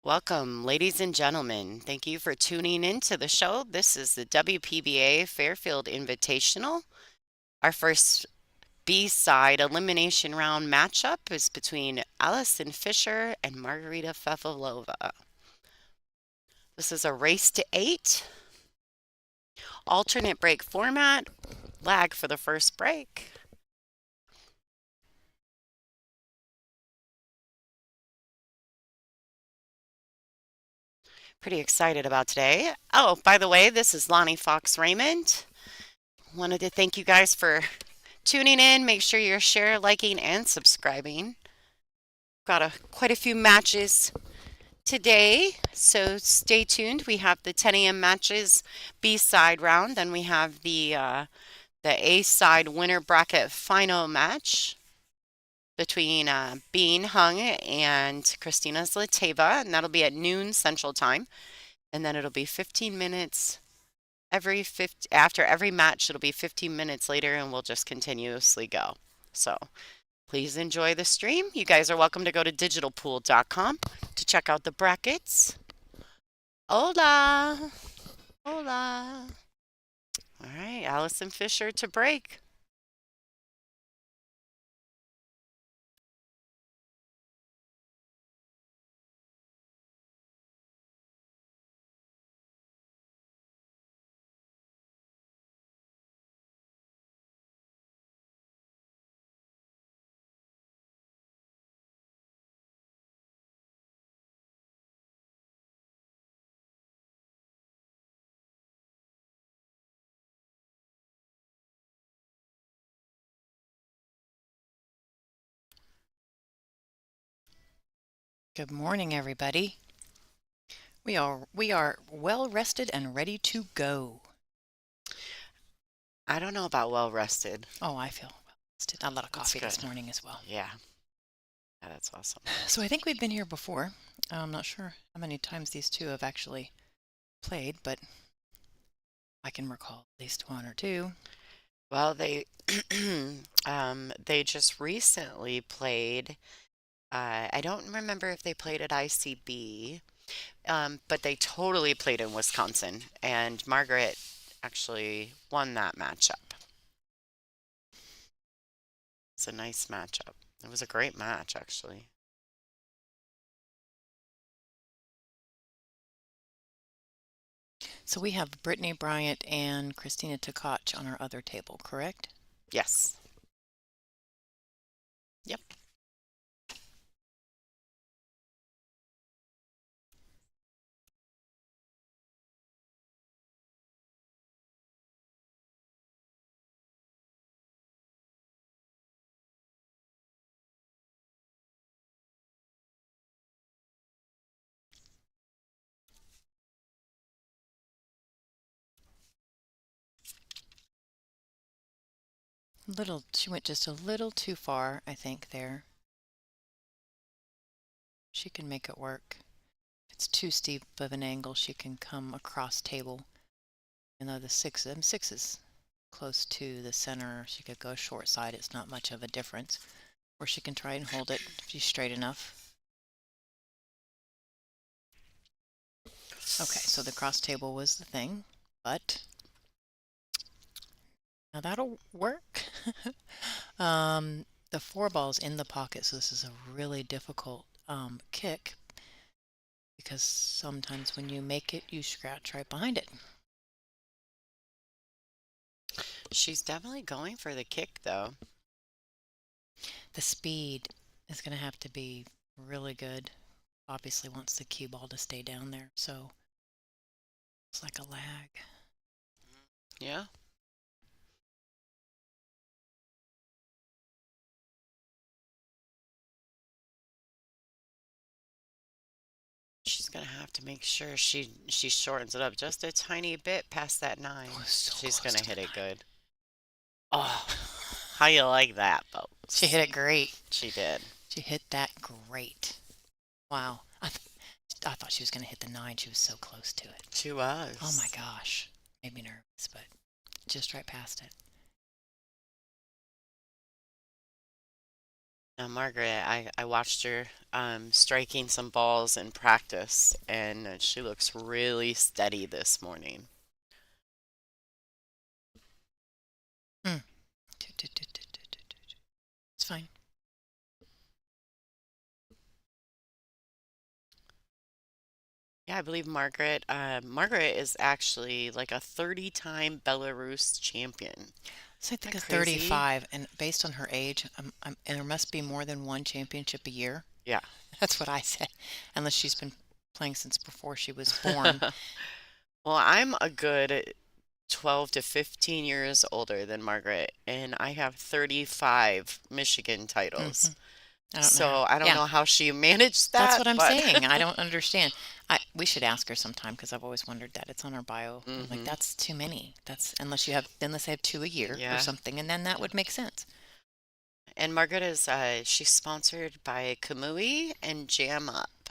Welcome, ladies and gentlemen. Thank you for tuning in to the show. This is the WPBA Fairfield Invitational. Our first B-side elimination round matchup is between Allison Fisher and Margarita Fefilova. This is a race to 8, alternate break format, lag for the first break. Pretty excited about today. Oh, by the way, this is Lonnie Fox Raymond. Wanted to thank you guys for tuning in. Make sure you're share, liking, and subscribing. Got quite a few matches today, so stay tuned. We have the 10 a.m. matches B-side round, then we have the A-side winner bracket final match between Bean Hung and Christina Zlateva, and that'll be at noon Central Time. And then it'll be 15 minutes after every match. It'll be 15 minutes later, and we'll just continuously go. So please enjoy the stream. You guys are welcome to go to digitalpool.com to check out the brackets. Hola. Hola. All right, Allison Fisher to break. Good morning, everybody. We are well rested and ready to go. I don't know about well rested. Oh, I feel well rested. A lot of That's coffee good. this morning as well. Yeah. Yeah, that's awesome. So I think we've been here before. I'm not sure how many times these two have actually played, but I can recall at least one or two. Well, they just recently played. I don't remember if they played at ICB, but they totally played in Wisconsin, and Margaret actually won that matchup. It's a nice matchup. It was a great match, actually. So we have Brittany Bryant and Christina Tkach on our other table, correct? Yes. Yep. She went just a little too far, I think, there. She can make it work. If it's too steep of an angle, she can come across table. And though the six is close to the center, she could go short side. It's not much of a difference. Or she can try and hold it if she's straight enough. Okay, so the cross table was the thing, but now that'll work. The four ball's in the pocket, so this is a really difficult kick because sometimes when you make it, you scratch right behind it. She's definitely going for the kick, though. The speed is going to have to be really good. Obviously wants the cue ball to stay down there, so it's like a lag. Yeah. She's gonna have to make sure she shortens it up just a tiny bit past that 9. Oh, so She's close gonna to hit the it 9. good. Oh, how you like that, She folks? hit it great. She did. She hit that great. Wow. I thought she was going to hit the 9. She was so close to it. She Oh my was. gosh. Made me nervous, but just right past it. Now, Margaret, I watched her striking some balls in practice, and she looks really steady this morning. Mm. It's fine. Yeah, I believe Margaret is actually like a 30-time Belarus champion. So I Isn't think that of crazy? 35, and based on her age, and there must be more than one championship a year. Yeah. That's what I said, unless she's been playing since before she was born. Well, I'm a good 12 to 15 years older than Margaret, and I have 35 Michigan titles. hmm I don't know how. So I don't Yeah, know how she managed that's that, what I'm but saying. I don't understand. We should ask her sometime because I've always wondered that. It's on her bio. I'm like, hmm that's too many. That's unless they have two a year or Yeah. something, and then that would make sense. And Margaret is she's sponsored by Kamui and Jam Up.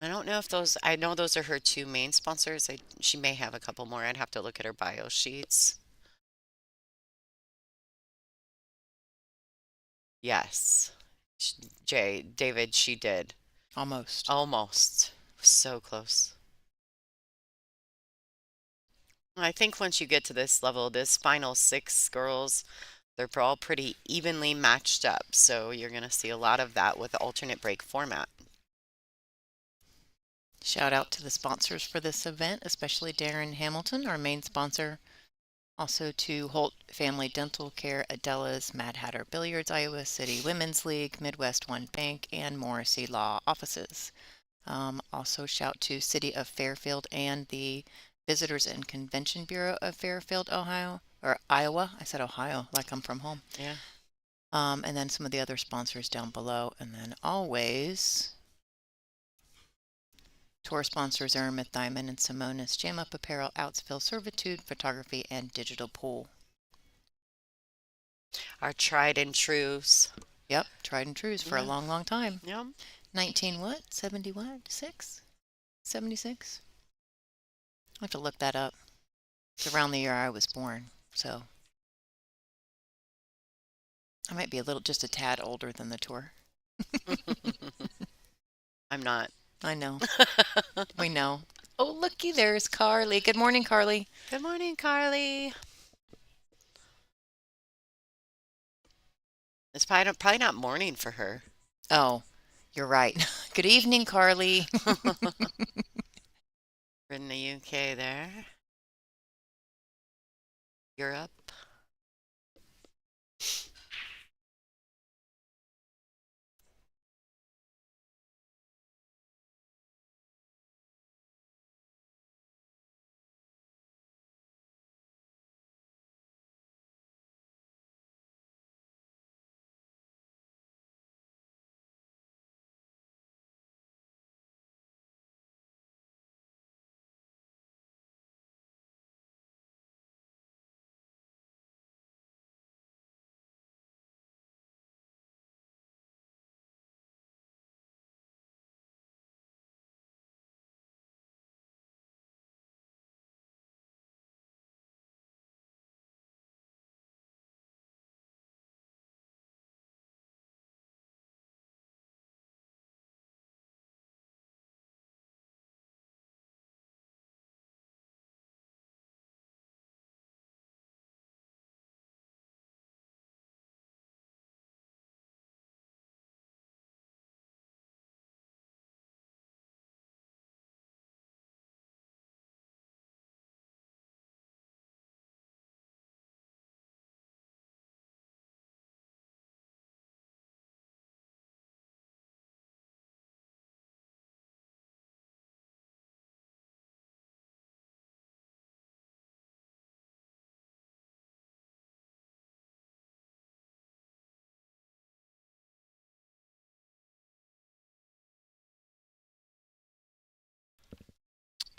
I don't know if those I know those are her two main sponsors. She may have a couple more. I'd have to look at her bio sheets. Yes. Sh- David, she did. Almost. Almost. So close. I think once you get to this level, this final six girls, they're all pretty evenly matched up. So you're going to see a lot of that with the alternate break format. Shout out to the sponsors for this event, especially Darren Hamilton, our main sponsor. Also to Holt Family Dental Care, Adela's, Mad Hatter Billiards, Iowa City Women's League, Midwest One Bank, and Morrissey Law offices. Also shout to City of Fairfield and the Visitors and Convention Bureau of Fairfield, Ohio, or Iowa. I said Ohio, like I'm from home. Yeah. And then some of the other sponsors down below. And then always tour sponsors Aramith Diamond and Simonis, Jam Up Apparel, Outsville Servitude, Photography, and Digital Pool. Our tried and trues. Yep, tried and trues for a Yeah. long, long time. Yeah. 19 what? 70 what? 6? 76? I have to look that up. It's around the year I was born, so I might be just a tad older than the tour. I'm not. I know. We know. Oh, looky, there's Carly. Good morning, Carly. Good morning, Carly. It's probably not morning for her. Oh, you're right. Good evening, Carly. We're in the UK there. Europe.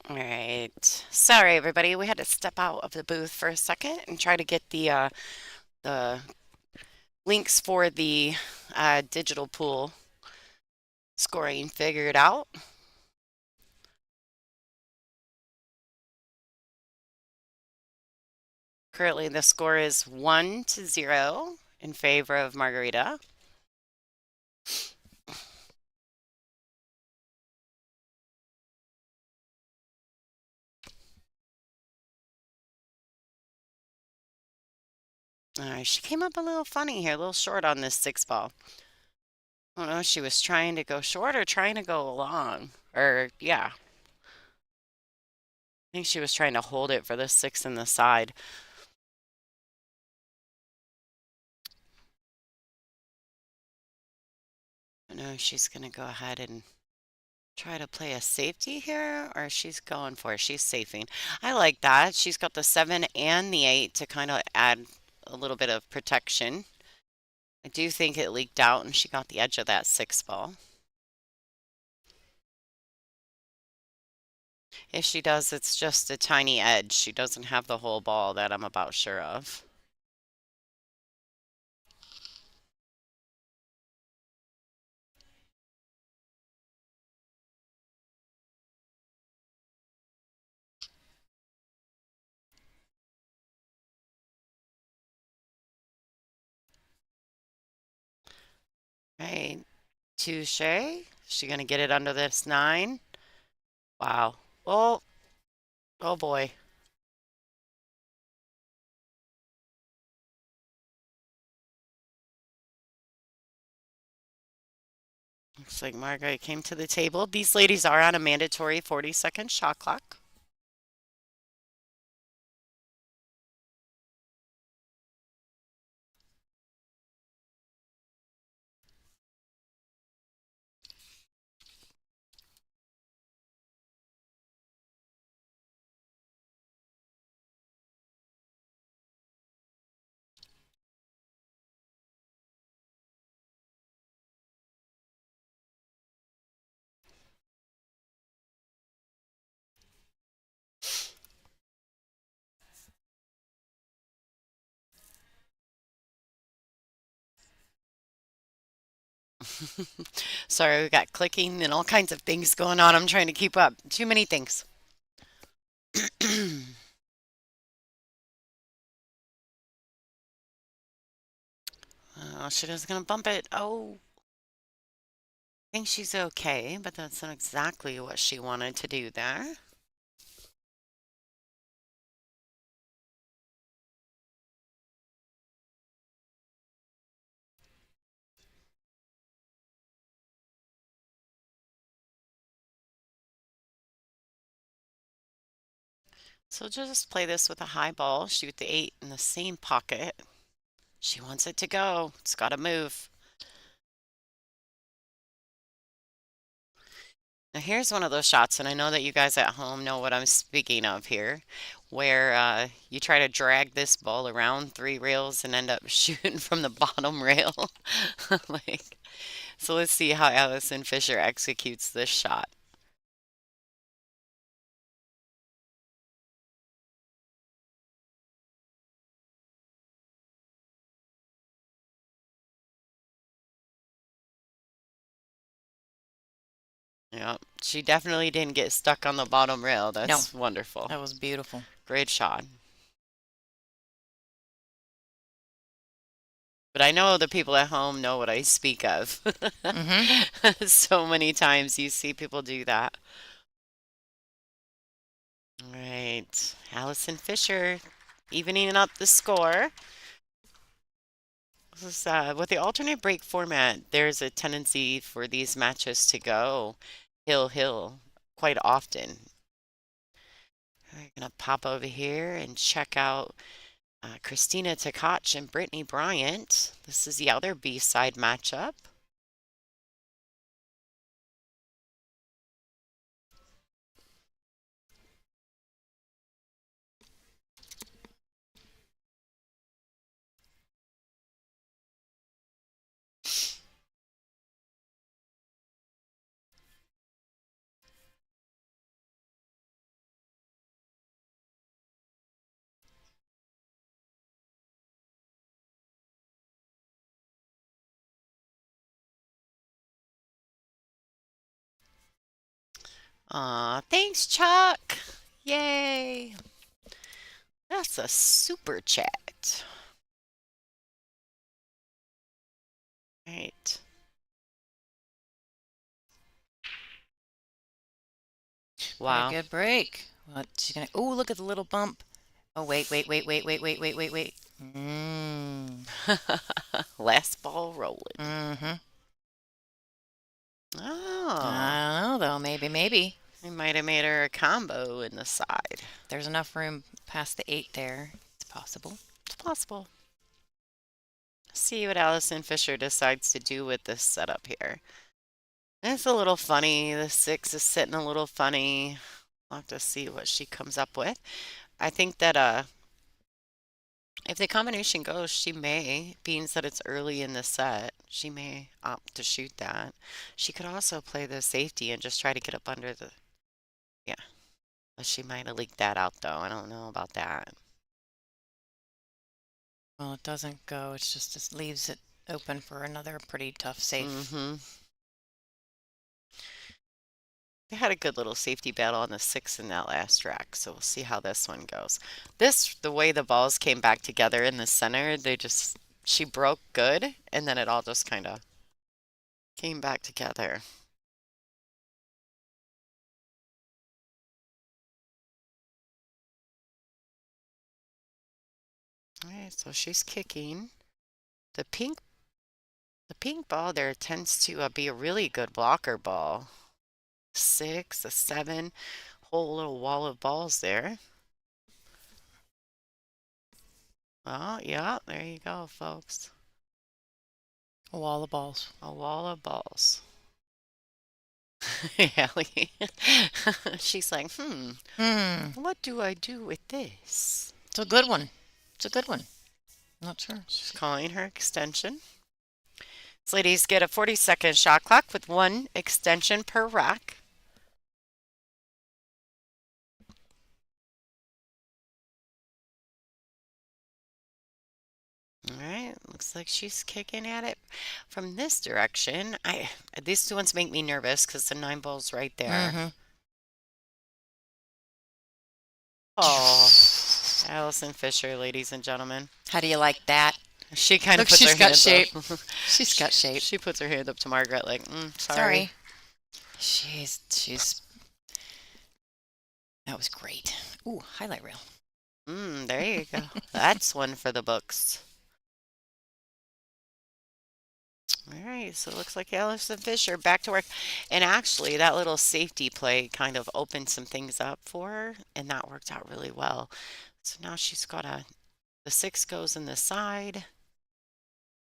All right. Sorry, everybody. We had to step out of the booth for a second and try to get the links for the digital pool scoring figured out. Currently, the score is 1-0 in favor of Margarita. All right, she came up a little funny here, a little short on this six ball. I don't know if she was trying to go short or trying to go long. Or, yeah, I think she was trying to hold it for the six in the side. I don't know if she's going to go ahead and try to play a safety here, or she's going for it. She's safing. I like that. She's got the seven and the eight to kind of add a little bit of protection. I do think it leaked out and she got the edge of that six ball. If she does, it's just a tiny edge. She doesn't have the whole ball that I'm about sure of. Right. Touche. Is she going to get it under this nine? Wow. Oh, oh boy. Looks like Margaret came to the table. These ladies are on a mandatory 40-second shot clock. Sorry, we got clicking and all kinds of things going on. I'm trying to keep up. Too many things. Oh, she was going to bump it. Oh, I think she's okay, but that's not exactly what she wanted to do there. So just play this with a high ball, shoot the eight in the same pocket. She wants it to go. It's got to move. Now here's one of those shots, and I know that you guys at home know what I'm speaking of here, where you try to drag this ball around three rails and end up shooting from the bottom rail. Like, so let's see how Allison Fisher executes this shot. Yeah, she definitely didn't get stuck on the bottom rail. No, That's wonderful. that was beautiful. Great shot. But I know the people at home know what I speak of. Mm-hmm. So many times you see people do that. All right, Allison Fisher evening up the score. This is, with the alternate break format, there's a tendency for these matches to go hill quite often. We're gonna pop over here and check out Christina Tkach and Brittany Bryant. This is the other B-side matchup. Aw, thanks, Chuck. Yay. That's a super chat. Right. Pretty Wow. good break. What she's gonna? Oh, look at the little bump. Oh, wait, wait, wait, wait, wait, wait, wait, wait, wait. Last ball rolling. Mm-hmm. Oh, I don't know though. Maybe, maybe. we might have made her a combo in the side. There's enough room past the 8 there. It's possible. It's possible. See what Allison Fisher decides to do with this setup here. It's a little funny. The 6 is sitting a little funny. I'll have to see what she comes up with. I think that if the combination goes, she may, being that it's early in the set, she may opt to shoot that. She could also play the safety and just try to get up under the, yeah. But she might have leaked that out though. I don't know about that. Well, it doesn't go. It's just leaves it open for another pretty tough safe. Mm-hmm. They had a good little safety battle on the 6 in that last track, so we'll see how this one goes. The way the balls came back together in the center, she broke good, and then it all just kind of came back together. All right, so she's kicking. The pink ball there tends to be a really good blocker ball. 6, a 7, whole little wall of balls there. Well, yeah, there you go, folks. A wall of balls. A wall of balls. Ellie. She's like, what do I do with this? It's a good one. It's a good one. Not sure. She's calling her extension. These ladies get a 40-second shot clock with 1 extension per rack. All right, looks like she's kicking at it from this direction. These two ones make me nervous because the 9 ball's right there. Mm-hmm. Oh, Allison Fisher, ladies and gentlemen. How do you like that? She kind of Look, puts her she's got hands shape. up. She's got shape. She puts her hand up to Margaret like, Sorry. That was great. Ooh, highlight reel. There you go. That's one for the books. All right, so it looks like Allison Fisher back to work. And actually, that little safety play kind of opened some things up for her, and that worked out really well. So now she's got the 6 goes in the side.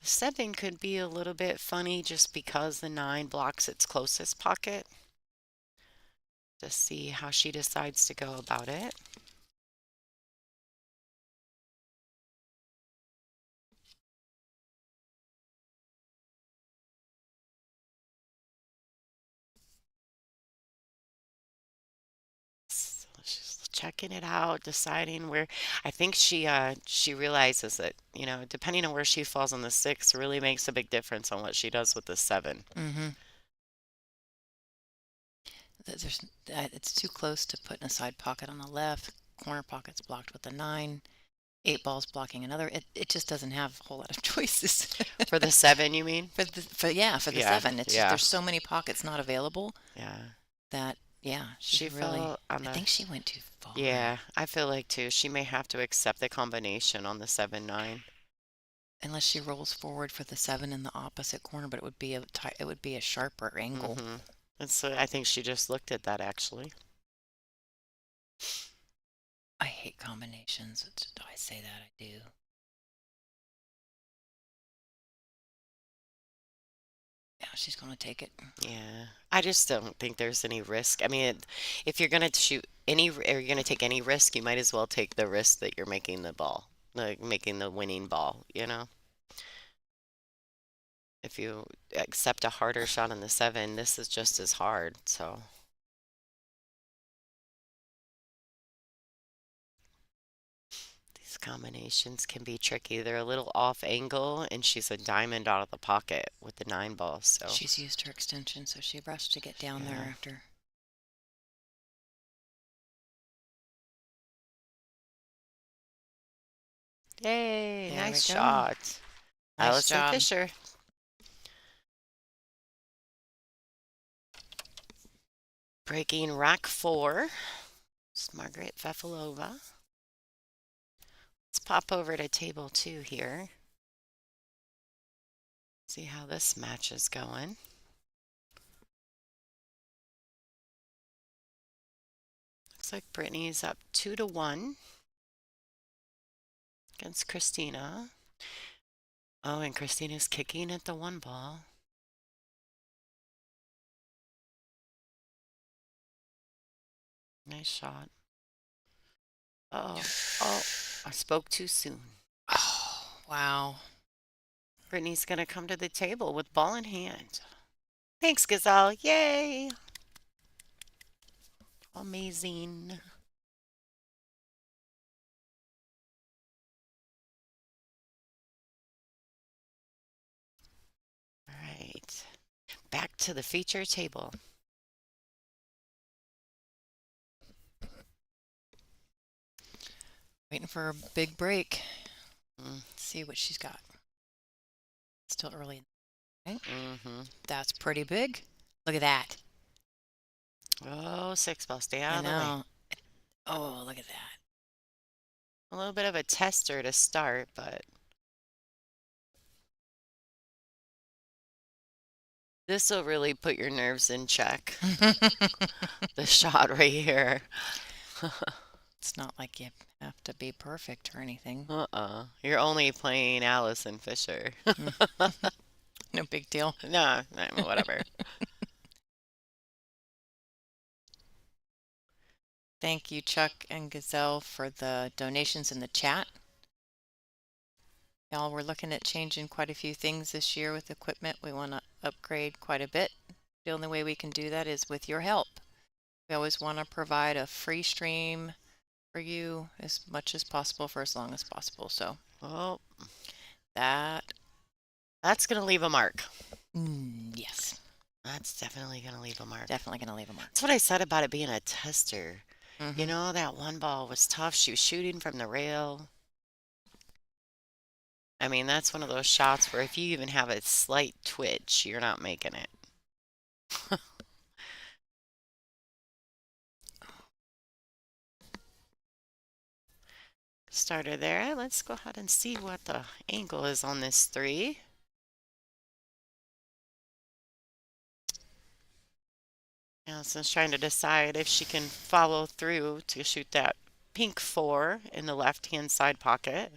The 7 could be a little bit funny just because the 9 blocks its closest pocket. To see how she decides to go about it. So she's checking it out, deciding where. I think she realizes that, depending on where she falls on the 6 really makes a big difference on what she does with the 7. Mm-hmm. It's too close to put in a side pocket on the left. Corner pocket's blocked with the 9. 8 balls blocking another. It just doesn't have a whole lot of choices. For the 7, you mean? For the 7. It's just there's so many pockets not available. Yeah. That She really. fell on I think she went too far. Yeah, I feel like too. She may have to accept the combination on the 7-9. Unless she rolls forward for the 7 in the opposite corner, but it would be a sharper angle. And so I think she just looked at that actually. I hate combinations. I say that I do. Yeah, she's going to take it. Yeah, I just don't think there's any risk. I mean, if you're going to shoot any, or you're going to take any risk, you might as well take the risk that you're making the ball, like making the winning ball, If you accept a harder shot on the 7, this is just as hard, so. These combinations can be tricky. They're a little off angle, and she's a diamond out of the pocket with the 9 ball, so. She's used her extension, so she rushed to get down there after. Yay, There nice we go. shot. Nice Allison job. Fisher. Breaking rack 4. It's Margaret Vefalova. Let's pop over to table 2 here. See how this match is going. Looks like Brittany's up 2-1 against Christina. Oh, and Christina's kicking at the 1 ball. Nice shot. Oh, I spoke too soon. Oh, wow. Brittany's going to come to the table with ball in hand. Thanks, Gazelle. Yay. Amazing. All right. Back to the feature table. Waiting for a big break. Mm. See what she's got. Still early. Okay. Mm-hmm. That's pretty big. Look at that. Oh, 6 ball. Stay out I of the way. know. Oh, look at that. A little bit of a tester to start, but this will really put your nerves in check. The shot right here. It's not like you have to be perfect or anything. You're only playing Allison Fisher. No big deal. No, whatever. Thank you, Chuck and Gazelle, for the donations in the chat. Y'all, we're looking at changing quite a few things this year with equipment. We want to upgrade quite a bit. The only way we can do that is with your help. We always want to provide a free stream for you as much as possible for as long as possible. So Well, that's going to leave a mark. yes, That's definitely going to leave a mark. definitely going to leave a mark. That's what I said about it being a tester. You know, that 1 ball was tough. She was shooting from the rail. I mean, that's one of those shots where if you even have a slight twitch, you're not making it. Starter there. Let's go ahead and see what the angle is on this 3. Allison's trying to decide if she can follow through to shoot that pink 4 in the left-hand side pocket.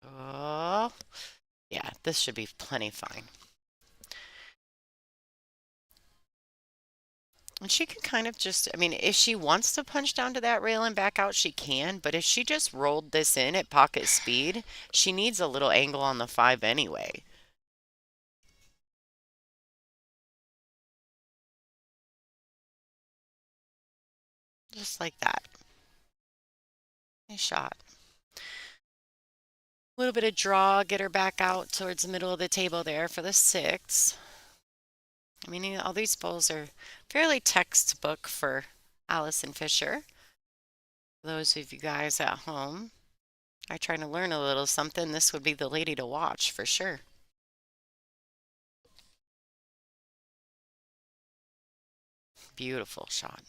Oh, yeah, this should be plenty fine. And she can kind of just, I mean, if she wants to punch down to that rail and back out, she can. But if she just rolled this in at pocket speed, she needs a little angle on the 5 anyway. Just like that. Nice shot. A little bit of draw, get her back out towards the middle of the table there for the 6. I mean, all these bowls are fairly textbook for Allison Fisher. For those of you guys at home are trying to learn a little something, this would be the lady to watch for sure. Beautiful shot.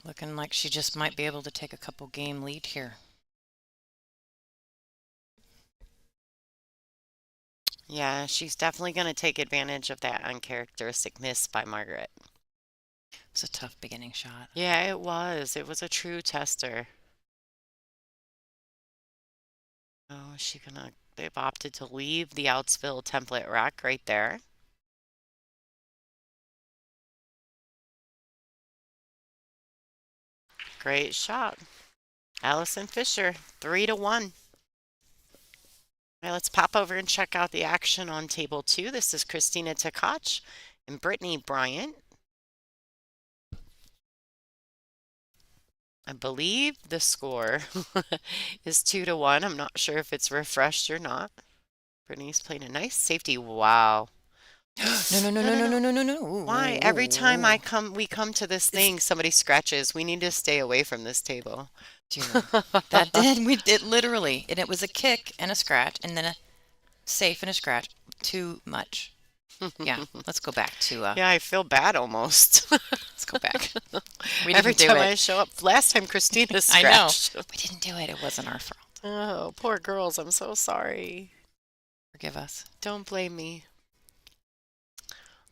Looking like she just might be able to take a couple game lead here. Yeah, she's definitely going to take advantage of that uncharacteristic miss by Margaret. It was a tough beginning shot. Yeah, it was. It was a true tester. Oh, is she gonna? They've opted to leave the Outsville template rack right there. Great shot. Allison Fisher, 3-1. All right, let's pop over and check out the action on table two. This is Christina Tkach and Brittany Bryant. I believe the score is 2-1. I'm not sure if it's refreshed or not. Brittany's playing a nice safety. Wow. No, no, no, No, no, no, no, no. no, no, no, no. Why? Every time Ooh. we come to this It's thing, somebody scratches. We need to stay away from this table. June. That did we did literally, and it was a kick and a scratch, and then a safe and a scratch. Too much. Yeah, let's go back to Yeah, I feel bad almost. let's go back. We Every didn't do time it. I show up, last time Christina I know. scratched. We didn't do it. It wasn't our fault. Oh, poor girls. I'm so sorry. Forgive us. Don't blame me.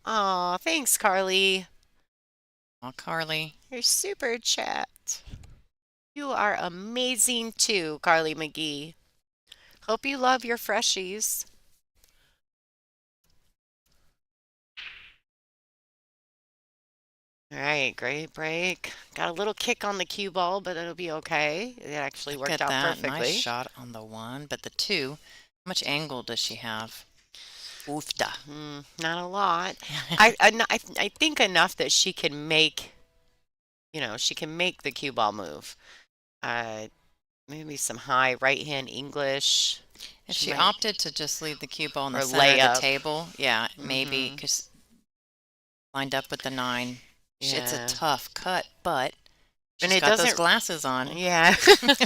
Aw, thanks, Carly. Oh, Carly. Your super chat. You are amazing too, Carly McGee. Hope you love your freshies. All right, great break. Got a little kick on the cue ball, but it'll be okay. It actually Look worked at out that. Nice perfectly. shot on the one, but the two, how much angle does she have? Oofda. Not a lot. I think enough that she can make, she can make the cue ball move. Uh, Maybe some high right hand English. If She she might, opted to just leave the cue ball in the or center of the layup. table, yeah, maybe, Mm-hmm. because lined up with the nine. It's a Yeah. tough cut, but And she's it got those doesn't, glasses on. yeah.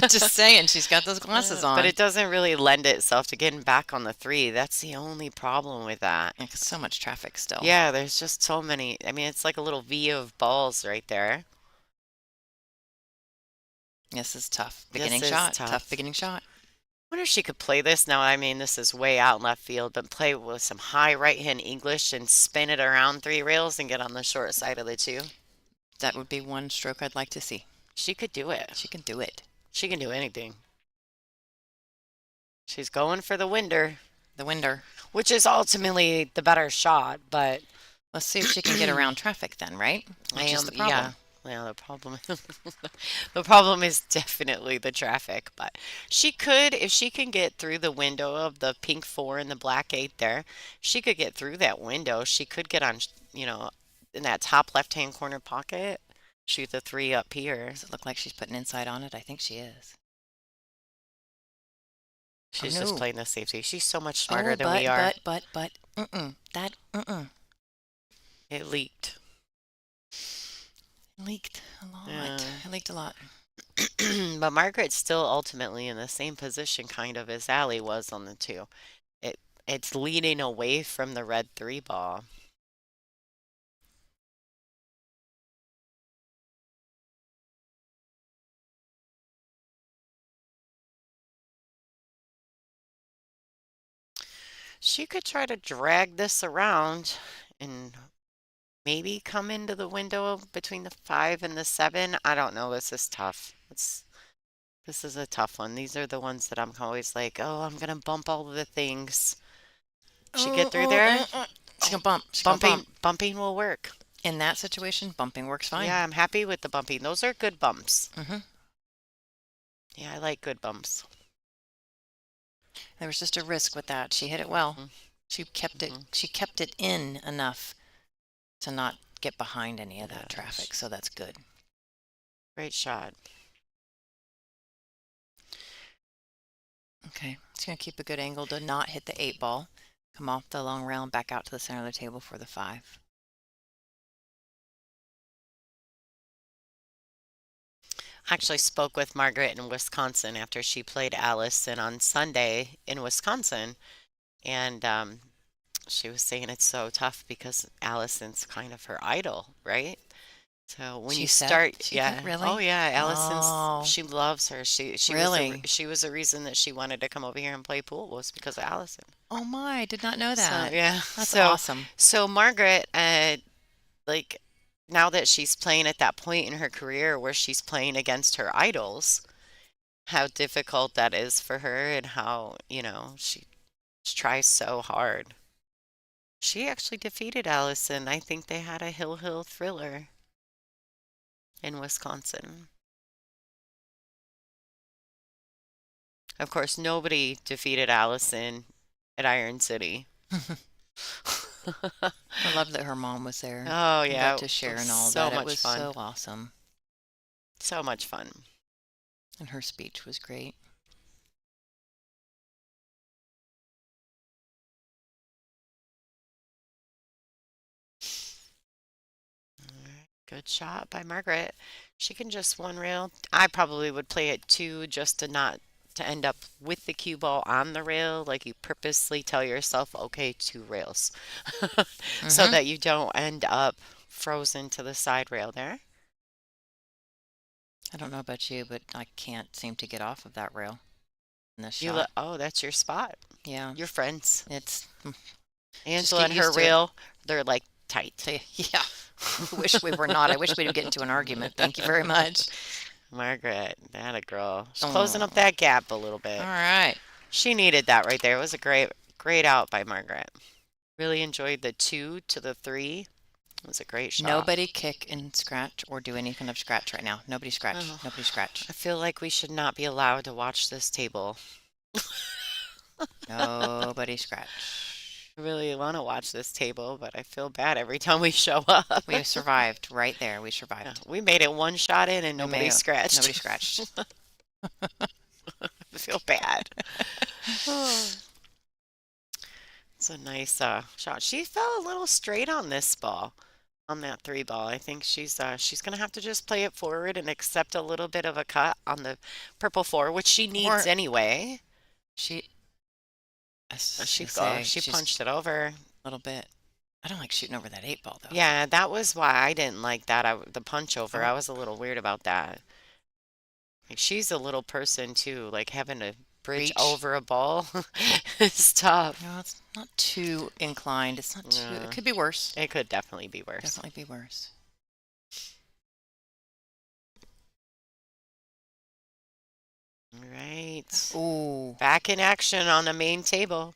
Just saying, she's got those glasses But on. it doesn't really lend itself to getting back on the three. That's the only problem with that. Yeah, 'cause so much traffic still. Yeah, there's just so many. I mean, it's like a little V of balls right there. This is tough. This Beginning is shot. Tough tough. beginning shot. Wonder if she could play this now. I mean, this is way out in left field, but play with some high right hand English and spin it around three rails and get on the short side of the two. That would be one stroke I'd like to see. She could do it. She can do it. She can do anything. She's going for the winder, The winder. which is ultimately the better shot, but Let's see if she can get around traffic then, right? I Which is am, the yeah. problem. Well, the problem is definitely the traffic, but she could, if she can get through the window of the pink four and the black eight there, she could get through that window. She could get on, in that top left-hand corner pocket, shoot the three up here. Does it look like she's putting inside on it? I think she is. Oh She's just no. playing the safety. She's so much Oh, smarter than we are. but. That, It leaked. Leaked a lot. Yeah. It leaked a lot. But Margaret's still ultimately in the same position kind of as Allie was on the two. It's leading away from the red three ball. She could try to drag this around and maybe come into the window between the 5 and the 7. I don't know. This is tough. This is a tough one. These are the ones that I'm always like, oh, I'm gonna bump all of the things. She get through there? She can bump. She can bump. Bumping will work. In that situation, bumping works fine. Yeah, I'm happy with the bumping. Those are good bumps. hmm Yeah, I like good bumps. There was just a risk with that. She hit it well. Mhm. She kept it. Mhm. She kept it in enough to not get behind any of that Yeah, traffic. So that's good. Great shot. Okay, it's gonna keep a good angle to not hit the 8 ball. Come off the long rail and back out to the center of the table for the 5. I actually spoke with Margaret in Wisconsin after she played Allison on Sunday in Wisconsin, and she was saying it's so tough because Allison's kind of her idol, right? So when She you said start, she did yeah, oh really. yeah, Allison's Oh, she loves her. really? She was the reason that she wanted to come over here and play pool was because of Allison. Oh my! I did not know So that. yeah, That's awesome. so Margaret, like now that she's playing at that point in her career where she's playing against her idols, how difficult that is for her and how, she tries so hard. She actually defeated Allison. I think they had a Hill thriller in Wisconsin. Of course, nobody defeated Allison at Iron City. I love that her mom was there Oh and got yeah, to it share was and all so that. It much was fun. so awesome. So much fun. And her speech was great. Alright, good shot by Margaret. She can just one rail. I probably would play it two just to not to end up with the cue ball on the rail. Like you purposely tell yourself, okay, two rails, so Mm-hmm. that you don't end up frozen to the side rail there. I don't know about you, but I can't seem to get off of that rail in this You shot. oh, that's your spot. Yeah, Your friends. it's just Angela get and her used to it. reel, they're like tight. Yeah, I wish we were not. I wish we'd get into an argument. Thank you very much. Margaret, that a girl. She's closing up Oh, that gap a little all bit. right. She needed that right there. It was a great out by Margaret. Really enjoyed the two to the three. It was a great shot. Nobody kick and scratch or do anything of scratch right now. Nobody scratch. Oh, Nobody scratch. I feel like we should not be allowed to watch this table. Nobody scratch. I really want to watch this table, but I feel bad every time we show up. We survived right there. We Yeah, survived. we made it one shot in and We nobody may scratched. nobody scratched. I feel bad. Oh, it's a nice shot. She fell a little straight on this ball, on that three ball. I think she's gonna have to just play it forward and accept a little bit of a cut on the purple four, which she needs Or anyway. she, I was She gonna say, she she's punched it over. a little bit. I don't like shooting over that 8 ball though. Yeah, that was why I didn't like that. The punch over. Oh, I was a little weird about that. Like she's a little person too. Like having to bridge reach. over a ball is tough. No, it's not too inclined. It's not too. It No, could be worse. it could definitely be worse. Definitely be worse. All right. Ooh, Back in action on the main table.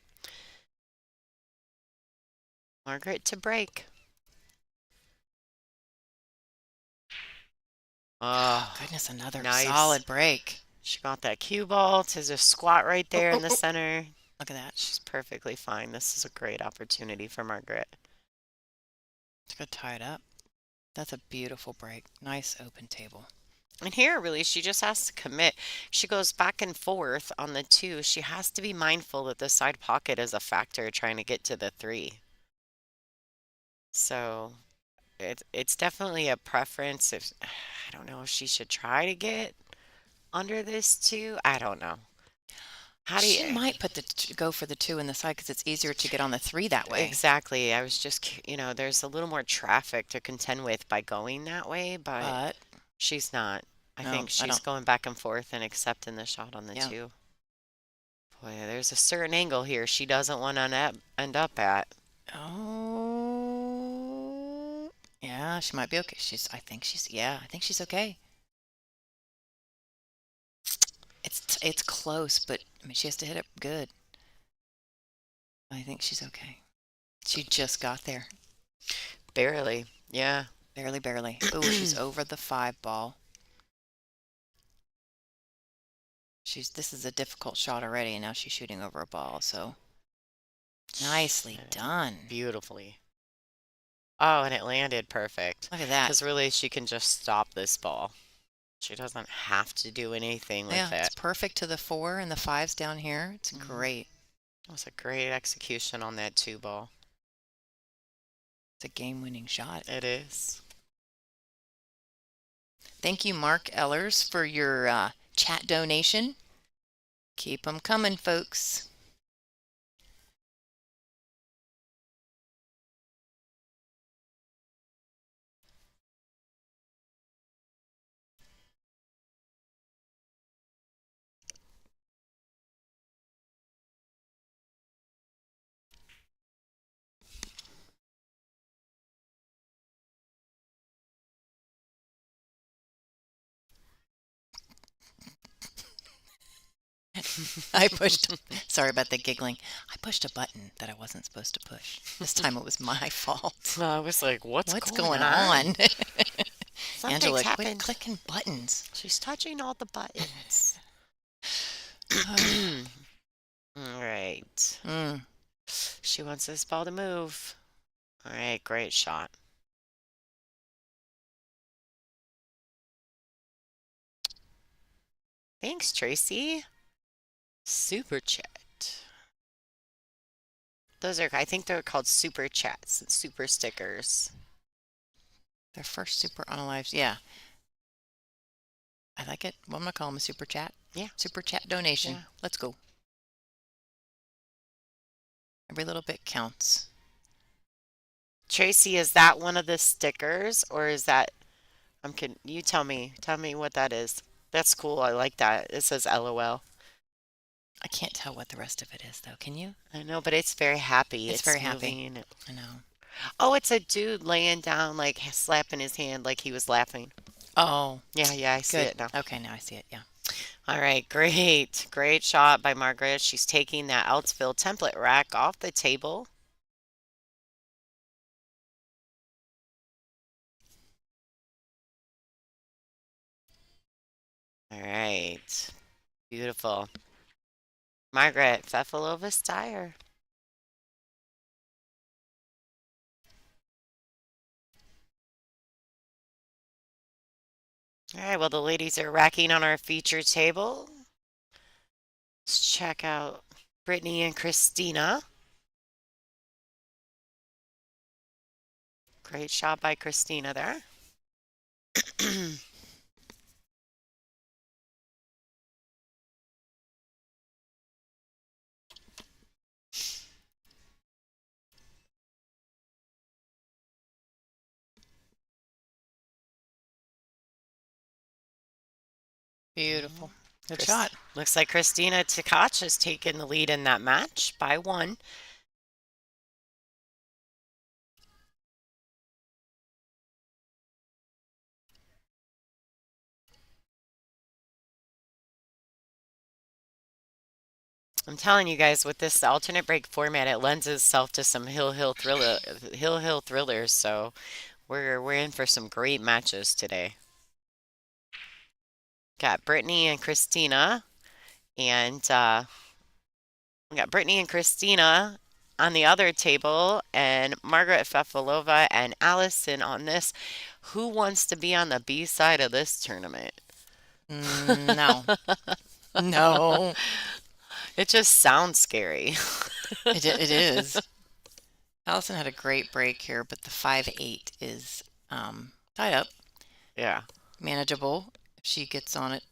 Margaret to break. Oh, goodness, another nice. solid break. She got that cue ball to just squat right Oh, there in oh, the oh. center. Look at that. She's perfectly fine. This is a great opportunity for Margaret. It's gonna tie it up. That's a beautiful break. Nice open table. And here, really, she just has to commit. She goes back and forth on the two. She has to be mindful that the side pocket is a factor trying to get to the three. So it's definitely a preference. If I don't know if she should try to get under this two. I don't know. How do She you might put go for the 2 in the side because it's easier to get on the 3 that way. exactly? I was just, there's a little more traffic to contend with by going that way, but But she's not. I no, think I she's don't. going back and forth and accepting the shot on the Yeah. two. Boy, there's a certain angle here she doesn't want to end up at. Oh, yeah, she might be okay. Yeah, I think she's okay. It's close, but I mean, she has to hit it good. I think she's okay. She just got there. Barely. Yeah. Barely, barely. Oh, she's over the 5 ball. This is a difficult shot already, and now she's shooting over a ball, so nicely done. Beautifully. Oh, and it landed perfect. Look at that. Because really, she can just stop this ball. She doesn't have to do anything with Yeah, it's it. perfect to the 4 and the 5's down here. It's great. It was a great execution on that two ball. It's a game-winning shot. It is. Thank you, Mark Ellers, for your chat donation. Keep them coming, folks. I pushed, sorry about the giggling. I pushed a button that I wasn't supposed to push. This time it was my fault. I was like, what's going on? Something's Angela, quit happened. clicking buttons. She's touching all the buttons. All right. Mm. She wants this ball to move. All right, great shot. Thanks, Tracy. Super chat. Those are, I think they're called super chats and super stickers. Their first super unalived. Yeah, I like it. What am I calling them? A super chat? Yeah. Super chat donation. Yeah. Let's go. Every little bit counts. Tracy, is that one of the stickers or is that, you tell me what that is. That's cool. I like that. It says LOL. I can't tell what the rest of it is, though. Can you? I know, but it's very happy. It's It's very happy. moving. I know. Oh, it's a dude laying down, like slapping his hand like he was laughing. Oh, Yeah, I see good. it now. Okay, now I see it. Yeah. All right, great. Great shot by Margaret. She's taking that Outsville template rack off the table. All right. Beautiful. Margaret Fefilova Steyer. All right, well, the ladies are racking on our feature table. Let's check out Brittany and Christina. Great shot by Christina there. Beautiful. Good Chris, shot. looks like Christina Tkach has taken the lead in that match by one. I'm telling you guys, with this alternate break format, it lends itself to some hill thrillers. So we're in for some great matches today. Got Brittany and Christina, and we got Brittany and Christina on the other table, and Margaret Fefilova and Allison on this. Who wants to be on the B side of this tournament? No. No. It just sounds scary. It is. Allison had a great break here, but the 5-8 is tied up. Yeah. Manageable if she gets on it.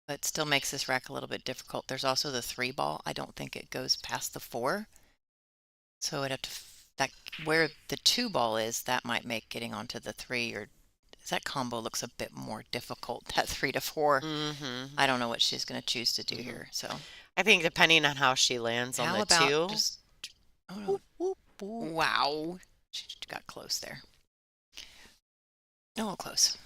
But still makes this rack a little bit difficult. There's also the 3 ball. I don't think it goes past the 4. So I'd have to, that where the 2 ball is, that might make getting onto the 3 or that combo looks a bit more difficult, that 3 to 4. I don't know what she's going to choose to do here. So I think depending on how she lands on how the about two. just, oh no. Whoop, whoop. Wow. She got close there. A little close.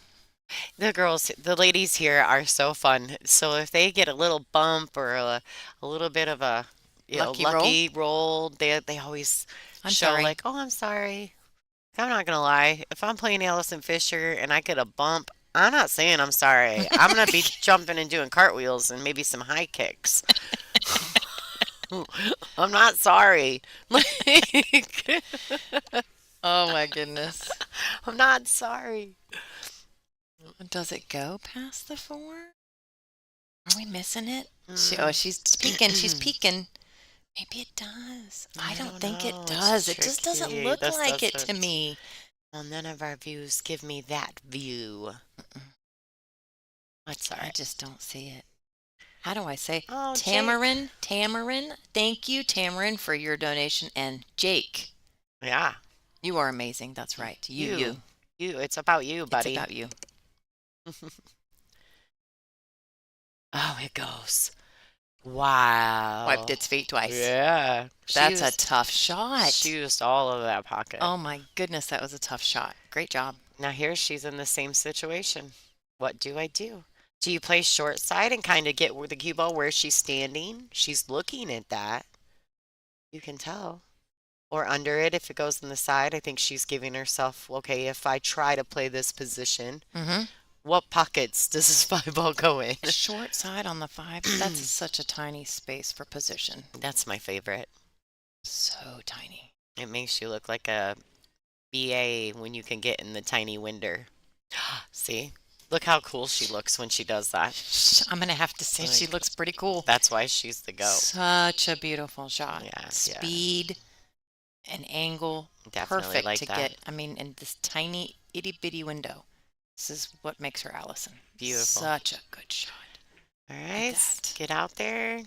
The ladies here are so fun. So if they get a little bump or a little bit of a lucky roll, they always I'm show sorry. like, oh, I'm sorry. I'm not gonna lie. If I'm playing Allison Fisher and I get a bump, I'm not saying I'm sorry. I'm gonna be jumping and doing cartwheels and maybe some high kicks. I'm not sorry. Like, Oh my goodness. I'm not sorry. Does it go past the 4? Are we missing it? Mm. She's peeking. She's peeking. Maybe it does. I don't think it know. does. It's It just doesn't tricky. look This like it to doesn't. me. Well, none of our views give me that view. That's all I right. just don't see it. How do I say? Oh, Tamarin, Tamarin. Thank you, Tamarin, for your donation. And Jake, Yeah. you are amazing. That's right. You. You. It's about you, It's buddy. about you. Oh, it goes. Wow. Wiped its feet twice. Yeah. That's a tough shot. She used all of that pocket. Oh my goodness, that was a tough shot. Great job. Now here she's in the same situation. What do I do? Do you play short side and kind of get the cue ball where she's standing? She's looking at that. You can tell. Or under it if it goes in the side. I think she's giving herself, okay, if I try to play this position, Mm-hmm. What pockets does this 5 ball go in? Short side on the 5. That's such a tiny space for position. That's my favorite. So tiny. It makes you look like a BA when you can get in the tiny window. See? Look how cool she looks when she does that. I'm going to have to say she Like, looks pretty cool. that's why she's the GOAT. Such a beautiful shot. Yeah, yeah. Speed and angle, Definitely perfect like to that. get, I mean, in this tiny itty bitty window. This is what makes her Allison. Beautiful. Such a good shot. All Look right, at that. get out there.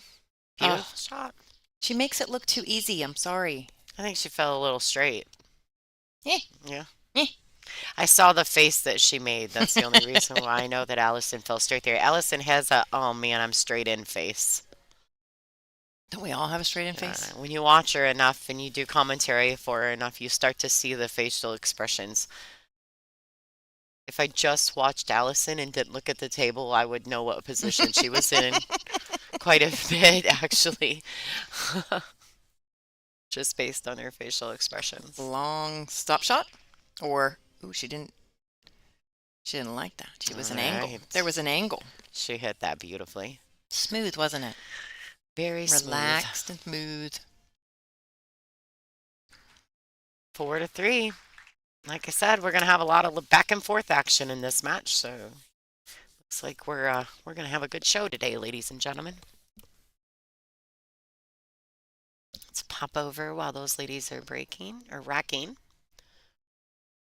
Oh, Beautiful shot. she makes it look too easy. I'm sorry. I think she fell a little straight. Eh, Yeah. eh. I saw the face that she made. That's the only reason why I know that Allison fell straight there. Allison has a, oh man, I'm straight in face. Don't we all have a straight in face? When you watch her enough and you do commentary for her enough, you start to see the facial expressions. If I just watched Allison and didn't look at the table, I would know what position she was in quite a bit, actually, just based on her facial expressions. Long stop shot? Or, ooh, she didn't like that. She was an angle. Right. There was an angle. She hit that beautifully. Smooth, wasn't it? Very smooth. Relaxed and smooth. 4-3. Like I said, we're gonna have a lot of back and forth action in this match, so looks like we're gonna have a good show today, ladies and gentlemen. Let's pop over while those ladies are breaking or racking.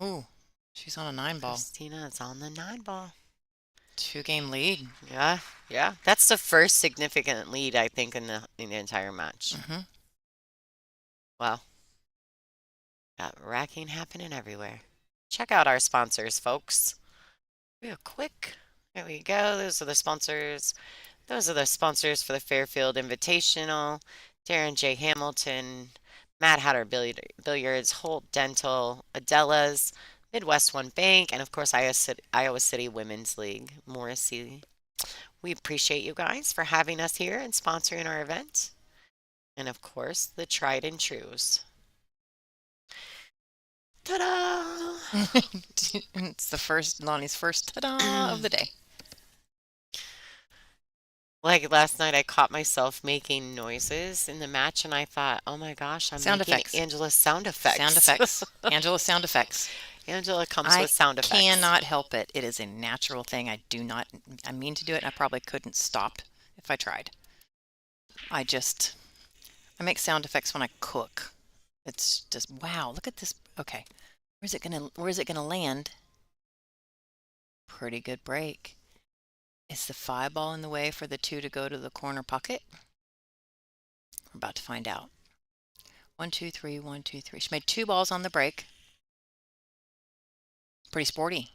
Ooh, she's on a 9-ball. Christina is on the 9-ball. 2-game lead. Yeah, yeah. That's the first significant lead I think in the entire match. Mm-hmm. Wow. Got racking happening everywhere. Check out our sponsors, folks. Real quick. There we go. Those are the sponsors. Those are the sponsors for the Fairfield Invitational. Darren J. Hamilton, Mad Hatter Billiards, Holt Dental, Adela's, Midwest One Bank, and of course Iowa City Women's League, Morrissey. We appreciate you guys for having us here and sponsoring our event. And of course, the tried and trues. Ta-da! It's Lonnie's first ta-da of the day. Like last night, I caught myself making noises in the match, and I thought, oh my gosh, I'm Sound making effects. Angela's sound effects. Sound effects. Angela's sound effects. Angela comes with sound effects. I cannot help it. It is a natural thing. I mean to do it, and I probably couldn't stop if I tried. I make sound effects when I cook. It's just, wow, look at this. Okay. Where is it gonna land? Pretty good break. Is the 5-ball in the way for the 2 to go to the corner pocket? We're about to find out. 1, 2, 3, 1, 2, 3. She made 2 balls on the break. Pretty sporty.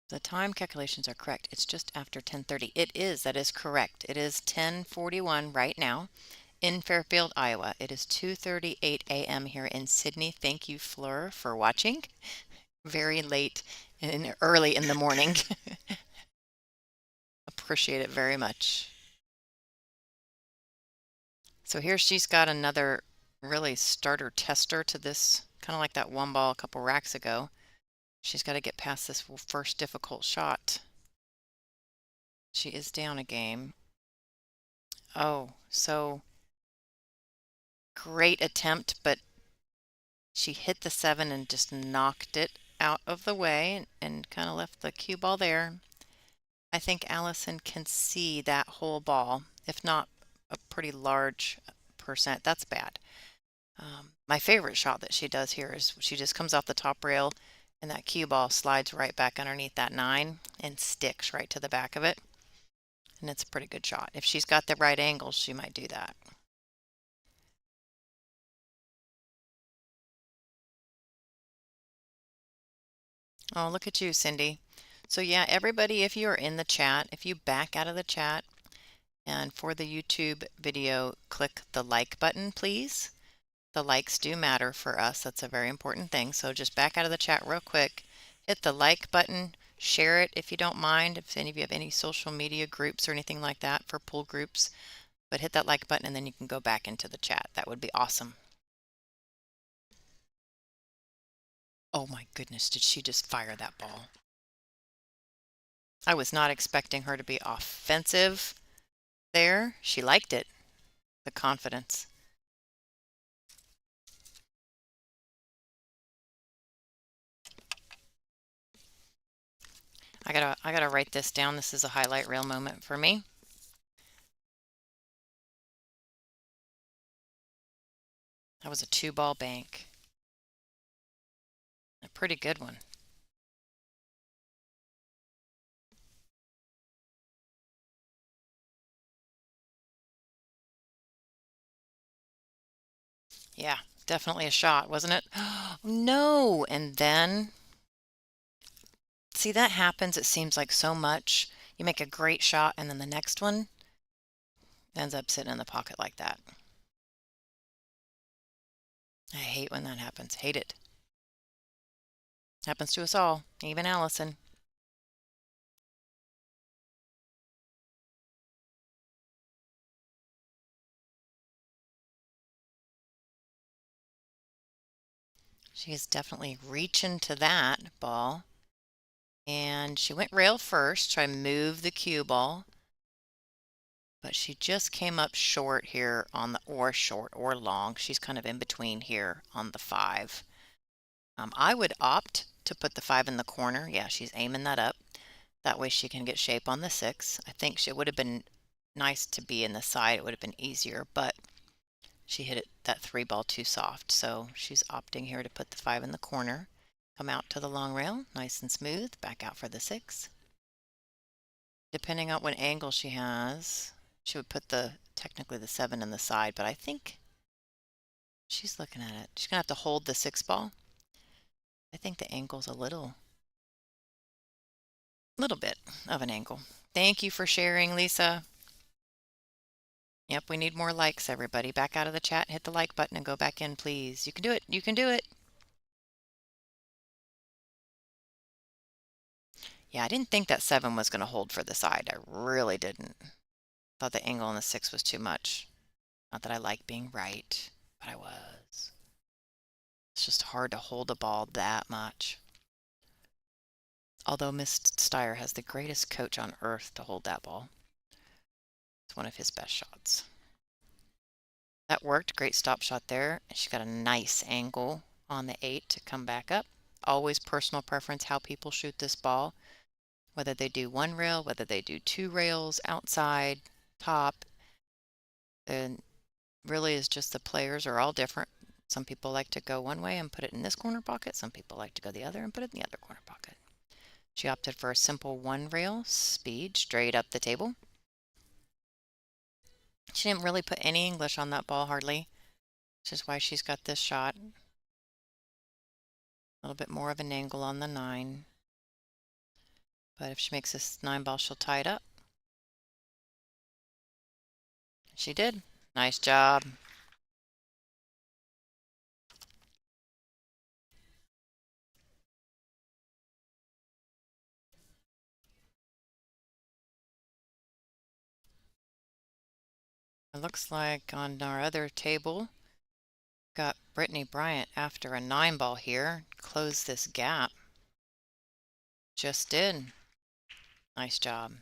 The time calculations are correct. It's just after 10:30. It is. That is correct. It is 10:41 right now in Fairfield, Iowa. It is 2:38 a.m. here in Sydney. Thank you, Fleur, for watching. Very late and early in the morning. Appreciate it very much. So here she's got another really starter tester to this, kind of like that 1-ball a couple racks ago. She's got to get past this first difficult shot. She is down a game. Oh, so great attempt, but she hit the 7 and just knocked it out of the way and kind of left the cue ball there. I think Allison can see that whole ball, if not a pretty large percent. That's bad. My favorite shot that she does here is she just comes off the top rail and that cue ball slides right back underneath that 9 and sticks right to the back of it. And it's a pretty good shot. If she's got the right angle, she might do that. Oh, look at you, Cindy. So yeah, everybody, if you're in the chat, if you back out of the chat and for the YouTube video, click the like button, please. The likes do matter for us. That's a very important thing. So just back out of the chat real quick, hit the like button, share it if you don't mind, if any of you have any social media groups or anything like that for pool groups, but hit that like button and then you can go back into the chat. That would be awesome. Oh my goodness, did she just fire that ball? I was not expecting her to be offensive there. She liked it, the confidence. I gotta write this down. This is a highlight reel moment for me. That was a 2-ball bank. A pretty good one. Yeah, definitely a shot, wasn't it? No! And then, see, that happens. It seems like so much. You make a great shot, and then the next one ends up sitting in the pocket like that. I hate when that happens. Hate it. Happens to us all, even Allison. She is definitely reaching to that ball. And she went rail first, try to move the cue ball. But she just came up short here on the, or short or long. She's kind of in between here on the 5. I would opt to put the 5 in the corner. Yeah, she's aiming that up. That way she can get shape on the 6. I think it would have been nice to be in the side. It would have been easier, but she hit it that 3 ball too soft. So she's opting here to put the 5 in the corner. Come out to the long rail, nice and smooth. Back out for the 6. Depending on what angle she has, she would put technically the 7 in the side, but I think she's looking at it. She's gonna have to hold the 6 ball. I think the angle's a little bit of an angle. Thank you for sharing, Lisa. Yep, we need more likes, everybody. Back out of the chat, hit the like button and go back in, please. You can do it. You can do it. Yeah, I didn't think that 7 was going to hold for the side. I really didn't. Thought the angle on the 6 was too much. Not that I like being right, but I was. It's just hard to hold a ball that much. Although Miss Steyer has the greatest coach on earth to hold that ball. It's one of his best shots. That worked. Great stop shot there. She got a nice angle on the 8 to come back up. Always personal preference how people shoot this ball. Whether they do 1 rail, whether they do 2 rails, outside, top. And really is just the players are all different. Some people like to go one way and put it in this corner pocket. Some people like to go the other and put it in the other corner pocket. She opted for a simple 1 rail speed straight up the table. She didn't really put any English on that ball hardly, which is why she's got this shot. A little bit more of an angle on the 9. But if she makes this 9 ball, she'll tie it up. She did. Nice job. It looks like on our other table, got Brittany Bryant after a 9 ball here. Close this gap. Just did. Nice job.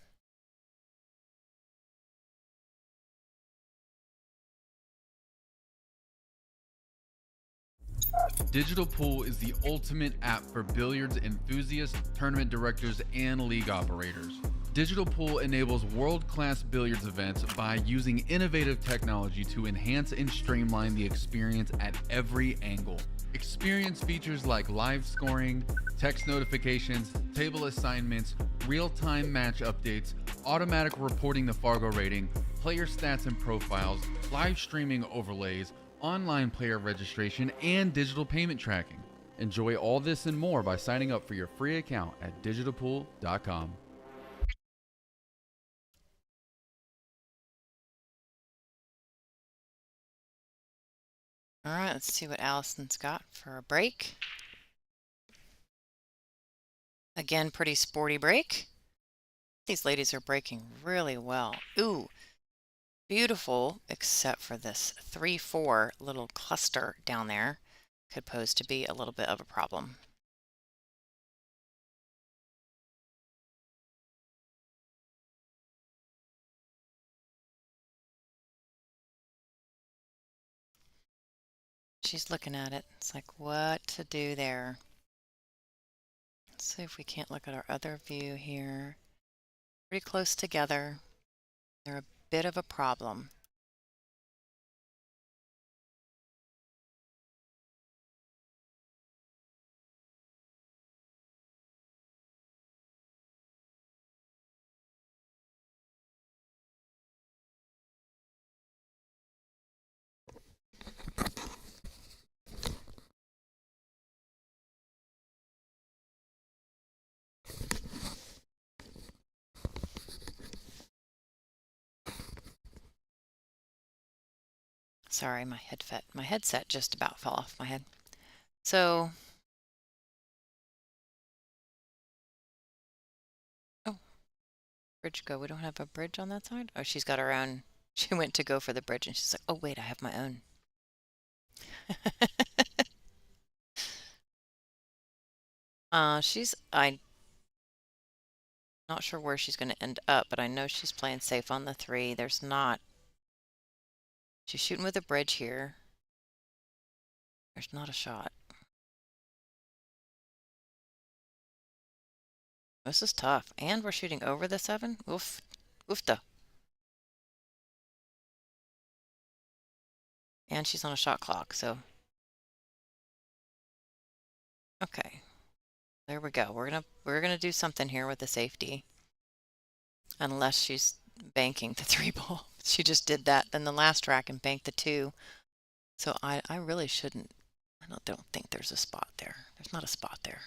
Digital Pool is the ultimate app for billiards enthusiasts, tournament directors, and league operators. Digital Pool enables world-class billiards events by using innovative technology to enhance and streamline the experience at every angle. Experience features like live scoring, text notifications, table assignments, real-time match updates, automatic reporting the Fargo rating, player stats and profiles, live streaming overlays, online player registration, and digital payment tracking. Enjoy all this and more by signing up for your free account at digitalpool.com. All right, let's see what Allison's got for a break. Again, pretty sporty break. These ladies are breaking really well. Ooh, beautiful, except for this 3-4 little cluster down there. Could pose to be a little bit of a problem. She's looking at it. It's like, what to do there? Let's see if we can't look at our other view here. Pretty close together. They're a bit of a problem. Sorry, my headset just about fell off my head. So, oh, bridge go. We don't have a bridge on that side? Oh, she's got her own. She went to go for the bridge and she's like, oh, wait, I have my own. I'm not sure where she's going to end up, but I know she's playing safe on the 3. She's shooting with a bridge here. There's not a shot. This is tough. And we're shooting over the 7. Oof. Oofta. And she's on a shot clock, so. Okay. There we go. We're gonna do something here with the safety. Unless she's banking the 3 ball. She just did that then the last rack and banked the 2. So I really shouldn't. I don't think there's a spot there. There's not a spot there.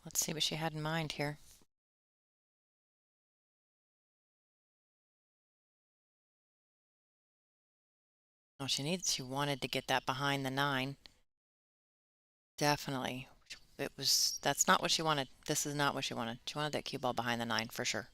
Let's see what she had in mind here. Oh, she wanted to get that behind the 9. Definitely. That's not what she wanted. This is not what she wanted. She wanted that cue ball behind the 9 for sure.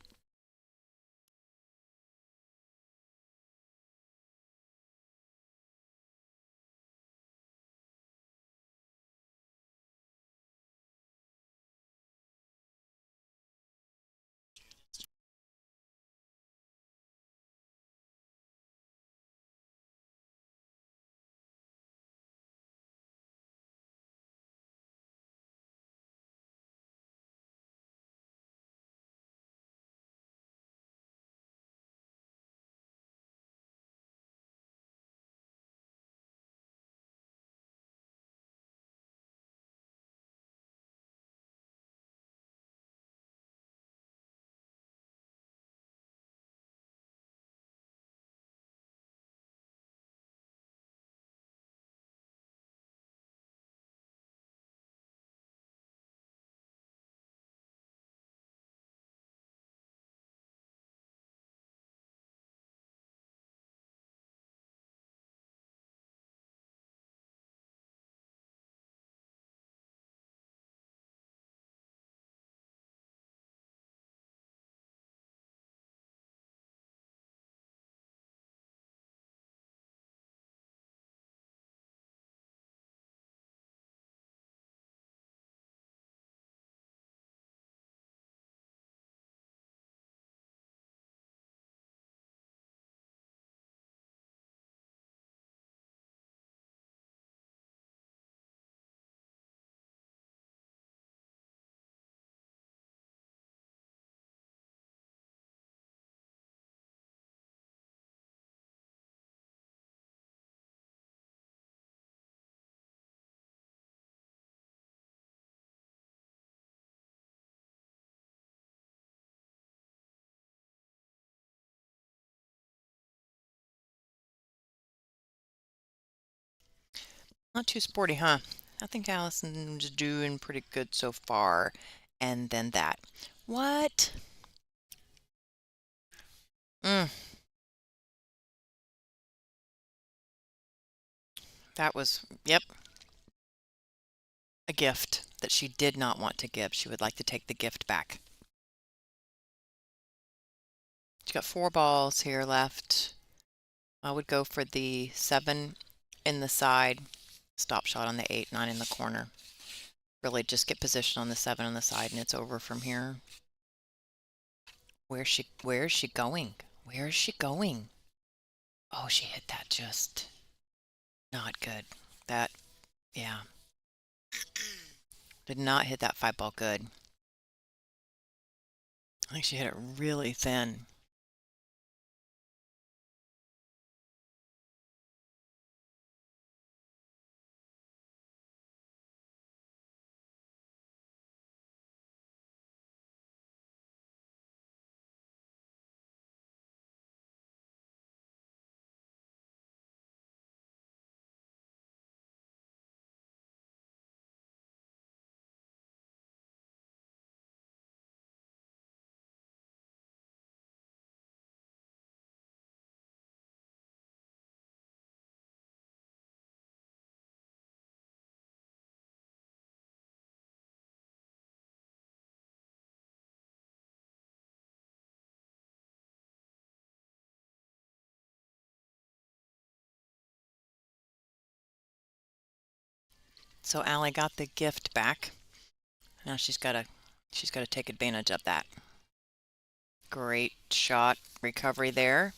Not too sporty, huh? I think Allison's doing pretty good so far. And then that. What? That was, yep, a gift that she did not want to give. She would like to take the gift back. She got 4 balls here left. I would go for the 7 in the side, stop shot on the 8, 9 in the corner. Really just get position on the 7 on the side, and it's over from here. Where is she going? Where is she going? Oh, she hit that just not good. That, yeah. Did not hit that 5 ball good. I think she hit it really thin. So Allie got the gift back. Now she's got to take advantage of that. Great shot recovery there.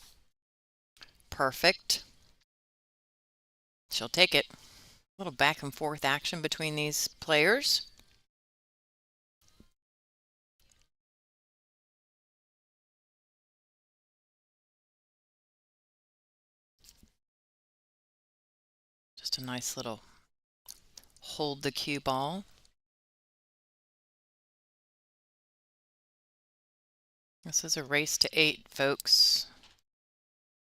Perfect. She'll take it. A little back and forth action between these players. Just a nice little hold the cue ball. This is a race to 8, folks.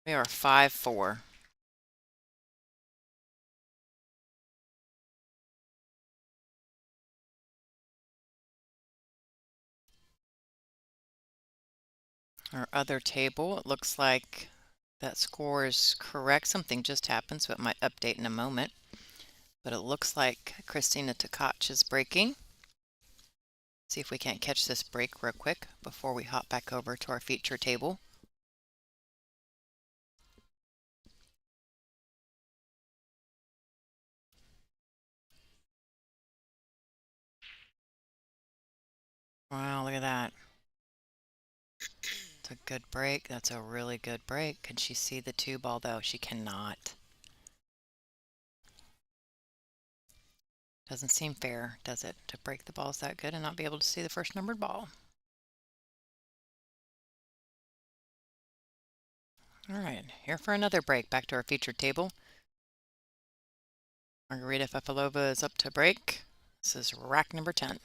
We are 5-4. Our other table, it looks like that score is correct. Something just happened, so it might update in a moment. But it looks like Christina Tkach is breaking. See if we can't catch this break real quick before we hop back over to our feature table. Wow, look at that. It's a good break. That's a really good break. Can she see the 2 ball though? She cannot. Doesn't seem fair, does it, to break the balls that good and not be able to see the first numbered ball? All right, here for another break. Back to our featured table. Margarita Fefalova is up to break. This is rack number 10.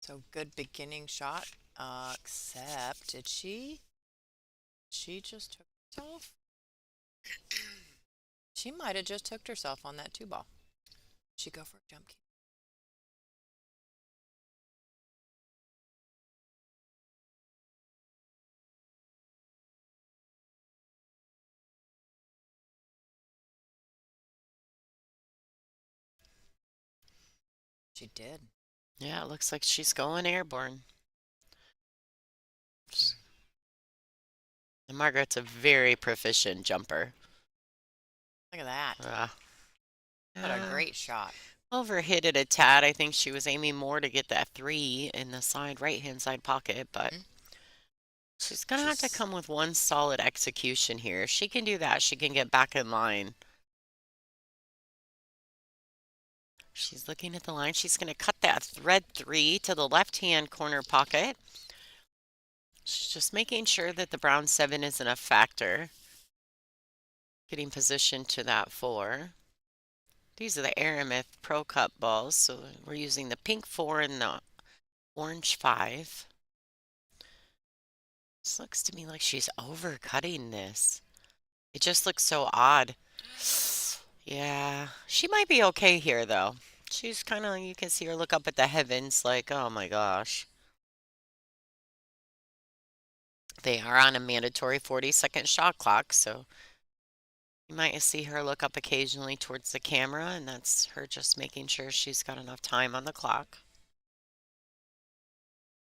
So good beginning shot, except did she just took herself? She might have just hooked herself on that 2 ball. She go for a jump kick. She did. Yeah, it looks like she's going airborne. And Margaret's a very proficient jumper. Look at that. Uh, What a great shot. Overhit it a tad. I think she was aiming more to get that three in the side right-hand side pocket, but Mhm. she's gonna have to She's come with one solid execution here. If she can do that, she can get back in line. She's looking at the line. She's gonna cut that thread three to the left-hand corner pocket. She's just making sure that the brown seven isn't a factor. Getting positioned to that four. These are the Aramith Pro Cup balls, so we're using the pink four and the orange five. This looks to me like she's overcutting this. It just looks so odd. Yeah, she might be okay here though. She's kind of, you can see her look up at the heavens like, oh my gosh. They are on a mandatory 40-second shot clock, so you might see her look up occasionally towards the camera, and that's her just making sure she's got enough time on the clock.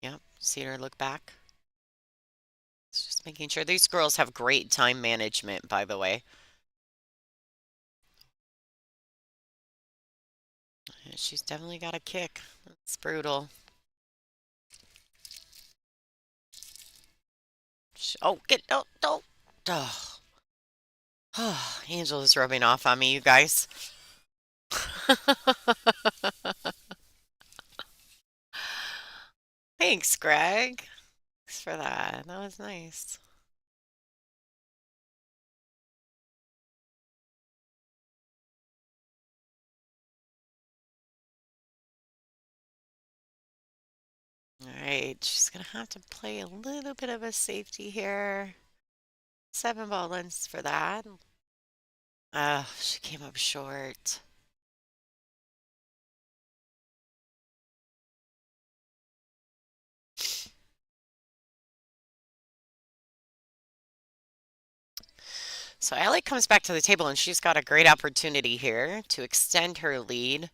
Yep, see her look back. It's just making sure. These girls have great time management, by the way. And she's definitely got a kick. It's brutal. Oh, get, oh, oh, oh. Angel is rubbing off on me, you guys. Thanks, Greg. Thanks for that. That was nice. All right, she's gonna have to play a little bit of a safety here. 7-ball lens for that. Oh, she came up short. So Allie comes back to the table and she's got a great opportunity here to extend her lead.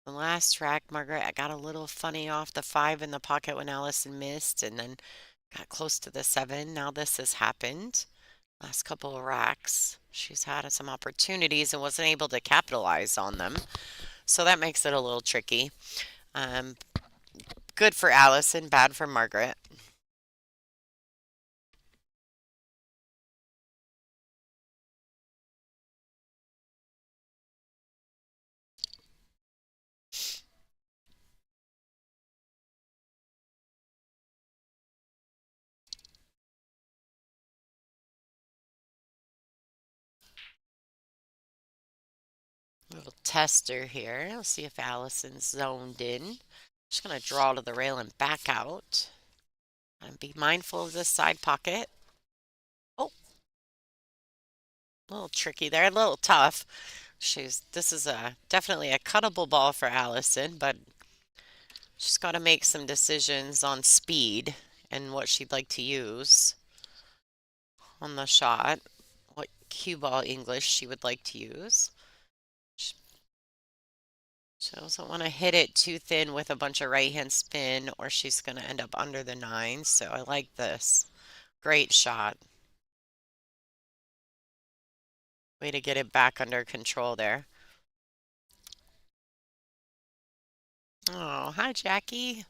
The last track, Margaret got a little funny off the 5 in the pocket when Allison missed and then got close to the 7. Now this has happened. Last couple of racks, she's had some opportunities and wasn't able to capitalize on them. So that makes it a little tricky. Um, Good for Allison, bad for Margaret. Little tester here. Let's see if Allison's zoned in. Just going to draw to the rail and back out. And be mindful of this side pocket. Oh, a little tricky there, a little tough. This is definitely a cuttable ball for Allison, but she's got to make some decisions on speed and what she'd like to use on the shot. What cue ball English she would like to use. She doesn't want to hit it too thin with a bunch of right hand spin or she's going to end up under the 9. So I like this. Great shot. Way to get it back under control there. Oh, hi, Jackie.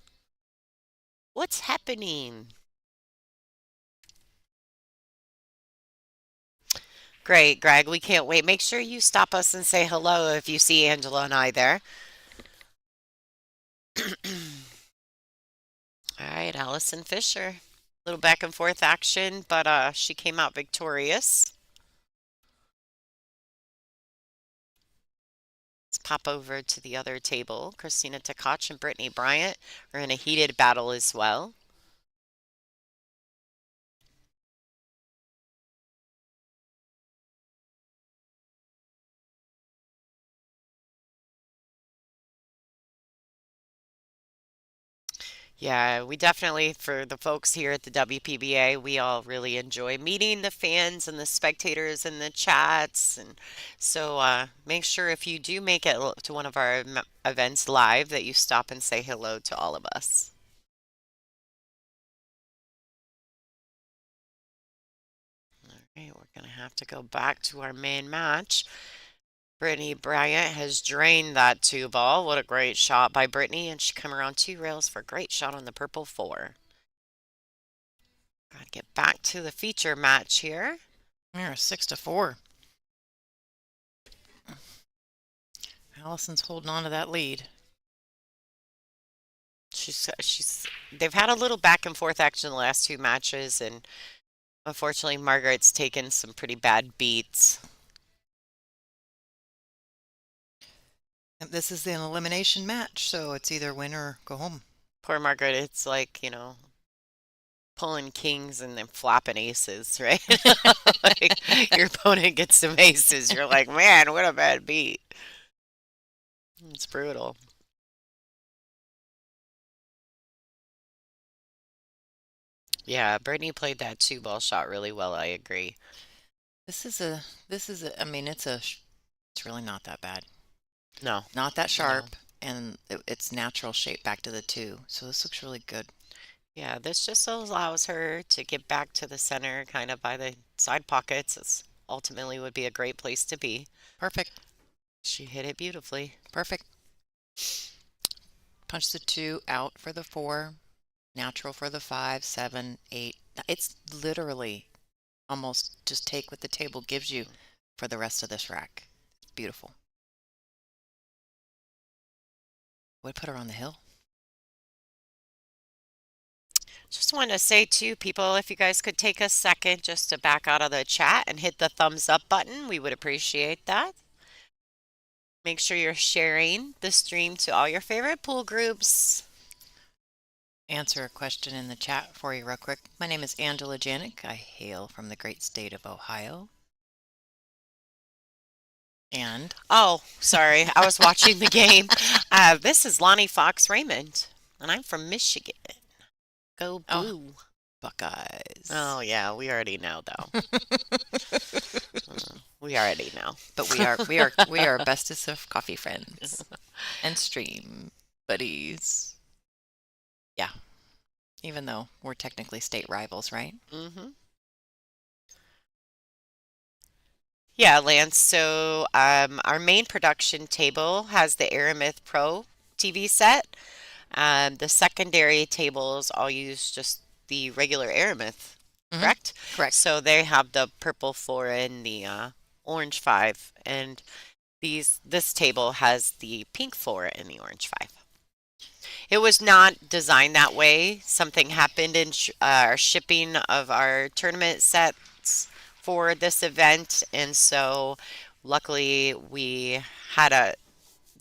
What's happening? Great, Greg. We can't wait. Make sure you stop us and say hello if you see Angela and I there. All right, Allison Fisher. Little back and forth action, but she came out victorious. Let's pop over to the other table. Christina Tkach and Brittany Bryant are in a heated battle as well. Yeah, we definitely, for the folks here at the WPBA, we all really enjoy meeting the fans and the spectators and the chats. And so make sure if you do make it to one of our events live that you stop and say hello to all of us. All right, we're going to have to go back to our main match. Brittany Bryant has drained that two ball. What a great shot by Brittany, and she come around two rails for a great shot on the purple four. Gotta get back to the feature match here. We're 6-4. Allison's holding on to that lead. They've had a little back and forth action the last two matches, and unfortunately Margaret's taken some pretty bad beats. And this is an elimination match, so it's either win or go home. Poor Margaret, it's like, pulling kings and then flopping aces, right? Like your opponent gets some aces. You're like, man, what a bad beat. It's brutal. Yeah, Brittany played that two ball shot really well. I agree. I mean, it's really not that bad. No, Not that sharp, and it's natural shape back to the two. So this looks really good. yeah, this just allows her to get back to the center, kind of by the side pockets. It's ultimately would be a great place to be. Perfect. She hit it beautifully. Perfect. Punch the 2 out for the 4, natural for the 5, 7, 8. It's literally almost just take what the table gives you for the rest of this rack. It's beautiful. Would put her on the hill. Just wanted to say too, people, if you guys could take a second just to back out of the chat and hit the thumbs up button, we would appreciate that. Make sure you're sharing the stream to all your favorite pool groups. Answer a question in the chat for you real quick. My name is Angela Janik. I hail from the great state of Ohio. And oh, sorry, I was watching the game. This is Lonnie Fox Raymond, and I'm from Michigan. Go Blue. Buckeyes. Oh yeah, we already know though. We already know. But we are bestest of coffee friends and stream buddies. Yeah. Even though we're technically state rivals, right? Mm-hmm. Yeah, Lance. So our main production table has the Aramith Pro TV set. The secondary tables all use just the regular Aramith, correct? Correct. So they have the purple 4 and the orange 5, and this table has the pink 4 and the orange 5. It was not designed that way. Something happened in our shipping of our tournament sets for this event, and so luckily we had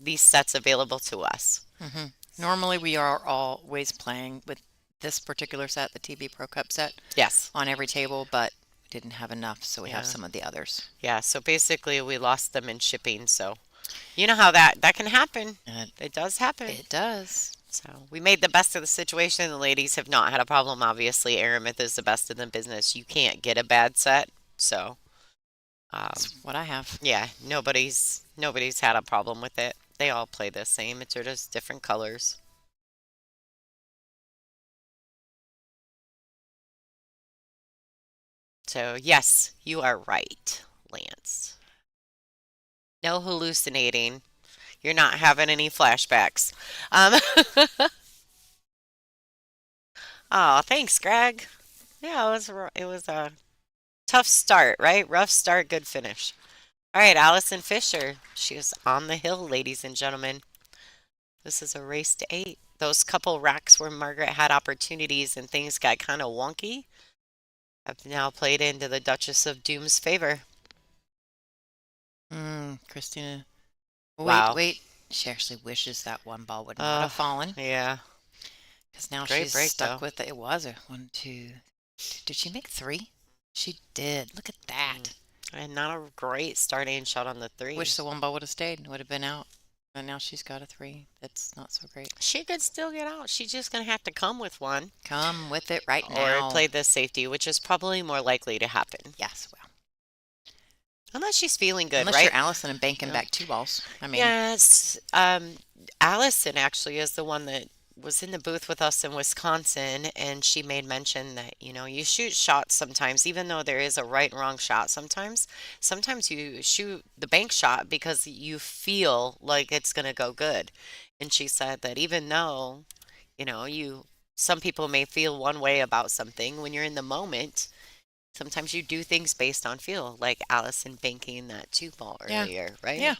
these sets available to us. Mm-hmm. Normally we are always playing with this particular set, the TV Pro Cup set. Yes. On every table, but we didn't have enough, so we have some of the others. Yeah, so basically we lost them in shipping, so you know how that can happen. It does happen. It does. So we made the best of the situation. The ladies have not had a problem. Obviously, Aramith is the best in the business. You can't get a bad set, so that's what I have. Yeah, nobody's had a problem with it. They all play the same. It's just different colors. So yes, you are right, Lance. No hallucinating. You're not having any flashbacks. Oh, thanks, Greg. Yeah, it was a tough start, right? Rough start, good finish. All right, Allison Fisher. She is on the hill, ladies and gentlemen. This is a race to 8. Those couple racks where Margaret had opportunities and things got kind of wonky have now played into the Duchess of Doom's favor. Christina. Wow. Wait. She actually wishes that one ball would not have fallen. Yeah. Because now she's stuck with it. It was a 1, 2. Did she make 3? She did. Look at that. And not a great starting shot on the 3. Wish the one ball would have stayed. Would have been out. And now she's got a 3. That's not so great. She could still get out. She's just going to have to come with one. Come with it right now. Or play the safety, which is probably more likely to happen. Yes, well. Unless she's feeling good, Unless right? you're Allison and banking back 2 balls. I mean. Yes. Allison actually is the one that was in the booth with us in Wisconsin, and she made mention that, you shoot shots sometimes, even though there is a right and wrong shot sometimes. Sometimes you shoot the bank shot because you feel like it's going to go good. And she said that even though, some people may feel one way about something, when you're in the moment, sometimes you do things based on feel, like Allison banking that two ball Yeah. earlier, right? Yeah.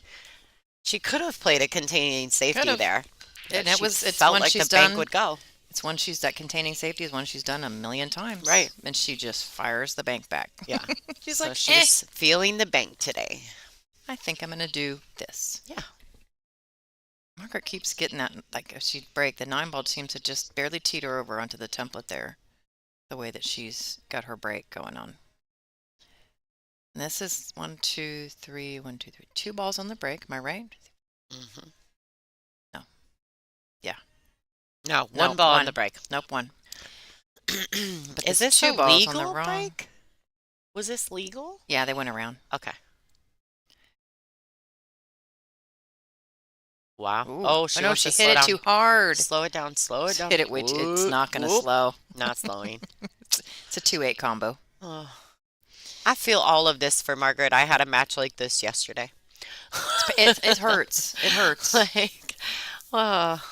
She could have played a containing Could safety have. there. And She it's felt one like the she's bank done. would go. It's one she's that containing safety is one she's done a million times. Right. And she just fires the bank back. Yeah. She's So like, she was feeling the bank today. I think I'm going to do this. Yeah. Margaret keeps getting that, like if she'd break, the 9 ball seems to just barely teeter over onto the template there, the way that she's got her break going on. And this is 1, 2, 3, 1, 2, 3. 2 balls on the break, am I right? Mm-hmm. No. Yeah. No, No, one ball on one. the break. Nope, 1. Is there's this 2 a balls on the legal wrong. break? Was this legal? Yeah, they went around. Okay. Wow. Ooh. Oh, she no, wants she to slow hit it down. too hard. Slow it down. Slow it down. Hit it, which it's not going to Whoop. slow. Not slowing. It's a 2-8 combo. Oh. I feel all of this for Margaret. I had a match like this yesterday. It hurts. It hurts. Like, oh.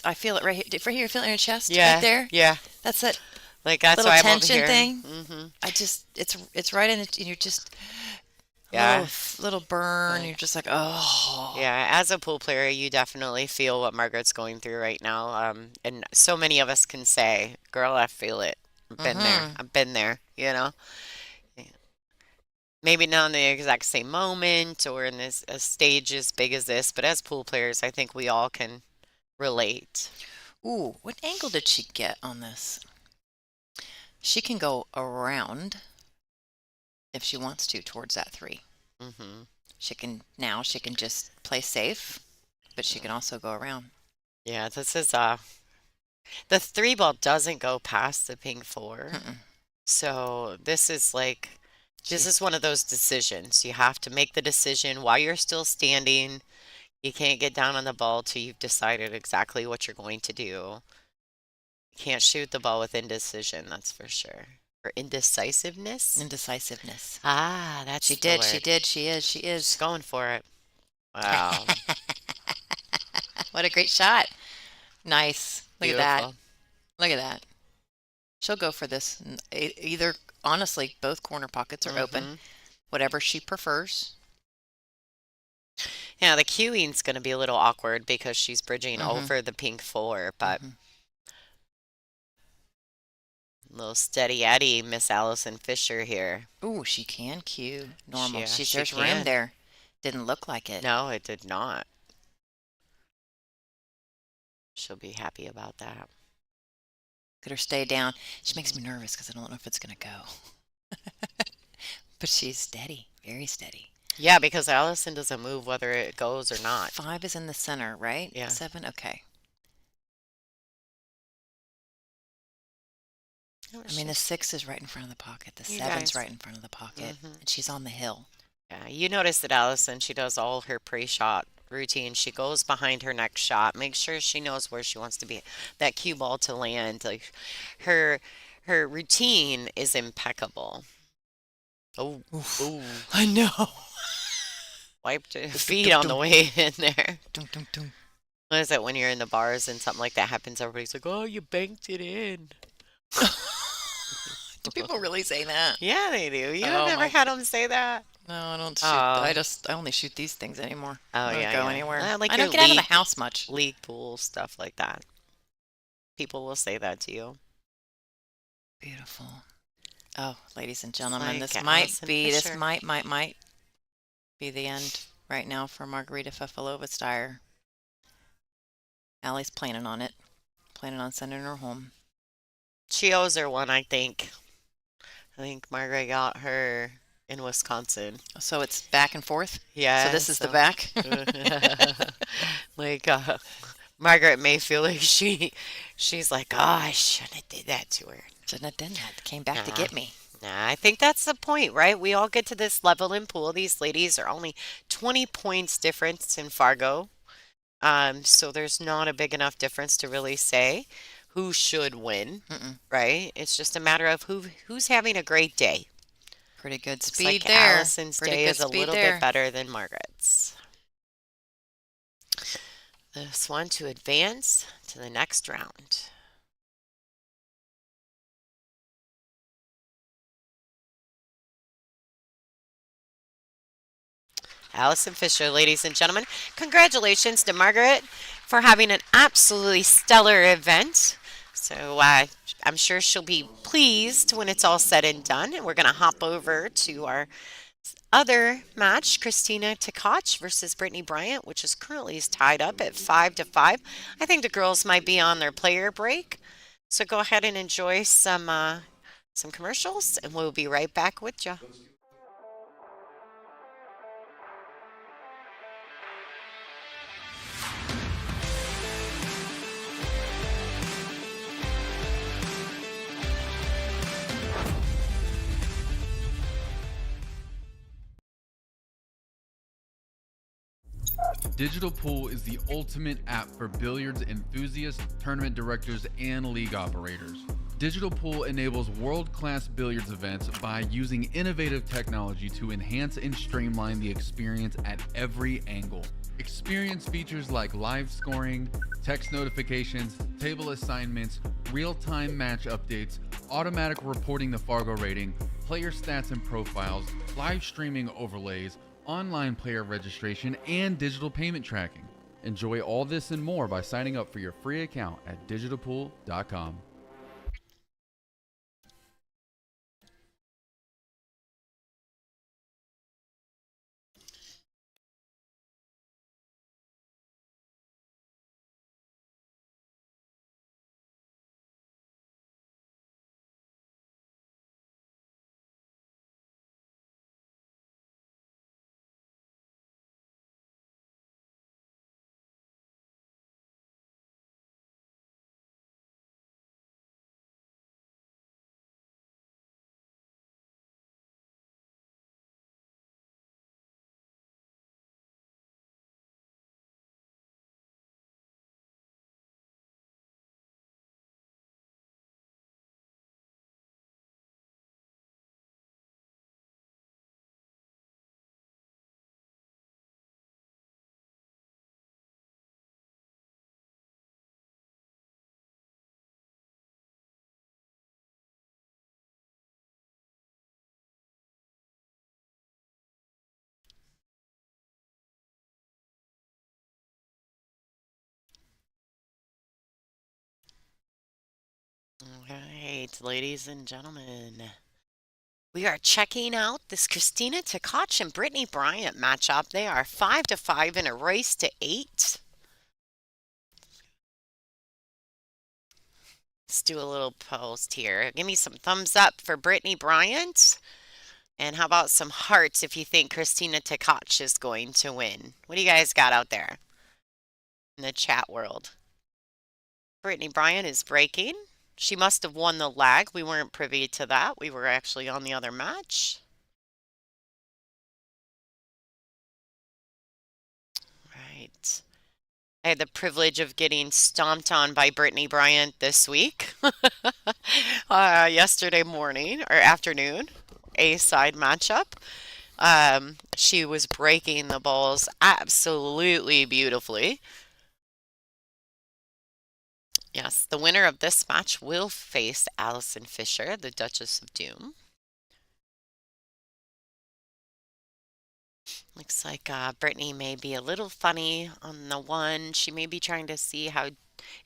I feel it right here. Feel it in your chest, Yeah. right there. Yeah. That's that Like that's little why I'm over tension here. thing. Mm-hmm. It's right in it, and you're just Yeah. little burn. You're just like, oh. Yeah, as a pool player, you definitely feel what Margaret's going through right now. And so many of us can say, "Girl, I feel it. I've been there. I've been there." Maybe not in the exact same moment or in this a stage as big as this, but as pool players, I think we all can relate. Ooh, what angle did she get on this? She can go around if she wants to towards that 3. Mm-hmm. She can just play safe, but she can also go around. Yeah, this is the 3 ball doesn't go past the pink 4. Mm-mm. So this is one of those decisions. You have to make the decision while you're still standing. You can't get down on the ball till you've decided exactly what you're going to do. You can't shoot the ball with indecision, that's for sure. Or indecisiveness. Indecisiveness. Ah, that's She the did. word. She did. She is. She She's is. going for it. Wow. What a great shot. Nice. Look at that. Beautiful. Look at that. She'll go for this. Either, honestly, both corner pockets are open. Mhm. Whatever she prefers. Yeah, the cueing's going to be a little awkward because she's bridging Mhm. over the pink 4, but Mhm. little steady Eddie, Miss Allison Fisher here. Ooh, she can cue normal. She There's room can. there. Didn't look like it. No, it did not. She'll be happy about that. Could her stay down. She makes me nervous because I don't know if it's going to go. But she's steady. Very steady. Yeah, because Allison doesn't move whether it goes or not. 5 is in the center, right? Yeah. 7? Okay. I mean, the 6 is right in front of the pocket. The You 7's guys. right in front of the pocket. Mhm. And she's on the hill. Yeah, you notice that Allison, she does all her pre-shot routine. She goes behind her next shot, makes sure she knows where she wants to be, that cue ball to land. Like her routine is impeccable. Oh, ooh, I know. wiped her feet on the way in there. Dum, dum, dum. What is it when you're in the bars and something like that happens? Everybody's like, "Oh, you banked it in." Do people really say that? Yeah, they do. You Oh, have never my- had them say that? No, I don't shoot. Oh. I only shoot these things anymore. Oh, I don't yeah, go yeah. anywhere. Like I your don't get out of the league- house much. League pool stuff like that. People will say that to you. Beautiful. Oh, ladies and gentlemen, like this might Allison be Fisher. might be the end right now for Margarita Fefalova-Steyer. Allie's planning on it. Planning on sending her home. She owes her one, I think. I think Margaret got her in Wisconsin. So it's back and forth. Yeah. So this is the back. Like Margaret may feel like she's like, "Oh, I shouldn't have did that to her." Shouldn't have done that. Came back to Nah. get me. Nah, I think that's the point, right? We all get to this level in pool. These ladies are only 20 points difference in Fargo. So there's not a big enough difference to really say who should win, Mm-mm. right? It's just a matter of who's having a great day. Pretty good Looks speed like there. Allison's Pretty day good is a speed little bit there. better than Margaret's. This one to advance to the next round. Allison Fisher, ladies and gentlemen, congratulations to Margaret for having an absolutely stellar event. So I'm sure she'll be pleased when it's all said and done. And we're going to hop over to our other match, Christina Tkach versus Brittany Bryant, which is currently tied up at 5-5. I think the girls might be on their player break. So go ahead and enjoy some commercials, and we'll be right back with you. Digital Pool is the ultimate app for billiards enthusiasts, tournament directors, and league operators. Digital Pool enables world-class billiards events by using innovative technology to enhance and streamline the experience at every angle. Experience features like live scoring, text notifications, table assignments, real-time match updates, automatic reporting the Fargo rating, player stats and profiles, live streaming overlays, online player registration, and digital payment tracking. Enjoy all this and more by signing up for your free account at digitalpool.com. All right, ladies and gentlemen. We are checking out this Christina Tkach and Brittany Bryant matchup. They are 5-5 in a race to 8. Let's do a little post here. Give me some thumbs up for Brittany Bryant. And how about some hearts if you think Christina Tkach is going to win? What do you guys got out there in the chat world? Brittany Bryant is breaking. She must have won the lag. We weren't privy to that. We were actually on the other match. Right. I had the privilege of getting stomped on by Brittany Bryant this week. Yesterday morning or afternoon, a side matchup. She was breaking the balls absolutely beautifully. Yes, the winner of this match will face Allison Fisher, the Duchess of Doom. Looks like Brittany may be a little funny on the one. She may be trying to see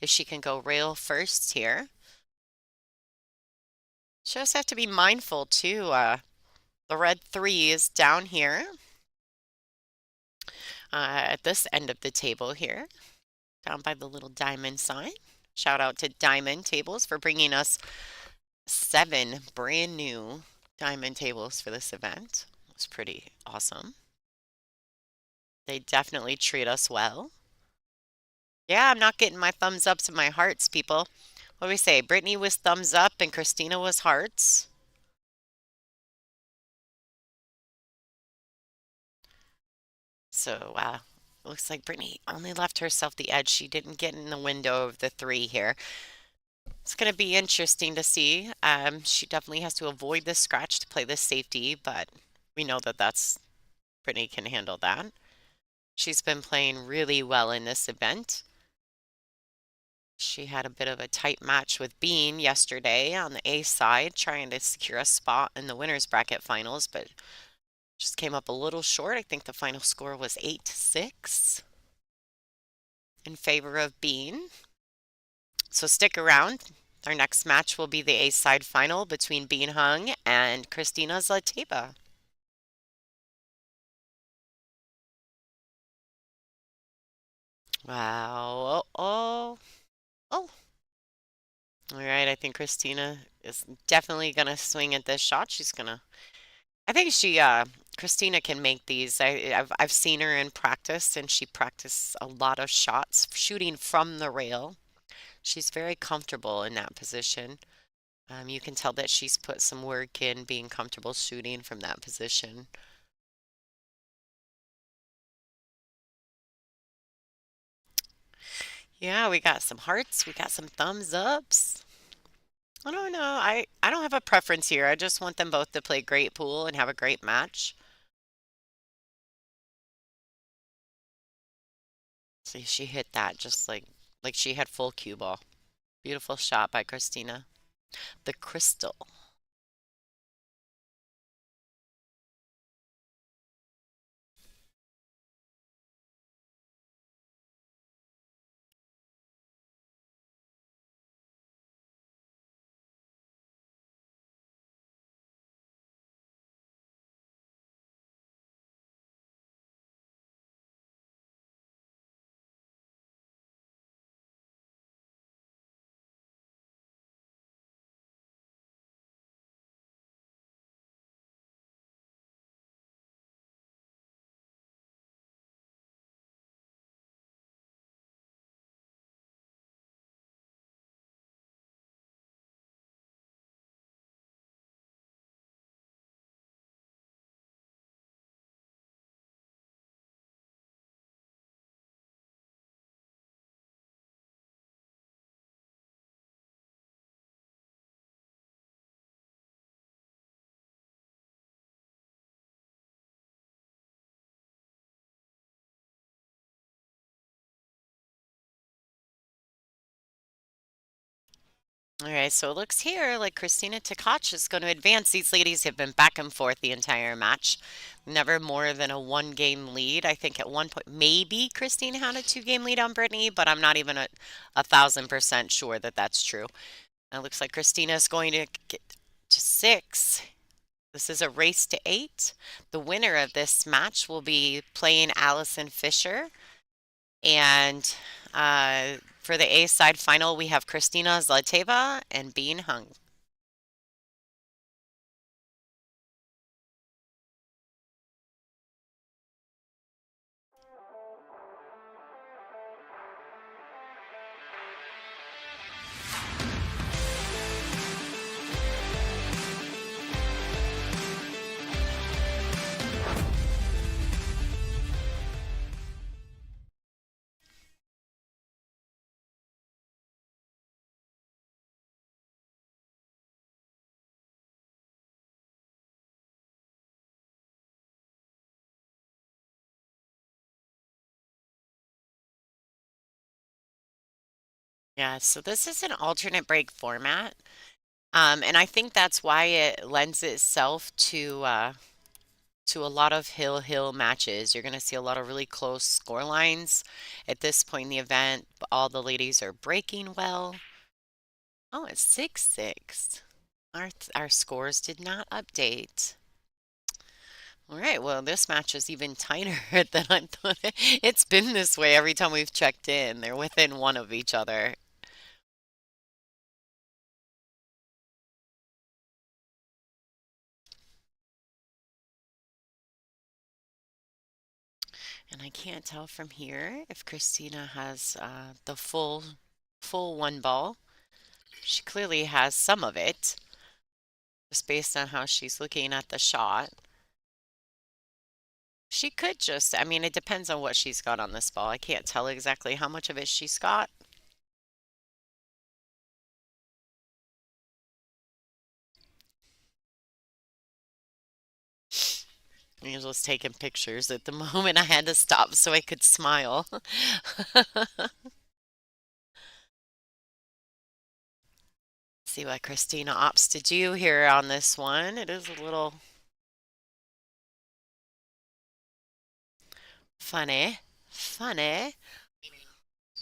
if she can go rail first here. She just have to be mindful too. The red 3 is down here at this end of the table here, down by the little diamond sign. Shout out to Diamond Tables for bringing us 7 brand new diamond tables for this event. It was pretty awesome. They definitely treat us well. Yeah, I'm not getting my thumbs ups and my hearts, people. What do we say? Brittany was thumbs up and Christina was hearts. So, Looks like Brittany only left herself the edge. She didn't get in the window of the three here. It's going to be interesting to see. She definitely has to avoid the scratch to play the safety, but we know that Brittany can handle that. She's been playing really well in this event. She had a bit of a tight match with Bean yesterday on the A side, trying to secure a spot in the winners bracket finals, but just came up a little short. I think the final score was 8-6 in favor of Bean. So stick around. Our next match will be the A side final between Bean Hung and Christina Zlateva. Wow. Oh. All right, I think Christina is definitely gonna swing at this shot. I think Christina can make these. I've seen her in practice, and she practiced a lot of shots shooting from the rail. She's very comfortable in that position. You can tell that she's put some work in being comfortable shooting from that position. Yeah, we got some hearts, we got some thumbs ups. I don't know. I don't have a preference here. I just want them both to play great pool and have a great match. See, she hit that just like she had full cue ball. Beautiful shot by Christina. The crystal. All right, so it looks here like Christina Tkach is going to advance. These ladies have been back and forth the entire match. Never more than a one-game lead. I think at one point, maybe Christine had a two-game lead on Brittany, but I'm not even a 1,000% sure that that's true. It looks like Christina is going to get to 6. This is a race to 8. The winner of this match will be playing Allison Fisher. And for the A side final, we have Christina Zlateva and Bean Hung. Yeah, so this is an alternate break format. And I think that's why it lends itself to a lot of hill matches. You're going to see a lot of really close score lines at this point in the event. All the ladies are breaking well. Oh, it's 6-6. Our scores did not update. All right, well, this match is even tighter than I thought. It's been this way every time we've checked in. They're within one of each other. And I can't tell from here if Christina has the full one ball. She clearly has some of it, just based on how she's looking at the shot. She could just, I mean, it depends on what she's got on this ball. I can't tell exactly how much of it she's got. Angela's taking pictures at the moment. I had to stop so I could smile. See what Christina opts to do here on this one. It is a little funny. Funny.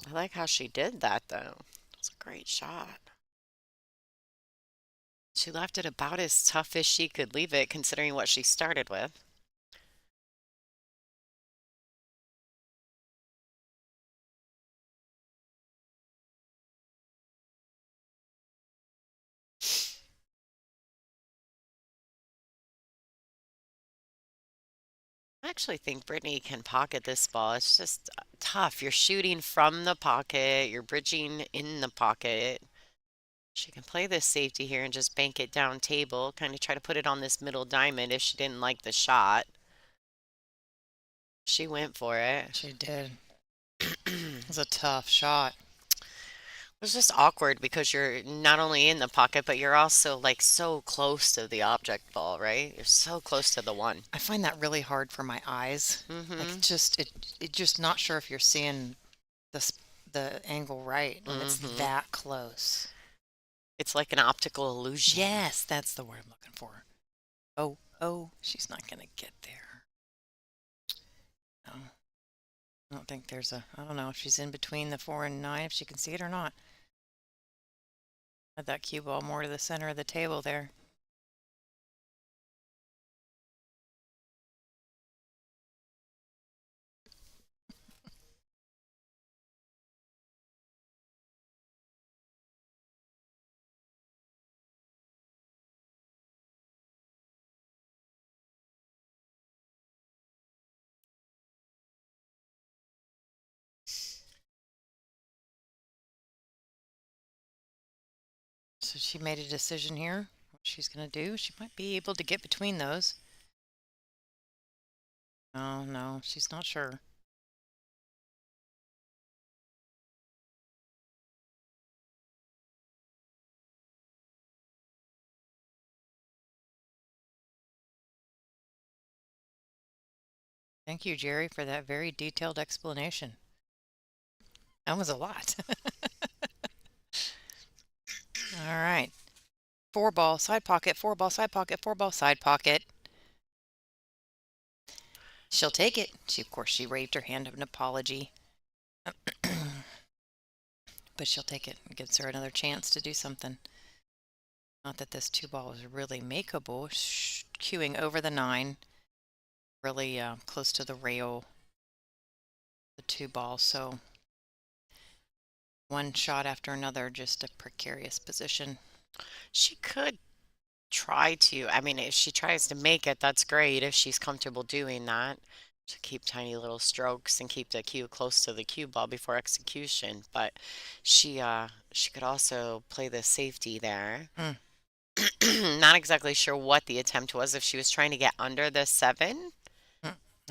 I like how she did that though. It's a great shot. She left it about as tough as she could leave it, considering what she started with. I actually think Brittany can pocket this ball. It's just tough. You're shooting from the pocket, you're bridging in the pocket. She can play this safety here and just bank it down table, kind of try to put it on this middle diamond if she didn't like the shot. She went for it. She did. It was a tough shot. It was just awkward because you're not only in the pocket, but you're also like so close to the object ball, right? You're so close to the one. I find that really hard for my eyes. Like Mm-hmm. it just not sure if you're seeing the angle right when it's Mm-hmm. that close. It's like an optical illusion. Yes, that's the word I'm looking for. Oh, oh, she's not gonna get there. No, I don't think there's a. I don't know if she's in between the 4 and 9, if she can see it or not. Had that cue ball more to the center of the table there. So she made a decision here. What she's gonna do? She might be able to get between those. Oh no, she's not sure. Thank you, Jerry, for that very detailed explanation. That was a lot. All right. 4 ball, side pocket, 4 ball, side pocket, 4 ball, side pocket. She'll take it. Of course, she waved her hand of an apology. But she'll take it. It gives her another chance to do something. Not that this 2 ball is really makeable. Cueing over the 9. Really close to the rail. The 2 ball. So one shot after another, just a precarious position. She could try to, I mean, if she tries to make it, that's great if she's comfortable doing that. To keep tiny little strokes and keep the cue close to the cue ball before execution. But she could also play the safety there. Hmm. Not exactly sure what the attempt was, if she was trying to get under the 7.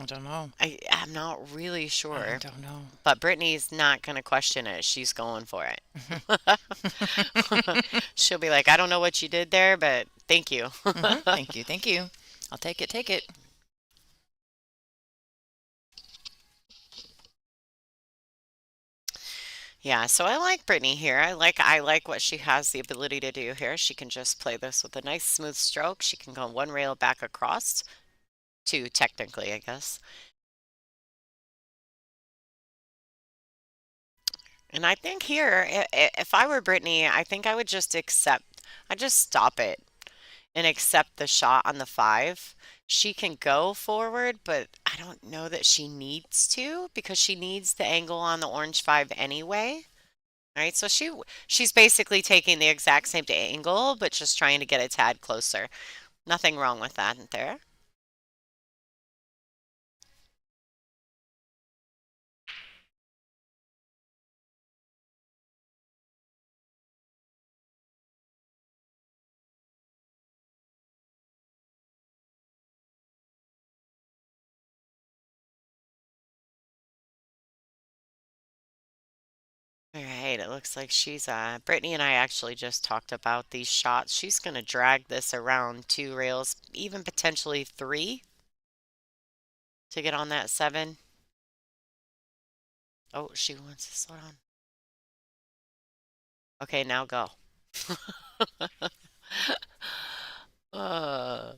I don't know. I'm not really I sure. don't know. But Brittany's not going to question it. She's going for it. She'll be like, I don't know what you did there, but thank you. Thank you. Thank you. I'll take it. Take it. Yeah, so I like Brittany here. I like what she has the ability to do here. She can just play this with a nice smooth stroke. She can go one rail back across, 2 technically, I guess. And I think here, if I were Brittany, I think I would just I'd just stop it and accept the shot on the 5. She can go forward, but I don't know that she needs to because she needs the angle on the orange 5 anyway. All right, so she's basically taking the exact same angle, but just trying to get a tad closer. Nothing wrong with that there. looks like she's Brittany and I actually just talked about these shots. She's going to drag this around 2 rails, even potentially 3 to get on that 7. Oh, she wants to slow down. Okay, now go. Uh,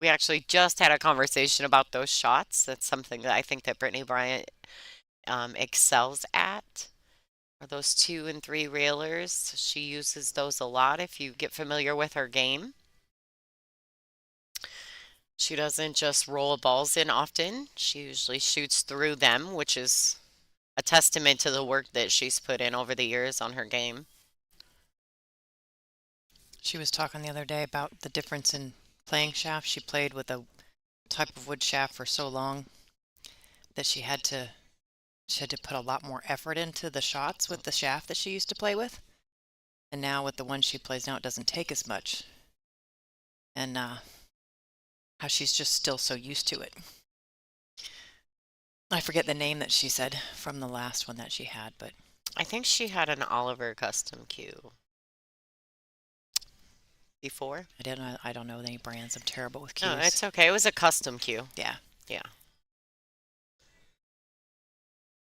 we actually just had a conversation about those shots. That's something that I think that Brittany Bryant excels at. Are those 2 and 3 railers? She uses those a lot if you get familiar with her game. She doesn't just roll balls in often. She usually shoots through them, which is a testament to the work that she's put in over the years on her game. She was talking the other day about the difference in playing shaft. She played with a type of wood shaft for so long that she had to put a lot more effort into the shots with the shaft that she used to play with. And now with the one she plays now, it doesn't take as much. And how she's just still so used to it. I forget the name that she said from the last one that she had, but I think she had an Oliver custom cue before. I don't know any brands. I'm terrible with No, cues. it's okay. It was a custom cue. Yeah. Yeah.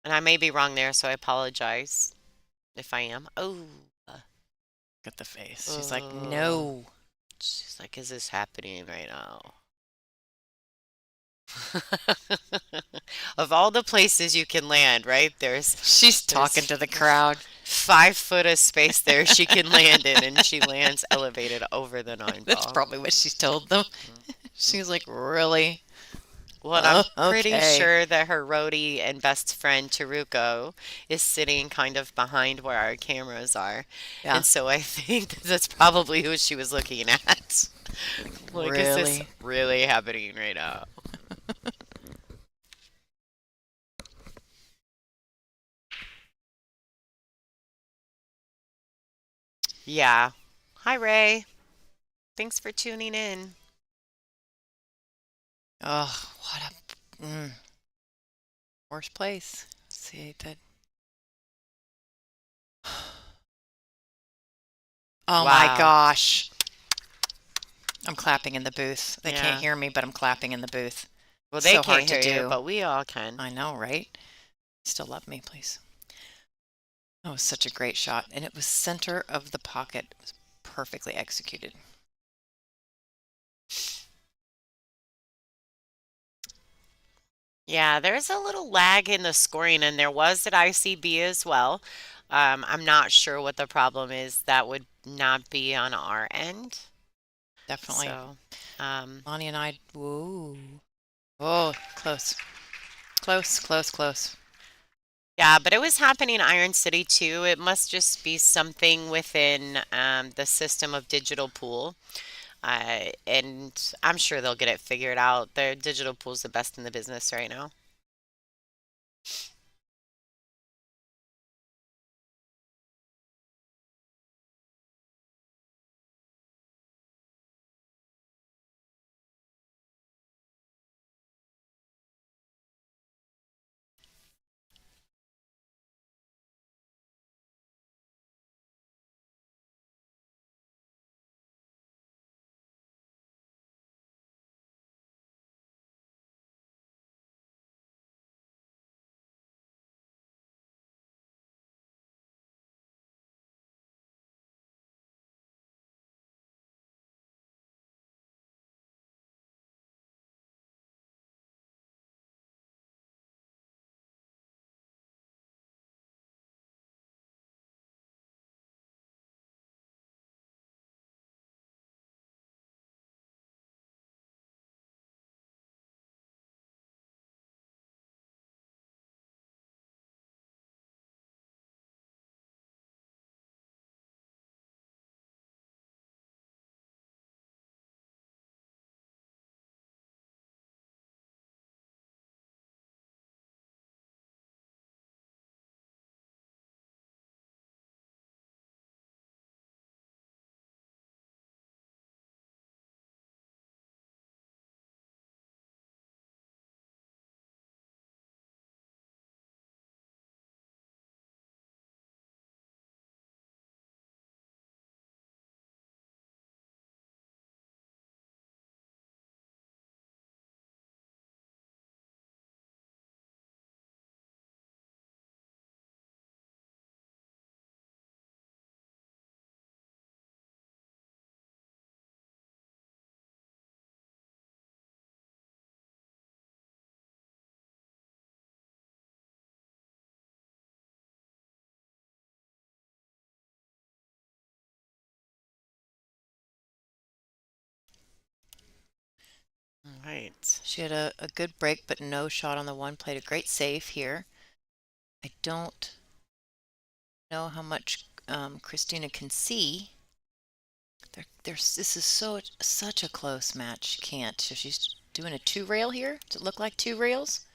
And I may be wrong there, so I apologize if I am. Oh. Look at the face. She's like, no. She's like, is this happening right now? Of all the places you can land, right? She's talking to the crowd. 5 foot of space there she can land in, and she lands elevated over the 9 That's ball. probably what she told them. She's like, really? Well, and I'm pretty Okay. sure that her roadie and best friend Taruko is sitting kind of behind where our cameras are. Yeah. And so I think that's probably who she was looking at. Like, is this Really? really happening right now? Yeah. Hi, Ray. Thanks for tuning in. Oh, what a worst place. See that. Oh my Wow. gosh. I'm clapping in the booth. They Yeah. can't hear me, but I'm clapping in the booth. Well, they So hard can't to hear you, do. but we all can. I know, right? Still love me, please. That was such a great shot, and it was center of the pocket. It was perfectly executed. Yeah, there's a little lag in the scoring, and there was at ICB as well. I'm not sure what the problem is. That would not be on our end. Definitely. So, Lonnie and I, whoa. Oh, close. Close, close, close. yeah, but it was happening in Iron City too. It must just be something within the system of digital pool. And I'm sure they'll get it figured out. Their digital pool's the best in the business right now. Right. She had a good break, but no shot on the one. Played a great save here. I don't know how much Christina can see. This is such a close match. She can't. So she's doing a two rail here. Does it look like two rails?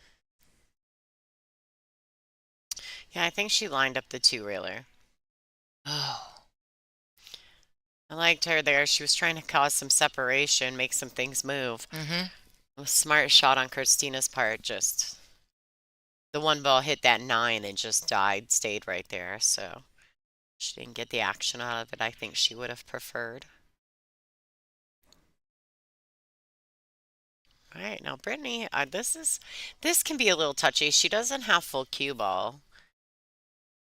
Yeah, I think she lined up the two-reeler. Oh. I liked her there. She was trying to cause some separation, make some things move. Mm-hmm. A smart shot on Christina's part. Just the one ball hit that 9 and just died, stayed right there. So she didn't get the action out of it I think she would have preferred. All right, now Brittany, this can be a little touchy. She doesn't have full cue ball.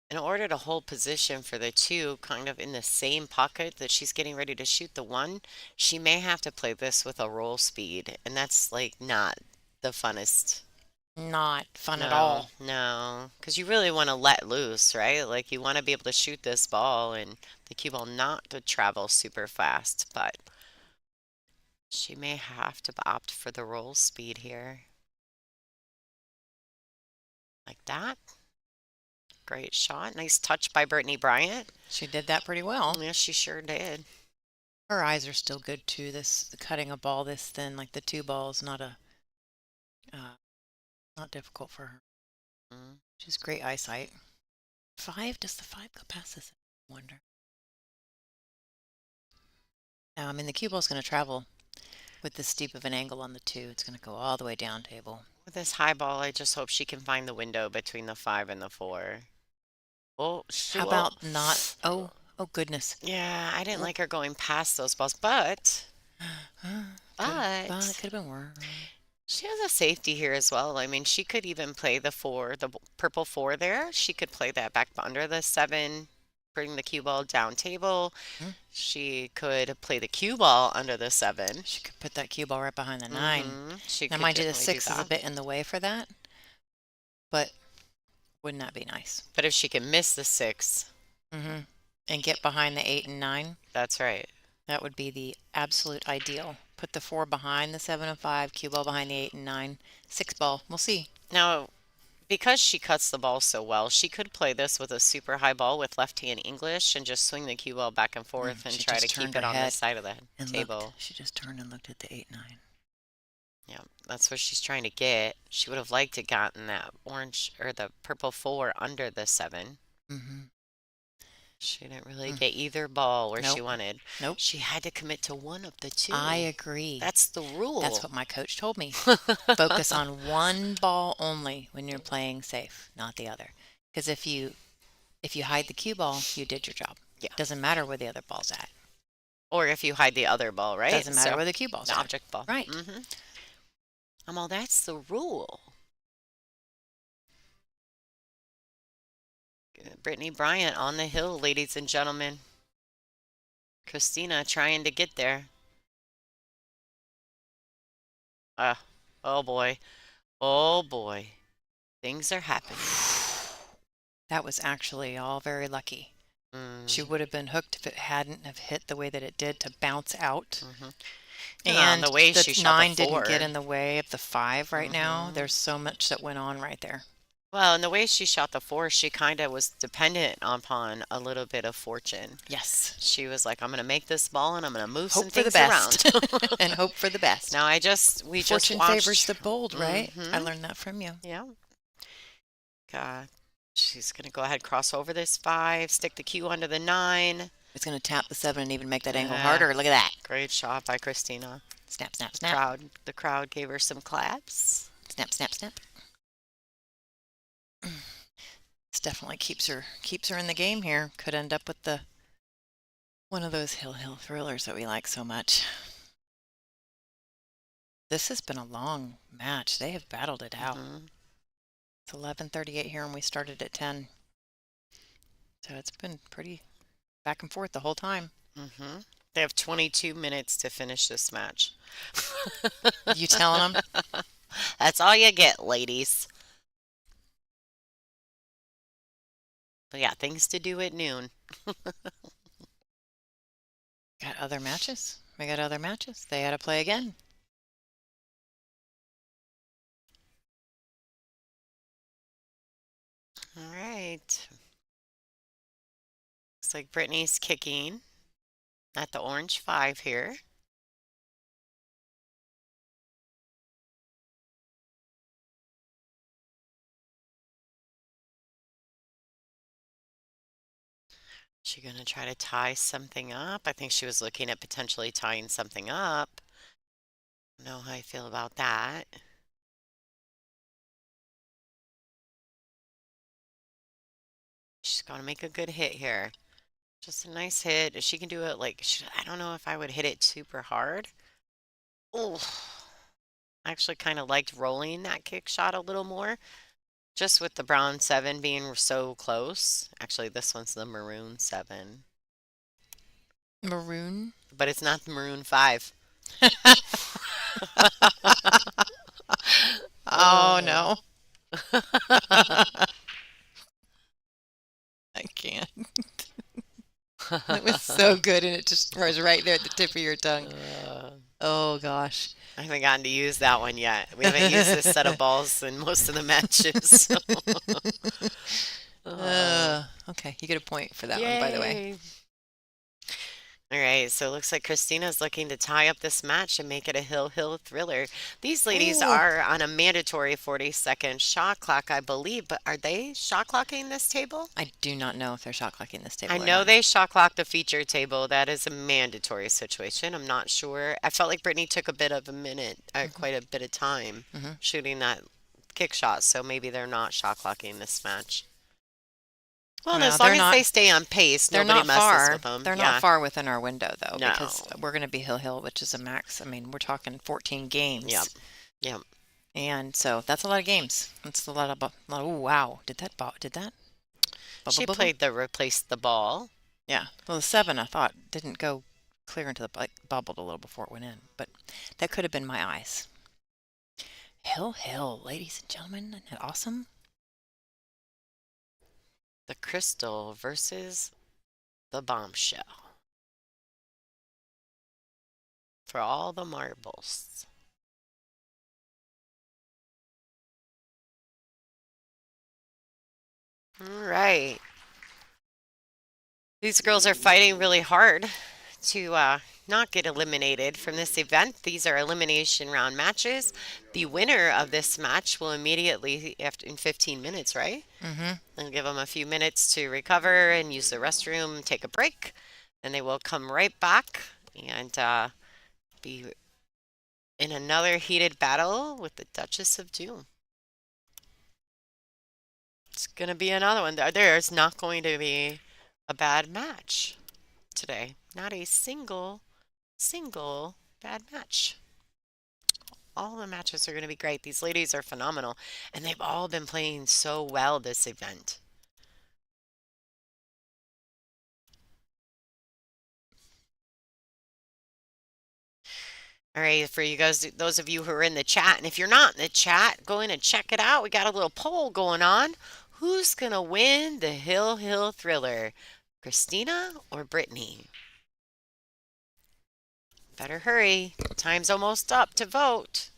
In order to hold position for the two kind of in the same pocket that she's getting ready to shoot the one, she may have to play this with a roll speed, and that's like not the funnest. Not fun at No, all. no, because you really want to let loose, right? Like you want to be able to shoot this ball and the cue ball not to travel super fast, but she may have to opt for the roll speed here. Like that. Great shot. Nice touch by Brittany Bryant. She did that pretty well. Yes, she sure did. Her eyes are still good too. This cutting a ball this thin, like the two balls, not difficult for her. Mm. She's great eyesight. Does the 5 go past this? I wonder. Now, I mean, the cue ball's going to travel with this steep of an angle on the 2. It's going to go all the way down table. With this high ball, I just hope she can find the window between the 5 and the 4. Oh, How about not? Oh goodness. Yeah, I didn't like her going past those balls, but It could have been worse. she has a safety here as well. I mean, she could even play the 4, the purple 4 there. She could play that back under the 7, bring the cue ball down table. She could play the cue ball under the 7. She could put that cue ball right behind the 9. She Now, could mind you, the definitely do 6 is a that. bit in the way for that, but wouldn't that be nice? But if she can miss the 6, and get behind the 8 and 9, that's right. that would be the absolute ideal. Put the 4 behind the 7 and 5, cue ball behind the 8 and 9, 6 ball. We'll see. Now, because she cuts the ball so well, she could play this with a super high ball with left hand English and just swing the cue ball back and forth and She try to just keep turned it her on the head side of the and table. She just turned and looked at the 8 9. Yeah, that's what she's trying to get. She would have liked to gotten that orange or the purple 4 under the 7. She didn't really get either ball where she wanted. Nope. She had to commit to one of the 2. I agree. That's the rule. That's what my coach told me. Focus on one ball only when you're playing safe, not the other. Because if you hide the cue ball, you did your job. Yeah. Doesn't matter where the other ball's at. Or if you hide the other ball, right? Doesn't matter where the cue ball's the at. object ball. Right. Well, that's the rule. Brittany Bryant on the hill, ladies and gentlemen. Christina trying to get there. Oh boy. Oh boy. Things are happening. That was actually all very lucky. She would have been hooked if it hadn't have hit the way that it did to bounce out. And the way she shot 9 the didn't 4. get in the way of the 5 right now. There's so much that went on right there. Well, and the way she shot the 4, she kind of was dependent upon a little bit of fortune. Yes. She was like, I'm going to make this ball and I'm going to move Hope some for the things best. around. And hope for the best. Now, we just Fortune watched. favors the bold, right? I learned that from you. Yeah. God. She's going to go ahead, cross over this 5, stick the cue under the 9. It's going to tap the 7 and even make that angle harder. Look at that. Great shot by Christina. Snap, snap, snap. The crowd gave her some claps. Snap, snap, snap. This definitely keeps her in the game here. Could end up with one of those hill thrillers that we like so much. This has been a long match. They have battled it out. It's 11:38 here and we started at 10. So it's been pretty back and forth the whole time. They have 22 minutes to finish this match. You telling them? That's all you get, ladies. But yeah, things to do at noon. Got other matches. We got other matches. They had to play again. All right. Looks like Brittany's kicking at the orange 5 here. She gonna try to tie something up? I think she was looking at potentially tying something up. I don't know how I feel about that. She's gonna make a good hit here. Just a nice hit. She can do it like, I don't know if I would hit it super hard. Oh, I actually kind of liked rolling that kick shot a little more, just with the brown 7 being so close. Actually, this one's the maroon 7, Maroon? but it's not the maroon 5. Oh no. I can't. It was so good and it just was right there at the tip of your tongue. Oh gosh. I haven't gotten to use that one yet. We haven't used this set of balls in most of the matches. Okay, you get a point for that one, by the way. Yay. All right, so it looks like Christina's looking to tie up this match and make it a hill thriller. These ladies Ooh. are on a mandatory 40-second shot clock, I believe, but are they shot clocking this table? I do not know if they're shot clocking this table I or know not. they shot clock the feature table. That is a mandatory situation. I'm not sure. I felt like Brittany took a bit of a minute, quite a bit of time shooting that kick shot, so maybe they're not shot clocking this match. Well, No, as they're long as not- they stay on pace, They're nobody not messes far. with them. They're Yeah. not far within our window though, No. because we're going to be Hill, which is a max. I mean, we're talking 14 games. Yep. Yep. And so that's a lot of games. That's a lot of. Oh wow! Did that? Bubble, She bubble? played the replace the ball. Yeah. Well, the 7 I thought didn't go clear into the bubbled a little before it went in, but that could have been my eyes. Hill, ladies and gentlemen, isn't that awesome? The crystal versus the bombshell. For all the marbles. All right. These girls are fighting really hard to not get eliminated from this event. These are elimination round matches. The winner of this match will immediately, after in 15 minutes, right? Mm-hmm. And give them a few minutes to recover and use the restroom, take a break, and they will come right back and be in another heated battle with the Duchess of Doom. It's going to be another one. There's not going to be a bad match today. Not a single bad match. All the matches are going to be great. These ladies are phenomenal, and they've all been playing so well this event. All right, for you guys, those of you who are in the chat, and if you're not in the chat, go in and check it out. We got a little poll going on. Who's going to win the Hill Thriller? Christina or Brittany? Better hurry. Time's almost up to vote.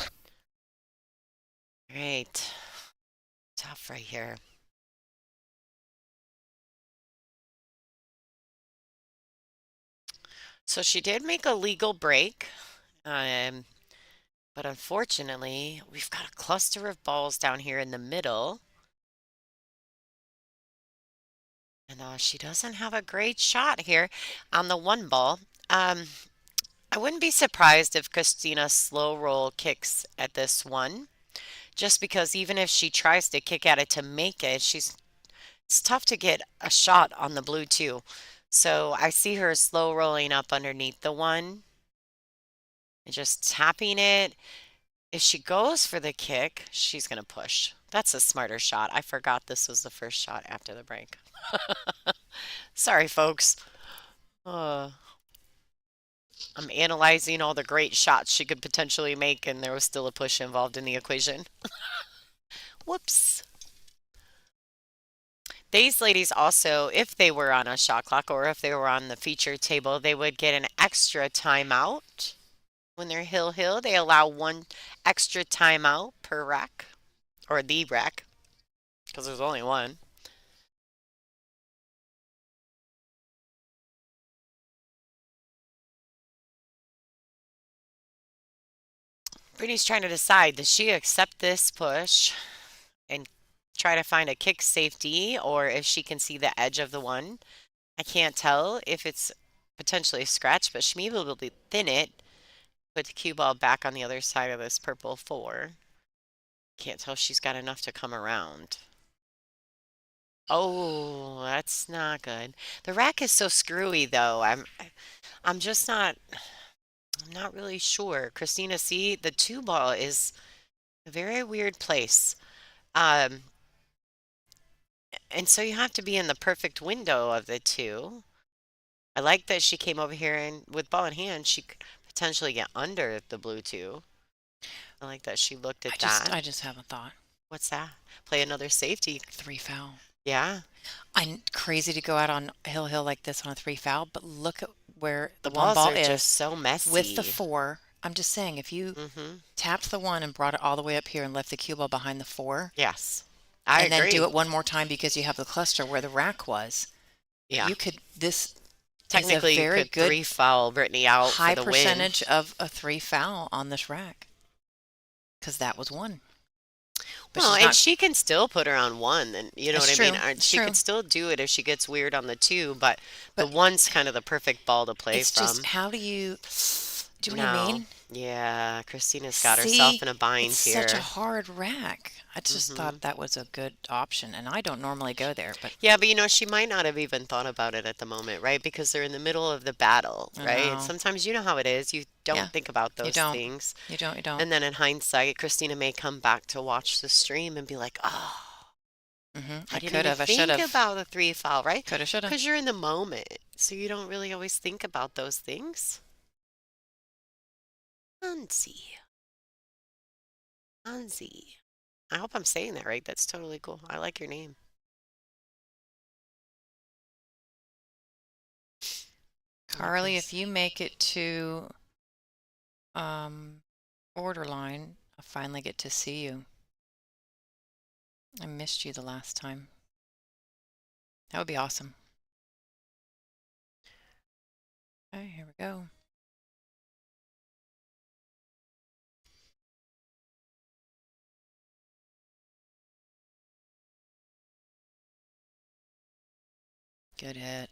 All right. Tough right here. So she did make a legal break, but unfortunately, we've got a cluster of balls down here in the middle. And she doesn't have a great shot here on the one ball. I wouldn't be surprised if Christina slow roll kicks at this one, just because even if she tries to kick at it to make it, it's tough to get a shot on the blue too. So I see her slow rolling up underneath the one and just tapping it. If she goes for the kick, she's going to push. That's a smarter shot. I forgot this was the first shot after the break. Sorry, folks. I'm analyzing all the great shots she could potentially make, and there was still a push involved in the equation. Whoops. These ladies also, if they were on a shot clock or if they were on the feature table, they would get an extra timeout. When they're hill, they allow one extra timeout per rack or the rack because there's only one. Brittany's trying to decide, does she accept this push and try to find a kick safety, or if she can see the edge of the one? I can't tell if it's potentially a scratch, but Shmi will be thin it. Put the cue ball back on the other side of this purple 4. Can't tell if she's got enough to come around. Oh, that's not good. The rack is so screwy though. I'm just not I'm not really sure. Christina, see, the 2 ball is a very weird place. Um, and so you have to be in the perfect window of the 2. I like that she came over here and with ball in hand, she could potentially get under the blue 2. I like that she looked at that. I just have a thought. What's that? Play another safety. 3 foul. Yeah. I'm crazy to go out on hill like this on a 3 foul, but look at where The the one balls ball are is just so messy. with the 4. I'm just saying, if you tapped the 1 and brought it all the way up here and left the cue ball behind the 4, Yes. I and agree. then do it one more time because you have the cluster where the rack was, Yeah. you could, this Technically, is a very you could good 3 foul Brittany out high for the win. percentage of a 3 foul on this rack because that was 1. But Well, she's and not, she can still put her on 1, and you know It's what I mean? true. It's She true. could still do it if she gets weird on the 2, but the But 1's kind of the perfect ball to play it's from. just, how do you know what I No. mean? Yeah, Christina's got See, herself in a bind it's here. such a hard rack. I just thought that was a good option, and I don't normally go there, but Yeah, but you know, she might not have even thought about it at the moment, right? Because they're in the middle of the battle, I right? And know. sometimes you know how it is. You don't Yeah, think about you those don't. things. You don't. And then in hindsight, Christina may come back to watch the stream and be like, oh, I didn't could even have. I should think have. about the 3 foul, right? Could have. Should have. Because you're in the moment. So you don't really always think about those things. Hansi. Hansi. I hope I'm saying that right. That's totally cool. I like your name. Carly, if you make it to borderline, I finally get to see you. I missed you the last time. That would be awesome. Okay, here we go. Good hit.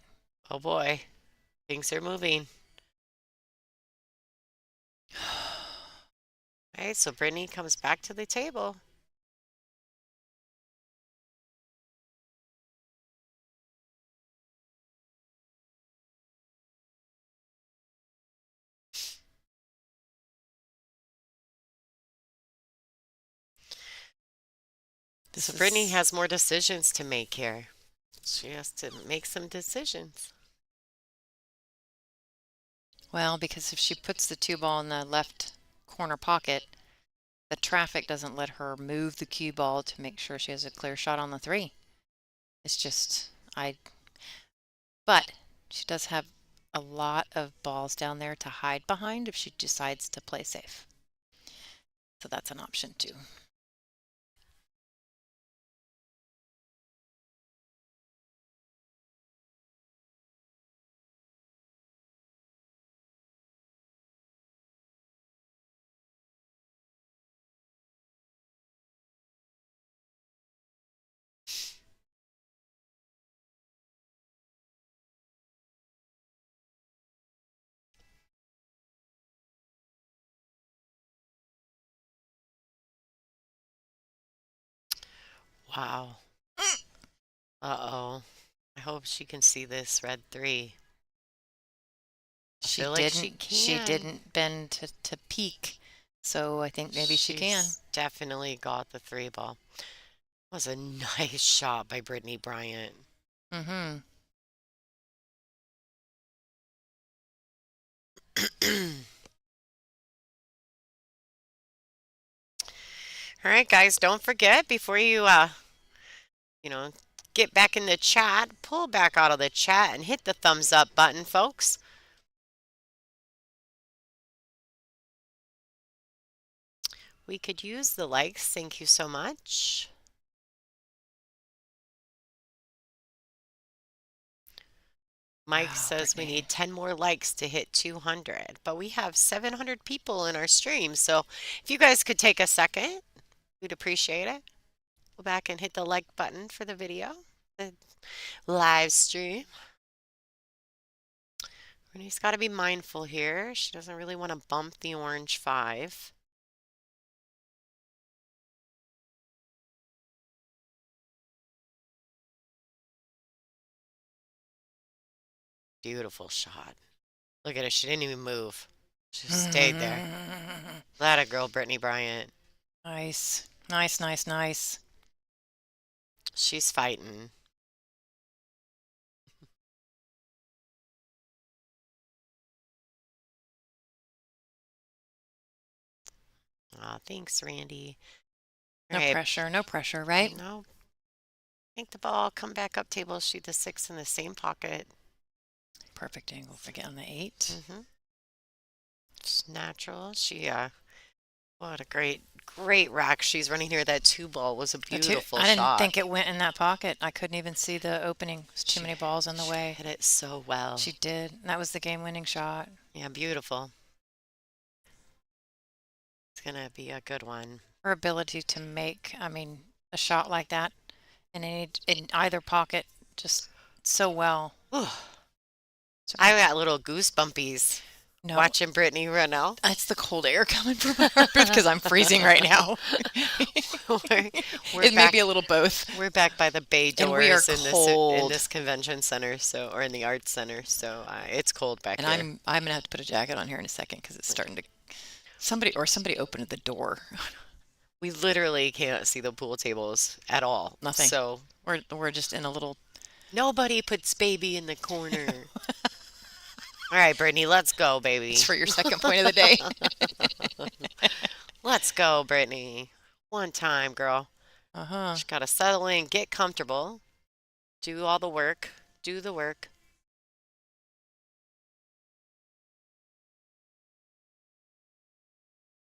Oh boy. Things are moving. All right, so Brittany comes back to the table. So Brittany has more decisions to make here. She has to make some decisions. Well, because if she puts the 2 ball in the left corner pocket, the traffic doesn't let her move the cue ball to make sure she has a clear shot on the 3. It's just, but she does have a lot of balls down there to hide behind if she decides to play safe. So that's an option too. Wow. Uh-oh. I hope she can see this red 3. I feel like she can. She didn't bend to peek, so I think maybe she can. She's definitely got the 3 ball. Was a nice shot by Brittany Bryant. Mm-hmm. All right, guys, don't forget before you, get back in the chat, pull back out of the chat, and hit the thumbs up button, folks. We could use the likes. Thank you so much. Mike says we need 10 more likes to hit 200, but we have 700 people in our stream. So if you guys could take a second, we'd appreciate it. Go back and hit the like button for the video, the live stream. Rennie's got to be mindful here. She doesn't really want to bump the orange 5. Beautiful shot. Look at her. She didn't even move. She just stayed there. That a girl, Brittany Bryant. Nice. Nice, nice, nice. She's fighting. Aw, thanks, Randy. No Right. pressure, no pressure, right? No. Take the ball, come back up table, shoot the 6 in the same pocket. Perfect angle for getting the 8. It's natural. What a great rack she's running here. That 2 ball was a beautiful I didn't shot. think it went in that pocket. I couldn't even see the opening. There's too many balls in the way. Hit it so well. She did. That was the game-winning shot. Yeah, beautiful. It's gonna be a good one. Her ability to make, a shot like that in either pocket, just so well. I got little goosebumpies watching Brittany run out. That's the cold air coming from my booth because I'm freezing right now. We're it may be a little both. We're back by the bay doors and we are in this convention center, or in the arts center, so it's cold back here. And I'm gonna have to put a jacket on here in a second because it's starting to. Somebody opened the door. We literally can't see the pool tables at all. Nothing. So we're just in a little. Nobody puts baby in the corner. All right, Brittany, let's go, baby. It's for your second point of the day. Let's go, Brittany. One time, girl. Just gotta settle in, get comfortable, do all the work, do the work.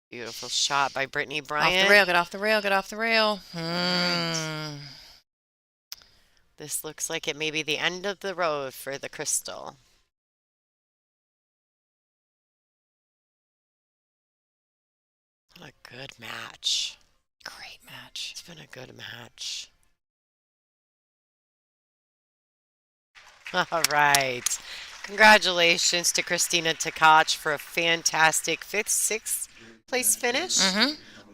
Beautiful shot by Brittany Bryant. Off the rail, get off the rail, get off the rail. This looks like it may be the end of the road for the Crystal. What a good match. Great match. It's been a good match. All right. Congratulations to Christina Tkach for a fantastic 5th, 6th place finish,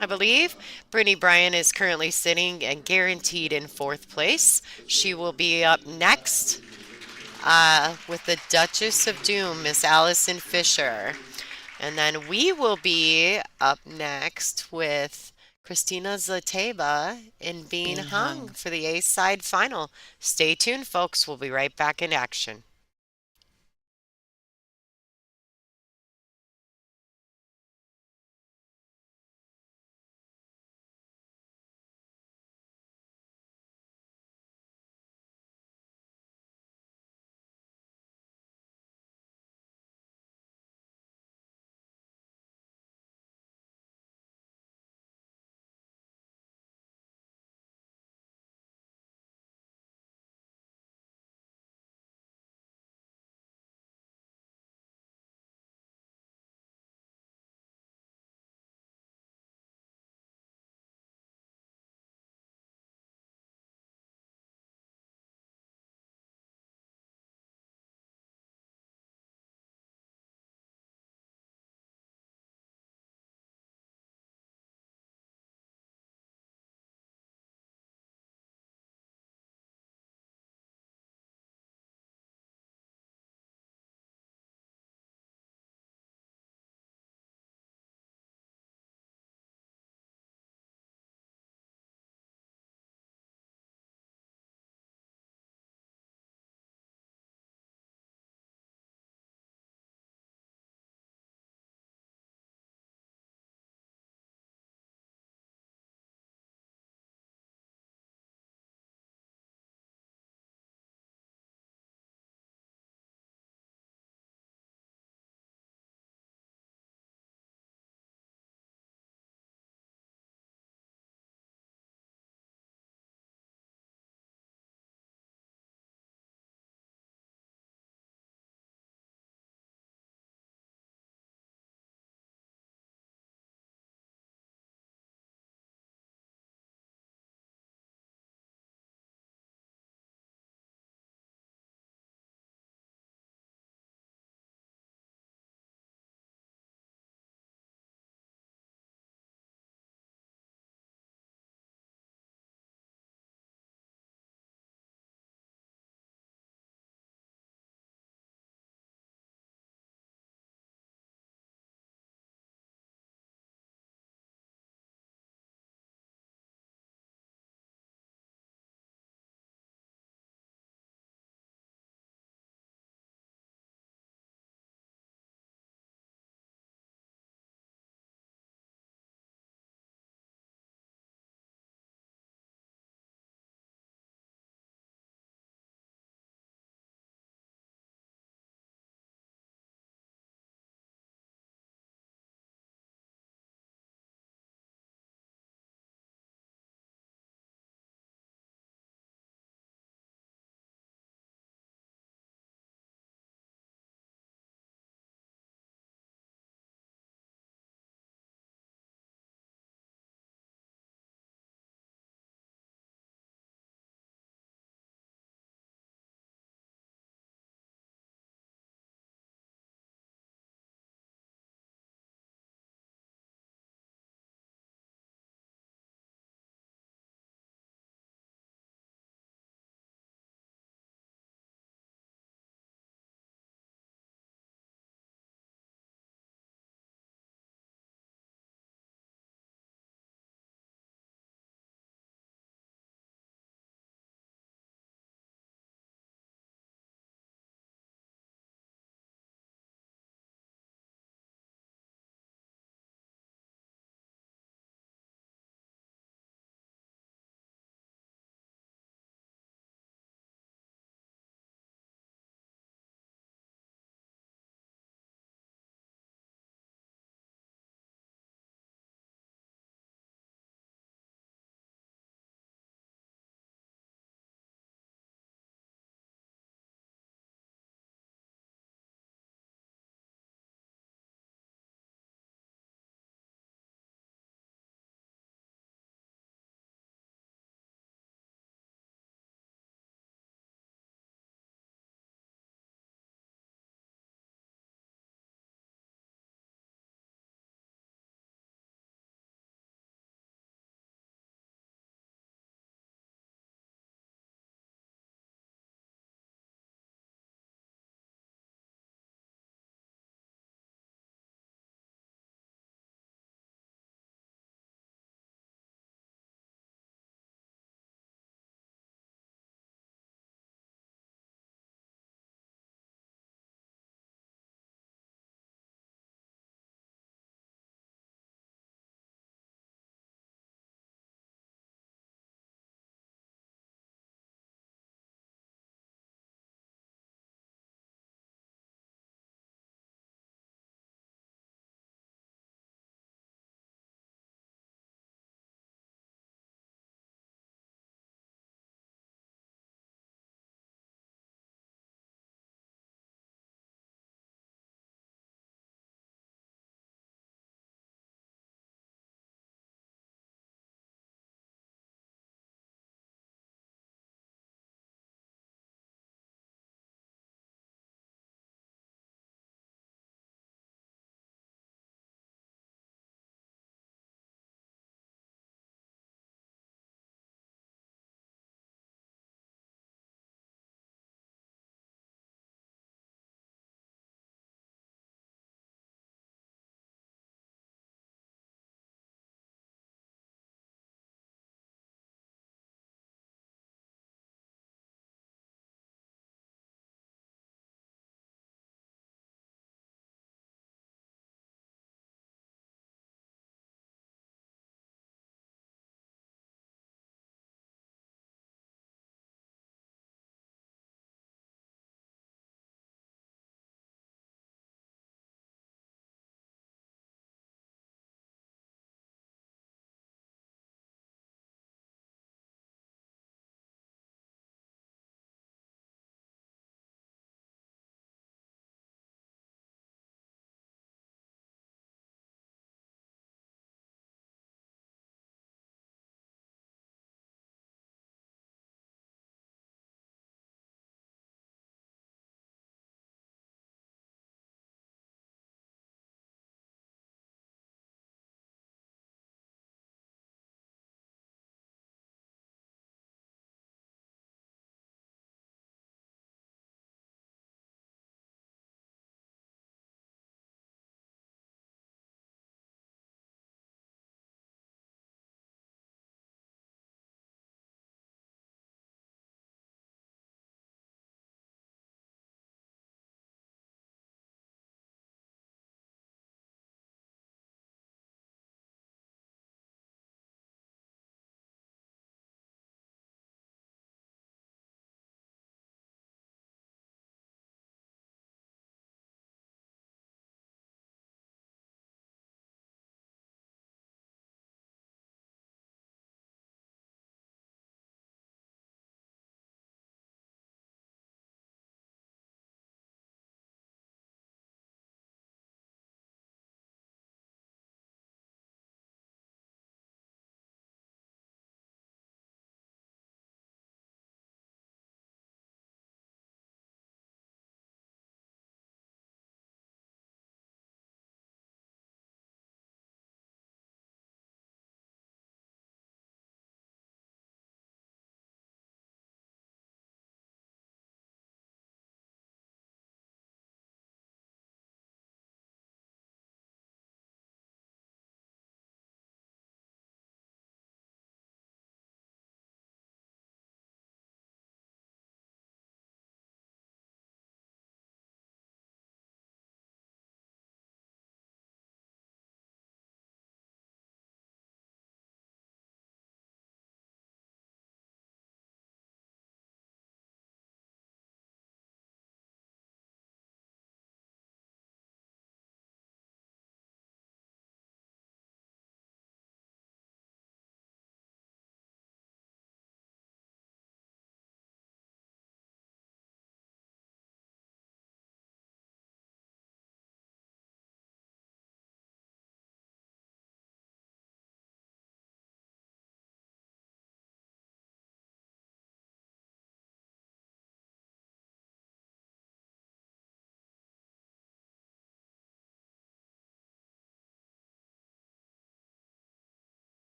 I believe. Brittany Bryant is currently sitting and guaranteed in 4th place. She will be up next with the Duchess of Doom, Miss Allison Fisher. And then we will be up next with Christina Zlateba in Being Hung for the A-side final. Stay tuned, folks. We'll be right back in action.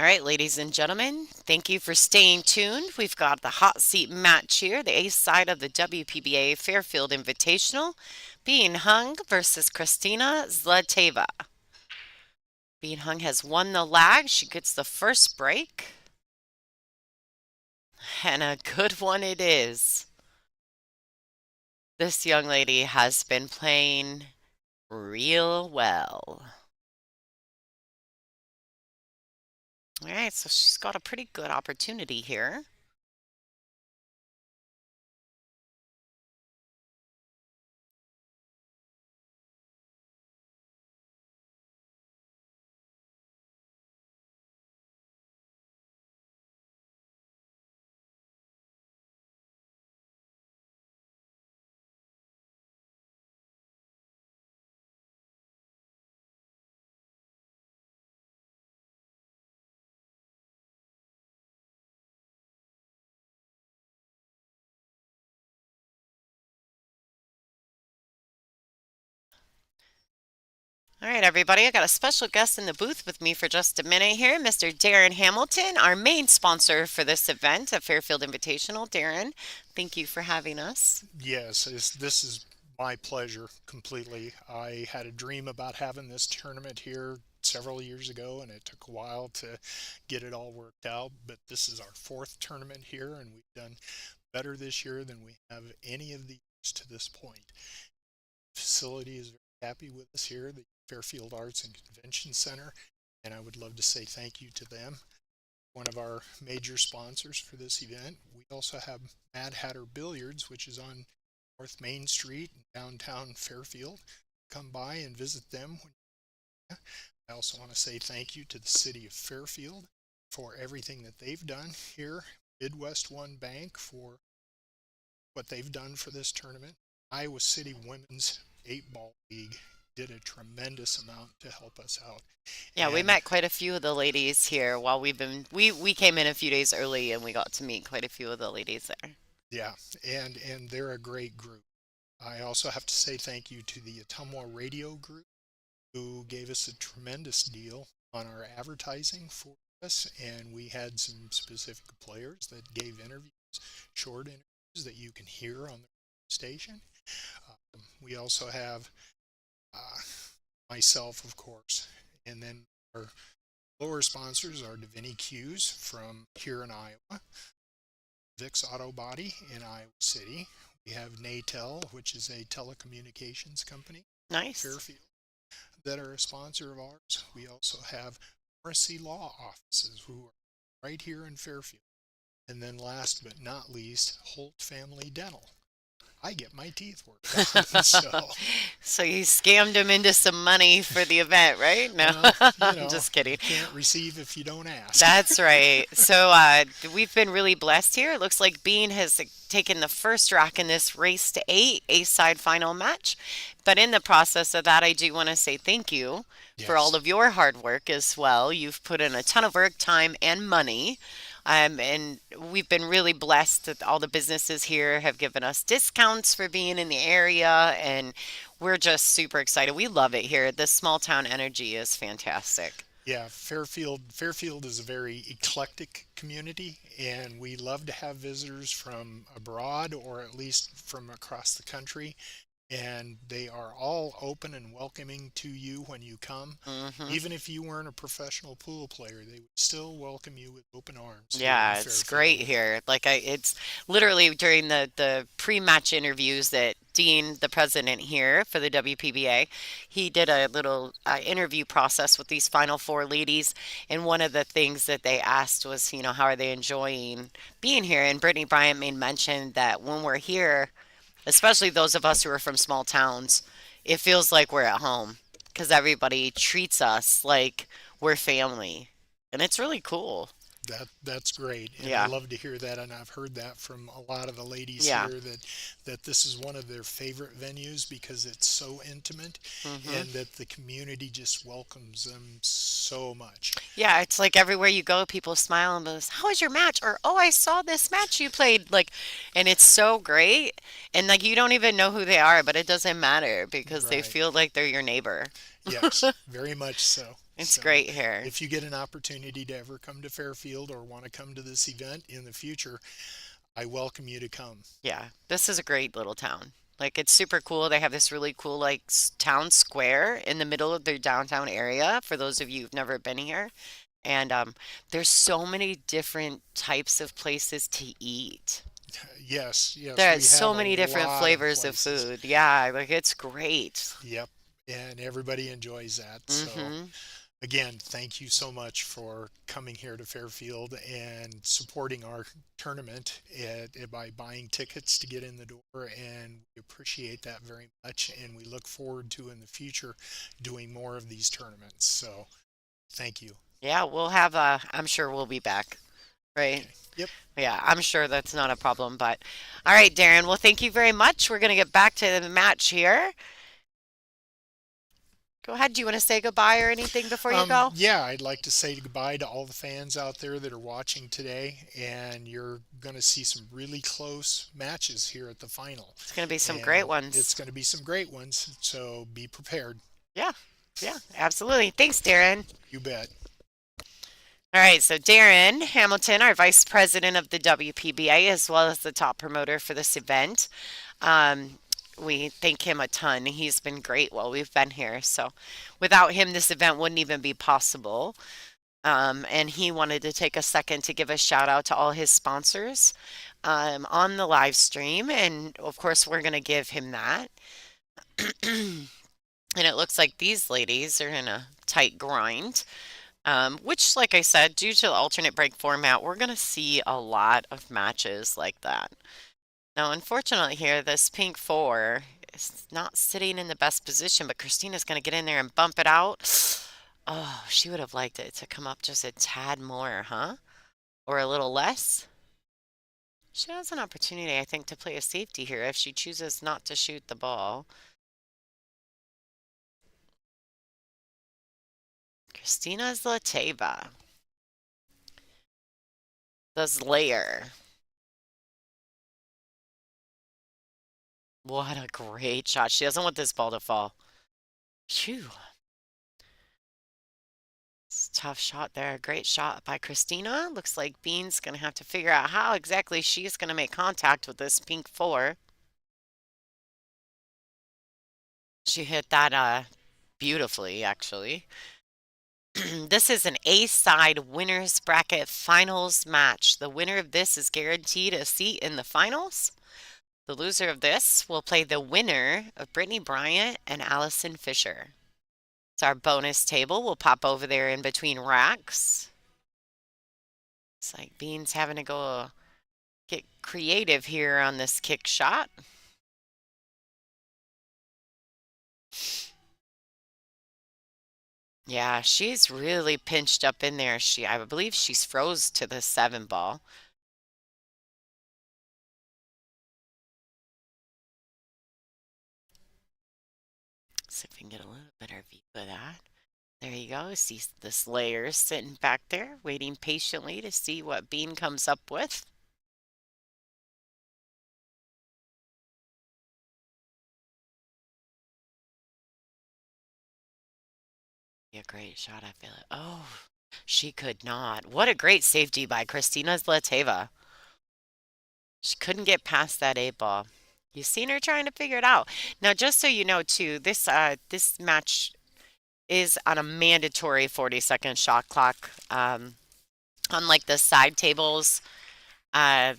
All right, ladies and gentlemen, thank you for staying tuned. We've got the hot seat match here, the ace side of the WPBA Fairfield Invitational, being hung versus Christina Zlateva. Being hung has won the lag. She gets the first break, and a good one it is. This young lady has been playing real well. All right, so she's got a pretty good opportunity here. All right, everybody, I got a special guest in the booth with me for just a minute here, Mr. Darren Hamilton, our main sponsor for this event at Fairfield Invitational. Darren, thank you for having us. Yes, this is my pleasure completely. I had a dream about having this tournament here several years ago, and it took a while to get it all worked out. But this is our fourth tournament here, and we've done better this year than we have any of the years to this point. The facility is very happy with us here, the Fairfield Arts and Convention Center, and I would love to say thank you to them, one of our major sponsors for this event. We also have Mad Hatter Billiards, which is on North Main Street in downtown Fairfield. Come by and visit them. I also want to say thank you to the city of Fairfield for everything that they've done here. Midwest One Bank for what they've done for this tournament. Iowa City Women's 8-Ball League did a tremendous amount to help us out. Yeah, we And met quite a few of the ladies here while we came in a few days early and we got to meet quite a few of the ladies there. yeah, and they're a great group. I also have to say thank you to the Atumwa Radio Group, who gave us a tremendous deal on our advertising for us, and we had some specific players that gave interviews, short interviews that you can hear on the station. We also have uh, myself, of course, and then our lower sponsors are Davini Q's from here in Iowa, Vic's Auto Body in Iowa City. We have Natel, which is a telecommunications company, Nice. Fairfield, that are a sponsor of ours. We also have Morrissey Law Offices, who are right here in Fairfield. And then last but not least, Holt Family Dental. I get my teeth worked on, so So you scammed him into some money for the event, right? No, well, I'm just kidding. you can't receive if you don't ask. That's right. So we've been really blessed here. It looks like Bean has taken the first rack in this race to eight, A-side final match. But in the process of that, I do want to say thank you for all Yes. of your hard work as well. You've put in a ton of work, time, and money. And we've been really blessed that all the businesses here have given us discounts for being in the area, and we're just super excited. We love it here. The small town energy is fantastic. Yeah, Fairfield is a very eclectic community, and we love to have visitors from abroad or at least from across the country. And they are all open and welcoming to you when you come. Hmm. Even if you weren't a professional pool player, they would still welcome you with open arms here in Yeah, it's great Fairfield. here. It's literally during the pre-match interviews that Dean, the president here for the WPBA, he did a little interview process with these final four ladies, and one of the things that they asked was, how are they enjoying being here? And Brittany Bryant made mention that when we're here, especially those of us who are from small towns, it feels like we're at home because everybody treats us like we're family, and it's really cool. That's great, and I Yeah. love to hear that. And I've heard that from a lot of the ladies Yeah. here that this is one of their favorite venues because it's so intimate, Hmm. and that the community just welcomes them so much. Yeah, it's like everywhere you go, people smile and goes, "How was your match?" Or, "Oh, I saw this match you played." And it's so great. And like you don't even know who they are, but it doesn't matter because they Right? feel like they're your neighbor. Yes, very much so. It's So great here. if you get an opportunity to ever come to Fairfield or want to come to this event in the future, I welcome you to come. Yeah, this is a great little town. Like it's super cool. They have this really cool like town square in the middle of their downtown area for those of you who've never been here. And there's so many different types of places to eat. Yes, yes, There's we have so a many different lot of flavors of places. food. Yeah, like it's great. Yep, and everybody enjoys that. So Mm-hmm. again, thank you so much for coming here to Fairfield and supporting our tournament by buying tickets to get in the door. And we appreciate that very much. And we look forward to in the future doing more of these tournaments. So thank you. Yeah, I'm sure we'll be back, right? Okay. Yep. Yeah, I'm sure that's not a problem. But all right, Darren, well, thank you very much. We're going to get back to the match here. Go ahead. Do you want to say goodbye or anything before you go? Yeah, I'd like to say goodbye to all the fans out there that are watching today. And you're going to see some really close matches here at the final. It's going to be some great And it's ones. going to be some great ones. So be prepared. Yeah, yeah, absolutely. Thanks, Darren. You bet. All right, so Darren Hamilton, our vice president of the WPBA, as well as the top promoter for this event. Um, we thank him a ton. He's been great while we've been here. So without him, this event wouldn't even be possible. And he wanted to take a second to give a shout out to all his sponsors on the live stream. And of course, we're going to give him that. And it looks like these ladies are in a tight grind, which, like I said, due to the alternate break format, we're going to see a lot of matches like that. Now, unfortunately, here, this pink four is not sitting in the best position, but Christina's going to get in there and bump it out. Oh, she would have liked it to come up just a tad more, huh? Or a little less. She has an opportunity, I think, to play a safety here if she chooses not to shoot the ball. Christina Zlateva does layer. What a great shot. She doesn't want this ball to fall. Phew. It's a tough shot there. Great shot by Christina. Looks like Bean's going to have to figure out how exactly she's going to make contact with this pink four. She hit that beautifully, actually. This is an A-side winners bracket finals match. The winner of this is guaranteed a seat in the finals. The loser of this will play the winner of Brittany Bryant and Allison Fisher. It's our bonus table. We'll pop over there in between racks. It's like Bean's having to go get creative here on this kick shot. Yeah, she's really pinched up in there. I believe she's froze to the 7 ball. See if we can get a little better view of that. There you go. See this layer sitting back there, waiting patiently to see what Bean comes up with. Yeah, great shot. I feel it. Oh, she could not. What a great safety by Christina Zlateva. She couldn't get past that 8 ball. You've seen her trying to figure it out. Now, just so you know, too, this match is on a mandatory 40-second shot clock. Unlike the side tables, uh,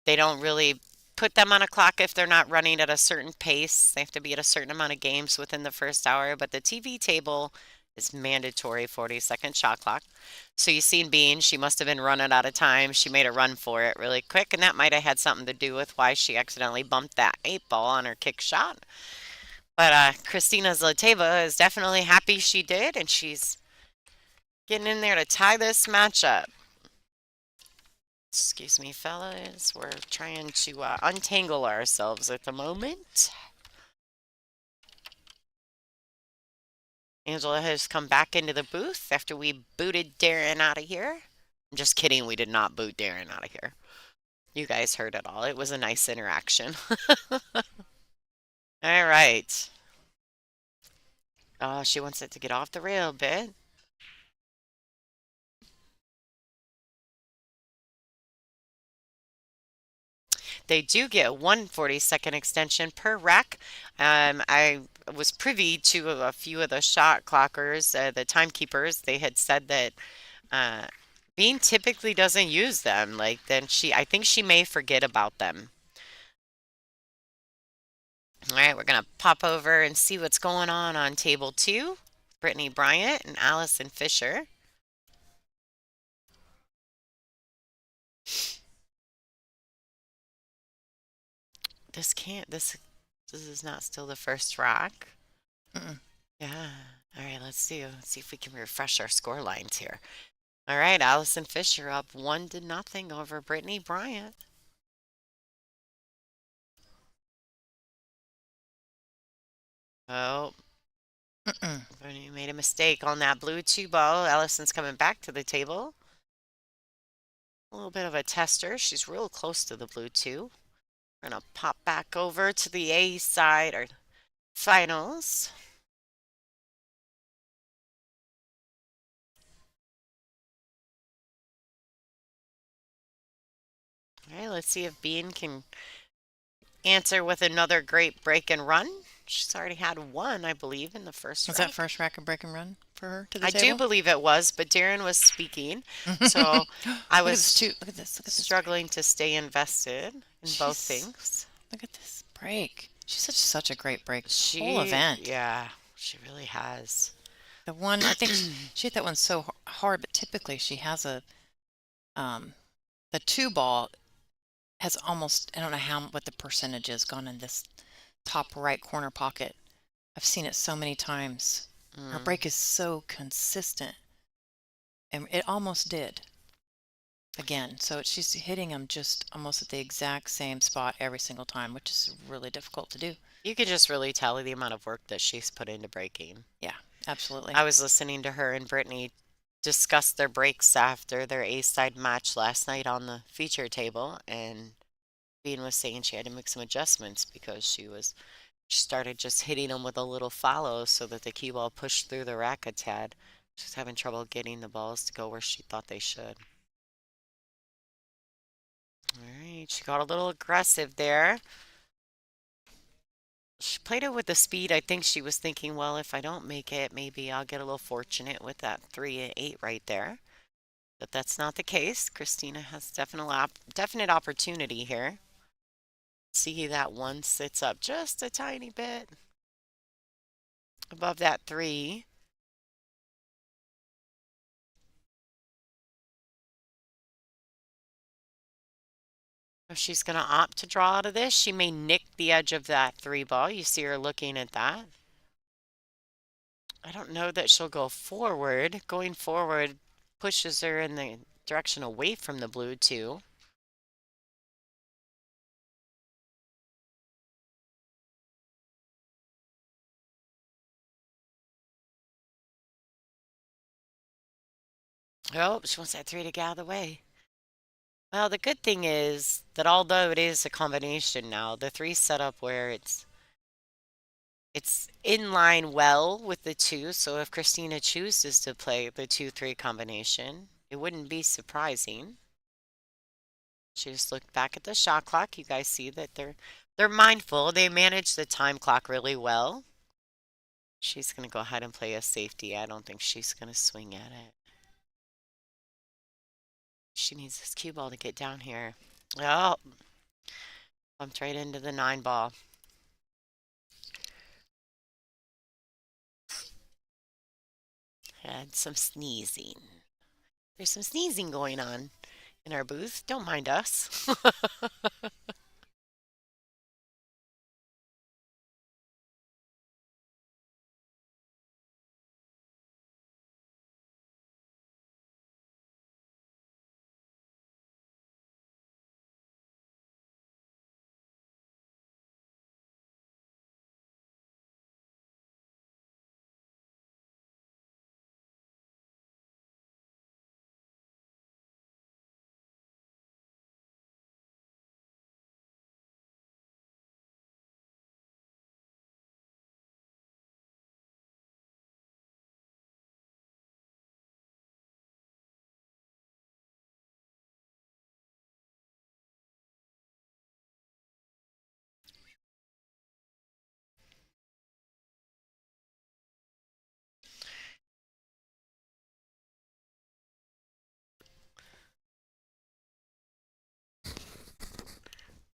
they don't really put them on a clock if they're not running at a certain pace. They have to be at a certain amount of games within the first hour. But the TV table is mandatory 40-second shot clock. So you seen Bean, she must have been running out of time. She made a run for it really quick, and that might have had something to do with why she accidentally bumped that 8 ball on her kick shot. But Christina Zlateva is definitely happy she did, and she's getting in there to tie this match up. Excuse me, fellas. We're trying to untangle ourselves at the moment. Angela has come back into the booth after we booted Darren out of here. I'm just kidding. We did not boot Darren out of here. You guys heard it all. It was a nice interaction. All right. Oh, she wants it to get off the rail a bit. they do get one 40-second extension per rack. I was privy to a few of the shot clockers, the timekeepers. They had said that uh, Bean typically doesn't use them. Like then I think she may forget about them. All right, we're gonna pop over and see what's going on table two. Brittany Bryant and Allison Fisher. This can't. This is not still the first rack. Mm-mm. Yeah. All right, let's see. Let's see if we can refresh our score lines here. All right, Allison Fisher up 1-0 over Brittany Bryant. Oh, Mm-mm. Brittany made a mistake on that blue two ball. Allison's coming back to the table. A little bit of a tester. She's real close to the blue two. We're gonna pop back over to the A side or finals. All right, let's see if Bean can answer with another great break and run. She's already had one, I believe, in the first Was rack. that first rack and break and run for her to the I do table? believe it was, but Darren was speaking, so I Look at was this too. Look at this. Look at this. struggling to stay invested in both She's- things. Look at this break. She's such a great break. This She, whole event. yeah, she really has. The one I think she hit that one so hard, but typically she has the two ball has almost, I don't know what the percentage is, gone in this top right corner pocket. I've seen it so many times. Her break is so consistent, and it almost did again. So she's hitting them just almost at the exact same spot every single time, which is really difficult to do. You can just really tell the amount of work that she's put into breaking. Yeah, absolutely. I was listening to her and Brittany discuss their breaks after their A-side match last night on the feature table, and Bean was saying she had to make some adjustments because she started just hitting them with a little follow so that the cue ball pushed through the rack a tad. She's having trouble getting the balls to go where she thought they should. All right, she got a little aggressive there. She played it with the speed. I think she was thinking, well, if I don't make it, maybe I'll get a little fortunate with that 3 and 8 right there. But that's not the case. Christina has definite opportunity here. See that one sits up just a tiny bit above that 3. If she's going to opt to draw out of this, she may nick the edge of that 3 ball. You see her looking at that. I don't know that she'll go forward. Going forward pushes her in the direction away from the blue too. Oh, she wants that 3 to get out of the way. Well, the good thing is that although it is a combination now, the 3's set up where it's in line well with the 2. So if Christina chooses to play the 2-3 combination, it wouldn't be surprising. She just looked back at the shot clock. You guys see that they're mindful. They manage the time clock really well. She's going to go ahead and play a safety. I don't think she's going to swing at it. She needs this cue ball to get down here. Oh, bumped right into the 9 ball. Had some sneezing. There's some sneezing going on in our booth. Don't mind us.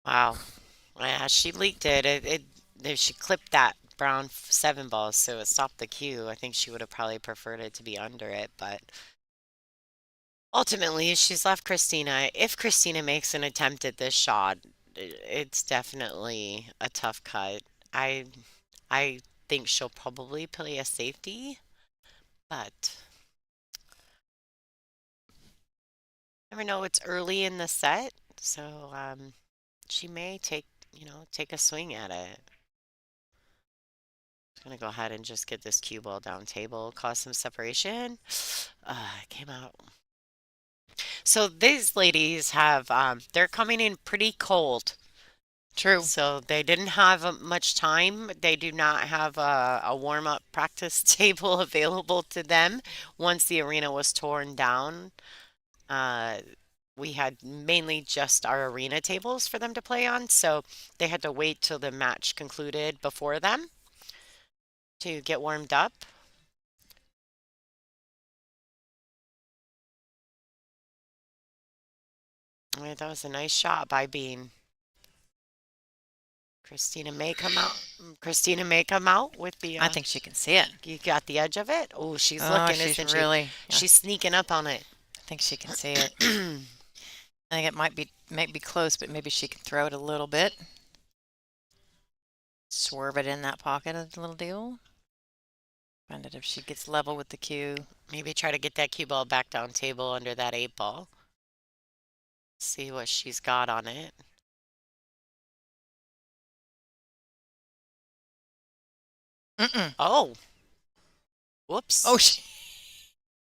Wow. Yeah, she leaked it. If she clipped that brown 7 ball so it stopped the cue, I think she would have probably preferred it to be under it. But ultimately, she's left Christina. If Christina makes an attempt at this shot, it's definitely a tough cut. I I think she'll probably play a safety, but never know. It's early in the set, so she may take a swing at it. I'm gonna go ahead and just get this cue ball down table, cause some separation. It came out. So these ladies they're coming in pretty cold. True. So they didn't have much time. They do not have a warm-up practice table available to them once the arena was torn down. Uh, we had mainly just our arena tables for them to play on, so they had to wait till the match concluded before them to get warmed up. Right, that was a nice shot by Bean. Christina may come out. Christina may come out with the. I think she can see it. You got the edge of it. Oh, she's Oh, looking, she's isn't she? really. Yeah, She's sneaking up on it. I think she can see it. I think it might be close, but maybe she can throw it a little bit. Swerve it in that pocket a little deal. Find it if she gets level with the cue. Maybe try to get that cue ball back down table under that 8 ball. See what she's got on it. Mm-mm. Oh, whoops. Oh,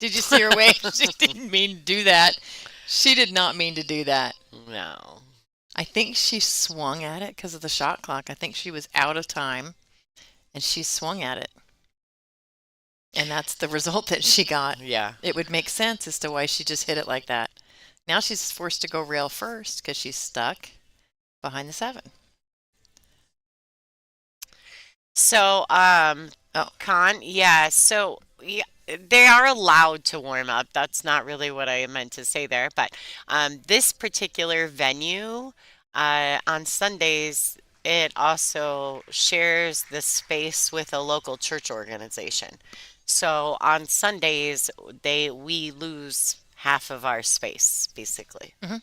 did you see her wave? She didn't mean to do that. She did not mean to do that. No. I think she swung at it because of the shot clock. I think she was out of time, and she swung at it. And that's the result that she got. Yeah. It would make sense as to why she just hit it like that. Now she's forced to go rail first because she's stuck behind the 7. So, Oh, yeah, so yeah, they are allowed to warm up. That's not really what I meant to say there, but this particular venue on Sundays, it also shares the space with a local church organization. So on Sundays, we lose half of our space basically. Mhm.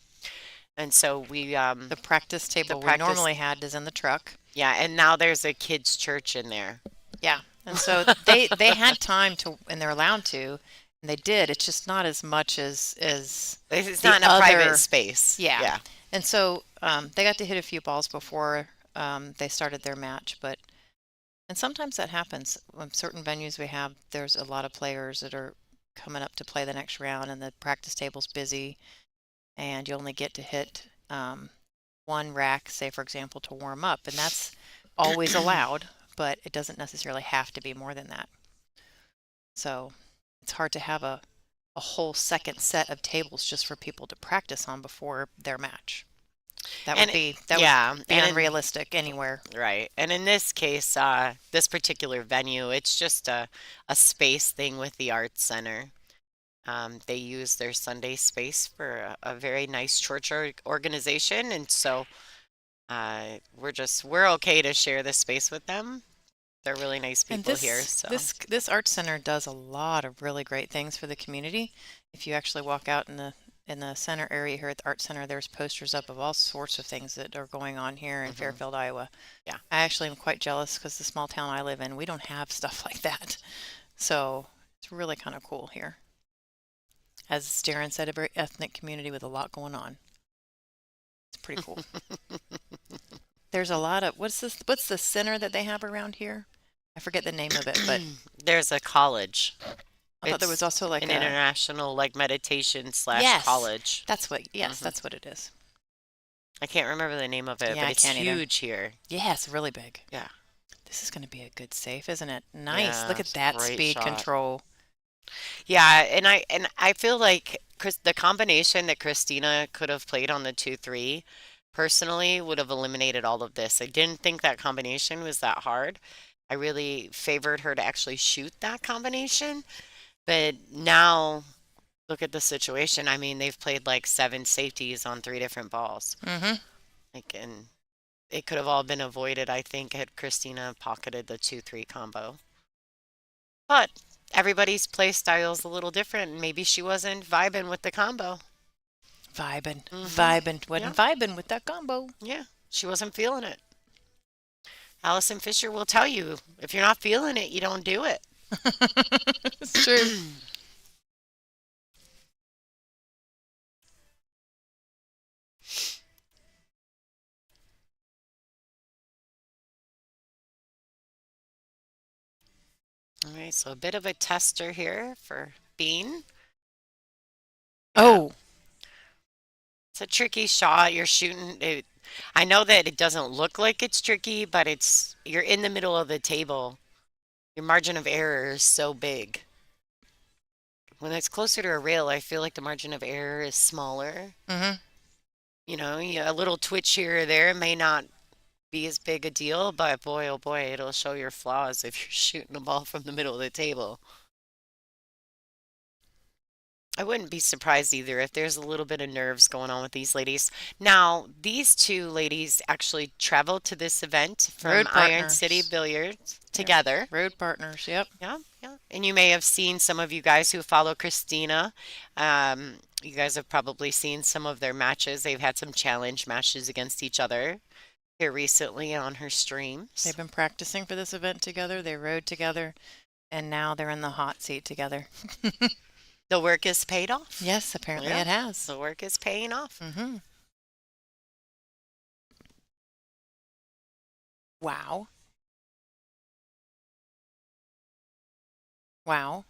And so the practice table we practice- normally had is in the truck. yeah, and now there's a kids' church in there. Yeah. And so they had time to, and they're allowed to, and they did. It's just not as much as It's the not in a private other- space. Yeah. Yeah. And so they got to hit a few balls before they started their match, and sometimes that happens. On certain venues we have, there's a lot of players that are coming up to play the next round, and the practice table's busy, and you only get to hit one rack, say for example, to warm up, and that's always allowed, but it doesn't necessarily have to be more than that. So it's hard to have a whole second set of tables just for people to practice on before their match. That would be unrealistic anywhere. Right. And in this case, this particular venue, it's just a space thing with the Arts Center. They use their Sunday space for a very nice church organization, and so we're okay to share this space with them. They're really nice And people here. So this art center does a lot of really great things for the community. If you actually walk out in the center area here at the art center, there's posters up of all sorts of things that are going on here in Fairfield, Iowa. Yeah. I actually am quite jealous because the small town I live in, we don't have stuff like that. So it's really kind of cool here. As Darren said, a very ethnic community with a lot going on. It's pretty cool. There's a lot of what's the center that they have around here? I forget the name of it, but there's a college. I thought there was also like an a international meditation / Yes. college. That's what that's what it is. I can't remember the name of it, Yeah, but I it's can't either. huge here. Yeah, it's really big. Yeah. This is going to be a good safe, isn't it? Nice. Yeah, Look at it's a that great speed shot. control. Yeah, and I feel like the combination that Christina could have played on the 2-3 personally would have eliminated all of this. I didn't think that combination was that hard. I really favored her to actually shoot that combination. But now look at the situation. I mean, they've played like 7 safeties on 3 different balls. Mm-hmm. Like, and it could have all been avoided, I think, had Christina pocketed the 2-3 combo. But everybody's play style is a little different. Maybe she wasn't vibing with the combo. Vibing, Mm-hmm. vibing, Yeah, wasn't vibing with that combo. yeah. She wasn't feeling it. Allison Fisher will tell you, if you're not feeling it, you don't do it. It's true. All right, so a bit of a tester here for Bean. Yeah, Oh, it's a tricky shot. You're shooting it. I know that it doesn't look like it's tricky, but you're in the middle of the table. Your margin of error is so big. When it's closer to a rail, I feel like the margin of error is smaller. mm-hmm. A little twitch here or there may not be as big a deal, but boy, oh boy, it'll show your flaws if you're shooting a ball from the middle of the table. I wouldn't be surprised either if there's a little bit of nerves going on with these ladies. Now, these two ladies actually traveled to this event from Road Iron City partners. Billiards Yep. together. Road partners. Yep. Yeah, yeah. And you may have seen some of you guys who follow Christina. You guys have probably seen some of their matches. They've had some challenge matches against each other here recently on her streams. They've been practicing for this event together. They rode together, and now they're in the hot seat together. The work is paid off. Yes, apparently Yeah, it has. the work is paying off. Mm-hmm. Wow. Wow.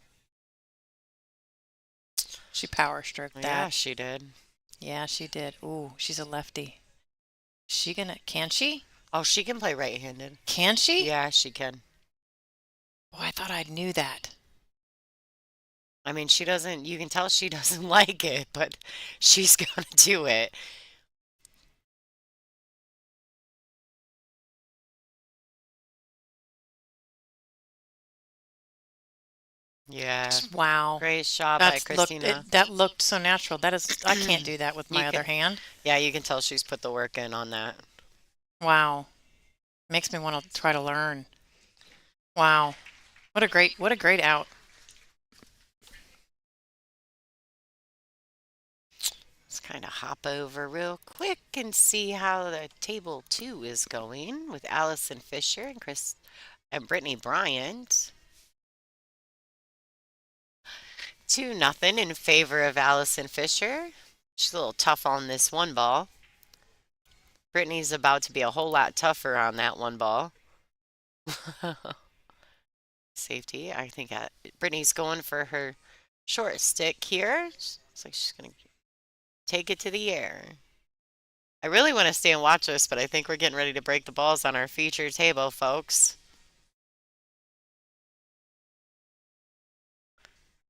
She power stroked Yeah, that. she did. Yeah, she did. Ooh, she's a lefty. Can she? Oh, she can play right-handed. Can she? Yeah, she can. Oh, I thought I knew that. I mean, she doesn't, you can tell she doesn't like it, but she's gonna do it. Yeah, Wow. great shot by Christina. That looked so natural. That is, I can't do that with You my other can, hand. yeah, you can tell she's put the work in on that. Wow. Makes me want to try to learn. Wow. What a great out. Let's kind of hop over real quick and see how the table 2 is going with Allison Fisher and Chris and Brittany Bryant. 2-0 in favor of Allison Fisher. She's a little tough on this one ball. Brittany's about to be a whole lot tougher on that one ball. Safety. I think Brittany's going for her short stick here. Looks like she's going to take it to the air. I really want to stay and watch this, but I think we're getting ready to break the balls on our feature table, folks.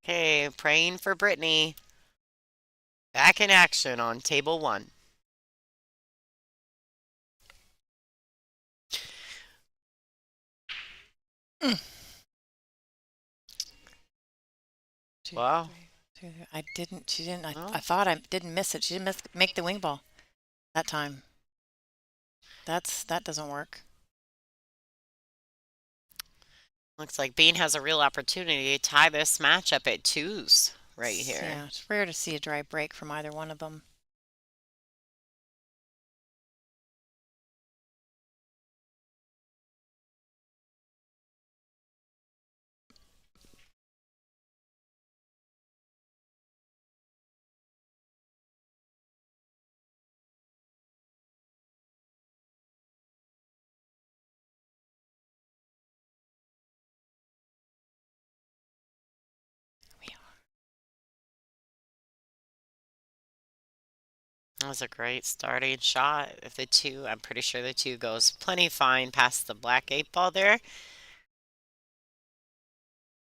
Okay, praying for Brittany. Back in action on table 1. Mm. Wow. I didn't. She didn't. Oh. I thought I didn't miss it. She didn't make the wing ball that time. That doesn't work. Looks like Bean has a real opportunity to tie this match up at 2s right here. Yeah, it's rare to see a dry break from either one of them. That was a great starting shot. If the 2, I'm pretty sure the 2 goes plenty fine past the black 8 ball there.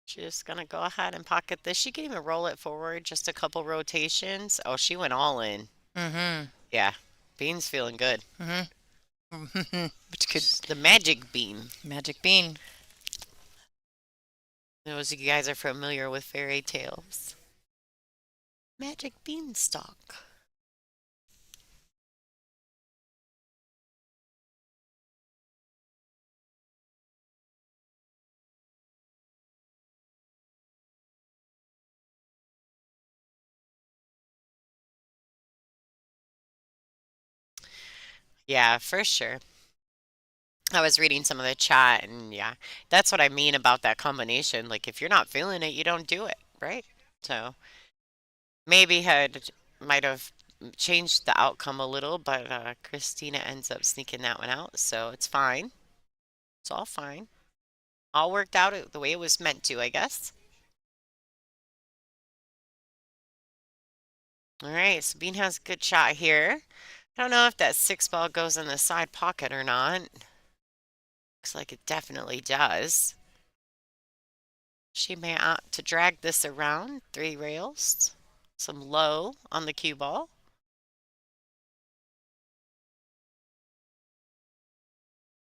She's gonna go ahead and pocket this. She can even roll it forward just a couple rotations. Oh, she went all in. Mm-hmm. Yeah, Bean's feeling good. Mm-hmm. Which could The magic bean. magic bean. Those of you guys are familiar with fairy tales. Magic beanstalk. Yeah, for sure. I was reading some of the chat, and yeah, that's what I mean about that combination. Like, if you're not feeling it, you don't do it, right? So maybe had might have changed the outcome a little, but Christina ends up sneaking that one out, so it's fine. It's all fine. All worked out the way it was meant to, I guess. All right, so Bean has a good shot here. I don't know if that six ball goes in the side pocket or not. Looks like it definitely does. She may opt to drag this around 3 rails. Some low on the cue ball.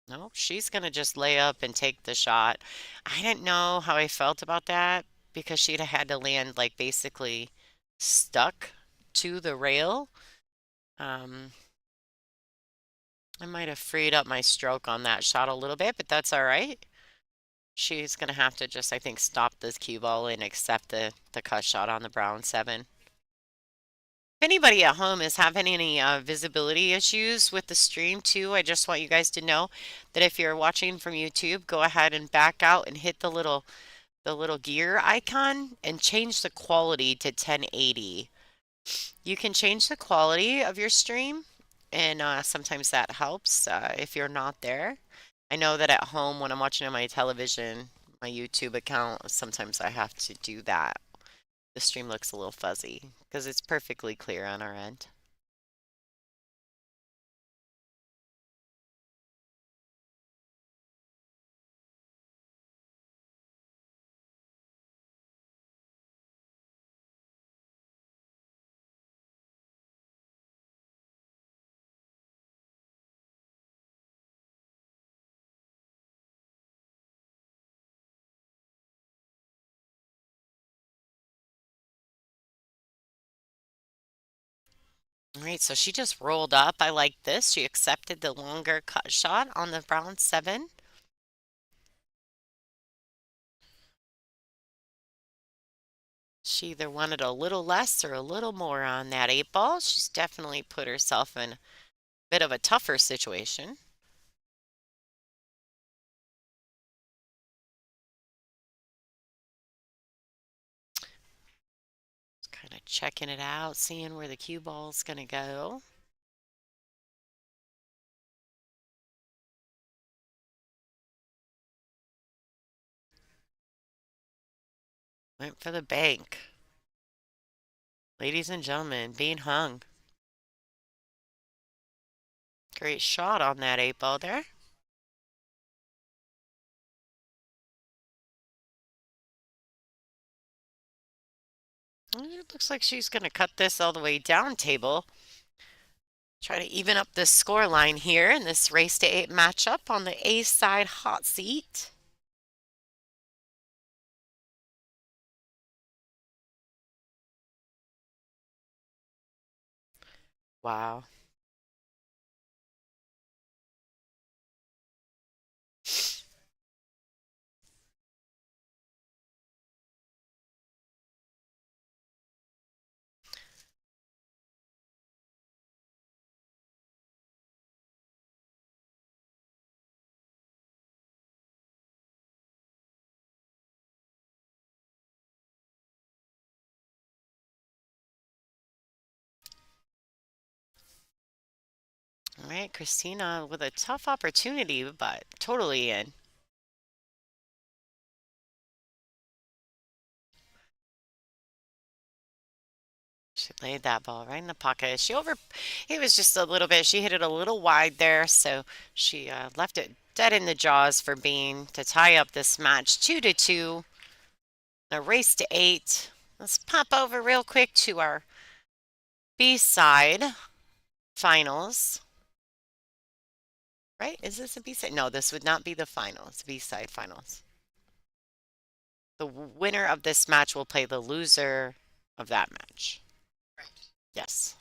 No, she's going to just lay up and take the shot. I didn't know how I felt about that because she'd have had to land like basically stuck to the rail. Um, I might have freed up my stroke on that shot a little bit, but that's all right. She's going to have to just, I think, stop this cue ball and accept the cut shot on the brown 7. If anybody at home is having any visibility issues with the stream too, I just want you guys to know that if you're watching from YouTube, go ahead and back out and hit the little gear icon and change the quality to 1080. You can change the quality of your stream, and sometimes that helps if you're not there. I know that at home when I'm watching on my television, my YouTube account, sometimes I have to do that. The stream looks a little fuzzy because it's perfectly clear on our end. All right, so she just rolled up. I like this. She accepted the longer cut shot on the brown 7. She either wanted a little less or a little more on that 8 ball. She's definitely put herself in a bit of a tougher situation. Just kind of checking it out, seeing where the cue ball's going to go. Went for the bank. Ladies and gentlemen, being hung. Great shot on that 8 ball there. It looks like she's going to cut this all the way down table. Try to even up this score line here in this race to 8 matchup on the A side hot seat. Wow. All right, Christina with a tough opportunity, but totally in. She laid that ball right in the pocket. It was just a little bit, she hit it a little wide there, so she left it dead in the jaws for Bean to tie up this match 2-2. A race to 8. Let's pop over real quick to our B-side finals. Right? Is this a B-side? No, this would not be the finals, B-side finals. The winner of this match will play the loser of that match. Yes.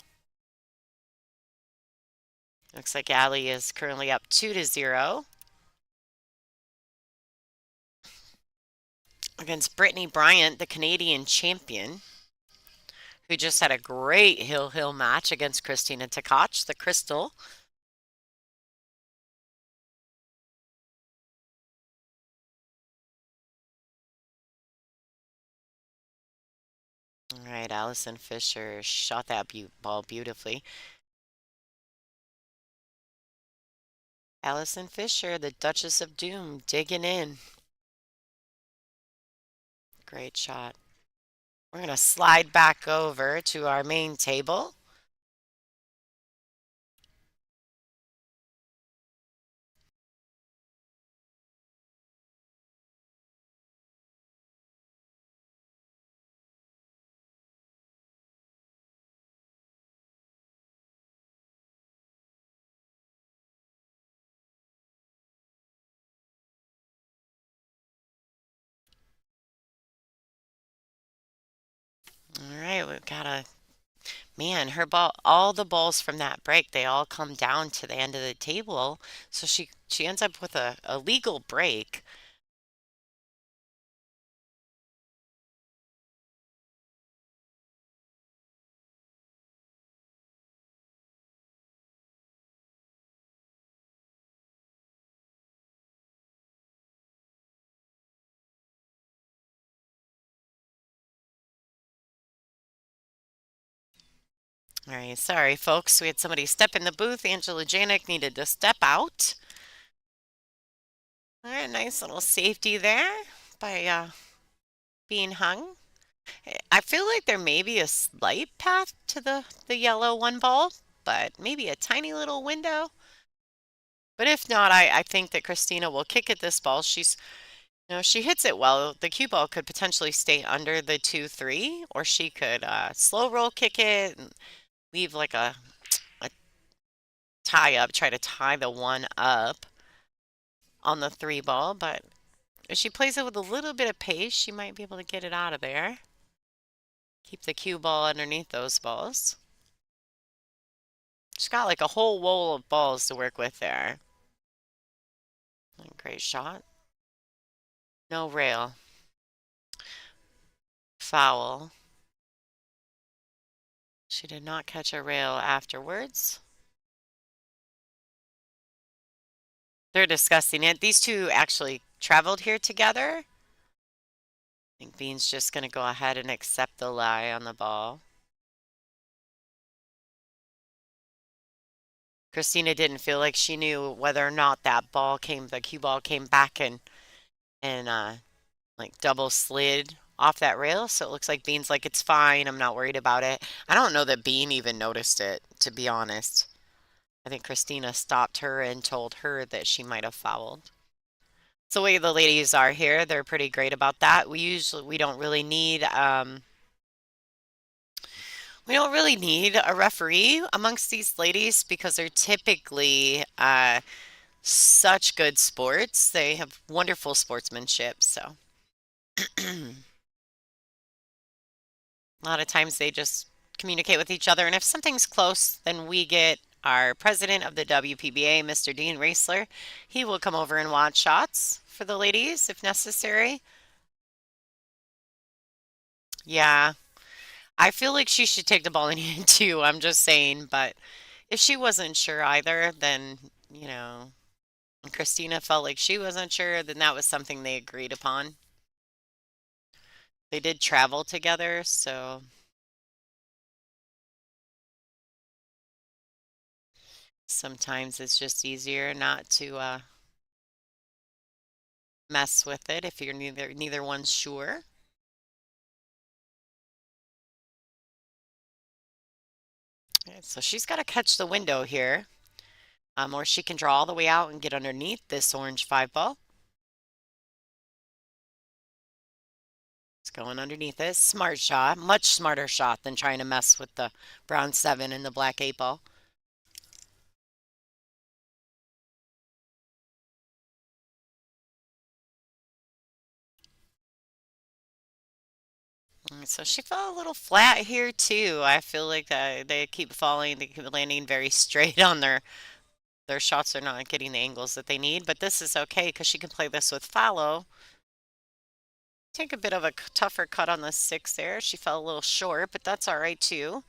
Looks like Allie is currently up 2-0 against Brittany Bryant, the Canadian champion, who just had a great hill match against Christina Tkach, the Crystal. All right, Allison Fisher shot that ball beautifully. Allison Fisher, the Duchess of Doom, digging in. Great shot. We're going to slide back over to our main table. All right, we've got a man, her ball, all the balls from that break, they all come down to the end of the table. So she ends up with a legal break. All right, sorry folks, we had somebody step in the booth. Angela Janik needed to step out. All right, nice little safety there by being hung. I feel like there may be a slight path to the yellow one ball, but maybe a tiny little window. But if not, I think that Christina will kick at this ball. She hits it well. The cue ball could potentially stay under the 2-3, or she could slow roll kick it and leave like a tie up, try to tie the one up on the 3 ball. But if she plays it with a little bit of pace, she might be able to get it out of there. Keep the cue ball underneath those balls. She's got like a whole roll of balls to work with there. Great shot. No rail. Foul. She did not catch a rail afterwards. They're discussing it. These two actually traveled here together. I think Bean's just going to go ahead and accept the lie on the ball. Christina didn't feel like she knew whether or not the cue ball came back and like double slid off that rail. So it looks like Bean's like, it's fine. I'm not worried about it. I don't know that Bean even noticed it, to be honest. I think Christina stopped her and told her that she might have fouled. It's the way the ladies are here. They're pretty great about that. We don't really need a referee amongst these ladies because they're typically such good sports. They have wonderful sportsmanship, so a lot of times they just communicate with each other, and if something's close, then we get our president of the WPBA, Mr. Dean Raisler. He will come over and watch shots for the ladies if necessary. Yeah, I feel like she should take the ball in hand too. I'm just saying, but if she wasn't sure either, then, and Christina felt like she wasn't sure, then that was something they agreed upon. They did travel together, so sometimes it's just easier not to mess with it if you're neither one's sure. Okay, so she's got to catch the window here, or she can draw all the way out and get underneath this orange 5 ball. It's going underneath it. Smart shot, much smarter shot than trying to mess with the brown 7 and the black 8 ball. So she fell a little flat here too. I feel like they keep falling, they keep landing very straight on their shots are not getting the angles that they need, but this is okay because she can play this with follow. Take a bit of a tougher cut on the 6 there. She fell a little short, but that's all right too.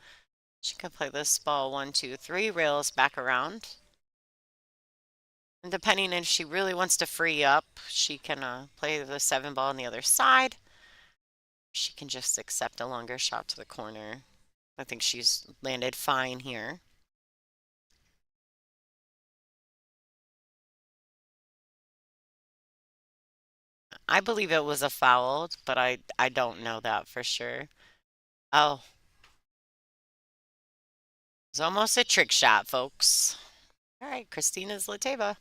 She can play this ball 1, 2, 3 rails back around. And depending if she really wants to free up, she can play the 7 ball on the other side. She can just accept a longer shot to the corner. I think she's landed fine here. I believe it was a foul, but I don't know that for sure. Oh, it's almost a trick shot, folks. All right, Christina Zlateva.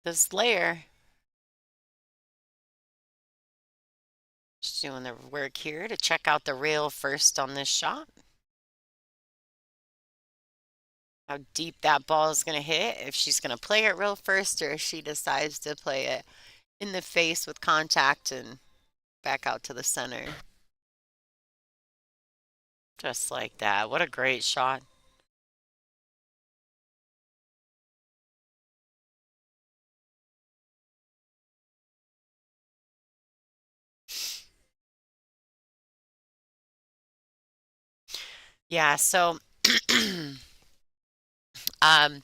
This layer. Just doing the work here to check out the rail first on this shot. How deep that ball is going to hit, if she's going to play it real first or if she decides to play it in the face with contact and back out to the center. Just like that. What a great shot. Yeah, so um,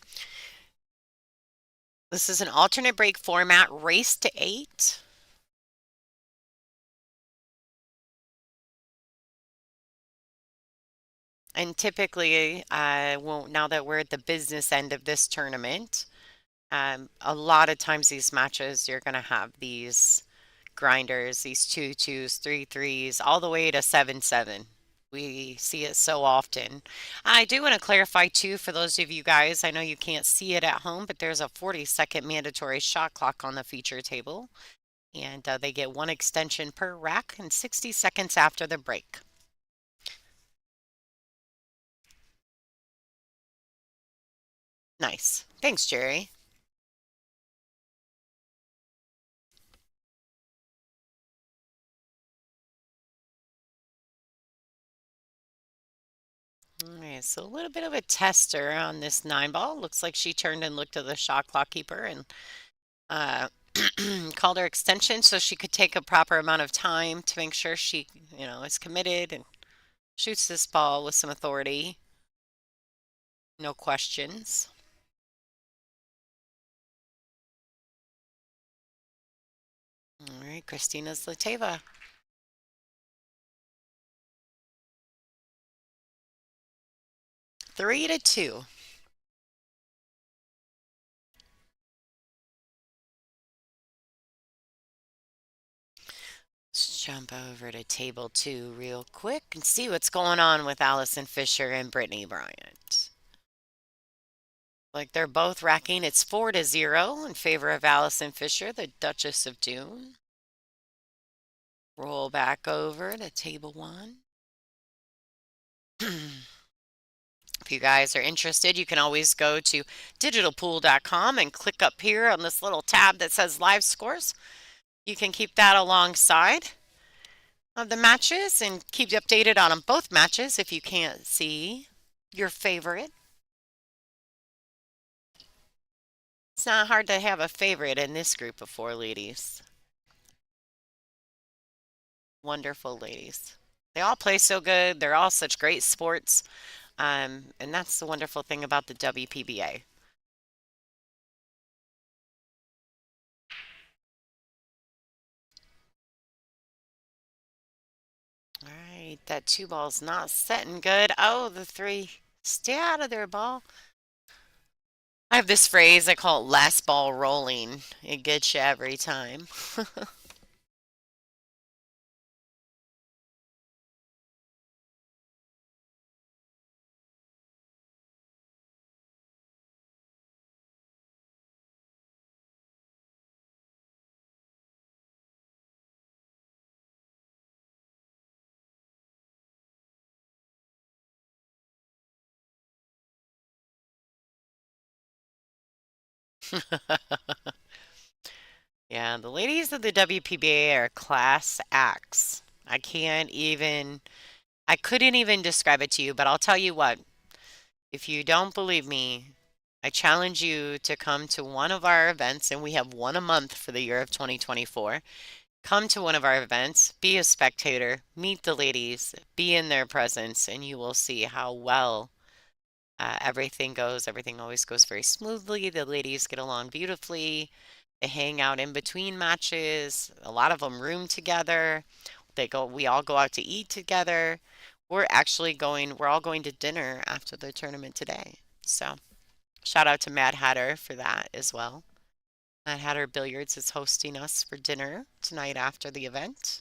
this is an alternate break format, race to 8. And typically, well, now that we're at the business end of this tournament, a lot of times these matches, you're going to have these grinders, these 2 2s, 3 3s, all the way to 7 7. We see it so often. I do want to clarify too, for those of you guys, I know you can't see it at home, but there's a 40-second mandatory shot clock on the feature table. And they get 1 extension per rack and 60 seconds after the break. Nice. Thanks, Jerry. All right, so a little bit of a tester on this 9 ball. Looks like she turned and looked at the shot clock keeper and called her extension so she could take a proper amount of time to make sure she, is committed and shoots this ball with some authority. No questions. All right, Christina Zlateva. Three to two. Let's jump over to table 2 real quick and see what's going on with Allison Fisher and Brittany Bryant. Like they're both racking. It's 4 to 0 in favor of Allison Fisher, the Duchess of Dune. Roll back over to table 1. If you guys are interested, you can always go to digitalpool.com and click up here on this little tab that says live scores. You can keep that alongside of the matches and keep you updated on them, both matches if you can't see your favorite. It's not hard to have a favorite in this group of 4 ladies. Wonderful ladies. They all play so good. They're all such great sports. And that's the wonderful thing about the WPBA. All right, that 2 ball's not setting good. Oh, the 3. Stay out of there, ball. I have this phrase, I call it last ball rolling. It gets you every time. Yeah, the ladies of the WPBA are class acts. I couldn't even describe it to you, but I'll tell you what. If you don't believe me, I challenge you to come to one of our events, and we have one a month for the year of 2024. Come to one of our events, be a spectator, meet the ladies, be in their presence, and you will see how well everything goes. Everything always goes very smoothly. The ladies get along beautifully. They hang out in between matches. A lot of them room together. We all go out to eat together. We're all going to dinner after the tournament today. So, shout out to Mad Hatter for that as well. Mad Hatter Billiards is hosting us for dinner tonight after the event.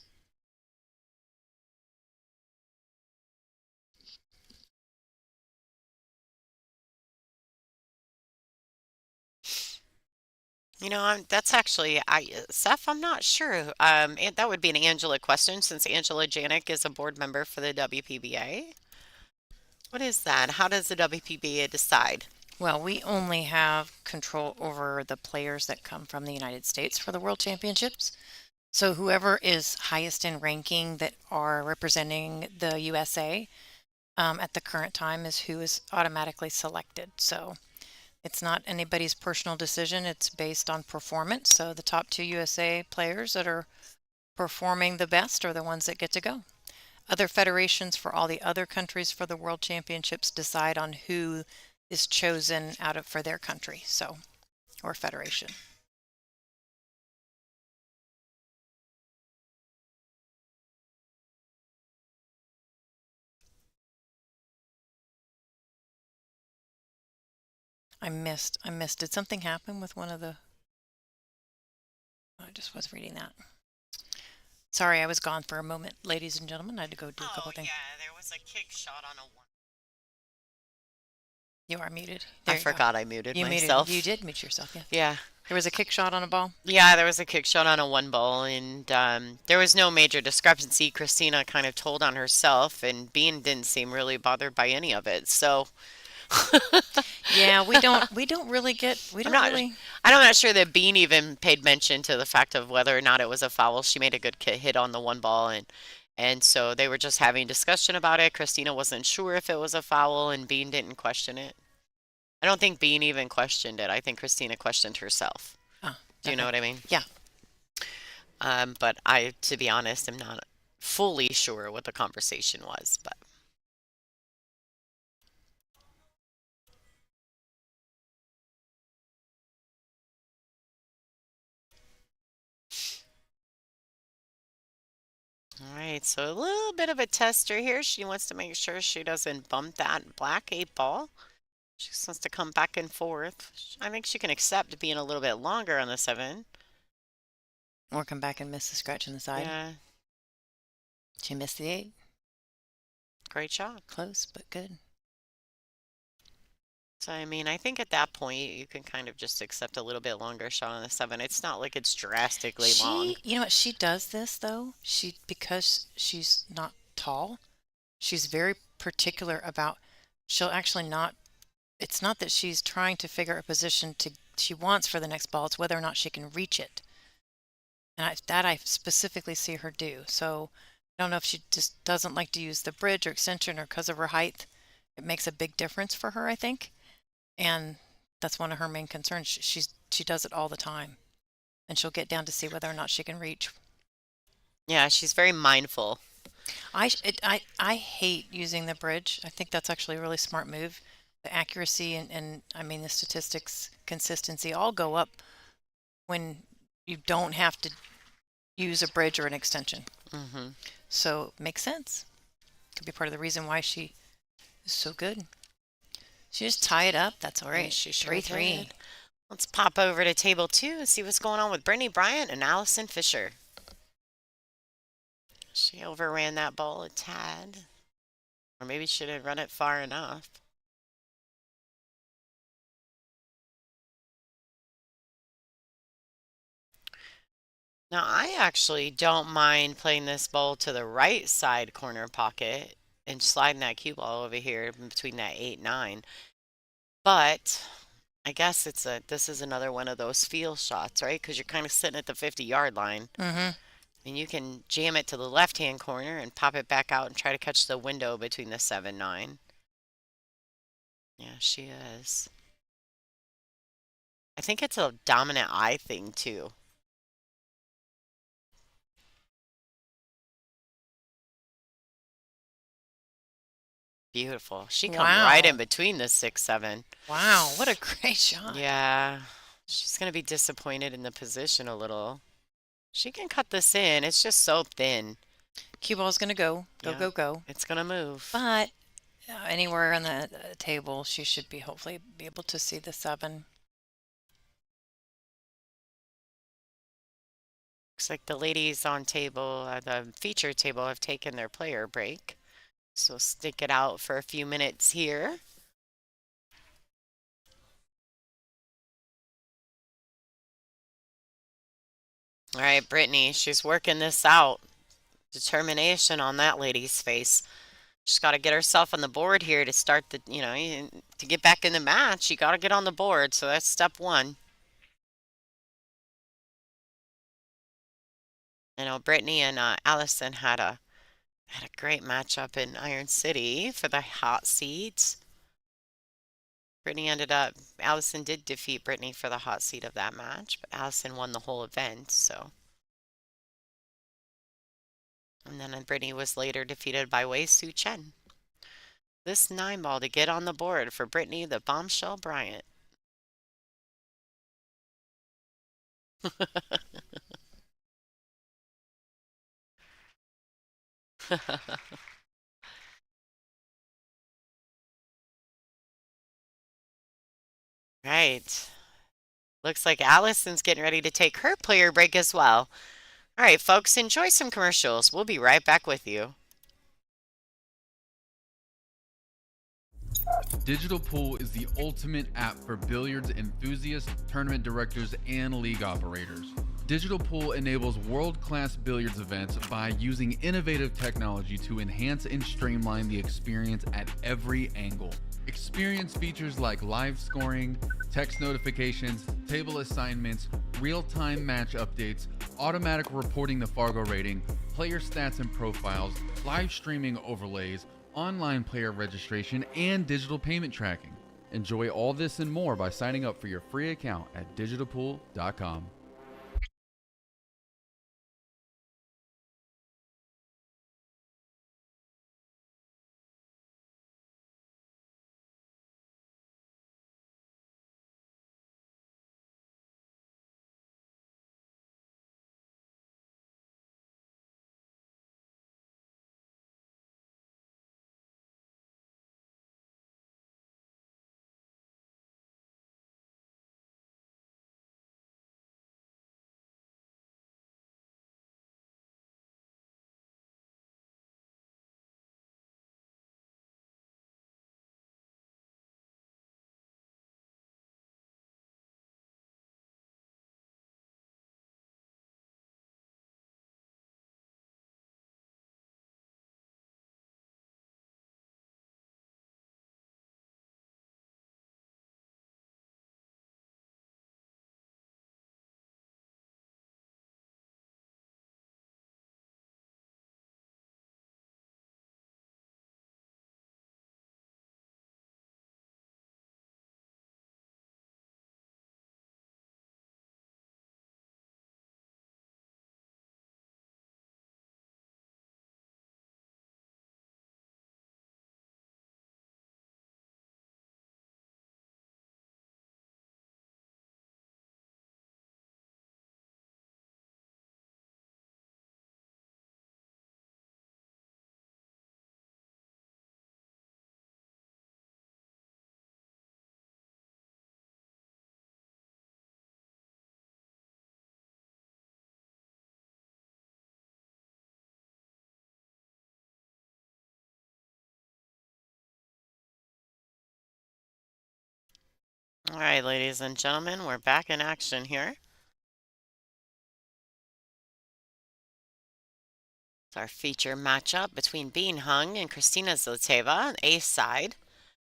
That's actually, Seth, I'm not sure. That would be an Angela question since Angela Janik is a board member for the WPBA. What is that? How does the WPBA decide? Well, we only have control over the players that come from the United States for the World Championships. So whoever is highest in ranking that are representing the USA at the current time is who is automatically selected. So it's not anybody's personal decision. It's based on performance. So the top 2 USA players that are performing the best are the ones that get to go. Other federations for all the other countries for the World Championships decide on who is chosen for their country, or federation. I missed. Did something happen with one of the... I just was reading that. Sorry, I was gone for a moment, ladies and gentlemen. I had to go do a couple things. Yeah, there was a kick shot on a one. You are muted. I forgot I muted myself. You did mute yourself, yeah. Yeah. There was a kick shot on a ball? Yeah, there was a kick shot on a one ball, and there was no major discrepancy. Christina kind of told on herself, and Bean didn't seem really bothered by any of it. So Yeah, we don't really get, we I'm don't not really... I'm not sure that Bean even paid mention to the fact of whether or not it was a foul. She made a good hit on the one ball, and so they were just having discussion about it. Christina wasn't sure if it was a foul, and Bean didn't question it. I don't think Bean even questioned it. I think Christina questioned herself. Oh, Do you know okay. what I mean? Yeah. But I, to be honest, am not fully sure what the conversation was. But all right, so a little bit of a tester here. She wants to make sure she doesn't bump that black 8 ball. She just wants to come back and forth. I think she can accept being a little bit longer on the 7. Or come back and miss the scratch on the side. Yeah, She missed the 8. great shot. Close, but good. So, I mean, I think at that point you can kind of just accept a little bit longer shot on the 7. It's not like it's drastically long. You know what? She does this though. Because she's not tall, she's very particular about, she'll actually not, it's not that she's trying to figure a position she wants for the next ball. It's whether or not she can reach it. And I specifically see her do. So I don't know if she just doesn't like to use the bridge or extension or because of her height. It makes a big difference for her, I think. And that's one of her main concerns. She does it all the time. And she'll get down to see whether or not she can reach. Yeah, she's very mindful. I hate using the bridge. I think that's actually a really smart move. The accuracy and I mean the statistics, consistency all go up when you don't have to use a bridge or an extension. Mm-hmm. So it makes sense. Could be part of the reason why she is so good. She just tie it up. That's all right. She sure 3-3. did. Let's pop over to table 2 and see what's going on with Brittany Bryant and Allison Fisher. She overran that ball a tad. Or maybe she didn't run it far enough. Now, I actually don't mind playing this ball to the right side corner pocket and sliding that cue ball over here between that 8-9. But I guess this is another one of those feel shots, right? Because you're kind of sitting at the 50-yard line. Mm-hmm. And you can jam it to the left-hand corner and pop it back out and try to catch the window between the 7-9. Yeah, she is. I think it's a dominant eye thing, too. Beautiful. She come right in between the 6-7. Wow, what a great shot. Yeah. She's going to be disappointed in the position a little. She can cut this in. It's just so thin. Cue ball's going to go. Go, Yeah, go, go. it's going to move. But anywhere on the table, she should be hopefully be able to see the 7. Looks like the ladies on the feature table have taken their player break. So stick it out for a few minutes here. All right, Brittany, she's working this out. Determination on that lady's face. She's got to get herself on the board here to start to get back in the match. You got to get on the board. So that's step 1. I know Brittany and Allison had a great matchup in Iron City for the hot seats. Allison did defeat Brittany for the hot seat of that match, but Allison won the whole event, so. And then Brittany was later defeated by Wei Su Chen. This 9 ball to get on the board for Brittany the Bombshell Bryant. Right. Looks like Allison's getting ready to take her player break as well. All right, folks, enjoy some commercials. We'll be right back with you. Digital Pool is the ultimate app for billiards enthusiasts, tournament directors, and league operators. Digital Pool enables world-class billiards events by using innovative technology to enhance and streamline the experience at every angle. Experience features like live scoring, text notifications, table assignments, real-time match updates, automatic reporting the Fargo rating, player stats and profiles, live streaming overlays, online player registration, and digital payment tracking. Enjoy all this and more by signing up for your free account at digitalpool.com. All right, ladies and gentlemen, we're back in action here. It's our feature matchup between Bean Hung and Kristina Zloteva, A side.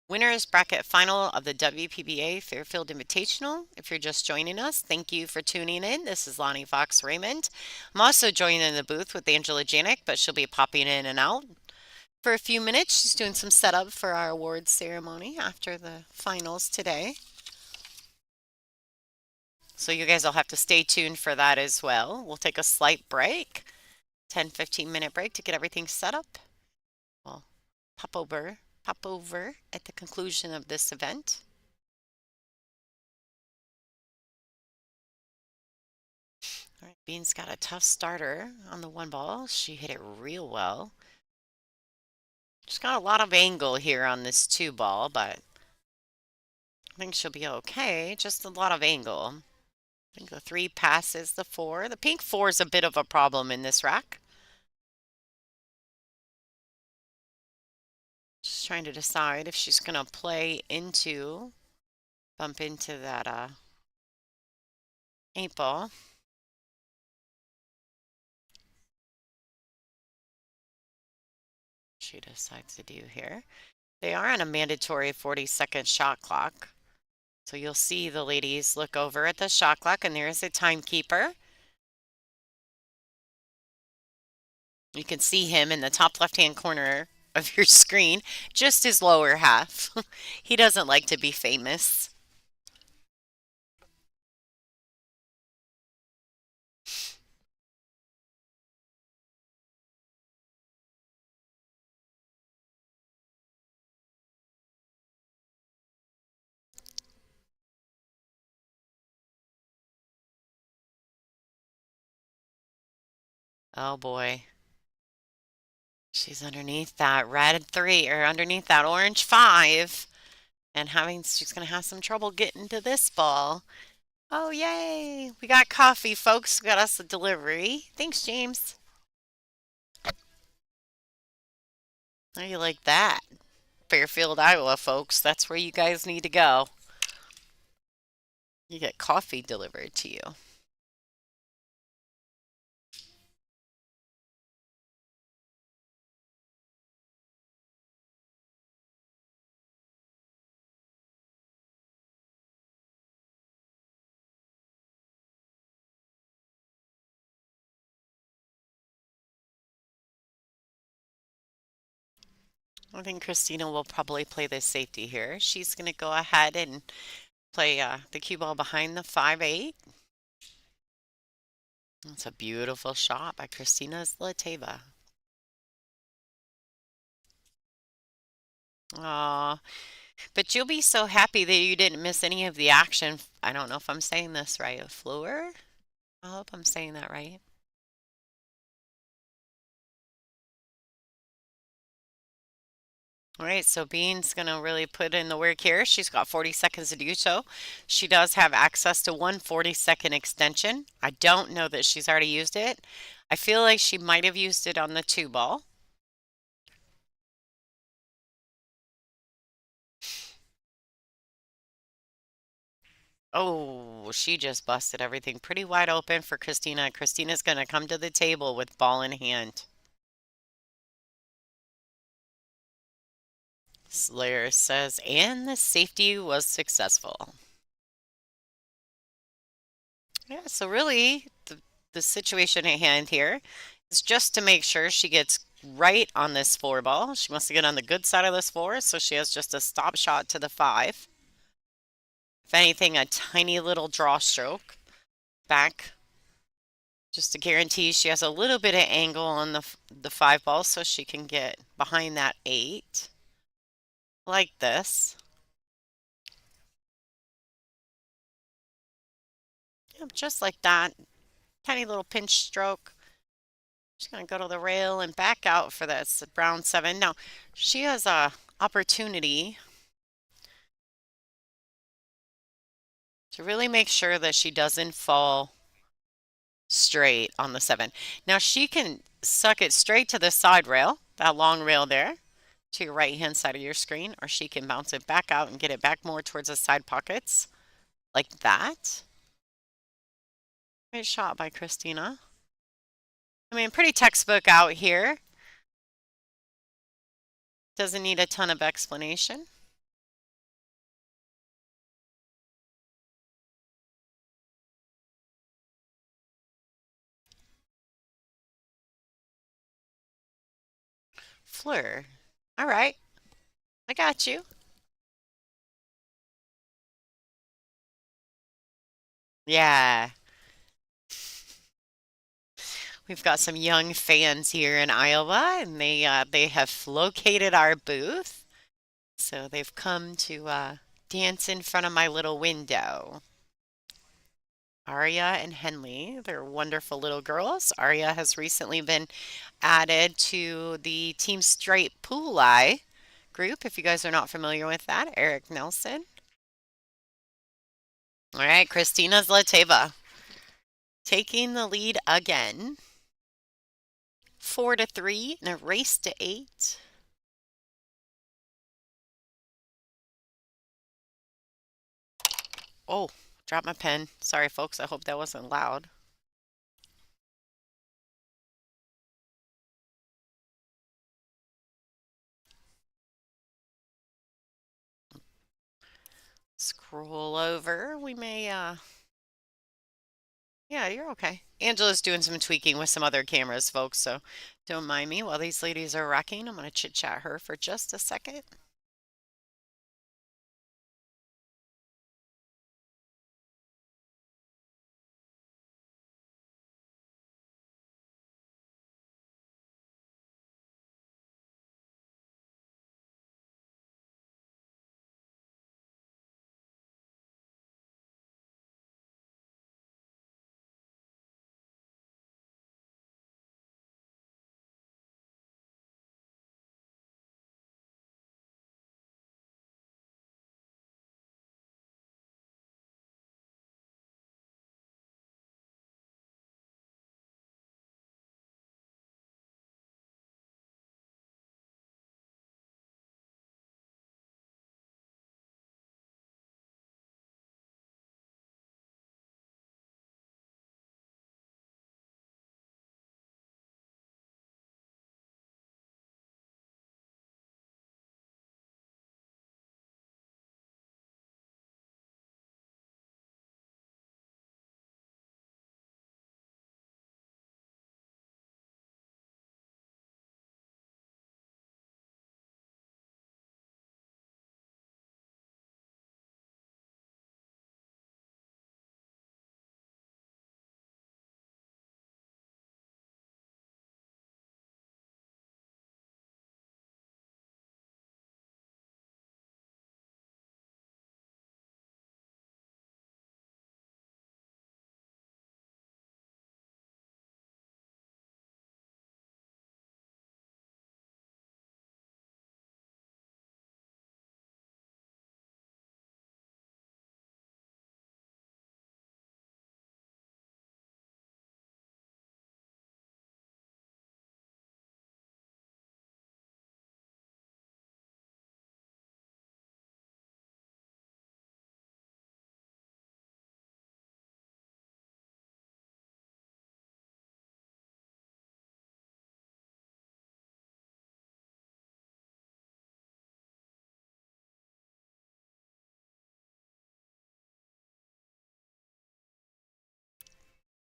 Winners bracket final of the WPBA Fairfield Invitational. If you're just joining us, thank you for tuning in. This is Lonnie Fox Raymond. I'm also joining in the booth with Angela Janik, but she'll be popping in and out for a few minutes. She's doing some setup for our awards ceremony after the finals today. So you guys will have to stay tuned for that as well. We'll take a slight break, 10-15 minute break to get everything set up. We'll pop over at the conclusion of this event. Bean's got a tough starter on the one ball. She hit it real well. She's got a lot of angle here on this two ball, but I think she'll be okay. Just a lot of angle. I think the three passes the four. The pink four is a bit of a problem in this rack. Just trying to decide if she's going to bump into that 8 ball. She decides to do here. They are on a mandatory 40-second shot clock. So you'll see the ladies look over at the shot clock, and there's a timekeeper. You can see him in the top left-hand corner of your screen, just his lower half. He doesn't like to be famous. Oh boy. She's underneath that red 3 or underneath that orange 5 and she's going to have some trouble getting to this ball. Oh, yay. We got coffee, folks. We got us a delivery. Thanks, James. How do you like that? Fairfield, Iowa, folks. That's where you guys need to go. You get coffee delivered to you. I think Christina will probably play the safety here. She's going to go ahead and play the cue ball behind the 5-8. That's a beautiful shot by Christina Zlateva. Aw, but you'll be so happy that you didn't miss any of the action. I don't know if I'm saying this right. Fleur? I hope I'm saying that right. All right, so Bean's going to really put in the work here. She's got 40 seconds to do so. She does have access to one 40-second extension. I don't know that she's already used it. I feel like she might have used it on the 2 ball. Oh, she just busted everything pretty wide open for Christina. Christina's going to come to the table with ball in hand. Slayer says, and the safety was successful. Yeah, so really, the situation at hand here is just to make sure she gets right on this 4 ball. She wants to get on the good side of this 4, so she has just a stop shot to the 5. If anything, a tiny little draw stroke back, just to guarantee she has a little bit of angle on the 5 ball so she can get behind that 8, like this. Yep, just like that. Tiny little pinch stroke. She's going to go to the rail and back out for this brown 7. Now, she has a opportunity to really make sure that she doesn't fall straight on the 7. Now, she can suck it straight to the side rail, that long rail there, to your right-hand side of your screen, or she can bounce it back out and get it back more towards the side pockets, like that. Great shot by Christina. I mean, pretty textbook out here. Doesn't need a ton of explanation. Fleur. All right. I got you. Yeah. We've got some young fans here in Iowa, and they have located our booth. So they've come to dance in front of my little window. Aria and Henley. They're wonderful little girls. Aria has recently been added to the Team Straight Pool Eye group. If you guys are not familiar with that, Eric Nelson. All right, Christina Zlateva taking the lead again. 4-3 in a race to 8. Oh, dropped my pen. Sorry, folks. I hope that wasn't loud. Scroll over. We may, yeah, you're okay. Angela's doing some tweaking with some other cameras, folks, so don't mind me while these ladies are rocking. I'm going to chit-chat her for just a second.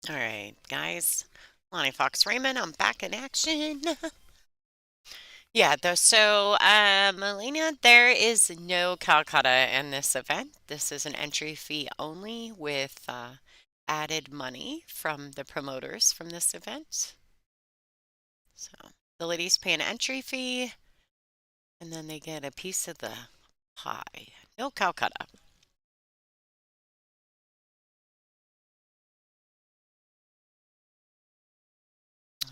All right, guys. Lonnie Fox Raymond, I'm back in action. Yeah, though, so Melania, there is no Calcutta in this event. This is an entry fee only with added money from the promoters from this event. So the ladies pay an entry fee and then they get a piece of the pie. No Calcutta.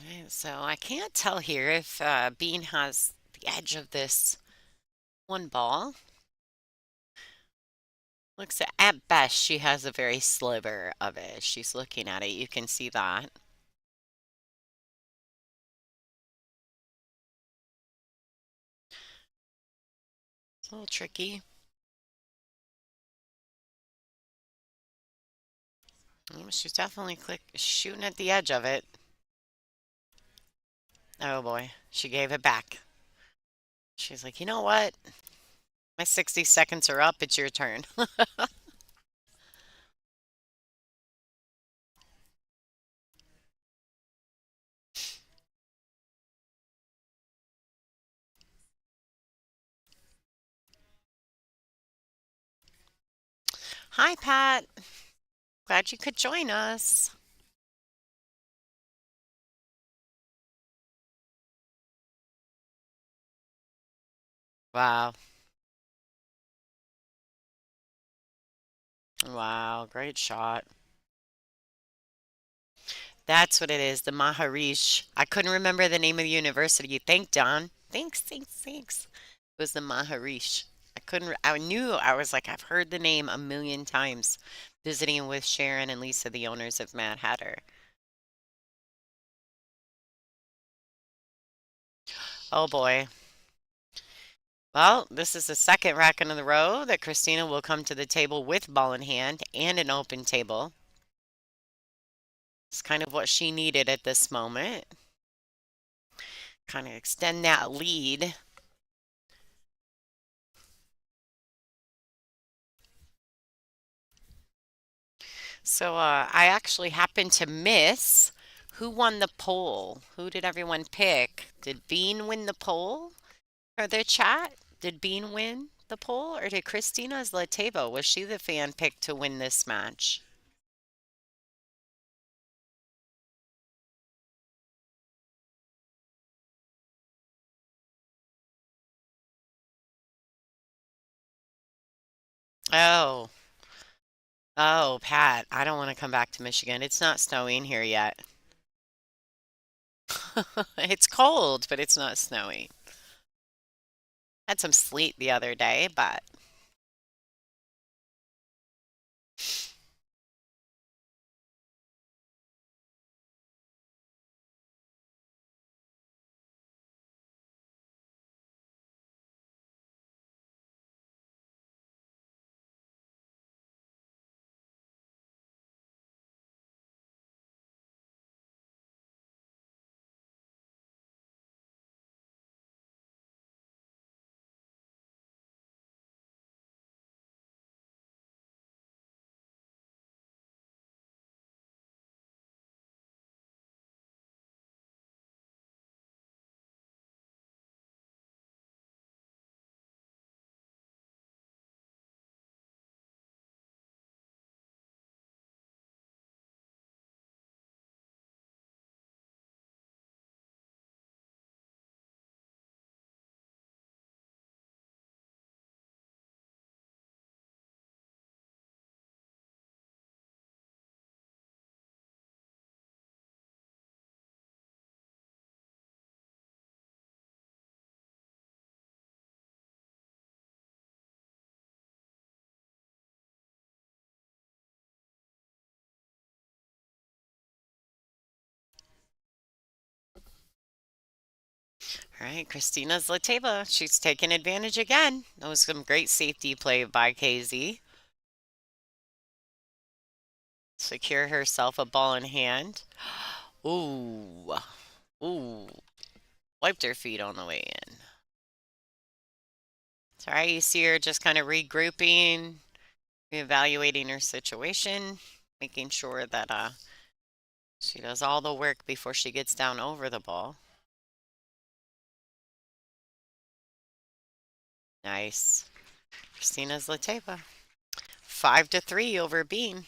Okay, so I can't tell here if Bean has the edge of this one ball. Looks at best, she has a very sliver of it. She's looking at it. You can see that. It's a little tricky. She's definitely shooting at the edge of it. Oh boy, she gave it back. She's like, you know what? My 60 seconds are up. It's your turn. Hi, Pat. Glad you could join us. Wow. Wow, great shot. That's what it is, the Maharishi. I couldn't remember the name of the university. Thank Don. Thanks. It was the Maharishi. I knew, I was like, I've heard the name a million times visiting with Sharon and Lisa, the owners of Mad Hatter. Oh boy. Well, this is the second rack in a row that Christina will come to the table with ball in hand and an open table. It's kind of what she needed at this moment. Kind of extend that lead. So I actually happened to miss who won the poll. Who did everyone pick? Did Bean win the poll for their chat? Did Bean win the poll or did Christina Zlateva? Was she the fan picked to win this match? Oh, oh, Pat, I don't want to come back to Michigan. It's not snowing here yet. It's cold, but it's not snowing. Had some sleet the other day, but all right, Christina Zlateva, she's taking advantage again. That was some great safety play by KZ. Secure herself a ball in hand. Ooh, ooh, wiped her feet on the way in. It's all right, you see her just kind of regrouping, reevaluating her situation, making sure that she does all the work before she gets down over the ball. Nice. Christina Zlateva. 5-3 over Bean.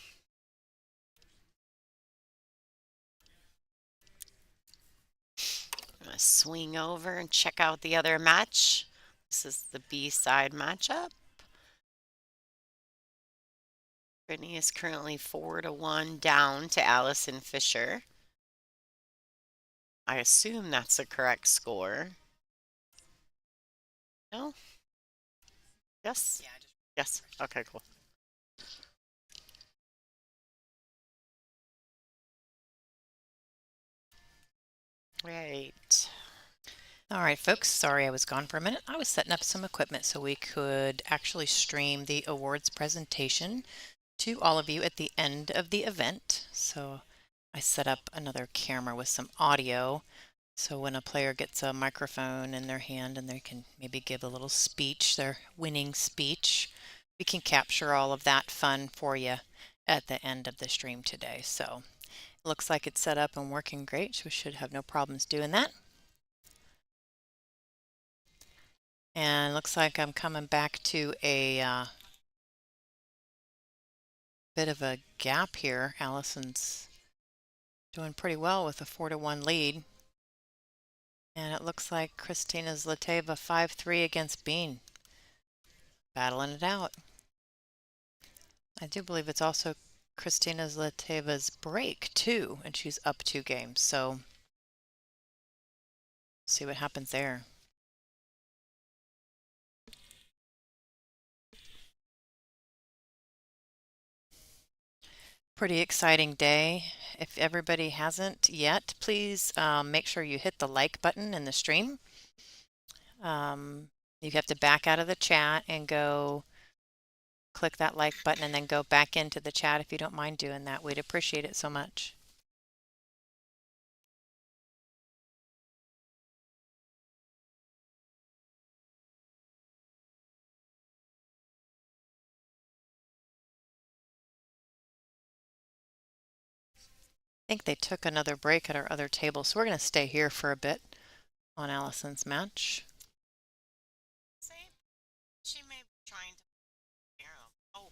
I'm gonna swing over and check out the other match. This is the B side matchup. Brittany is currently 4-1 down to Allison Fisher. I assume that's the correct score. No? Yes? Yes. Okay, cool. Right. All right, folks, sorry I was gone for a minute. I was setting up some equipment so we could actually stream the awards presentation to all of you at the end of the event. So I set up another camera with some audio. So when a player gets a microphone in their hand and they can maybe give a little speech, their winning speech, we can capture all of that fun for you at the end of the stream today. So it looks like it's set up and working great. So we should have no problems doing that. And it looks like I'm coming back to a bit of a gap here. Allison's doing pretty well with a 4-1 lead. And it looks like Christina Zlateva 5-3 against Bean. Battling it out. I do believe it's also Christina Zlateva's break too, and she's up 2 games. So see what happens there. Pretty exciting day. If everybody hasn't yet, please make sure you hit the like button in the stream. You have to back out of the chat and go click that like button and then go back into the chat if you don't mind doing that. We'd appreciate it so much. I think they took another break at our other table, so we're going to stay here for a bit on Allison's match. She may be trying to. Oh,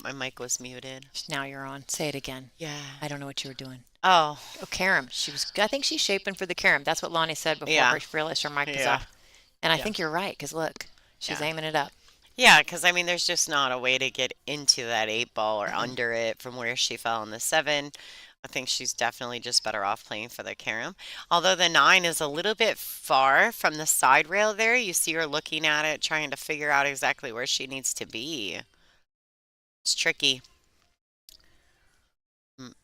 my mic was muted. Now you're on. Say it again. Yeah. I don't know what you were doing. Oh, carom. I think she's shaping for the carom. That's what Lonnie said before Yeah. she realized her mic was Yeah. off. And I Yeah. think you're right, because look, she's Yeah. aiming it up. Yeah, because I mean, there's just not a way to get into that 8 ball or under it from where she fell in the 7. I think she's definitely just better off playing for the carom. Although the 9 is a little bit far from the side rail there. You see her looking at it, trying to figure out exactly where she needs to be. It's tricky.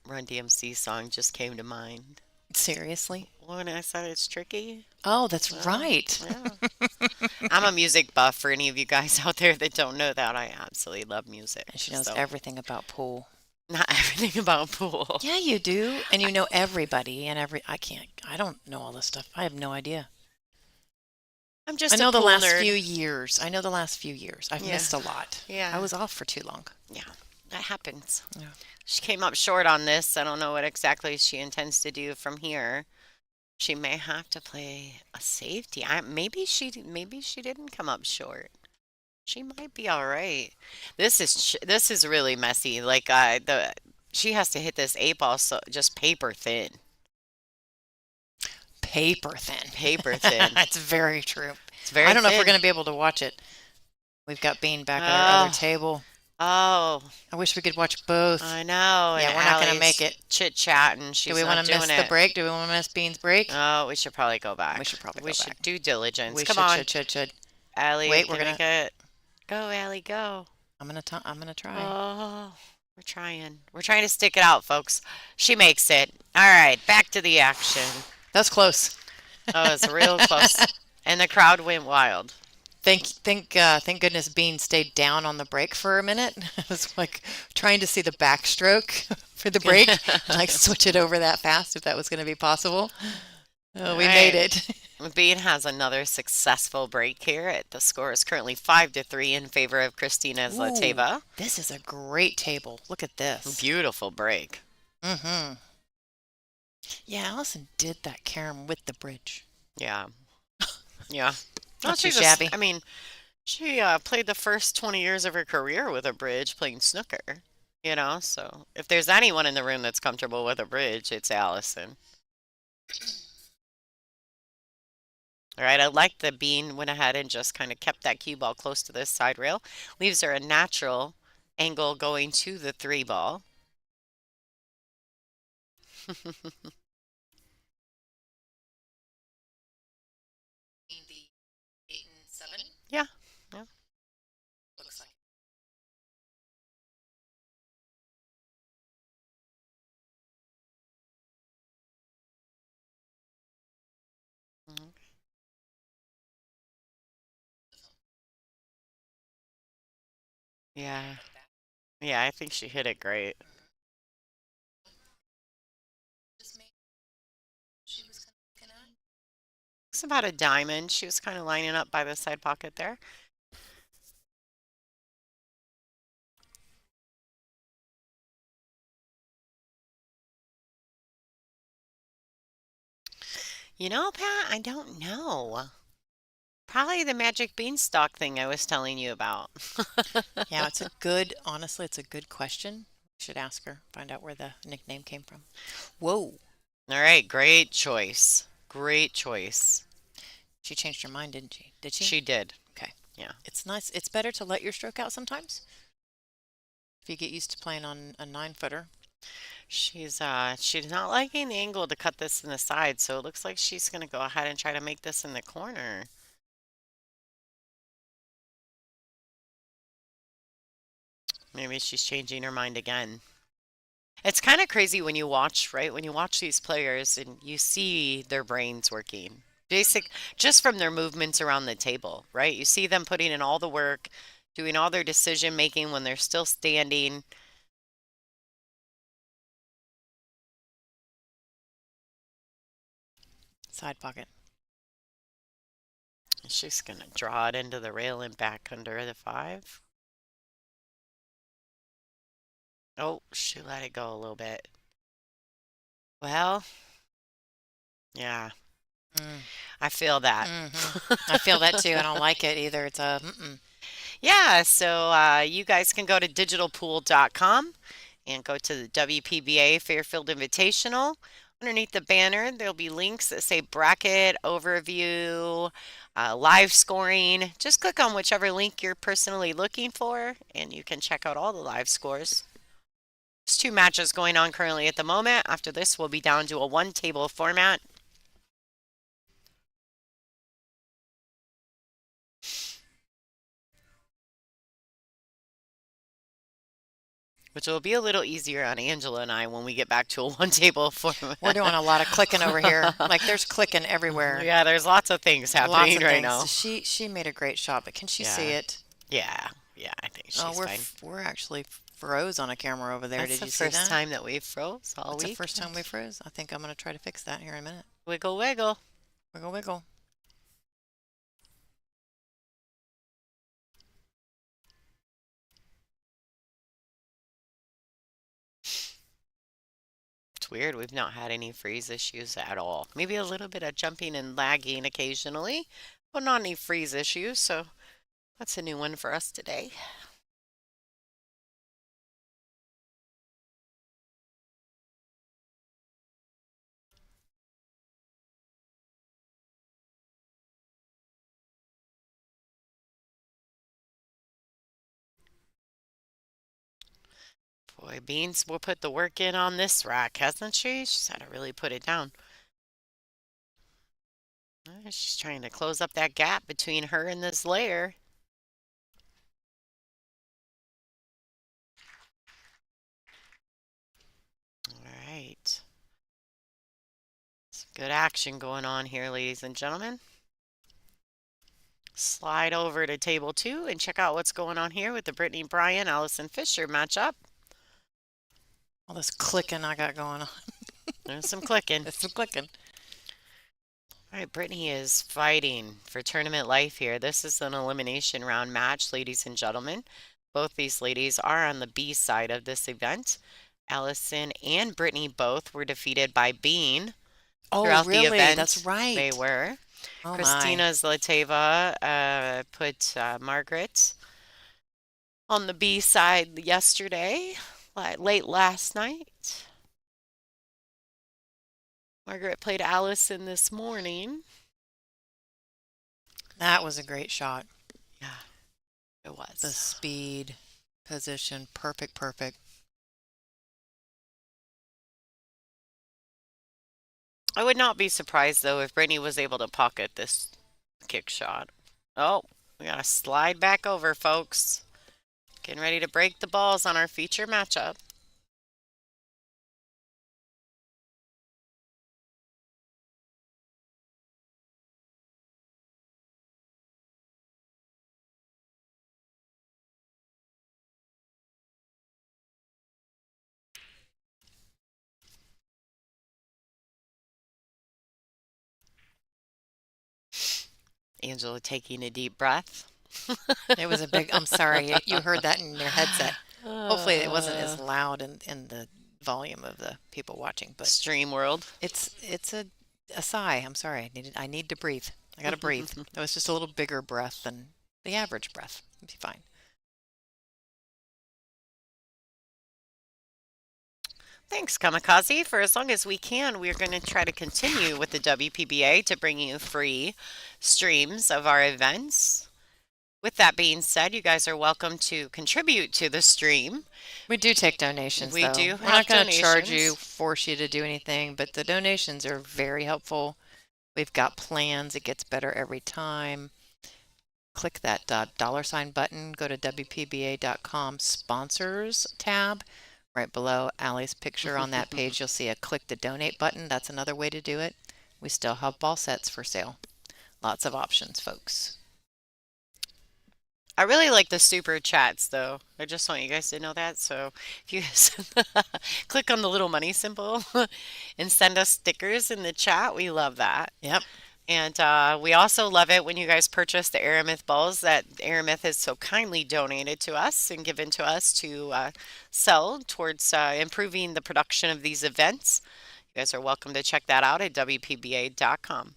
Run DMC song just came to mind. Seriously? When I said it's tricky. Oh, that's Well, right. Yeah. I'm a music buff for any of you guys out there that don't know that. I absolutely love music. And she knows So, everything about pool. not everything about pool. Yeah, you do. And you know everybody and I don't know all this stuff. I have no idea. I'm just I know a the pool last nerd. few years. I know the last few years. I've Yeah. missed a lot. Yeah. I was off for too long. Yeah, that happens. Yeah. She came up short on this. I don't know what exactly she intends to do from here. She may have to play a safety. Maybe she didn't come up short. She might be all right. This is really messy. Like she has to hit this 8 ball so just paper thin. Paper thin. Paper thin. That's very true. It's very I don't know if we're thin. going to be able to watch it. We've got Bean back at our other Oh. table. Oh, I wish we could watch both. I know. Yeah, and we're not gonna Allie's make it. chit-chatting. She's Do we not want to miss doing the it. break? Do we want to miss Bean's break? Oh, we should probably go back. We should probably We go should back. due diligence. We Come on, should. Allie. Wait, can we're we get go, Allie, go. I'm gonna try. Oh, we're trying. We're trying to stick it out, folks. She makes it. All right, back to the action. That's close. Oh, it's real close, and the crowd went wild. Thank goodness Bean stayed down on the break for a minute. I was like trying to see the backstroke for the break, and like switch it over that fast if that was going to be possible. Oh, we made it. Bean has another successful break here. The score is currently 5-3 in favor of Christina Zlateva. Ooh, this is a great table. Look at this. Beautiful break. Mm-hmm. Yeah, Allison did that carom with the bridge. Yeah. Yeah. Not too she's shabby. I mean, she played the first 20 years of her career with a bridge playing snooker, so if there's anyone in the room that's comfortable with a bridge, it's Allison. All right, I like the Bean went ahead and just kind of kept that cue ball close to this side rail. Leaves her a natural angle going to the 3 ball. The 8 and 7? Yeah. Yeah. Looks like. Mhm. Yeah. Yeah, I think she hit it great. It's about a diamond. She was kind of lining up by the side pocket there. Pat, I don't know. Probably the magic beanstalk thing I was telling you about. Yeah, honestly, it's a good question. We should ask her, find out where the nickname came from. Whoa. All right, great choice. Great choice. She changed her mind, didn't she? Did she? She did. Okay. Yeah. It's nice. It's better to let your stroke out sometimes. if you get used to playing on a 9-footer. She's not liking the angle to cut this in the side, so it looks like she's gonna go ahead and try to make this in the corner. Maybe she's changing her mind again. It's kind of crazy when you watch, right? When you watch these players and you see their brains working. Just from their movements around the table, right? You see them putting in all the work, doing all their decision making when they're still standing. Side pocket. She's gonna draw it into the rail and back under the 5. Oh, she let it go a little bit. Well, yeah, Mm. I feel that. I feel that too. I don't like it either. It's a Yeah, so you guys can go to digitalpool.com and go to the WPBA Fairfield Invitational. Underneath the banner, there'll be links that say bracket, overview, live scoring. Just click on whichever link you're personally looking for, and you can check out all the live scores. There's 2 matches going on currently at the moment. After this, we'll be down to a 1-table format. Which will be a little easier on Angela and I when we get back to a 1-table format. we're doing a lot of clicking over here. Like there's clicking everywhere. Yeah, there's lots of things Lots happening of right things. now. She made a great shot, but can she see Yeah. it? Yeah, I think she's Oh, fine. we're actually froze on a camera over there. That's Did the you see first that? time that we've froze all That's the week. first time we froze. I think I'm gonna try to fix that here in a minute. Wiggle, wiggle. Wiggle, wiggle. It's weird. We've not had any freeze issues at all. Maybe a little bit of jumping and lagging occasionally, but not any freeze issues. So that's a new one for us today. Boy, Beans will put the work in on this rack, hasn't she? She's had to really put it down. She's trying to close up that gap between her and this layer. All right. Some good action going on here, ladies and gentlemen. Slide over to table 2 and check out what's going on here with the Brittany Bryan, Allison Fisher matchup. All this clicking I got going on. There's some clicking. There's some clicking. All right, Brittany is fighting for tournament life here. This is an elimination round match, ladies and gentlemen. Both these ladies are on the B side of this event. Allison and Brittany both were defeated by Bean throughout the really? event. That's right. They were. Oh, Christina Zlateva put Margaret on the B side yesterday, late last night. Margaret played Allison this morning. That was a great shot. Yeah, it was. The speed, position, perfect, perfect. I would not be surprised, though, if Brittany was able to pocket this kick shot. Oh, we got to slide back over, folks. Getting ready to break the balls on our feature matchup. Angela taking a deep breath. It was a big, I'm sorry, you heard that in your headset. Hopefully it wasn't as loud in the volume of the people watching, but Stream world. it's a sigh. I'm sorry. I need to breathe. I gotta breathe. That was just a little bigger breath than the average breath. It'll be fine. Thanks, Kamikaze. For as long as we can, we're going to try to continue with the WPBA to bring you free streams of our events. With that being said, you guys are welcome to contribute to the stream. We do take donations, We though. do We're not have going to charge you, donations. force you to do anything, but the donations are very helpful. We've got plans. It gets better every time. Click that $ button. Go to WPBA.com sponsors tab. Right below Allie's picture on that page, you'll see a click to donate button. That's another way to do it. We still have ball sets for sale. Lots of options, folks. I really like the super chats, though. I just want you guys to know that. So if you guys click on the little money symbol and send us stickers in the chat, we love that. Yep. And we also love it when you guys purchase the Aramith balls that Aramith has so kindly donated to us and given to us to sell towards improving the production of these events. You guys are welcome to check that out at WPBA.com.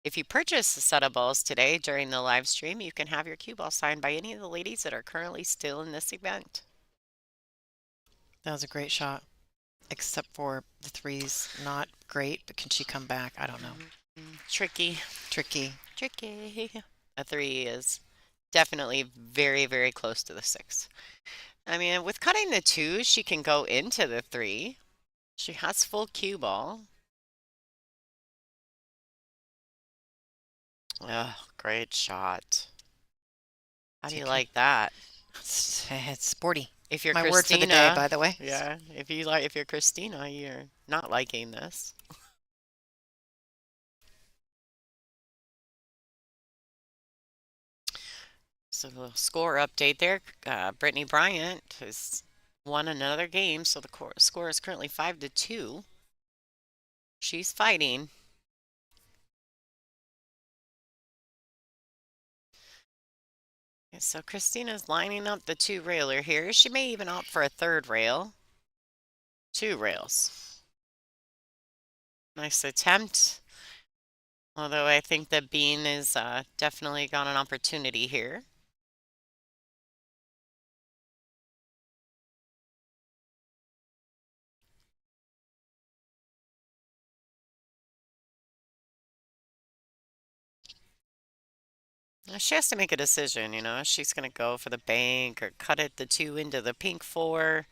If you purchase a set of balls today during the live stream, you can have your cue ball signed by any of the ladies that are currently still in this event. That was a great shot. Except for the three's not great, but can she come back? I don't know. Tricky. Tricky. A 3 is definitely very, very close to the 6. I mean, with cutting the 2, she can go into the 3. She has full cue ball. Oh, great shot. How do you like that? It's sporty. If you're My Christina, word for the day, by the way. Yeah, if you're Christina, you're not liking this. So the score update there, Brittany Bryant has won another game, so the score is currently 5-2. She's fighting. Okay, so Christina's lining up the 2 railer here. She may even opt for a 3rd rail. 2 rails. Nice attempt. Although I think that Bean is definitely got an opportunity here. She has to make a decision, you know. She's going to go for the bank or cut it the 2 into the pink 4.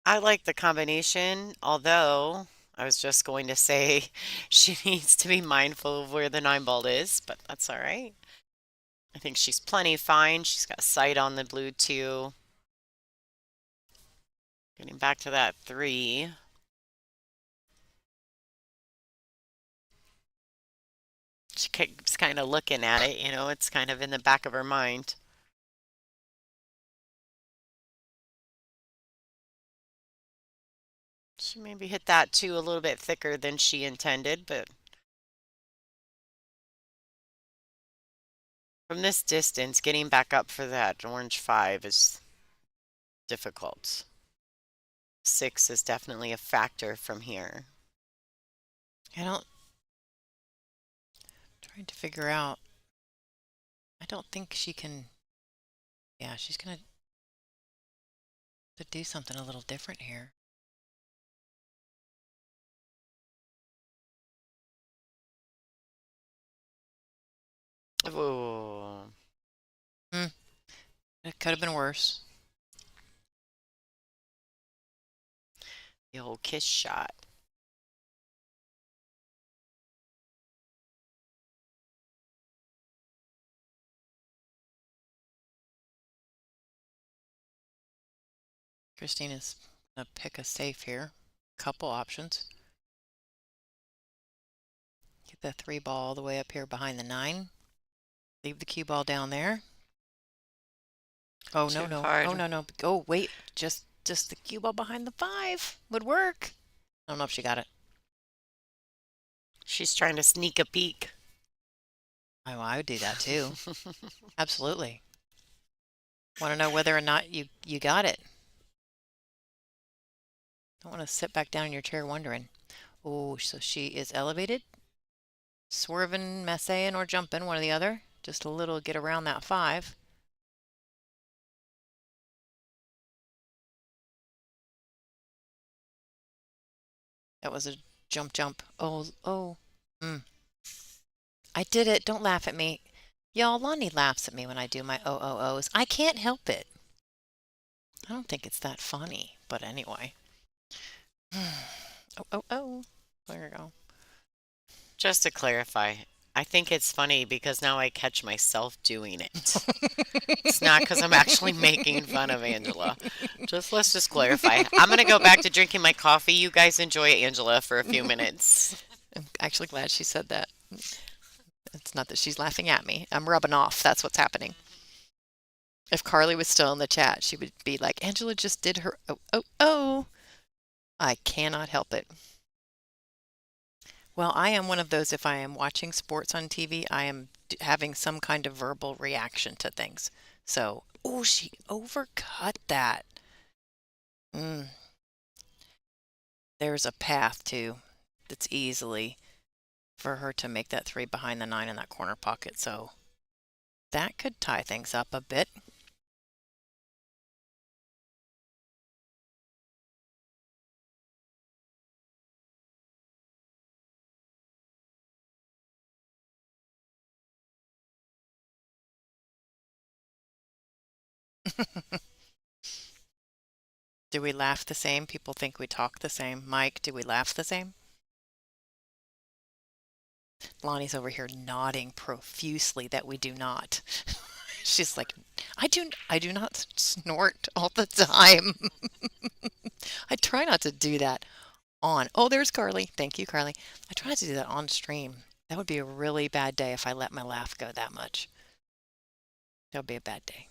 I like the combination, although I was just going to say she needs to be mindful of where the 9 ball is, but that's all right. I think she's plenty fine. She's got sight on the blue 2. Getting back to that 3. She keeps kind of looking at it, you know, it's kind of in the back of her mind. She maybe hit that 2 a little bit thicker than she intended, but from this distance, getting back up for that orange 5 is difficult. 6 is definitely a factor from here. Trying to figure out. I don't think she can. Yeah, she's gonna do something a little different here. Ooh. It could have been worse. The old kiss shot. Christina's gonna pick a safe here. Couple options. Get the 3 ball all the way up here behind the 9. Leave the cue ball down there. Oh, no, Too no. hard. Oh, no, no. Oh, wait. Just the cue ball behind the 5 would work. I don't know if she got it. She's trying to sneak a peek. Oh, I would do that too. Absolutely. Want to know whether or not you got it. Don't want to sit back down in your chair wondering. Oh, so she is elevated, swerving, messaying, or jumping, one or the other. Just a little get around that 5. That was a jump. Oh. I did it. Don't laugh at me. Y'all, Lonnie laughs at me when I do my OOOs. I can't help it. I don't think it's that funny, but anyway. Oh, oh, oh. There we go. Just to clarify, I think it's funny because now I catch myself doing it. It's not because I'm actually making fun of Angela. Let's just clarify. I'm gonna go back to drinking my coffee. You guys enjoy Angela for a few minutes. I'm actually glad she said that. It's not that she's laughing at me. I'm rubbing off. That's what's happening. If Carly was still in the chat, she would be like, Angela just did her oh, oh, oh. I cannot help it. Well, I am one of those, if I am watching sports on TV, I am having some kind of verbal reaction to things. So, oh, she overcut that. There's a path, too, that's easily for her to make that 3 behind the 9 in that corner pocket. So that could tie things up a bit. Do we laugh the same? People think we talk the same. Mike, do we laugh the same? Lonnie's over here nodding profusely that we do not. She's like, I do not snort all the time. I try not to do that on. Oh, there's Carly. Thank you, Carly. I try not to do that on stream. That would be a really bad day if I let my laugh go that much. That would be a bad day.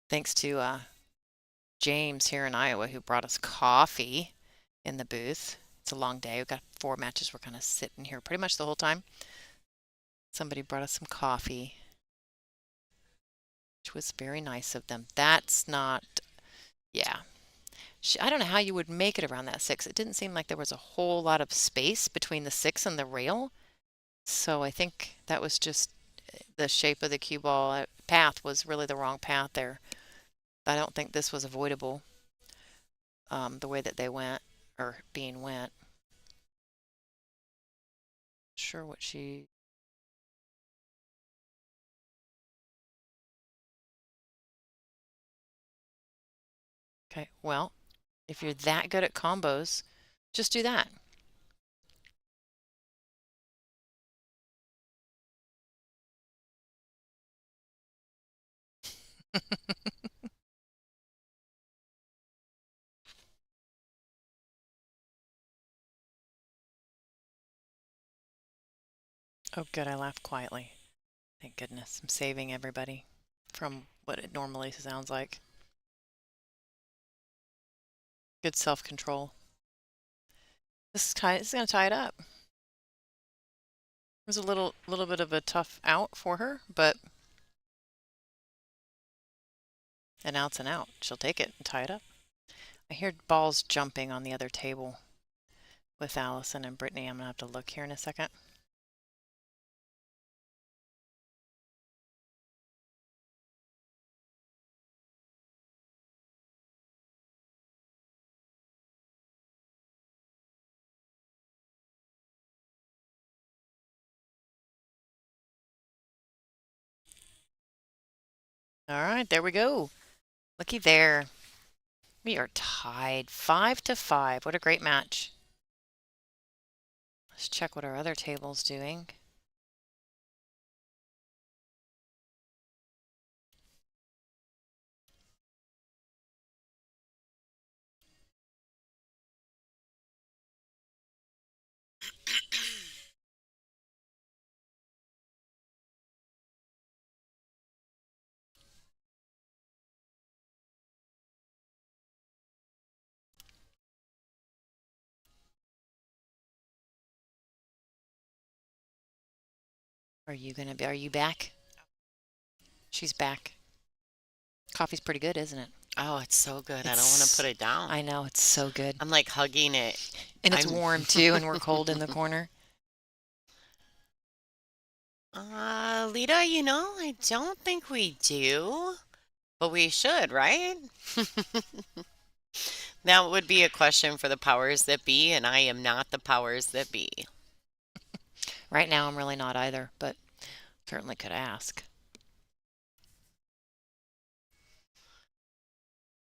Thanks to James here in Iowa who brought us coffee in the booth. It's a long day. We've got 4 matches. We're going to sit in here pretty much the whole time. Somebody brought us some coffee, which was very nice of them. That's not, yeah. I don't know how you would make it around that 6. It didn't seem like there was a whole lot of space between the 6 and the rail. So I think that was just the shape of the cue ball path was really the wrong path there. I don't think this was avoidable the way that they went, or Bean went. Sure what she... Okay, well, if you're that good at combos, just do that. Oh, good, I laughed quietly. Thank goodness. I'm saving everybody from what it normally sounds like. Good self-control. This is going to tie it up. It was a little bit of a tough out for her, but an out's an out. She'll take it and tie it up. I hear balls jumping on the other table with Allison and Brittany. I'm going to have to look here in a second. All right, there we go. Looky there. We are tied 5-5. What a great match. Let's check what our other table's doing. Are you back? She's back. Coffee's pretty good, isn't it? Oh, it's so good. I don't want to put it down. I know, it's so good. I'm like hugging it. And it's warm too, and we're cold in the corner. Lita, I don't think we do, but we should, right? That would be a question for the powers that be, and I am not the powers that be. Right now, I'm really not either, but certainly could ask.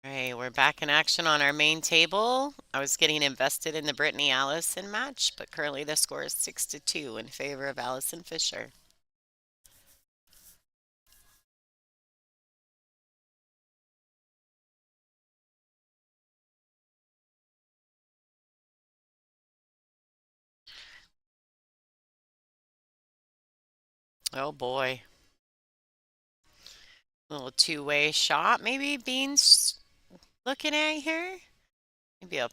All right, we're back in action on our main table. I was getting invested in the Brittany Allison match, but currently the score is 6-2 in favor of Allison Fisher. Oh boy. Little two-way shot, maybe Bean's looking at here. Maybe a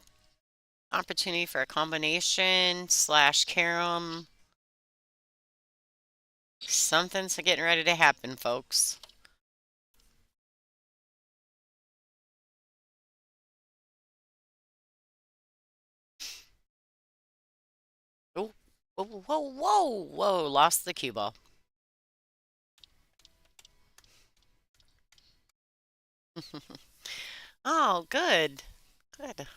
opportunity for a combination slash carom. Something's getting ready to happen, folks. Oh, whoa, whoa, whoa, whoa, lost the cue ball. Oh, good. Good.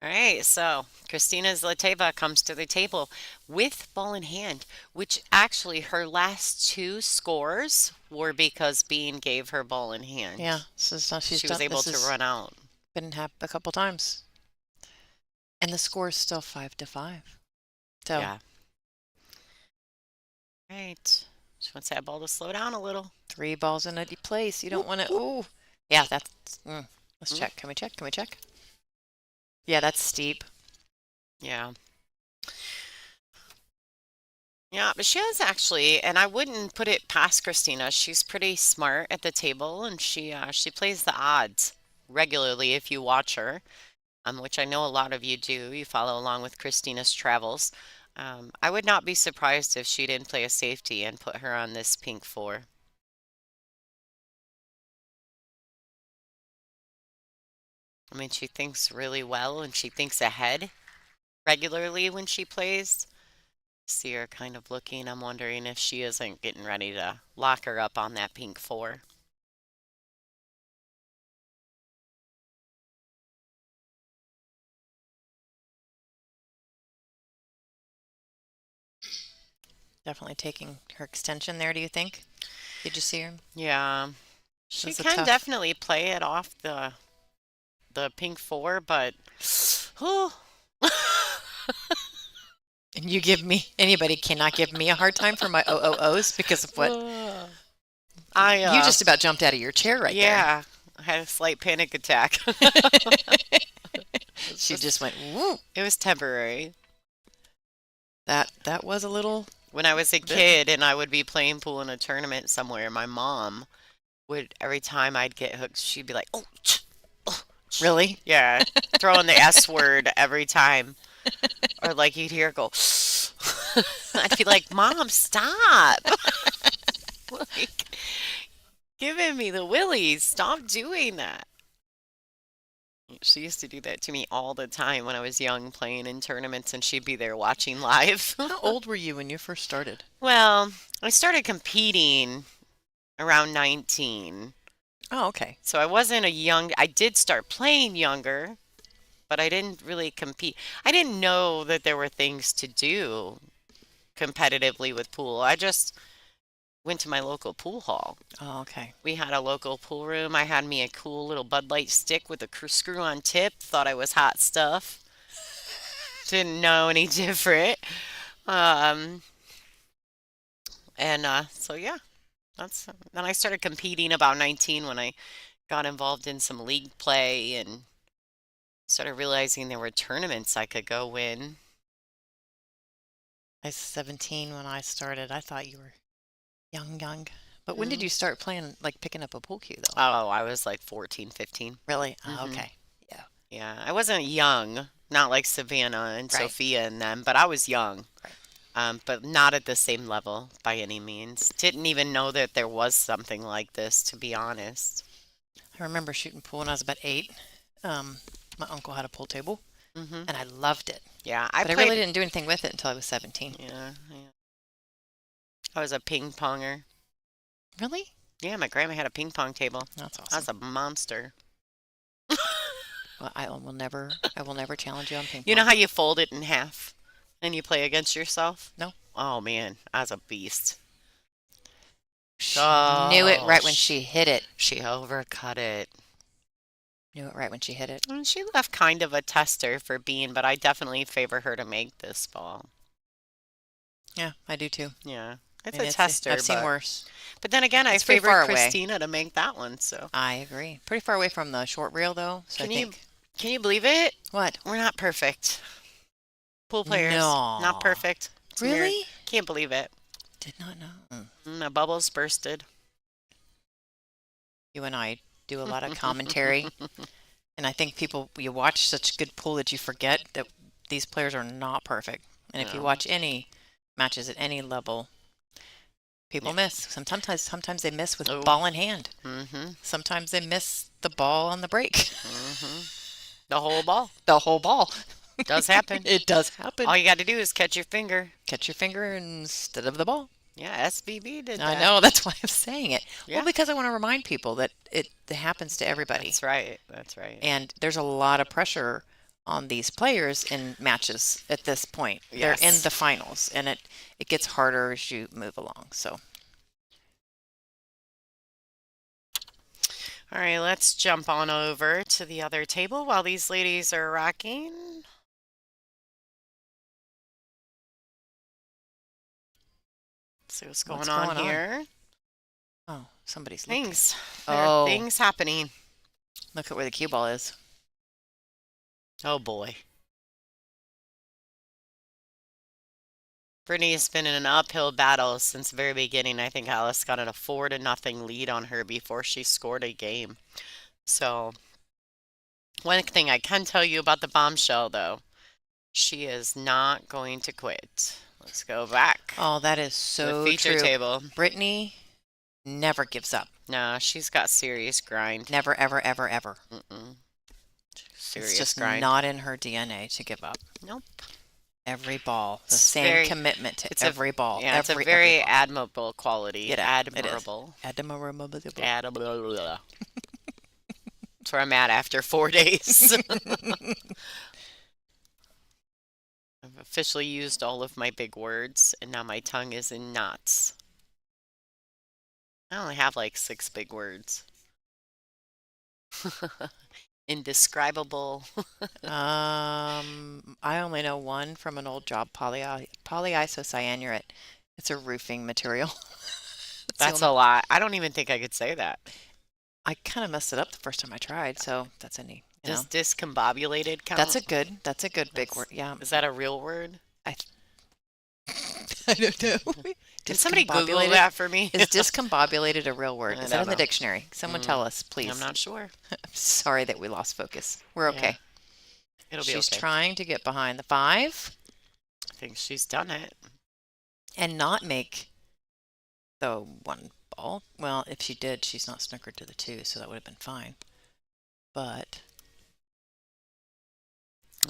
All right, so Christina Zlateva comes to the table with ball in hand, which actually her last two scores were because Bean gave her ball in hand. Yeah, so it's not, She was able this to run out. been happen a couple times. And the score is still 5-5. So Yeah. Right. She wants that ball to slow down a little. 3 balls in a place. You don't want to. Oh, yeah, that's. Let's check. Can we check? Can we check? Yeah, that's steep. Yeah. Yeah, but she has actually, and I wouldn't put it past Christina. She's pretty smart at the table, and she plays the odds regularly if you watch her, which I know a lot of you do. You follow along with Christina's travels. I would not be surprised if she didn't play a safety and put her on this pink 4. I mean, she thinks really well and she thinks ahead regularly when she plays. See her kind of looking. I'm wondering if she isn't getting ready to lock her up on that pink 4. Definitely taking her extension there, do you think? Did you see her? Yeah. She That's a can tough- definitely play it off the pink 4, but oh, And you give me, anybody cannot give me a hard time for my OOOs because of what? You just about jumped out of your chair right there. yeah, I had a slight panic attack. She just went, woo. It was temporary. That was a little. When I was a kid and I would be playing pool in a tournament somewhere, my mom would, every time I'd get hooked, she'd be like, oh, Really? yeah, throwing the S word every time. Or like you'd hear her go, I'd be like, Mom, stop. Like, giving me the willies. Stop doing that. She used to do that to me all the time when I was young, playing in tournaments, and she'd be there watching live. How old were you when you first started? Well, I started competing around 19. Oh, okay. So I did start playing younger, but I didn't really compete. I didn't know that there were things to do competitively with pool. I just went to my local pool hall. Oh, okay. We had a local pool room. I had me a cool little Bud Light stick with a screw-on tip. Thought I was hot stuff. Didn't know any different. So yeah, then I started competing about 19 when I got involved in some league play and started realizing there were tournaments I could go win. I was 17 when I started. I thought you were young. But when did you start playing, like picking up a pool cue, though? Oh, I was like 14, 15. Really? Oh, okay. Yeah. Yeah, I wasn't young, not like Savannah and Right. Sophia and them, but I was young. Right. But not at the same level by any means. Didn't even know that there was something like this, to be honest. I remember shooting pool when I was about 8. My uncle had a pool table, Hmm. and I loved it. Yeah, But I really didn't do anything with it until I was 17. Yeah. I was a ping ponger. Really? Yeah, my grandma had a ping pong table. That's awesome. That's a monster. Well, I will never challenge you on ping pong. You know how you fold it in half and you play against yourself? No. Oh man, I was a beast. She knew it right when sh- she hit it. She overcut it. Knew it right when she hit it. And she left kind of a tester for Bean, but I definitely favor her to make this ball. Yeah, I do too. Yeah, it's I mean, a tester. I've seen worse. But then again, I It's pretty favor far away. Christina to make that one. So I agree. Pretty far away from the short reel, though. So Can you believe it? What? We're not perfect. Pool players, No. not perfect. It's weird. Really? Can't believe it. Did not know. The bubbles bursted. You and I do a lot of commentary, and I think you watch such good pool that you forget that these players are not perfect. And if you No. watch any matches at any level, people miss. Sometimes they miss with ball in hand. Mm-hmm. Sometimes they miss the ball on the break. Mm-hmm. The whole ball. The whole ball. Does happen. It does happen. All you got to do is catch your finger. Catch your finger instead of the ball. Yeah, SVB did that. I know. That's why I'm saying it. Yeah. Well, because I want to remind people that it happens to everybody. That's right. That's right. And there's a lot of pressure on these players in matches at this point. Yes. They're in the finals, and it gets harder as you move along. So, All right, let's jump on over to the other table while these ladies are rocking. See what's going on here. Oh, somebody's looking. Things. There are things happening. Look at where the cue ball is. Oh boy. Brittany has been in an uphill battle since the very beginning. I think Alice got a 4-0 lead on her before she scored a game. So, one thing I can tell you about the bombshell, though, she is not going to quit. Let's go back. Oh, that is so the feature true. table. Brittany never gives up. No, she's got serious grind. Never, ever, ever, ever. Serious it's just grind. not in her DNA to give up. Nope. Every ball, the It's same commitment to every ball. Yeah, it's a very admirable quality. Admirable. Admirable. Admirable. That's where I'm at after 4 days. I've officially used all of my big words, and now my tongue is in knots. I only have like 6 big words. Indescribable. I only know one from an old job, polyisocyanurate. It's a roofing material. That's a lot. I don't even think I could say that. I kind of messed it up the first time I tried, so that's any. Does discombobulated count? That's a good big word. Yeah. Is that a real word? I don't know. Can somebody Google that for me? Is discombobulated a real word? Is that in the know. dictionary? Someone tell us, please. I'm not sure. I'm sorry that we lost focus. We're okay. It'll be She's okay. trying to get behind the 5. I think she's done it. And not make the 1 ball. Well, if she did, she's not snookered to the 2, so that would have been fine. But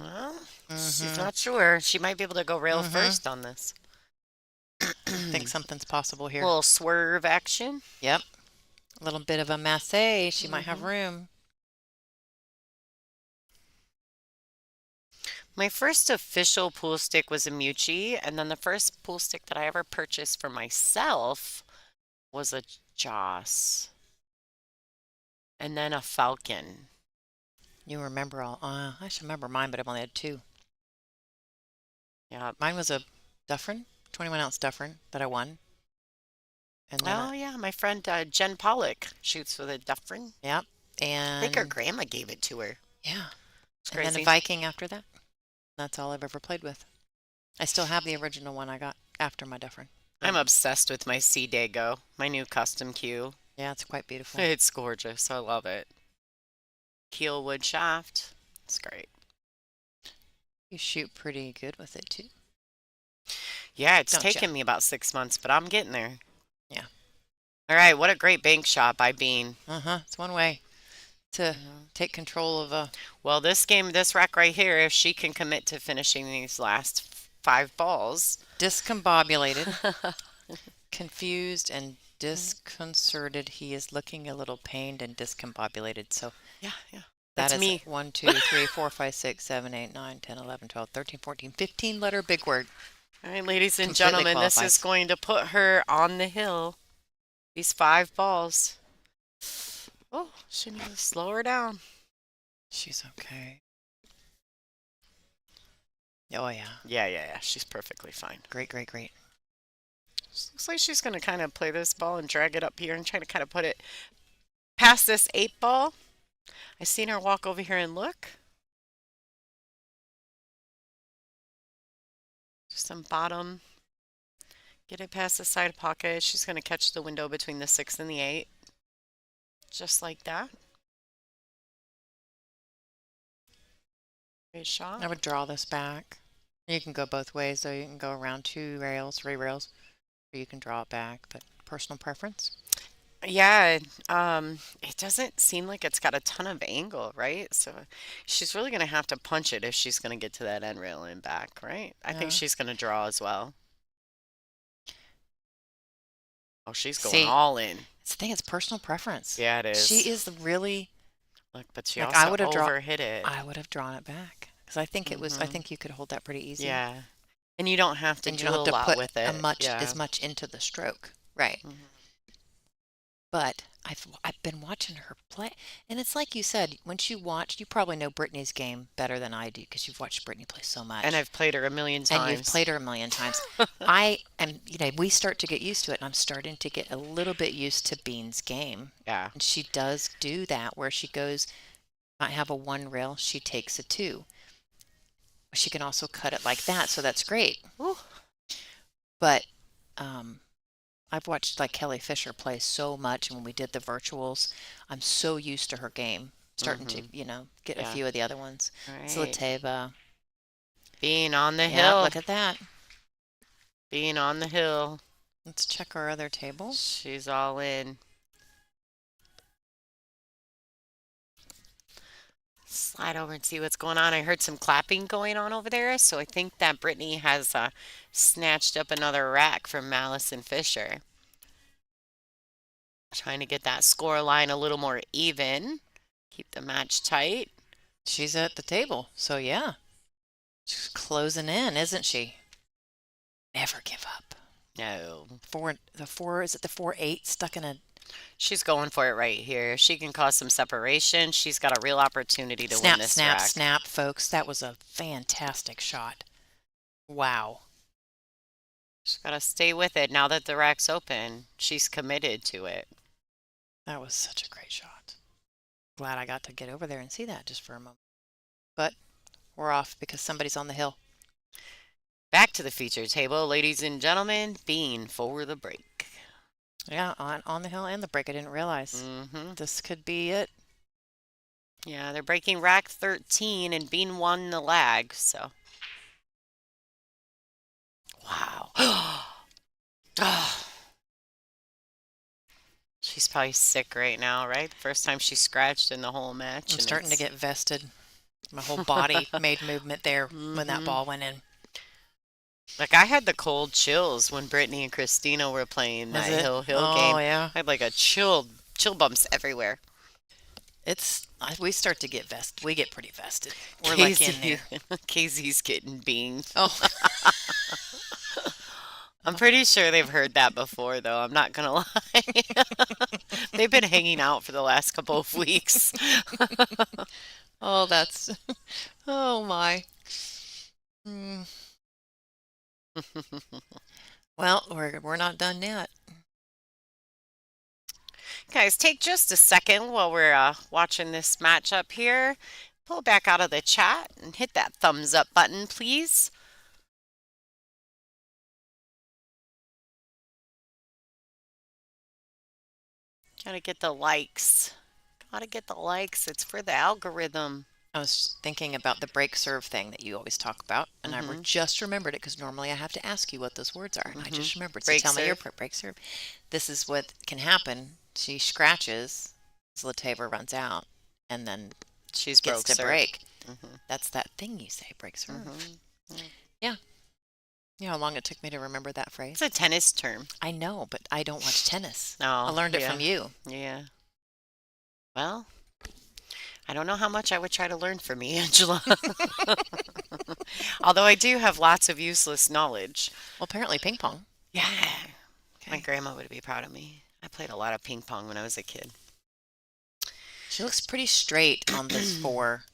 well, she's not sure. She might be able to go rail first on this. I think something's possible here. A little swerve action. Yep. A little bit of a masse. She might have room. My first official pool stick was a Mucci, and then the first pool stick that I ever purchased for myself was a Joss. And then a Falcon. You remember all. I should remember mine, but I've only had 2. Yeah. Mine was a Dufferin, 21-ounce Dufferin that I won. And then yeah, my friend Jen Pollock shoots with a Dufferin. Yep. I And think her grandma gave it to her. yeah. It's And then crazy. a Viking after that. That's all I've ever played with. I still have the original one I got after my Dufferin. I'm obsessed with my Sea Dago, my new custom cue. Yeah, it's quite beautiful. It's gorgeous. I love it. Keel wood shaft. It's great. You shoot pretty good with it too. Yeah, it's Don't ya? taken me about 6 months, but I'm getting there. Yeah. All right, what a great bank shot by Bean. It's one way to take control of a. Well, this rack right here, if she can commit to finishing these last 5 balls. Discombobulated, confused, and disconcerted. He is looking a little pained and discombobulated. So Yeah. that That's is me. 1, 2, 3, 4, 5, 6, 7, 8, 9, 10, 11, 12, 13, 14, 15 letter big word. All right, ladies and Completely gentlemen, this is qualifies. going to put her on the hill. These 5 balls. Oh, she needs to slow her down. She's okay. Oh, yeah. Yeah. She's perfectly fine. Great. Looks like she's going to kind of play this ball and drag it up here and try to kind of put it past this 8 ball. I seen her walk over here and look. Just some bottom. Get it past the side pocket. She's going to catch the window between the 6 and the 8. Just like that. Great shot. I would draw this back. You can go both ways, though. You can go around 2 rails, 3 rails, or you can draw it back, but personal preference. Yeah, it doesn't seem like it's got a ton of angle, right? So she's really going to have to punch it if she's going to get to that end rail and back, right? I think Yeah. she's going to draw as well. Oh, she's going See, all in. I think it's personal preference. Yeah, it is. She is really Look, but she like I also would have drawn. overhit it. I would have drawn it back because I think it was. I think you could hold that pretty easy. Yeah. And you don't have to And do you don't a have to lot put with it. as much into the stroke, right? Mhm. But I've been watching her play, and it's like you said. Once you watch, you probably know Brittany's game better than I do because you've watched Brittany play so much. And I've played her a million times. And you've played her a million times. We start to get used to it, and I'm starting to get a little bit used to Bean's game. Yeah. And she does do that where she goes, might have a 1 rail, she takes a 2. She can also cut it like that, so that's great. Ooh. But I've watched like Kelly Fisher play so much, and when we did the virtuals, I'm so used to her game. Starting to, get a few of the other ones. Right. Zlateva. Being on the Yeah, hill. look at that. Being on the hill. Let's check our other table. She's all in. Slide over and see what's going on. I heard some clapping going on over there, so I think that Brittany has snatched up another rack from Madison Fisher. Trying to get that score line a little more even. Keep the match tight. She's at the table, so yeah. She's closing in, isn't she? Never give up. No. Is it the 4-8 stuck in a... She's going for it right here. If she can cause some separation, she's got a real opportunity to win this rack. Snap, folks. That was a fantastic shot. Wow. She's got to stay with it now that the rack's open. She's committed to it. That was such a great shot. Glad I got to get over there and see that just for a moment. But we're off because somebody's on the hill. Back to the feature table, ladies and gentlemen. Bean for the break. Yeah, on the hill and the break. I didn't realize. This could be it. Yeah, they're breaking rack 13 and Bean won the lag, so. Wow. She's probably sick right now, right? First time she scratched in the whole match. I'm starting to get vested. My whole body made movement there when that ball went in. Like, I had the cold chills when Brittany and Christina were playing that hill game. Oh, yeah. I had like a chill bumps everywhere. We start to get vested. We get pretty vested. We're like in there. Casey's getting beamed. Oh. I'm pretty sure they've heard that before, though. I'm not going to lie. They've been hanging out for the last couple of weeks. Oh, oh my. Well, we're not done yet. Guys, take just a second while we're watching this matchup here. Pull back out of the chat and hit that thumbs up button, please. Gotta get the likes. Gotta get the likes. It's for the algorithm. I was thinking about the break serve thing that you always talk about, and I just remembered it because normally I have to ask you what those words are, and I just remembered. So tell me your break serve. This is what can happen. She scratches, Zlateva runs out, and then she gets to break. That's that thing you say, break serve. Yeah. You know how long it took me to remember that It's phrase? a tennis term. I know, but I don't watch tennis. I Oh, learned it yeah. from you. Yeah. Well, I don't know how much I would try to learn from me, Angela. Although I do have lots of useless knowledge. Well, apparently ping pong. Yeah. My Okay. grandma would be proud of me. I played a lot of ping pong when I was a kid. She looks pretty straight on this 4.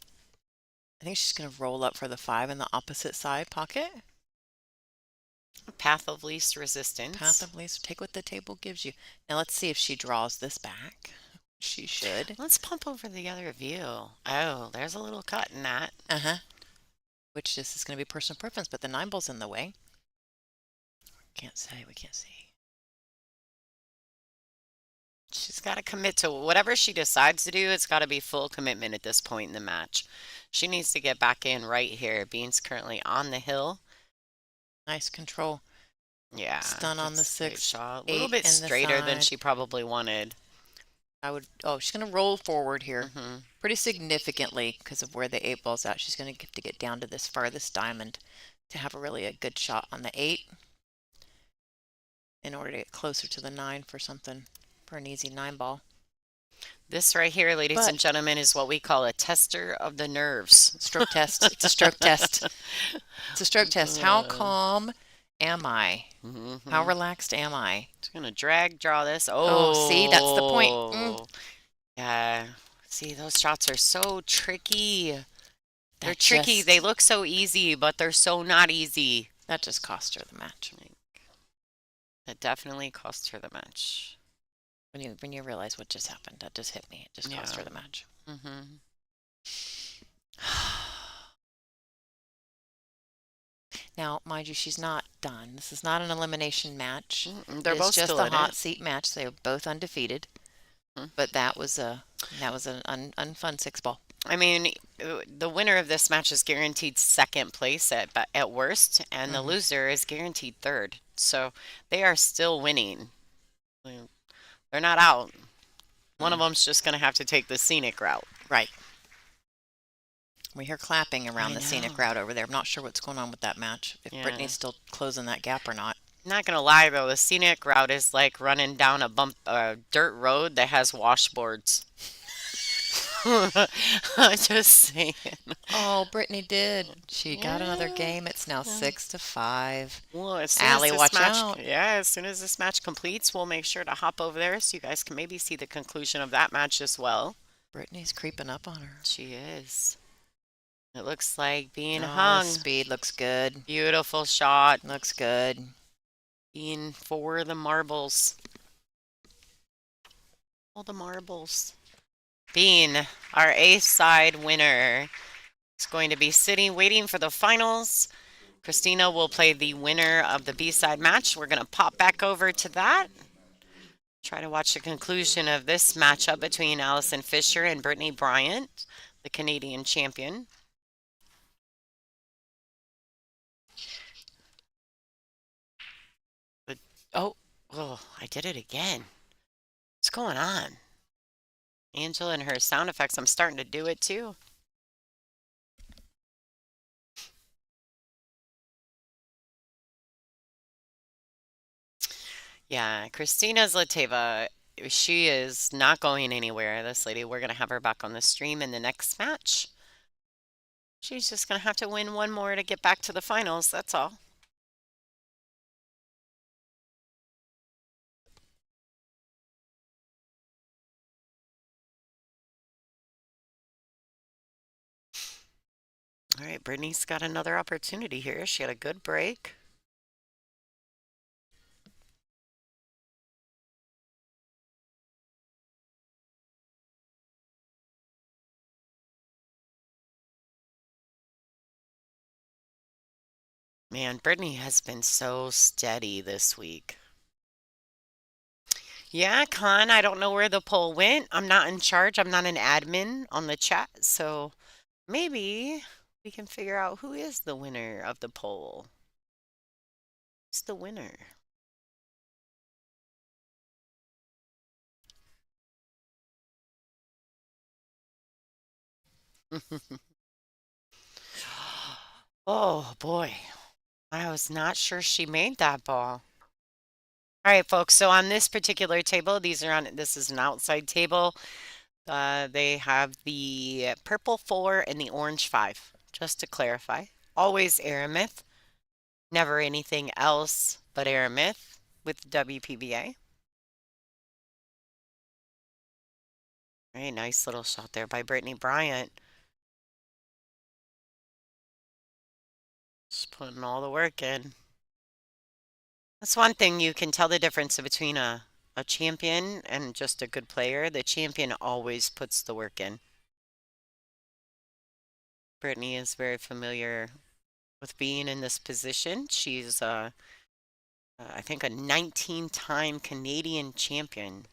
I think she's going to roll up for the 5 in the opposite side pocket. Path of least resistance. Path of least. Take what the table gives you. Now let's see if she draws this back. She should. Let's pump over the other view. Oh, there's a little cut in that. Uh-huh. Which this is going to be personal preference, but the 9 ball's in the way. Can't say. We can't see. She's got to commit to whatever she decides to do. It's got to be full commitment at this point in the match. She needs to get back in right here. Bean's currently on the hill. Nice control. Yeah. Stun on the that's a great 6. shot. A 8 little bit in the straighter than side. she probably wanted. Oh, she's going to roll forward here Hmm. pretty significantly because of where the 8 ball's at. She's going to have to get down to this farthest diamond to have a good shot on the 8 in order to get closer to the 9 for an easy 9 ball. This right here, ladies But- and gentlemen, is what we call a tester of the nerves. Stroke test. It's a stroke test. It's a stroke test. How calm am I? Mhm. How relaxed am I? Just gonna drag, draw this. Oh, see, that's the point. Yeah. See, those shots are so tricky. They're That tricky. just- They look so easy, but they're so not easy. That just cost her the match. That definitely cost her the match. When you realize what just happened, that just hit me. It just cost her Yeah. the match. Mm-hmm. Now, mind you, she's not done. This is not an elimination match. They're It's both just still a in hot it. seat match. They were both undefeated. Mhm. But that was an unfun 6 ball. I mean, the winner of this match is guaranteed second place at worst, and the Mhm. loser is guaranteed third. So they are still winning. They're not out. One of them's just going to have to take the scenic route. Right. We hear clapping around I the scenic know. route over there. I'm not sure what's going on with that match. If Yeah. Brittany's still closing that gap or not. Not gonna lie though, the scenic route is like running down a dirt road that has washboards. I'm just saying. Oh, Brittany did. She got another Yeah. game. It's now 6-5. Well, as soon Allie, as this watch match, out. yeah, as soon as this match completes, we'll make sure to hop over there so you guys can maybe see the conclusion of that match as well. Brittany's creeping up on her. She is. It looks like being Oh, hung. speed looks good. Beautiful shot. Looks good. Being for the marbles. All the marbles. Bean, our A side winner, is going to be sitting waiting for the finals. Christina will play the winner of the B side match. We're going to pop back over to that. Try to watch the conclusion of this matchup between Allison Fisher and Brittany Bryant, the Canadian champion. Oh, I did it again. What's going on? Angela and her sound effects, I'm starting to do it too. Yeah, Christina Zlateva, she is not going anywhere, this lady. We're going to have her back on the stream in the next match. She's just going to have to win one more to get back to the finals, that's all. All right, Brittany's got another opportunity here. She had a good break. Man, Brittany has been so steady this week. Yeah, Con, I don't know where the poll went. I'm not in charge. I'm not an admin on the chat, so maybe we can figure out who is the winner of the poll. Who's the winner? Oh boy. I was not sure she made that ball. All right, folks. So on this particular table, this is an outside table. They have the purple 4 and the orange 5, just to clarify. Always Aramith, never anything else but Aramith with WPBA. Very nice little shot there by Brittany Bryant. Just putting all the work in. That's one thing you can tell the difference between a champion and just a good player. The champion always puts the work in. Brittany is very familiar with being in this position. She's, I think, a 19-time Canadian champion.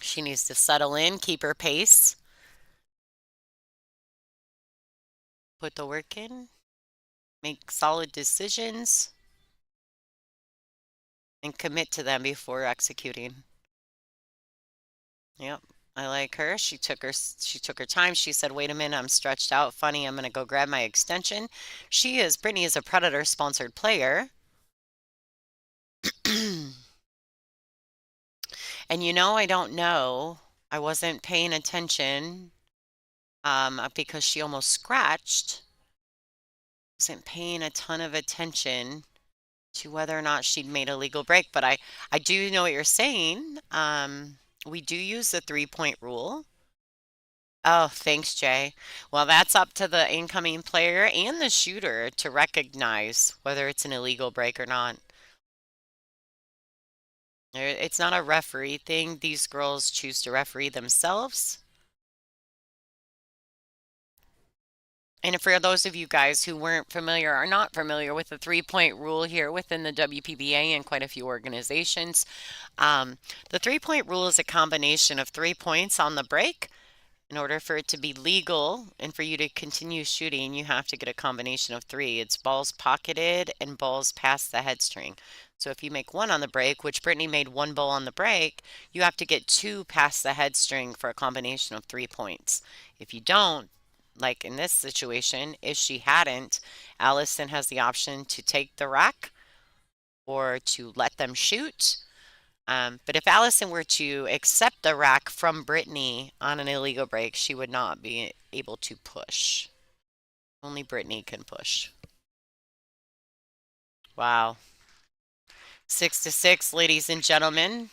She needs to settle in, keep her pace, put the work in, make solid decisions, and commit to them before executing. Yep, I like her. She took her time. She said, "Wait a minute, I'm stretched out. Funny, I'm gonna go grab my extension." Brittany is a Predator sponsored player. And I don't know. I wasn't paying attention because she almost scratched. Wasn't paying a ton of attention to whether or not she'd made a legal break, but I do know what you're saying. We do use the 3-point rule. Oh, thanks, Jay. Well, that's up to the incoming player and the shooter to recognize whether it's an illegal break or not. It's not a referee thing. These girls choose to referee themselves. And for those of you guys who weren't familiar or not familiar with the 3-point rule here within the WPBA and quite a few organizations, the 3-point rule is a combination of 3 points on the break. In order for it to be legal and for you to continue shooting, you have to get a combination of 3. It's balls pocketed and balls past the head string. So if you make 1 on the break, which Brittany made 1 ball on the break, you have to get 2 past the head string for a combination of 3 points. If you don't, like in this situation, if she hadn't, Allison has the option to take the rack or to let them shoot. But if Allison were to accept the rack from Brittany on an illegal break, she would not be able to push. Only Brittany can push. Wow. 6-6, ladies and gentlemen.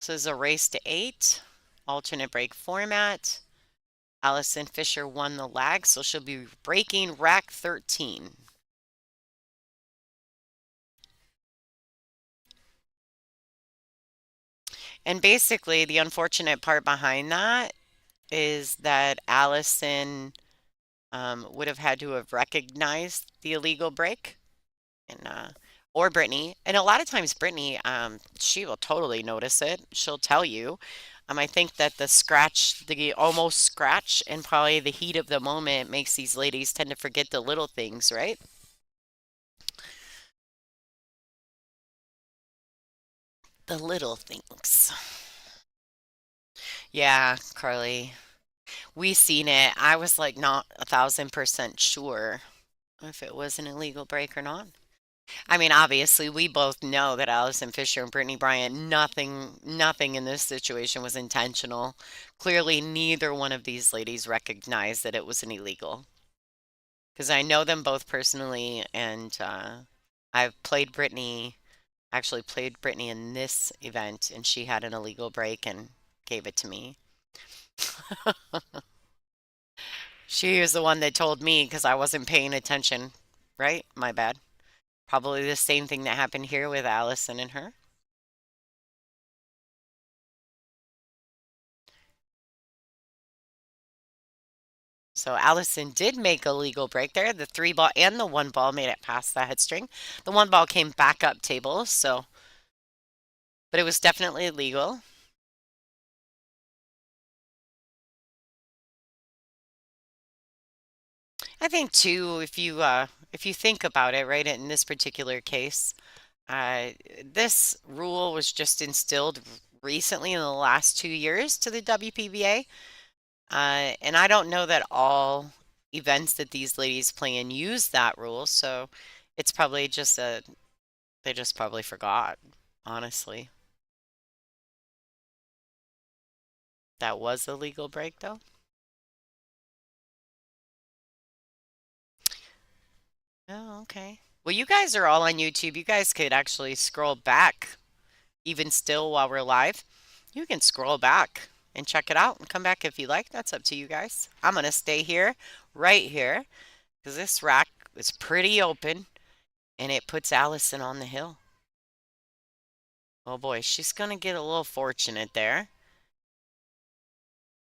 This is a race to 8. Alternate break format. Allison Fisher won the lag, so she'll be breaking rack 13. And basically, the unfortunate part behind that is that Allison would have had to have recognized the illegal break, and or Brittany. And a lot of times, Brittany, she will totally notice it. She'll tell you. I think that the almost scratch, and probably the heat of the moment makes these ladies tend to forget the little things, right? The little things. Yeah, Carly. We seen it. I was like not 1,000% sure if it was an illegal break or not. I mean, obviously, we both know that Allison Fisher and Brittany Bryant, nothing in this situation was intentional. Clearly, neither one of these ladies recognized that it was an illegal. Because I know them both personally, and I've actually played Brittany in this event, and she had an illegal break and gave it to me. She was the one that told me because I wasn't paying attention, right? My bad. Probably the same thing that happened here with Allison and her. So Allison did make a legal break there. The 3 ball and the 1 ball made it past the head string. The 1 ball came back up table, but it was definitely legal. I think too, if you think about it, right, in this particular case, this rule was just instilled recently in the last 2 years to the WPBA. And I don't know that all events that these ladies play in use that rule, so it's probably just they just probably forgot, honestly. That was a legal break, though. Oh, okay. Well, you guys are all on YouTube. You guys could actually scroll back, even still while we're live. You can scroll back and check it out and come back if you like. That's up to you guys. I'm going to stay here, right here, because this rack is pretty open and it puts Allison on the hill. Oh boy, she's going to get a little fortunate there.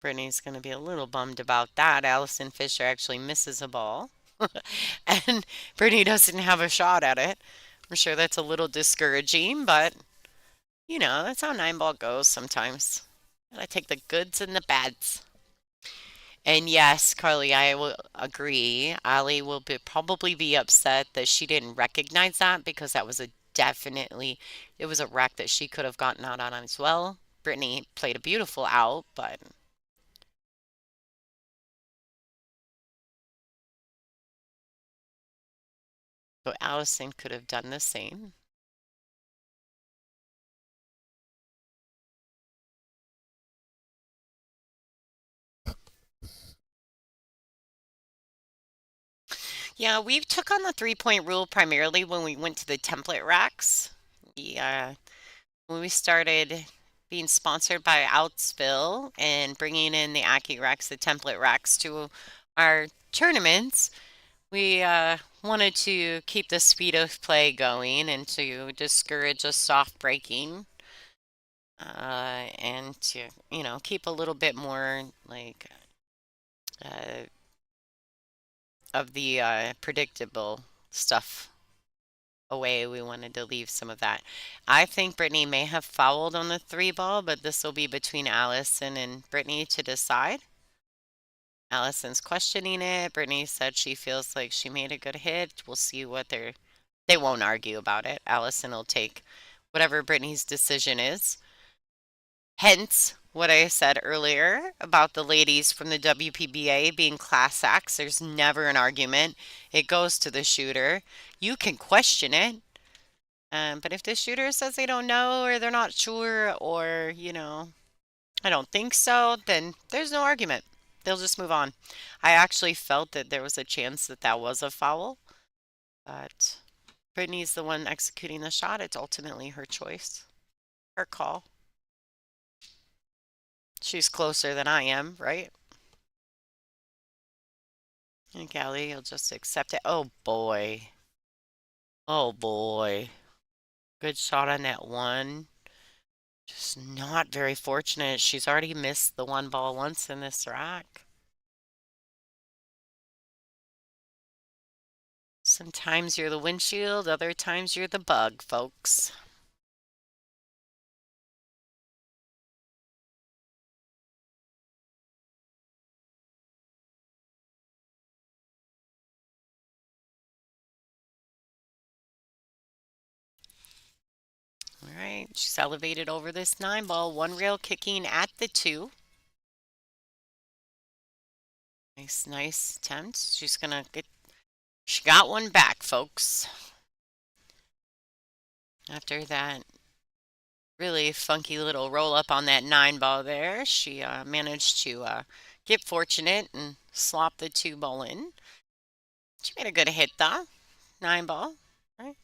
Brittany's going to be a little bummed about that. Allison Fisher actually misses a ball. And Brittany doesn't have a shot at it. I'm sure that's a little discouraging, but you know, that's how nine ball goes sometimes. I take the goods and the bads. And yes, Carly, I will agree. Ali will probably be upset that she didn't recognize that because that was it was a wreck that she could have gotten out on as well. Brittany played a beautiful out, but Allison could have done the same. Yeah, we took on the 3-point rule primarily when we went to the template racks. Yeah, when we started being sponsored by Outsville and bringing in the Aki racks, the template racks to our tournaments, we wanted to keep the speed of play going and to discourage a soft breaking and to, you know, keep a little bit more like uh, of the predictable stuff away. We wanted to leave some of that. I think Brittany may have fouled on the 3 ball, but this will be between Allison and Brittany to decide. Allison's questioning it. Brittany said she feels like she made a good hit. We'll see what they won't argue about it. Allison will take whatever Brittany's decision is. Hence, what I said earlier about the ladies from the WPBA being class acts. There's never an argument. It goes to the shooter. You can question it. But if the shooter says they don't know or they're not sure or, you know, I don't think so, then there's no argument. They'll just move on. I actually felt that there was a chance that that was a foul, but Brittany's the one executing the shot. It's ultimately her choice, her call. She's closer than I am, right? And Callie, you'll just accept it. Oh boy. Oh boy. Good shot on that one. Just not very fortunate. She's already missed the 1 ball once in this rack. Sometimes you're the windshield, other times you're the bug, folks. All right, she's elevated over this 9 ball, 1 rail kicking at the 2. Nice, nice attempt. She's gonna get, she got one back, folks. After that really funky little roll up on that 9 ball there, she managed to get fortunate and slop the 2 ball in. She made a good hit though, 9 ball, right?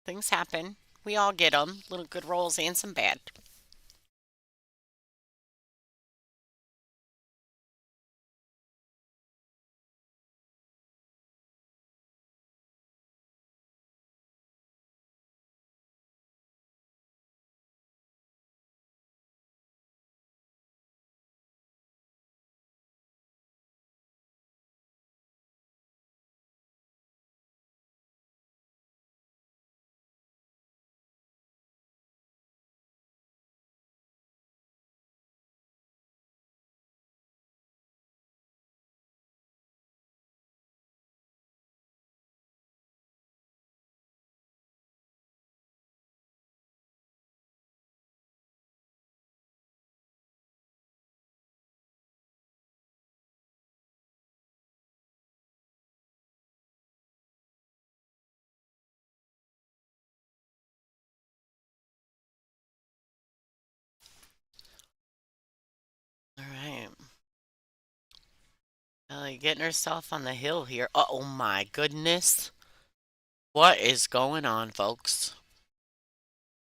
Things happen. We all get them, little good rolls and some bad. Ellie getting herself on the hill here. Oh my goodness. What is going on, folks?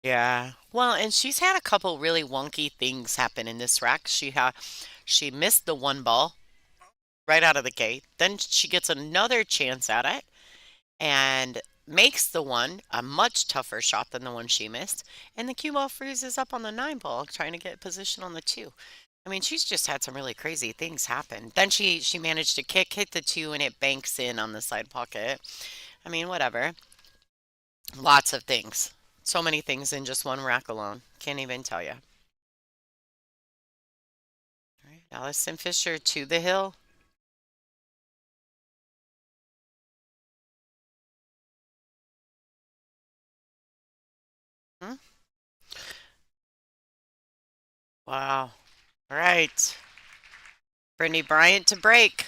Yeah. Well, and she's had a couple really wonky things happen in this rack. She missed the one ball right out of the gate. Then she gets another chance at it and makes the one a much tougher shot than the one she missed. And the cue ball freezes up on the 9 ball trying to get position on the 2. I mean, she's just had some really crazy things happen. Then she managed to hit the 2, and it banks in on the side pocket. I mean, whatever. Lots of things. So many things in just one rack alone. Can't even tell you. All right, Allison Fisher to the hill. Hmm? Wow. All right. Brittany Bryant to break.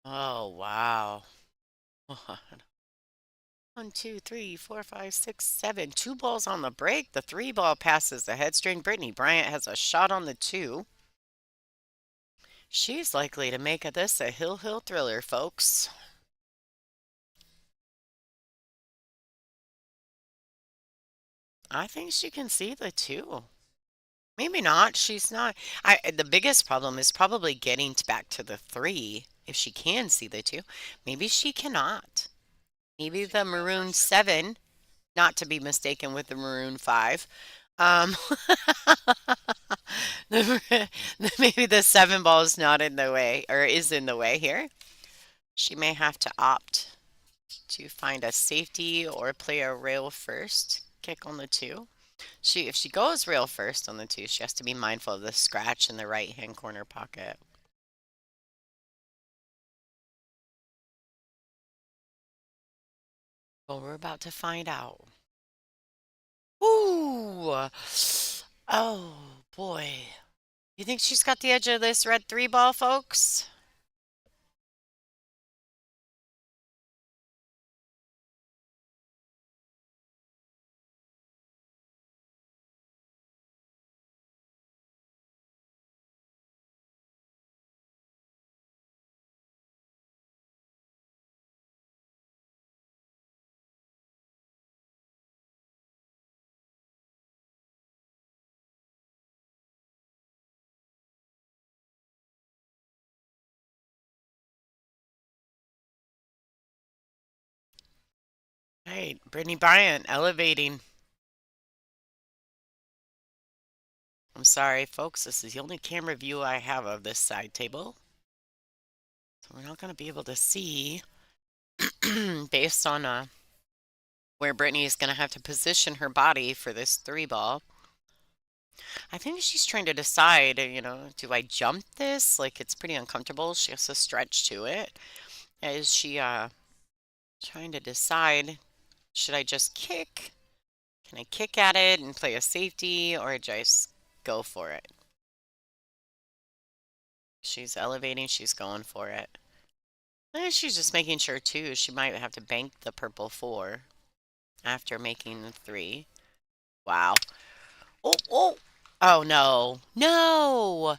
Oh, wow. One, two, three, four, five, six, seven. 2 balls on the break. The 3 ball passes the head string. Brittany Bryant has a shot on the 2. She's likely to make this a hill thriller, folks. I think she can see the 2. Maybe not. She's not. The biggest problem is probably getting back to the 3 if she can see the 2. Maybe she cannot. Maybe the maroon 7, not to be mistaken with the maroon 5. Um, maybe the 7 ball is not in the way or is in the way here. She may have to opt to find a safety or play a rail first kick on the 2. If she goes rail first on the 2, she has to be mindful of the scratch in the right hand corner pocket. Well, we're about to find out. Ooh! Oh boy. You think she's got the edge of this red 3 ball, folks? Right, Brittany Bryant elevating. I'm sorry, folks, this is the only camera view I have of this side table. So we're not going to be able to see based on where Brittany is going to have to position her body for this 3 ball. I think she's trying to decide, do I jump this? Like, it's pretty uncomfortable. She has to stretch to it. Is she trying to decide, should I just kick? Can I kick at it and play a safety, or just go for it? She's elevating, she's going for it. And she's just making sure, too, she might have to bank the purple 4 after making the 3. Wow. Oh, oh. Oh, no. No!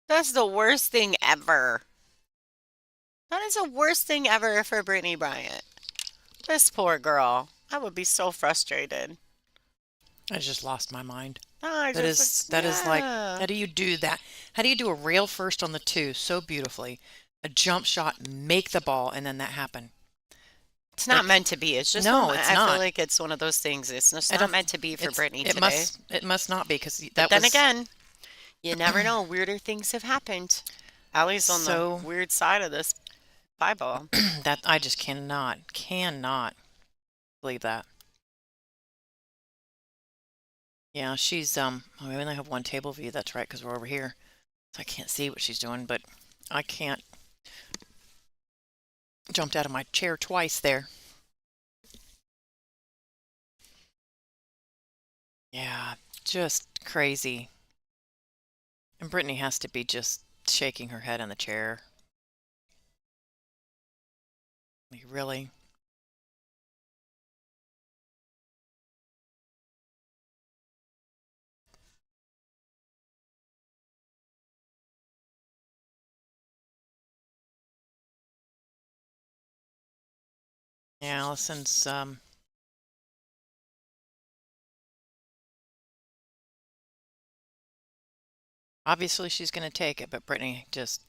That's the worst thing ever. That is the worst thing ever for Brittany Bryant. This poor girl. I would be so frustrated. I just lost my mind. I That just, is like, yeah. how do you do that? How do you do a rail first on the two so beautifully, a jump shot, make the ball, and then that happen? It's not Like, meant to be. It's just one. no, it's I feel not. like it's one of those things. It's just I not don't. meant to be for Brittany It today. must not be because But that then was again, you never know. Weirder things have happened. Allie's on the so weird side of this Bible. that I just cannot believe that. Yeah, she's oh, we only have one table view. That's right, because we're over here, so I can't see what she's doing. But I can't. Jumped out of my chair twice there. Yeah, just crazy. And Brittany has to be just shaking her head in the chair. Like, really? Yeah, Allison's obviously she's going to take it, but Brittany just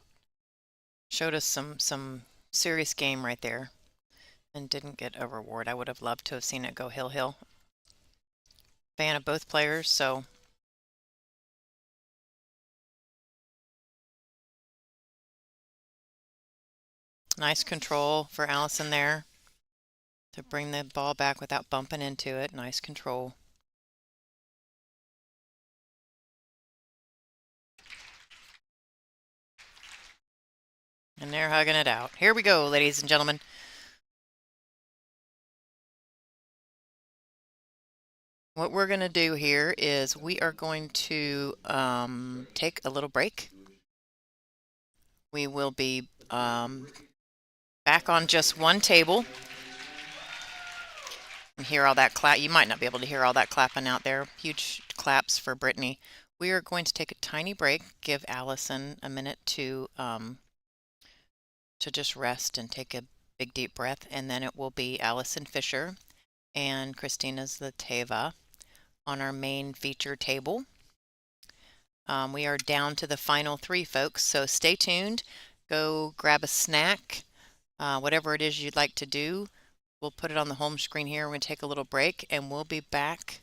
showed us some serious game right there and didn't get a reward. I would have loved to have seen it go hill. Fan of both players, so nice control for Allison there to bring the ball back without bumping into it. Nice control. And they're hugging it out. Here we go, ladies and gentlemen. What we're going to do here is we are going to take a little break. We will be back on just one table. And hear all that clap. You might not be able to hear all that clapping out there. Huge claps for Brittany. We are going to take a tiny break, give Allison a minute to just rest and take a big deep breath, and then it will be Allison Fisher and Christina Zlateva on our main feature table. We are down to the final three, folks, so stay tuned. Go grab a snack, whatever it is you'd like to do. We'll put it on the home screen here. We're going to take a little break, and we'll be back,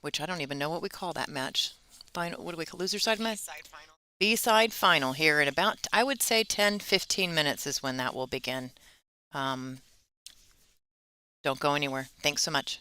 which I don't even know what we call that match. Final, what do we call loser side match? B-side final. B-side final here in about, I would say 10-15 minutes is when that will begin. Don't go anywhere. Thanks so much.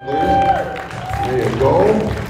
There you go.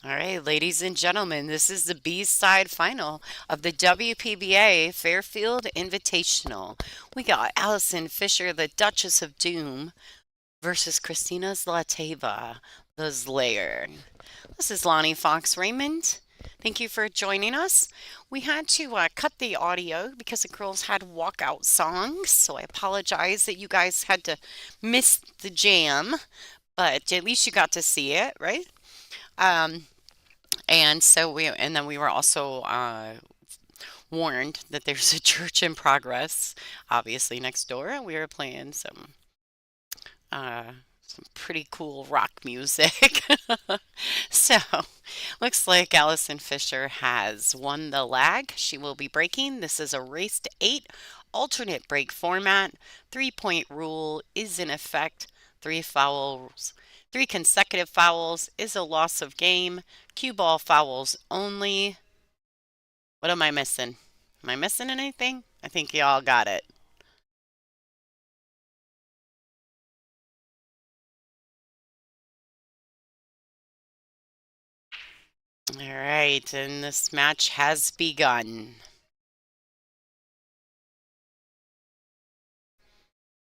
All right, ladies and gentlemen, this is the B-side final of the WPBA Fairfield Invitational. We got Allison Fisher, the Duchess of Doom, versus Christina Zlateva, the Slayer. This is Lonnie Fox Raymond. Thank you for joining us. We had to cut the audio because the girls had walkout songs, so I apologize that you guys had to miss the jam, but at least you got to see it, right? Um, and then we were also warned that there's a church in progress, obviously next door, and we were playing uh, some pretty cool rock music. So, looks like Allison Fisher has won the lag. She will be breaking. This is a race to 8 alternate break format. 3-point rule is in effect. 3 fouls, 3 consecutive fouls is a loss of game. Cue ball fouls only. What am I missing? Am I missing anything? I think y'all got it. All right, and this match has begun.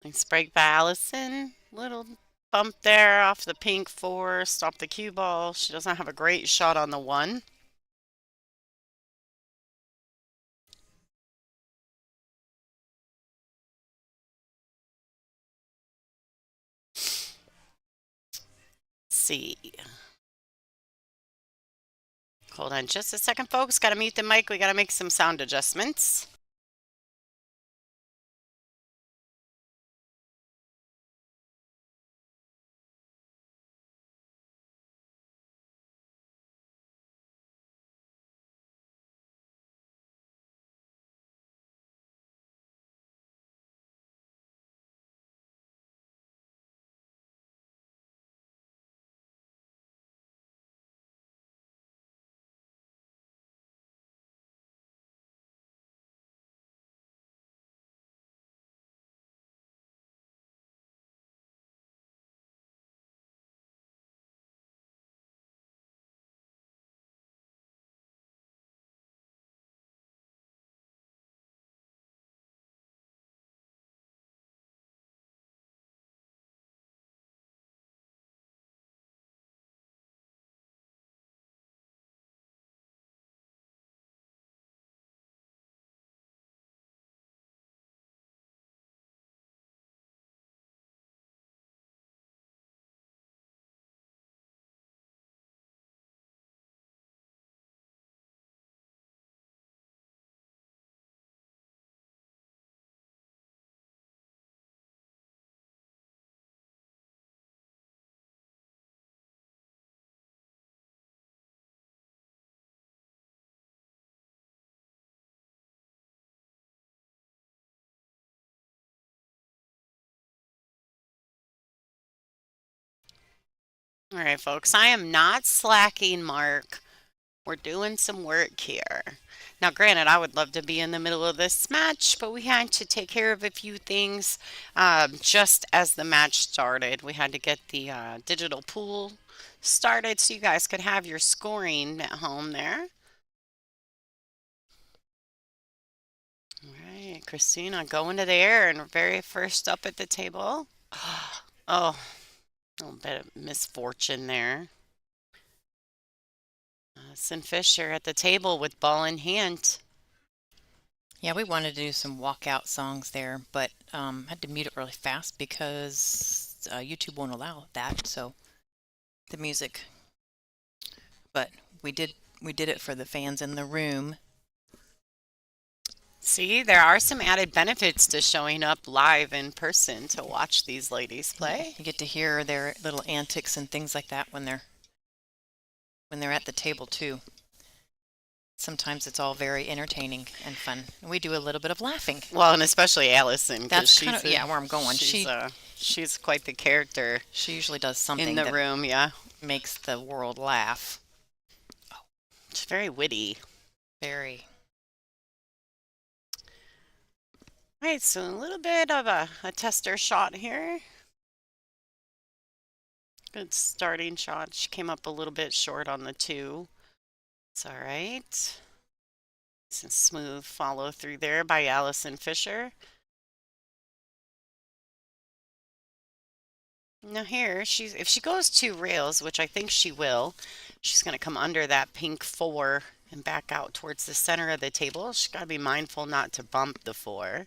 Nice break by Allison. Little bump there off the pink 4, stop the cue ball. She doesn't have a great shot on the 1. See. Hold on just a second, folks. Got to mute the mic. We got to make some sound adjustments. All right, folks, I am not slacking, Mark. We're doing some work here. Now, granted, I would love to be in the middle of this match, but we had to take care of a few things just as the match started. We had to get the digital pool started so you guys could have your scoring at home there. All right, Christina going to the air and very first up at the table. Oh, a little bit of misfortune there. Sin Fisher at the table with ball in hand. Yeah, we wanted to do some walkout songs there, but had to mute it really fast because YouTube won't allow that. So the music, but we did it for the fans in the room. See, there are some added benefits to showing up live in person to watch these ladies play. You get to hear their little antics and things like that when they're at the table too. Sometimes it's all very entertaining and fun. And we do a little bit of laughing. Well, and especially Allison, 'cause That's she's kind of where I'm going. she's quite the character She usually does something in the that room. Yeah, makes the world laugh. she's very witty. Very. All right, so a little bit of a tester shot here. Good starting shot. She came up a little bit short on the 2. It's all right. Some smooth follow through there by Allison Fisher. Now here, if she goes 2 rails, which I think she will, she's going to come under that pink 4 and back out towards the center of the table. She's got to be mindful not to bump the 4.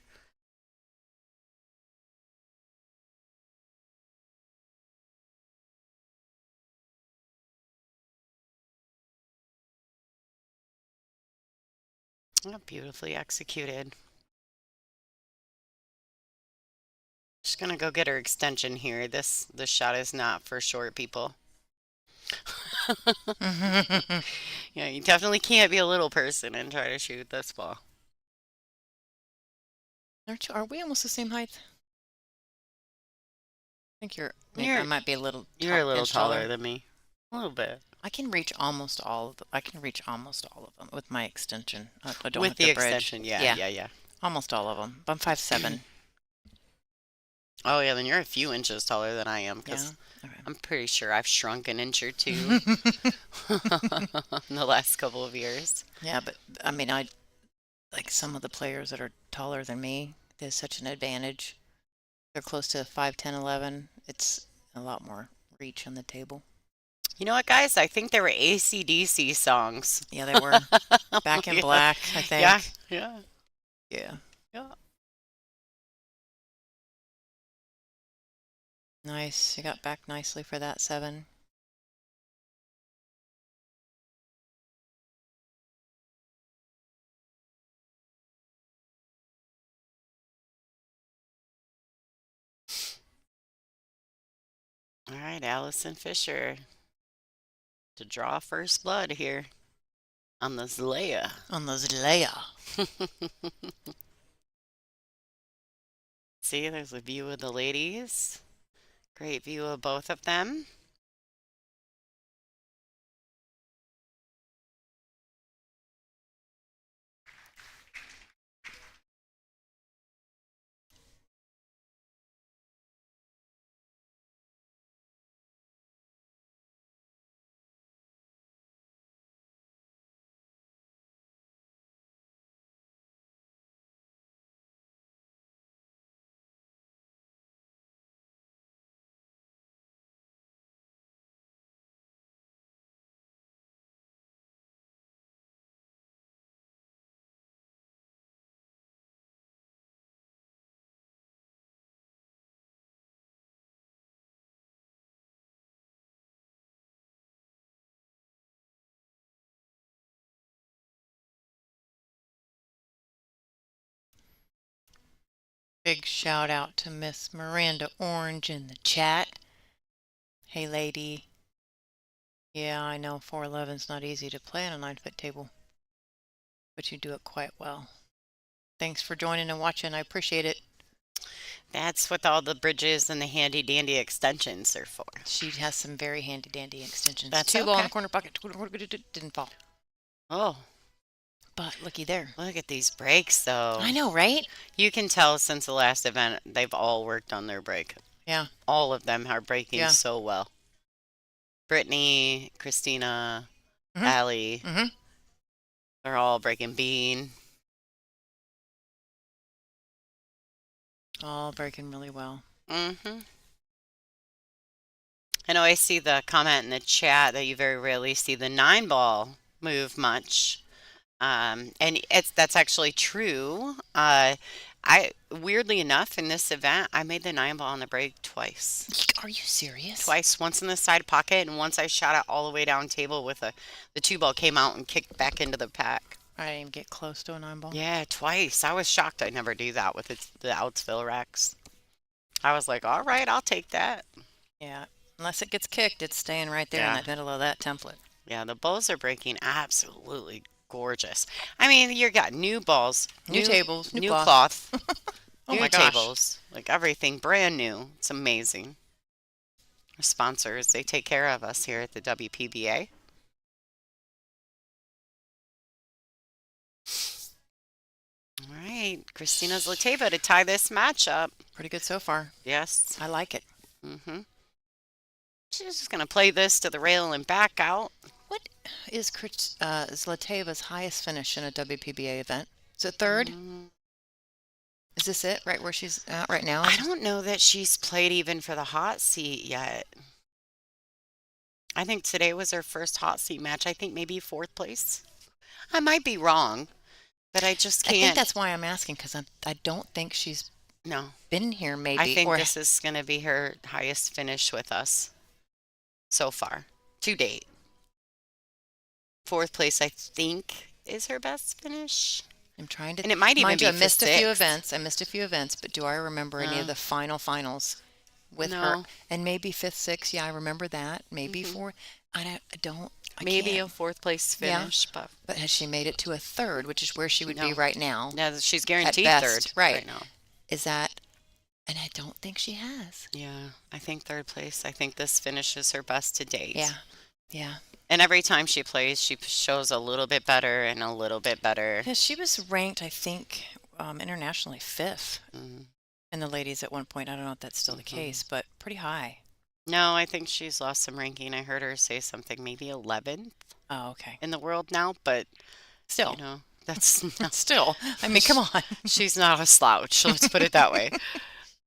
Oh, beautifully executed. She's going to go get her extension here. This shot is not for short people. Yeah, you definitely can't be a little person and try to shoot this ball. Are we almost the same height? I think You're- I might be a little. You're a little inch taller than me. A little bit. I can reach almost all of them. I can reach almost all of them with my extension. I don't With have the the bridge. extension, yeah. Almost all of them. I'm 5'7". Oh, yeah, then you're a few inches taller than I am Yeah. because Okay. I'm pretty sure I've shrunk an inch or 2 in the last couple of years. Yeah, but I mean, I like some of the players that are taller than me. There's such an advantage. They're close to 5'10", 11. It's a lot more reach on the table. You know what, guys? I think they were AC/DC songs. Yeah, they were. Back in Yeah. Black, I think. Yeah. Yeah. Nice. You got back nicely for that 7. All right, Allison Fisher to draw first blood here on the Zalea. On those Leia. See, there's a view of the ladies. Great view of both of them. Big shout out to Miss Miranda Orange in the chat. Hey, lady. Yeah, I know 411's not easy to play on a 9-foot table, but you do it quite well. Thanks for joining and watching. I appreciate it. That's what all the bridges and the handy dandy extensions are for. She has some very handy dandy extensions. That's Two ball in okay. the corner pocket. Didn't fall. Oh, But looky there. look at these brakes, though. I know, right? You can tell since the last event, they've all worked on their brake. Yeah. All of them are braking Yeah. so well. Brittany, Christina, Mhm. Allie, Mm-hmm. they're all braking. Bean. All breaking really well. Mm-hmm. I know I see the comment in the chat that you very rarely see the 9-ball move much. And that's actually true. I weirdly enough in this event I made the 9-ball on the brake twice. Are you serious? Twice, once in the side pocket and once I shot it all the way down table with the 2-ball came out and kicked back into the pack. I didn't even get close to a 9-ball. Yeah, twice. I was shocked I never do that with the Outsville Rex. I was like, all right, I'll take that. Yeah. Unless it gets kicked, it's staying right there in Yeah. that middle of that template. Yeah, the balls are breaking absolutely gorgeous. I mean, you got new balls, New tables, new new cloth. cloth, Oh new my gosh. tables, like everything brand new. It's amazing. Our sponsors, they take care of us here at the WPBA. All right, Christina Zlateva to tie this match up. Pretty good so far. Yes. I like it. Mm-hmm. She's just going to play this to the rail and back out. What is Zlateva's highest finish in a WPBA event? Is it third? Is this it, right where she's at right now? I don't know that she's played even for the hot seat yet. I think today was her first hot seat match. I think maybe 4th place. I might be wrong, but I just I think can't. that's why I'm asking, because I don't think she's No, been here maybe. I think or this is going to be her highest finish with us so far, to date. 4th place, I think, is her best finish. I'm trying to. And it might even Mind be you, I for missed a few 6th. events. I missed a few events, but do I remember any of the finals with her? No. And maybe 5th, 6th. Yeah, I remember that. Maybe 4th. I Maybe can't. a 4th place finish, but But has she made it to a 3rd, which is where she would be No. right now? no, she's guaranteed best, 3rd right. now. Is that? And I don't think she has. Yeah, I think 3rd place. I think this finishes her best to date. Yeah. Yeah. And every time she plays, she shows a little bit better and a little bit better. Yeah, she was ranked, I think, internationally 5th Mm. in the ladies at one point. I don't know if that's still the case, but pretty high. No, I think she's lost some ranking. I heard her say something, maybe 11th Oh, okay. in the world now, but Still. you know, that's not, Still. I mean, come on. she's not a slouch. Let's put it that way.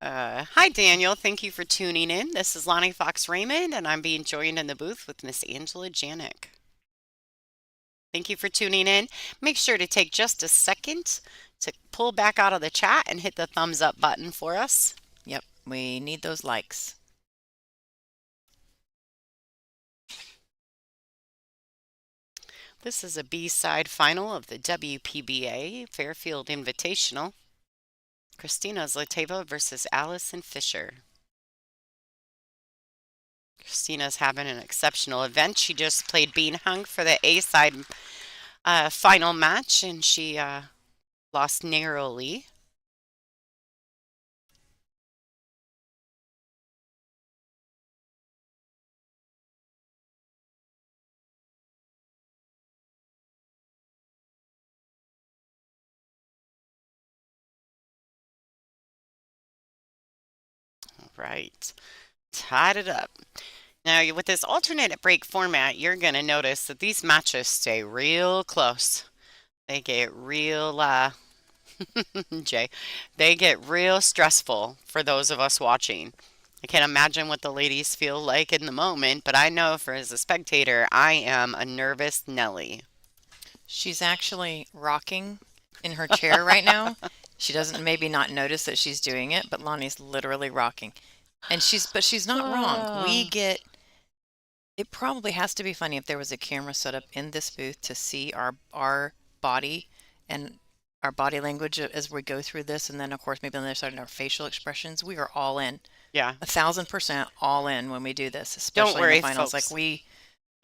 Hi, Daniel. Thank you for tuning in. This is Lonnie Fox Raymond, and I'm being joined in the booth with Miss Angela Janik. Thank you for tuning in. Make sure to take just a second to pull back out of the chat and hit the thumbs up button for us. Yep. We need those likes. This is a B-side final of the WPBA Fairfield Invitational. Christina Zlateva versus Allison Fisher. Christina's having an exceptional event. She just played Bean Hung for the A-side final match, and she lost narrowly. All right, tied it up. Now, with this alternate break format, you're going to notice that these matches stay real close. They get real, Jay, they get real stressful for those of us watching. I can't imagine what the ladies feel like in the moment, but I know as a spectator, I am a nervous Nelly. She's actually rocking in her chair right now. She doesn't maybe not notice that she's doing it, but Lonnie's literally rocking. And she's not wrong. It probably has to be funny if there was a camera set up in this booth to see our body and our body language as we go through this, and then of course maybe on the other side our facial expressions. We are all in. Yeah. 1,000% all in when we do this, especially Don't worry, in the finals. folks. Like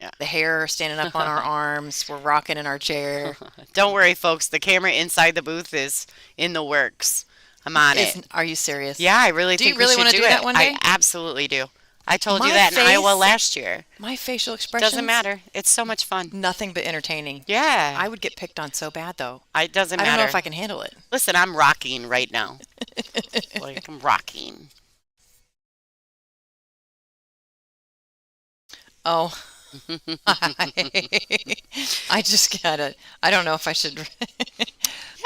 Yeah. the hair standing up on our arms, we're rocking in our chair. Don't worry, folks. The camera inside the booth is in the works. I'm on it. Are you serious? Yeah, I really Do you think we really should want to do do that it. one I day? absolutely do. I told you My that in Iowa face, last year. my facial Doesn't expressions, matter. It's so much fun. nothing but entertaining. Yeah, I would get picked on so bad though. it doesn't I don't know if matter. I can handle it. Listen, I'm rocking right now. Like, I'm rocking. Oh, I just gotta, I don't know if I should.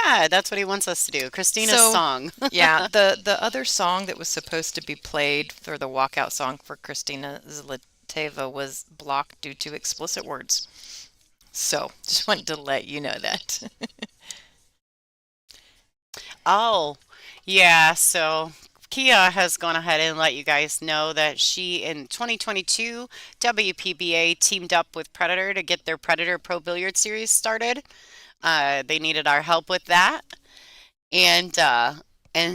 Yeah, that's what he wants us to do. Christina's So, song. yeah, the other song that was supposed to be played for the walkout song for Christina Zlateva was blocked due to explicit words. So, just wanted to let you know that. Oh, yeah. So Kia has gone ahead and let you guys know that she, in 2022, WPBA teamed up with Predator to get their Predator Pro Billiard Series started. They needed our help with that, and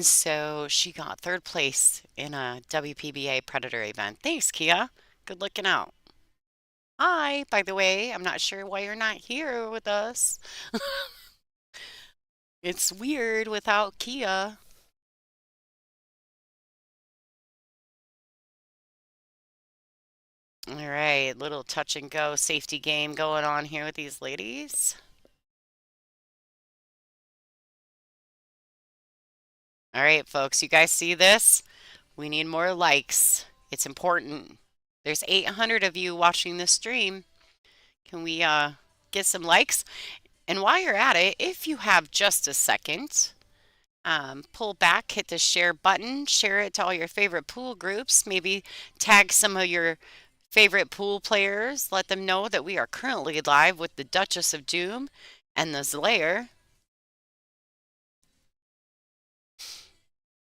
so she got third place in a WPBA Predator event. Thanks, Kia. Good looking out. Hi, by the way, I'm not sure why you're not here with us. It's weird without Kia. All right, little touch and go safety game going on here with these ladies. All right, folks, you guys see this? We need more likes. It's important. There's 800 of you watching this stream. Can we get some likes? And while you're at it, if you have just a second, pull back, hit the share button, share it to all your favorite pool groups, maybe tag some of your favorite pool players, let them know that we are currently live with the Duchess of Doom and the Slayer.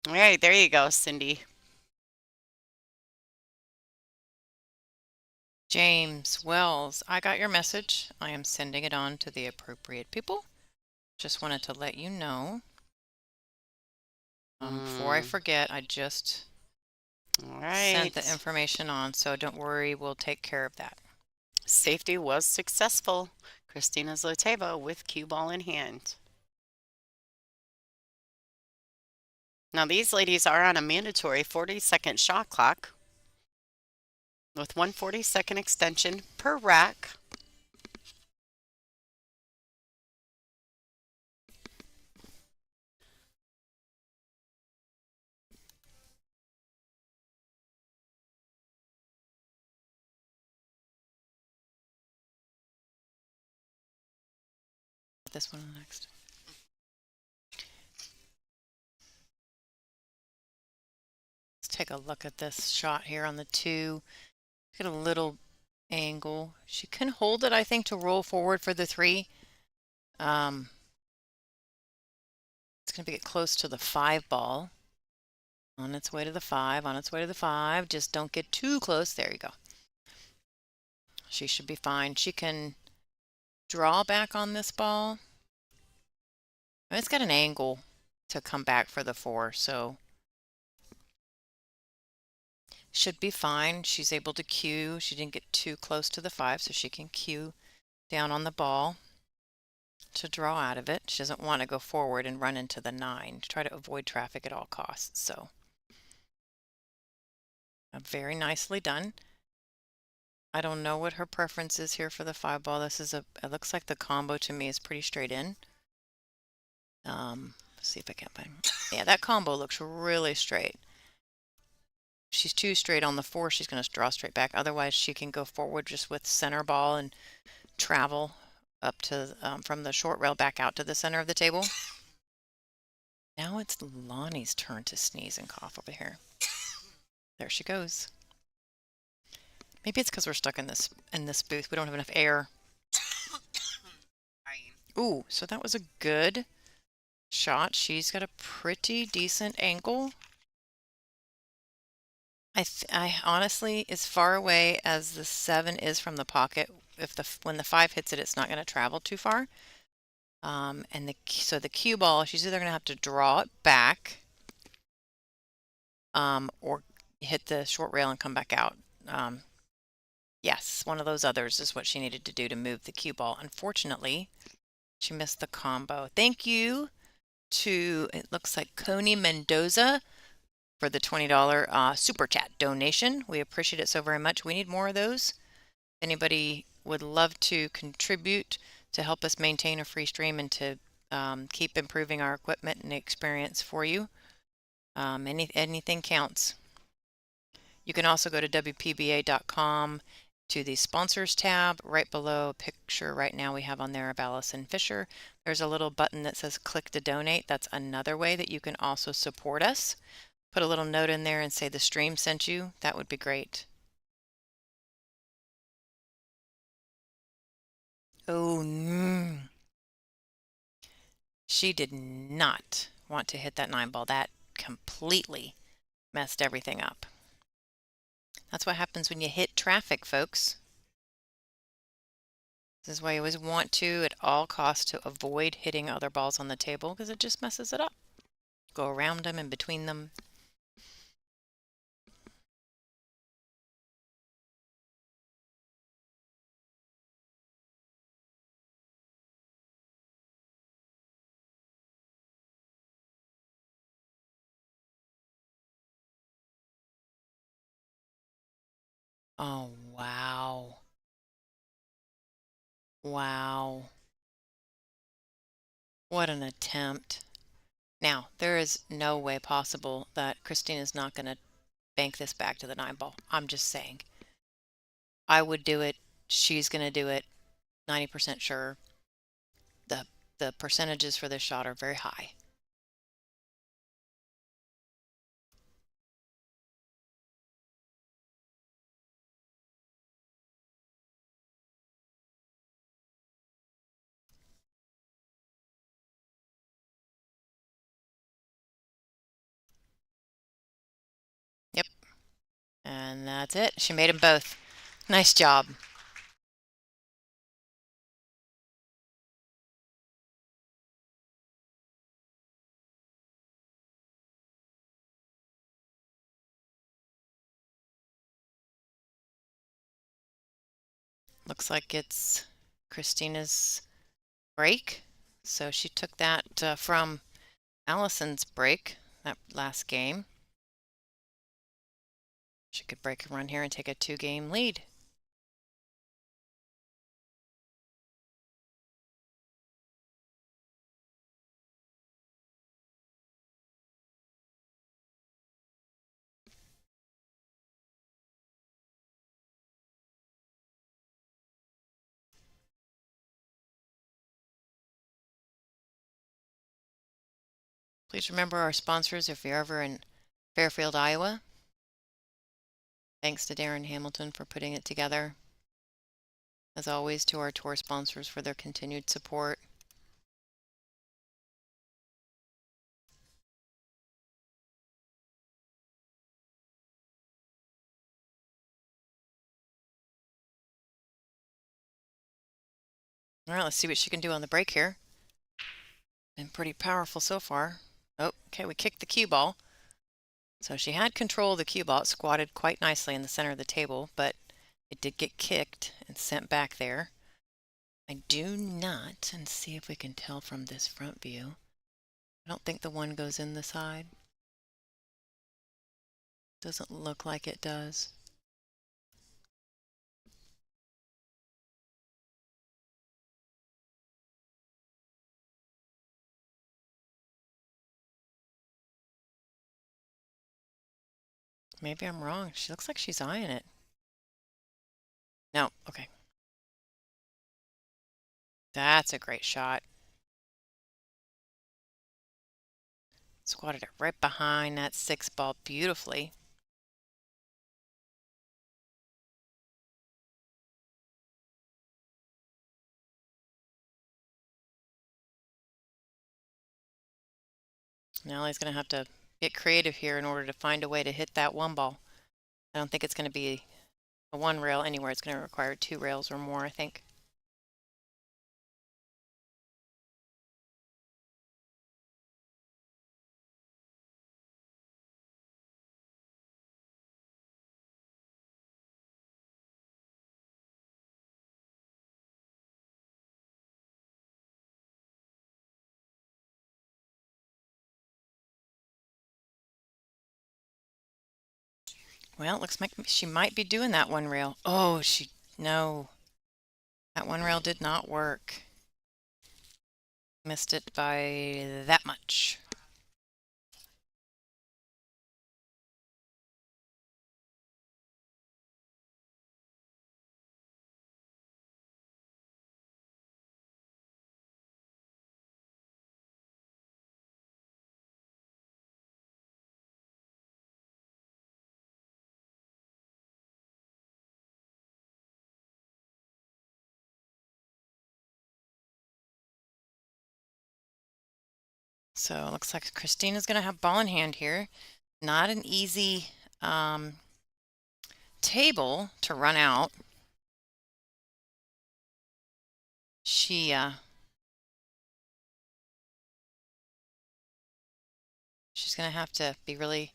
All right, there you go, Cindy. James Wells, I got your message. I am sending it on to the appropriate people. Just wanted to let you know. Before I forget, I just All sent the right. information on, so don't worry, we'll take care of that. Safety was successful. Christina Zloteva with cue ball in hand. Now these ladies are on a mandatory 40-second shot clock with 1 40-second extension per rack. This one next. Let's take a look at this shot here on the 2. Get a little angle. She can hold it, I think, to roll forward for the 3. It's going to get close to the 5 ball. On its way to the 5, on its way to the 5. Just don't get too close. There you go. She should be fine. She can draw back on this ball. And it's got an angle to come back for the 4, so should be fine. She's able to cue. She didn't get too close to the 5, so she can cue down on the ball to draw out of it. She doesn't want to go forward and run into the 9 to try to avoid traffic at all costs. So very nicely done. I don't know what her preference is here for the 5 ball. This is it looks like the combo to me is pretty straight in. Let's see if I can find. Yeah, that combo looks really straight. If she's too straight on the 4, she's going to draw straight back. Otherwise, she can go forward just with center ball and travel up to from the short rail back out to the center of the table. Now it's Lonnie's turn to sneeze and cough over here. There she goes. Maybe it's because we're stuck in this booth. We don't have enough air. Ooh, so that was a good shot. She's got a pretty decent angle. I honestly, as far away as the 7 is from the pocket, when the 5 hits it, it's not going to travel too far. So the cue ball, she's either going to have to draw it back, or hit the short rail and come back out. Yes, one of those others is what she needed to do to move the cue ball. Unfortunately, she missed the combo. Thank you, to, it looks like Coney Mendoza for the $20 super chat donation. We appreciate it so very much. We need more of those. Anybody would love to contribute to help us maintain a free stream and to keep improving our equipment and experience for you. Anything counts. You can also go to WPBA.com to the sponsors tab. Right below a picture right now we have on there of Allison Fisher. There's a little button that says click to donate. That's another way that you can also support us. Put a little note in there and say the stream sent you. That would be great. Oh, no. She did not want to hit that 9-ball. That completely messed everything up. That's what happens when you hit traffic, folks. This is why you always want to, at all costs, to avoid hitting other balls on the table because it just messes it up. Go around them and between them. Oh, wow. Wow. What an attempt. Now, there is no way possible that Christine is not going to bank this back to the 9-ball. I'm just saying. I would do it. She's going to do it. 90% sure. The percentages for this shot are very high. Yep. And that's it. She made them both. Nice job. Looks like it's Christina's break. So she took that from Allison's break, that last game. She could break a run here and take a 2-game lead. Please remember our sponsors if you're ever in Fairfield, Iowa. Thanks to Darren Hamilton for putting it together. As always, to our tour sponsors for their continued support. All right, let's see what she can do on the break here. Been pretty powerful so far. Oh, okay, we kicked the cue ball. So she had control of the cue ball. It squatted quite nicely in the center of the table, but it did get kicked and sent back there. I do not, and see if we can tell from this front view. I don't think the one goes in the side. Doesn't look like it does. Maybe I'm wrong. She looks like she's eyeing it. No, okay. That's a great shot. Squatted it right behind that 6-ball beautifully. Now he's going to have to get creative here in order to find a way to hit that 1-ball. I don't think it's going to be a 1 rail anywhere. It's going to require 2 rails or more, I think. Well, it looks like she might be doing that one rail. Oh, no, that one rail did not work. Missed it by that much. So it looks like Christina's going to have ball in hand here. Not an easy table to run out. She's going to have to be really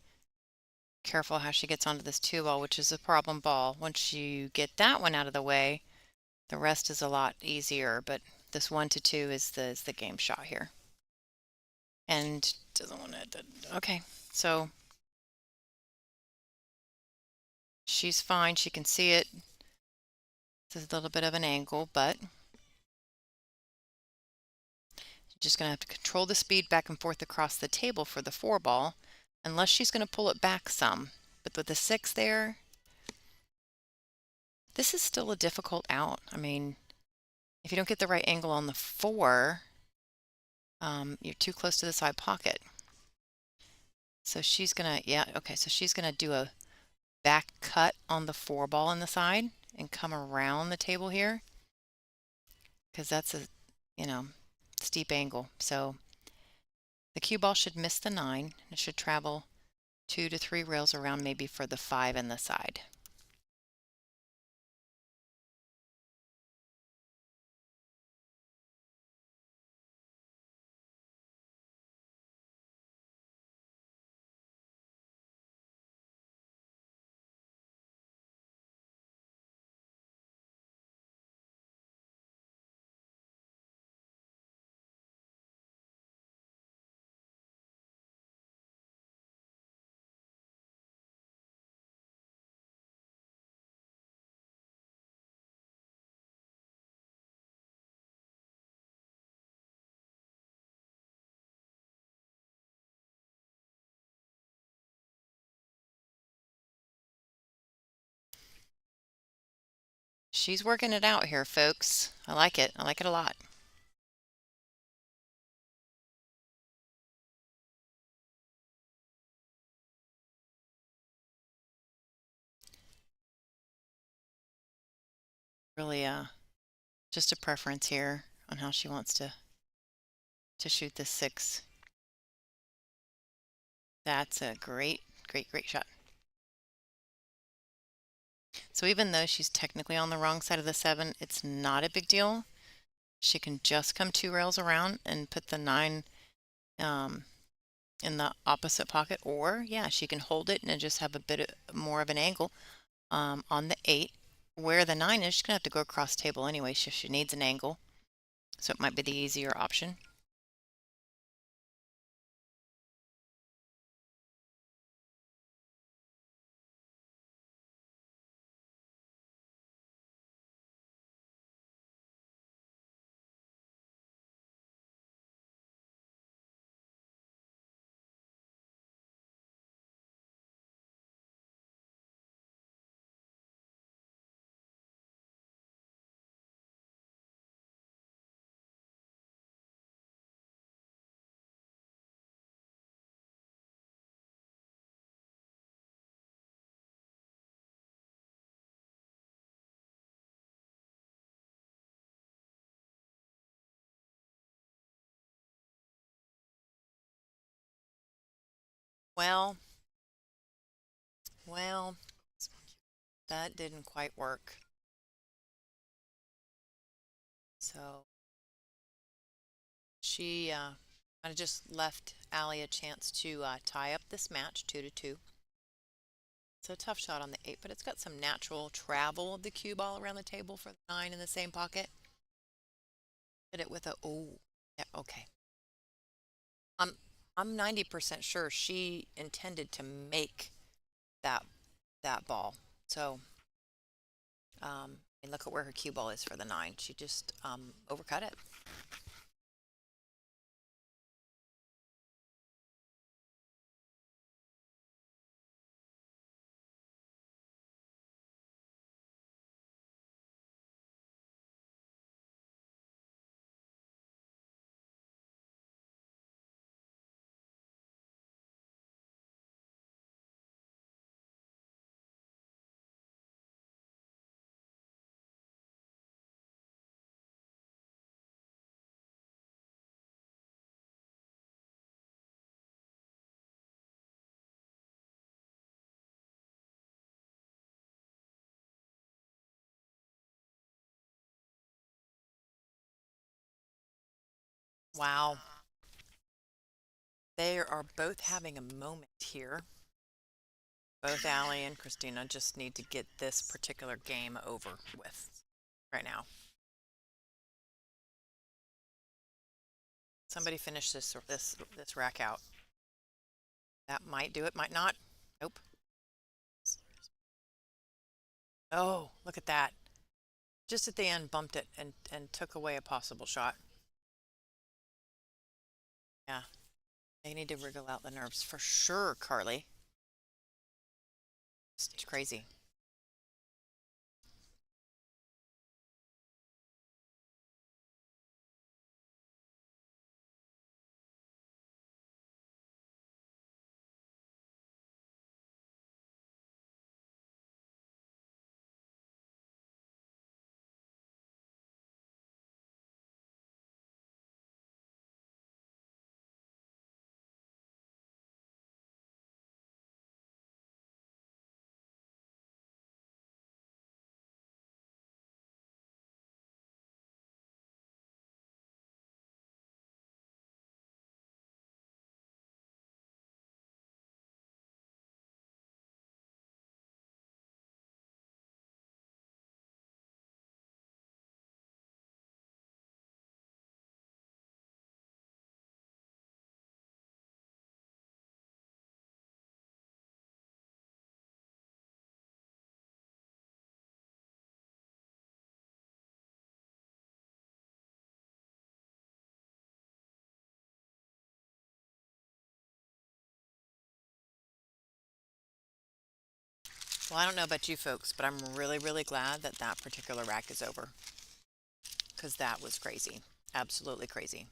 careful how she gets onto this 2-ball, which is a problem ball. Once you get that one out of the way, the rest is a lot easier, but this 1 to 2 is the game shot here. And doesn't want to, okay, so she's fine. She can see it. It's a little bit of an angle, but just going to have to control the speed back and forth across the table for the 4-ball, unless she's going to pull it back some. But with the 6 there, this is still a difficult out. I mean, if you don't get the right angle on the 4, you're too close to the side pocket. So she's going to, yeah, okay, so she's going to do a back cut on the 4-ball on the side and come around the table here, because that's a, steep angle. So the cue ball should miss the 9. It should travel 2 to 3 rails around, maybe for the 5 and the side. She's working it out here, folks. I like it. I like it a lot. Really, just a preference here on how she wants to shoot this 6. That's a great, great, great shot. So even though she's technically on the wrong side of the 7, it's not a big deal. She can just come 2 rails around and put the 9 in the opposite pocket, or yeah, she can hold it and just have a bit more of an angle on the 8. Where the 9 is, she's gonna have to go across table anyway, so she needs an angle. So it might be the easier option. Well, well, that didn't quite work. So she kind of just left Allie a chance to tie up this match 2 to 2. It's a tough shot on the 8, but it's got some natural travel of the cue ball around the table for the 9 in the same pocket. Hit it with a, oh, yeah, okay. I'm 90% sure she intended to make that that ball. So, and look at where her cue ball is for the 9. She just overcut it. Wow. They are both having a moment here. Both Allie and Christina just need to get this particular game over with right now. Somebody finish this rack out. That might do it, might not. Nope. Oh, look at that. Just at the end, bumped it and took away a possible shot. Yeah. They need to wriggle out the nerves for sure, Carly. It's crazy. Well, I don't know about you folks, but I'm really, really glad that that particular rack is over because that was crazy. Absolutely crazy.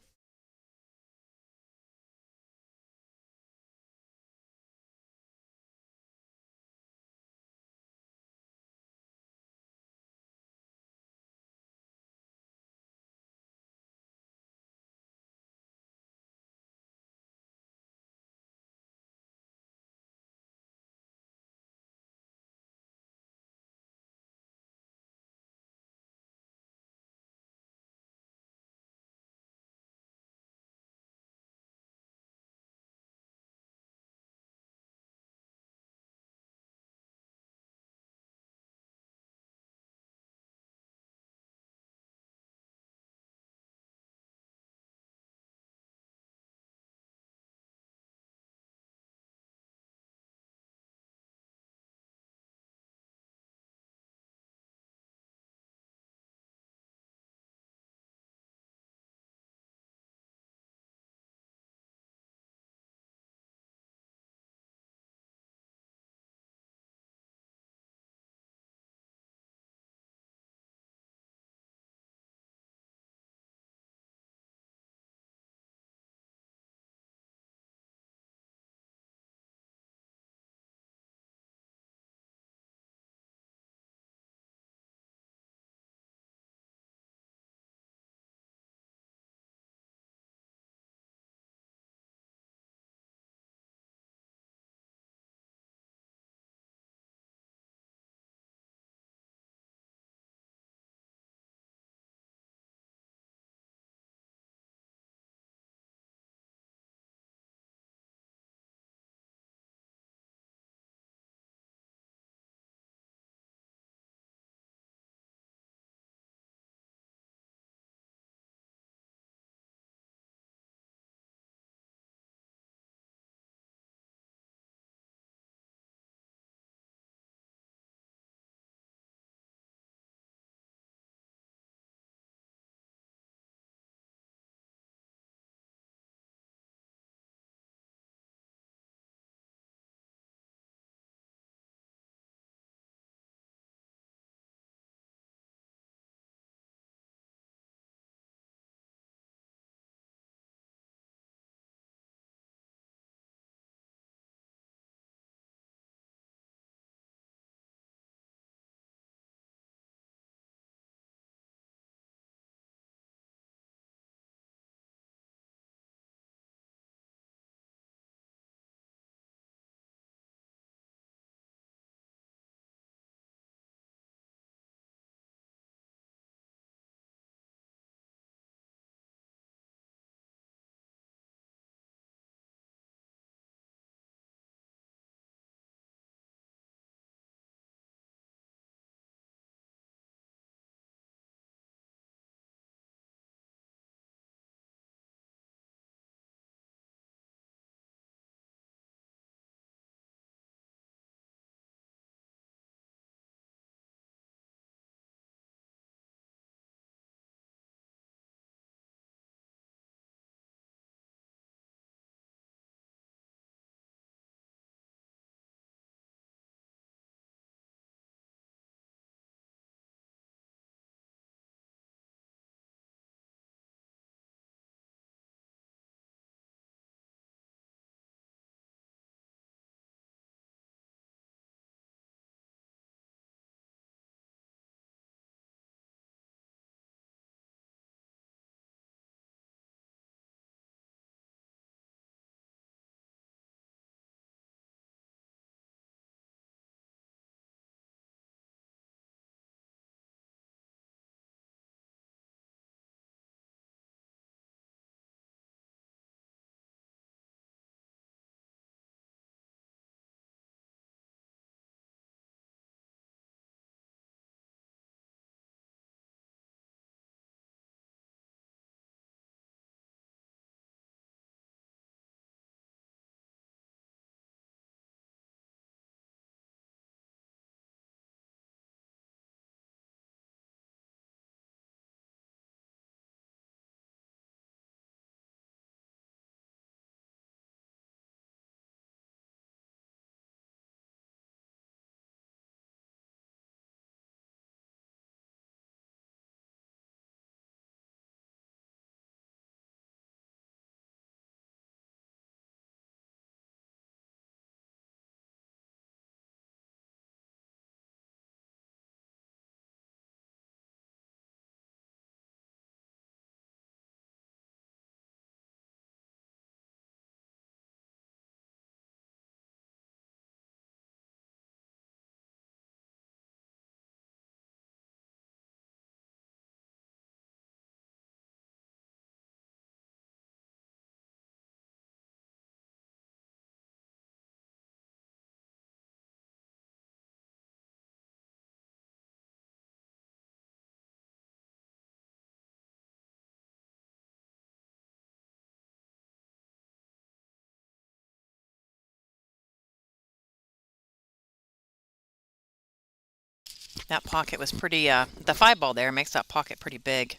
That pocket was pretty, the 5 ball there makes that pocket pretty big.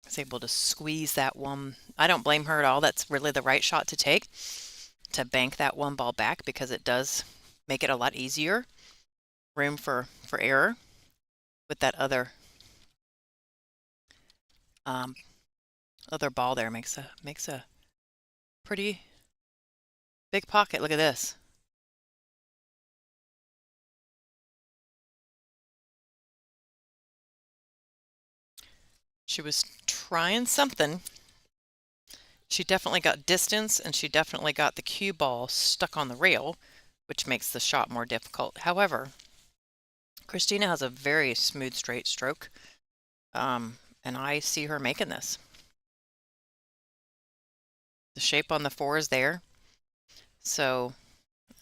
I was able to squeeze that one. I don't blame her at all. That's really the right shot to take, to bank that 1 ball back, because it does make it a lot easier. Room for error with that other other ball there makes a pretty big pocket. Look at this. She was trying something. She definitely got distance, and she definitely got the cue ball stuck on the rail, which makes the shot more difficult. However, Christina has a very smooth, straight stroke, and I see her making this. The shape on the 4 is there, so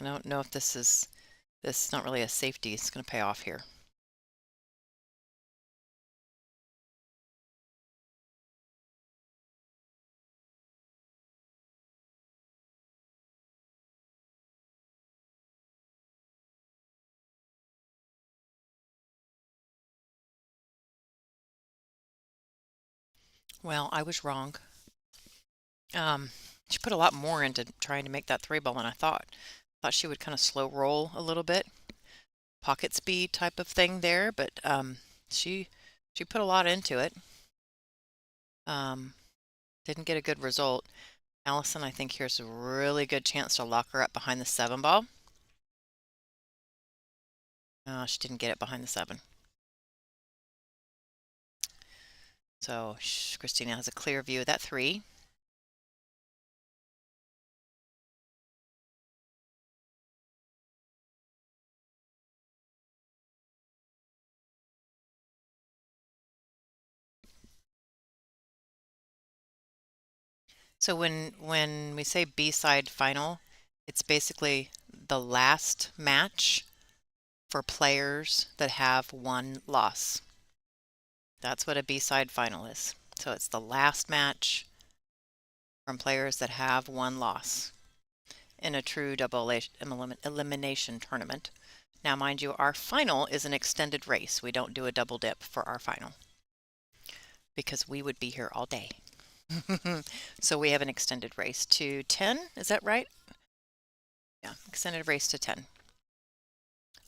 I don't know if this is not really a safety. It's going to pay off here. Well, I was wrong. She put a lot more into trying to make that 3 ball than I thought. Thought she would kind of slow roll a little bit, pocket speed type of thing there, but she put a lot into it. Didn't get a good result. Allison, I think here's a really good chance to lock her up behind the 7 ball. She didn't get it behind the 7. So Christina has a clear view of that 3. So when we say B-side final, it's basically the last match for players that have 1 loss. That's what a B-side final is. So it's the last match from players that have 1 loss in a true double elimination tournament. Now, mind you, our final is an extended race. We don't do a double dip for our final because we would be here all day. So we have an extended race to 10. Is that right? Yeah, extended race to 10.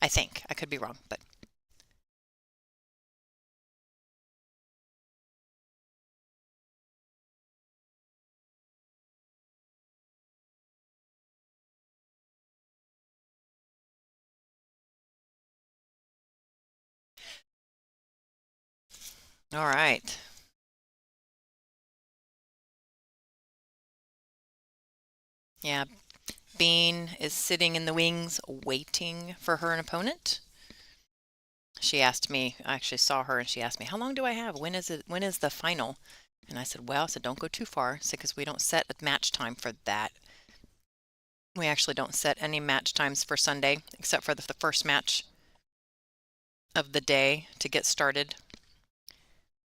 I think. I could be wrong, but all right. Yeah, Bean is sitting in the wings waiting for her opponent. She asked me, I actually saw her, and she asked me, how long do I have? When is it? When is the final? And I said, well, don't go too far. I said, because we don't set a match time for that. We actually don't set any match times for Sunday, except for the first match of the day to get started.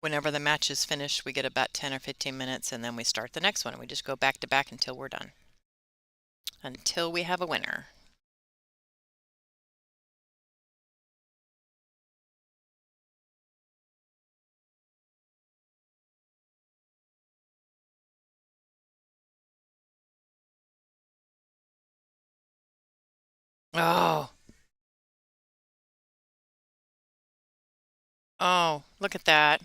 Whenever the match is finished, we get about 10 or 15 minutes, and then we start the next one, and we just go back to back until we're done, until we have a winner. Oh, oh, look at that.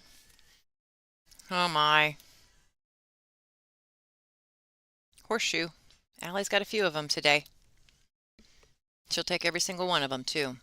Oh my. Horseshoe. Allie's got a few of them today. She'll take every single one of them, too.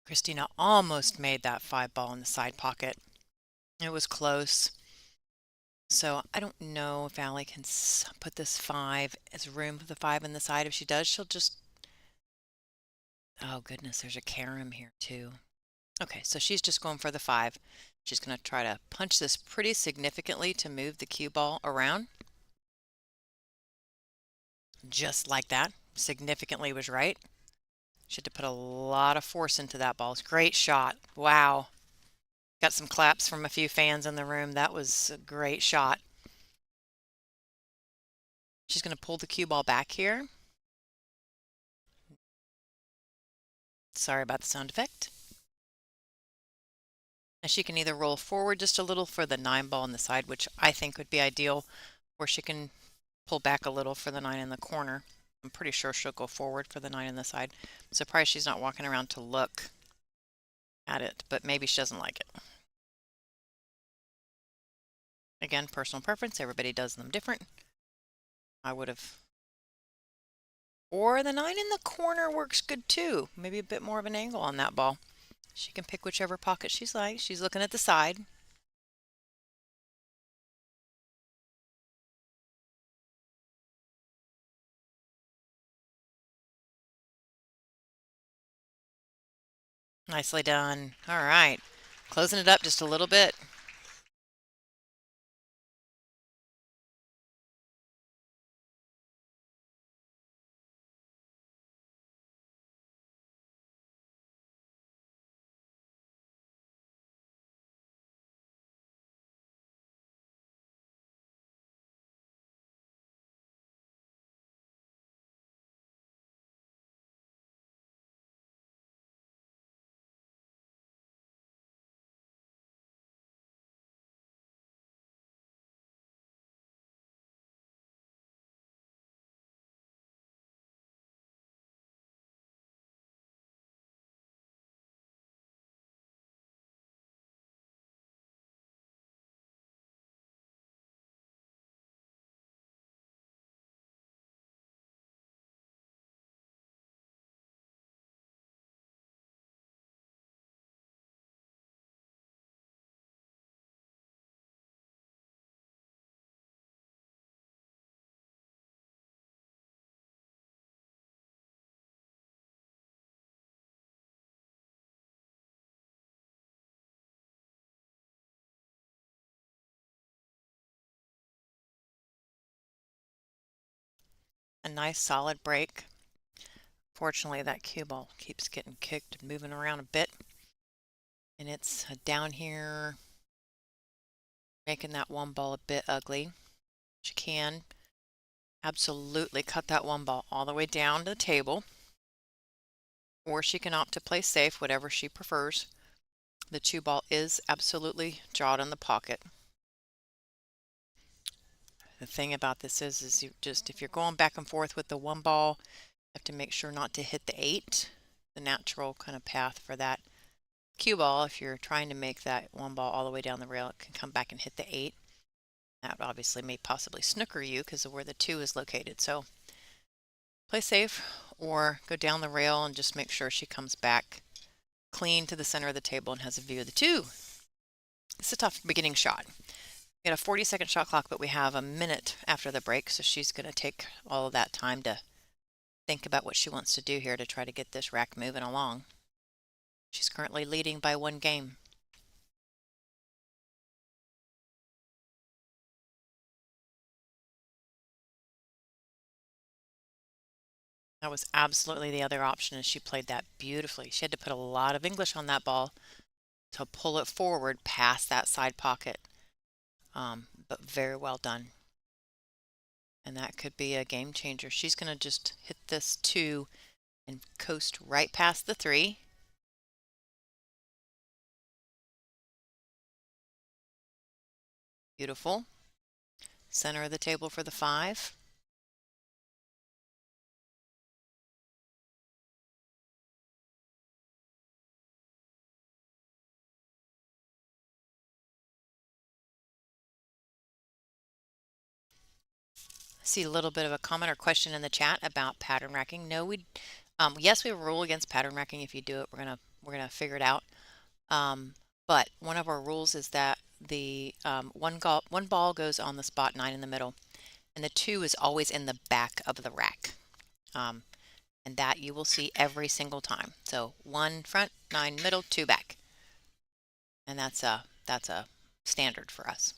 Christina almost made that 5 ball in the side pocket. It was close. So I don't know if Allie can put this 5 as room for the 5 in the side. If she does, she'll just... Oh goodness, there's a carom here too. Okay, so she's just going for the 5. She's going to try to punch this pretty significantly to move the cue ball around. Just like that. Significantly was right. She had to put a lot of force into that ball. It's a great shot. Wow. Got some claps from a few fans in the room. That was a great shot. She's going to pull the cue ball back here. Sorry about the sound effect. And she can either roll forward just a little for the 9 ball on the side, which I think would be ideal, or she can pull back a little for the 9 in the corner. I'm pretty sure she'll go forward for the 9 in the side. I'm surprised she's not walking around to look at it, but maybe she doesn't like it. Again, personal preference. Everybody does them different. I would have... Or the 9 in the corner works good too. Maybe a bit more of an angle on that ball. She can pick whichever pocket she's like. She's looking at the side. Nicely done. All right. Closing it up just a little bit. A nice solid break. Fortunately, that cue ball keeps getting kicked and moving around a bit. And it's down here, making that 1 ball a bit ugly. She can absolutely cut that 1 ball all the way down to the table. Or she can opt to play safe, whatever she prefers. The 2 ball is absolutely jawed in the pocket. The thing about this is if you're going back and forth with the 1 ball, you have to make sure not to hit the 8, the natural kind of path for that cue ball. If you're trying to make that 1 ball all the way down the rail, it can come back and hit the 8. That obviously may possibly snooker you because of where the 2 is located. So play safe or go down the rail and just make sure she comes back clean to the center of the table and has a view of the 2. It's a tough beginning shot. We got a 40-second shot clock, but we have a minute after the break, so she's going to take all of that time to think about what she wants to do here to try to get this rack moving along. She's currently leading by 1 game. That was absolutely the other option, and she played that beautifully. She had to put a lot of English on that ball to pull it forward past that side pocket, but very well done. And that could be a game changer. She's going to just hit this 2 and coast right past the 3. Beautiful. Center of the table for the 5. I see a little bit of a comment or question in the chat about pattern racking. No, yes, we have a rule against pattern racking. If you do it, we're gonna figure it out. But one of our rules is that the one ball goes on the spot 9 in the middle, and the 2 is always in the back of the rack. And that you will see every single time. So 1 front, 9 middle, 2 back. and that's a standard for us.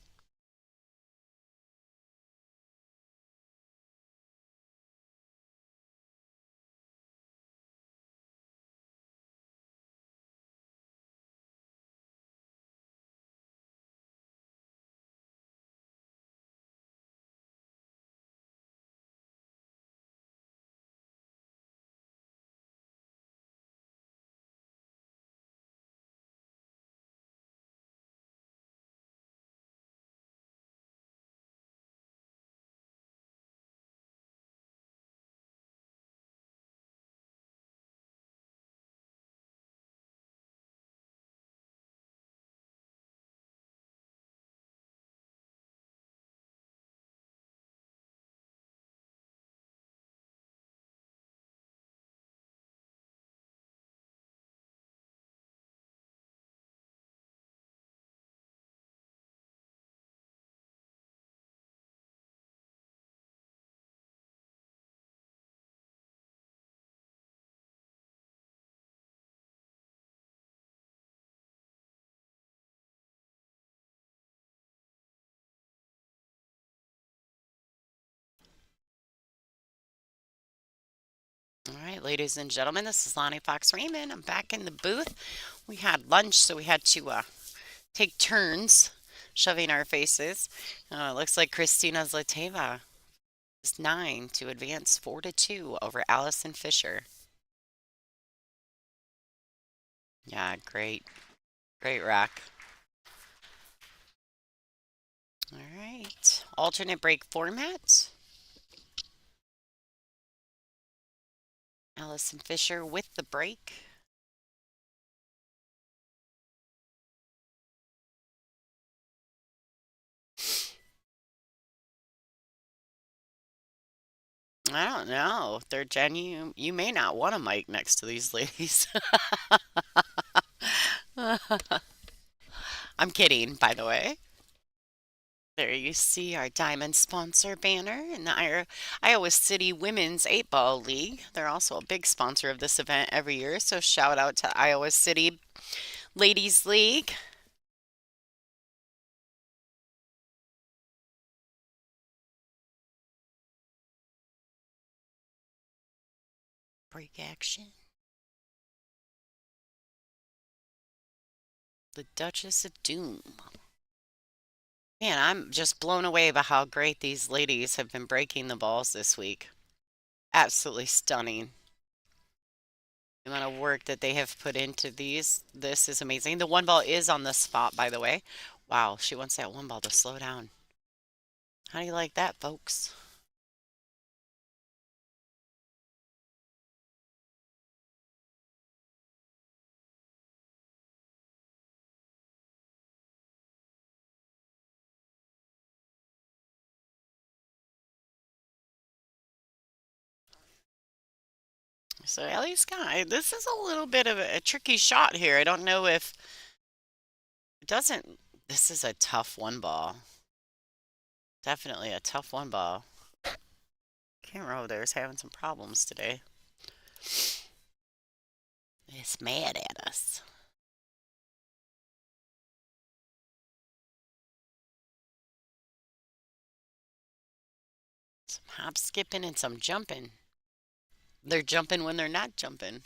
All right, ladies and gentlemen, this is Lonnie Fox Raymond. I'm back in the booth. We had lunch, so we had to take turns shoving our faces. It looks like Christina Zlateva is 9 to advance 4-2 over Allison Fisher. Yeah, great. Great rack. All right. Alternate break format. Allison Fisher with the break. I don't know. Third gen, you may not want a mic next to these ladies. I'm kidding, by the way. There you see our diamond sponsor banner in the Iowa City Women's 8-Ball League. They're also a big sponsor of this event every year, so shout out to Iowa City Ladies League. Break action. The Duchess of Doom. Man, I'm just blown away by how great these ladies have been breaking the balls this week. Absolutely stunning. The amount of work that they have put into this is amazing. The one ball is on the spot, by the way. Wow, she wants that one ball to slow down. How do you like that, folks? So Ellie Sky, this is a little bit of a tricky shot here. I don't know if it doesn't. This is a tough one ball. Definitely a tough one ball. Camera over there is having some problems today. It's mad at us. Some hop skipping and some jumping. They're jumping when they're not jumping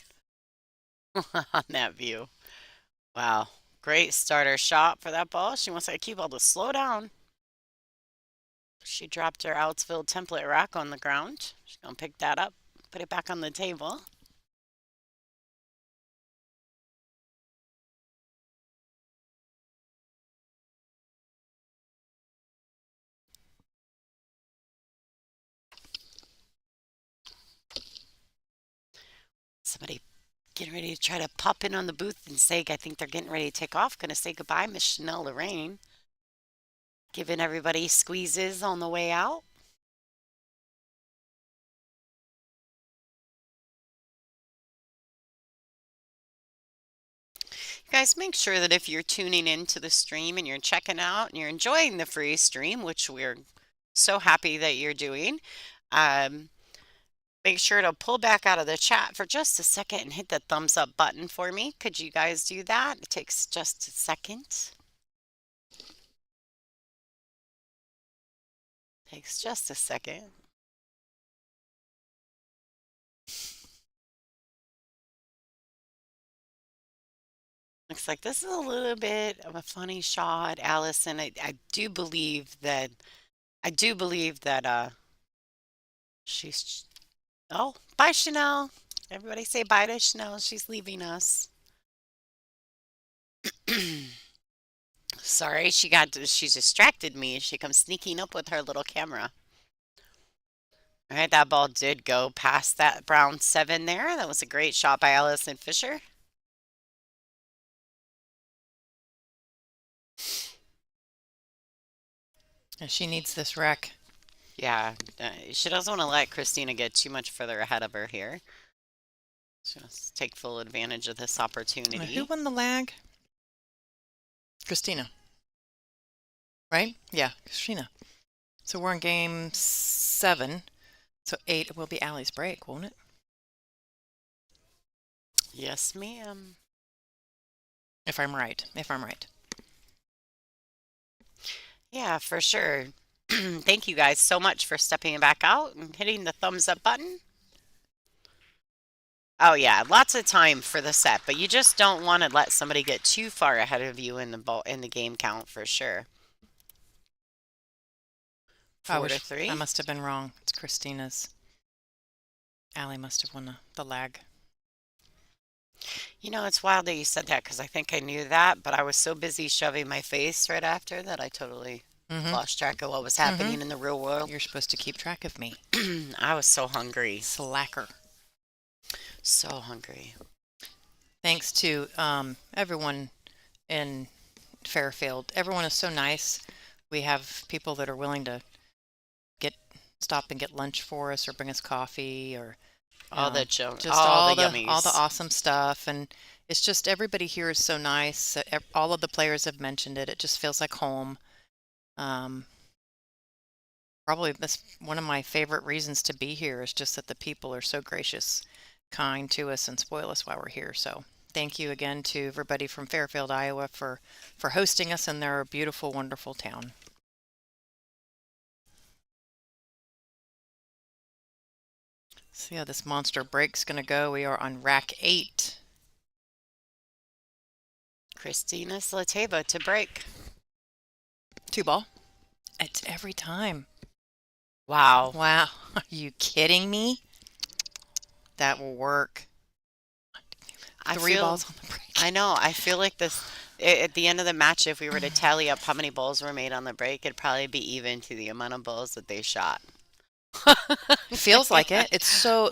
on that view. Wow. Great starter shot for that ball. She wants that cue ball to slow down. She dropped her Outsville template rack on the ground. She's going to pick that up, put it back on the table. Somebody getting ready to try to pop in on the booth and say, I think they're getting ready to take off. Going to say goodbye, Miss Chanel Lorraine. Giving everybody squeezes on the way out. You guys, make sure that if you're tuning into the stream and you're checking out and you're enjoying the free stream, which we're so happy that you're doing, um, make sure to pull back out of the chat for just a second and hit the thumbs up button for me. Could you guys do that? It takes just a second. Takes just a second. Looks like this is a little bit of a funny shot, Allison. I do believe that she's oh, bye Chanel. Everybody say bye to Chanel. She's leaving us. Sorry, she distracted me. She comes sneaking up with her little camera. All right, that ball did go past that brown 7 there. That was a great shot by Allison Fisher. And she needs this wreck. Yeah, she doesn't want to let Christina get too much further ahead of her here. She wants to take full advantage of this Who opportunity. won the lag? Christina. Right? Yeah, Christina. So we're in game 7. So 8 will be Allie's break, won't it? Yes, ma'am. If I'm right. If I'm right. Yeah, for sure. Thank you guys so much for stepping back out and hitting the thumbs up button. Oh yeah, lots of time for the set, but you just don't want to let somebody get too far ahead of you in the game count for sure. 4-3. I must have been wrong. It's Christina's. Allie must have won the lag. You know, it's wild that you said that because I think I knew that, but I was so busy shoving my face right after that I totally lost track of what was happening in the real world. You're supposed to keep track of me. I was so hungry. Slacker. So hungry. Thanks to everyone in Fairfield. Everyone is so nice. We have people that are willing to stop and get lunch for us or bring us coffee or all the yummies. All the awesome stuff. And it's just everybody here is so nice. All of the players have mentioned it. It just feels like home. Probably that's one of my favorite reasons to be here is just that the people are so gracious, kind to us and spoil us while we're here. So thank you again to everybody from Fairfield, Iowa for hosting us in their beautiful, wonderful town. See how this monster break's going to go. We are on rack 8. Christina Slateva to break. 2 ball. It's every time. Wow. Wow. Are you kidding me? That will work. 3 balls on the break. I know. I feel like at the end of the match, if we were to tally up how many balls were made on the break, it'd probably be even to the amount of balls that they shot. It feels like it. It's so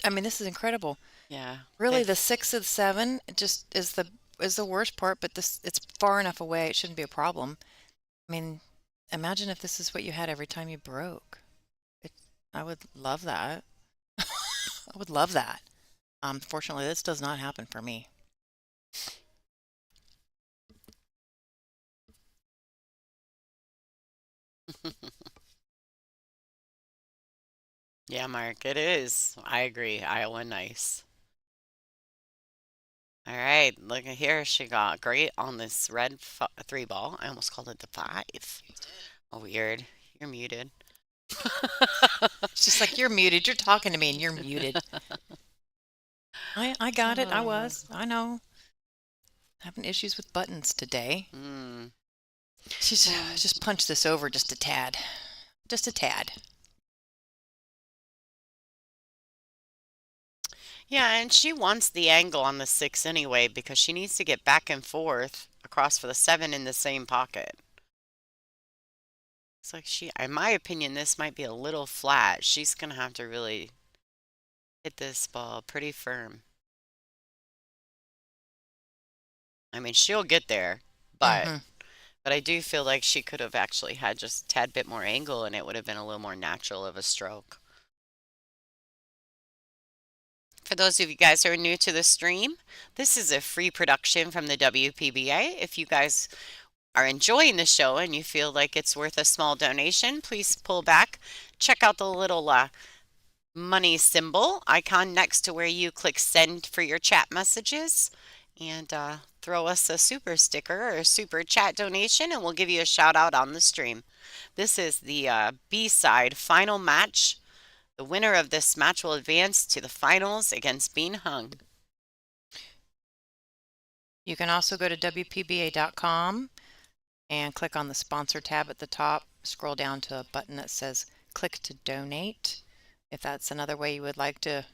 I mean, this is incredible. Yeah. Really, the 6 of 7 just is the worst part, but it's far enough away. It shouldn't be a problem. I mean, imagine if this is what you had every time you broke. I would love that. I would love that. Fortunately, this does not happen for me. Yeah, Mark, it is. I agree. Iowa nice. All right, look at here. She got great on this red 3 ball. I almost called it the 5. Oh, weird. You're muted. She's like, you're muted. You're talking to me and you're muted. I got it. I know. Having issues with buttons today. She's just punched this over just a tad. Just a tad. Yeah, and she wants the angle on the 6 anyway because she needs to get back and forth across for the 7 in the same pocket. It's like in my opinion, this might be a little flat. She's going to have to really hit this ball pretty firm. I mean, she'll get there, but I do feel like she could have actually had just a tad bit more angle and it would have been a little more natural of a stroke. For those of you guys who are new to the stream, this is a free production from the WPBA. If you guys are enjoying the show and you feel like it's worth a small donation, please pull back. Check out the little money symbol icon next to where you click send for your chat messages and throw us a super sticker or a super chat donation and we'll give you a shout out on the stream. This is the B-side final match. The winner of this match will advance to the finals against Bean Hung. You can also go to WPBA.com and click on the sponsor tab at the top. Scroll down to a button that says click to donate. If that's another way you would like to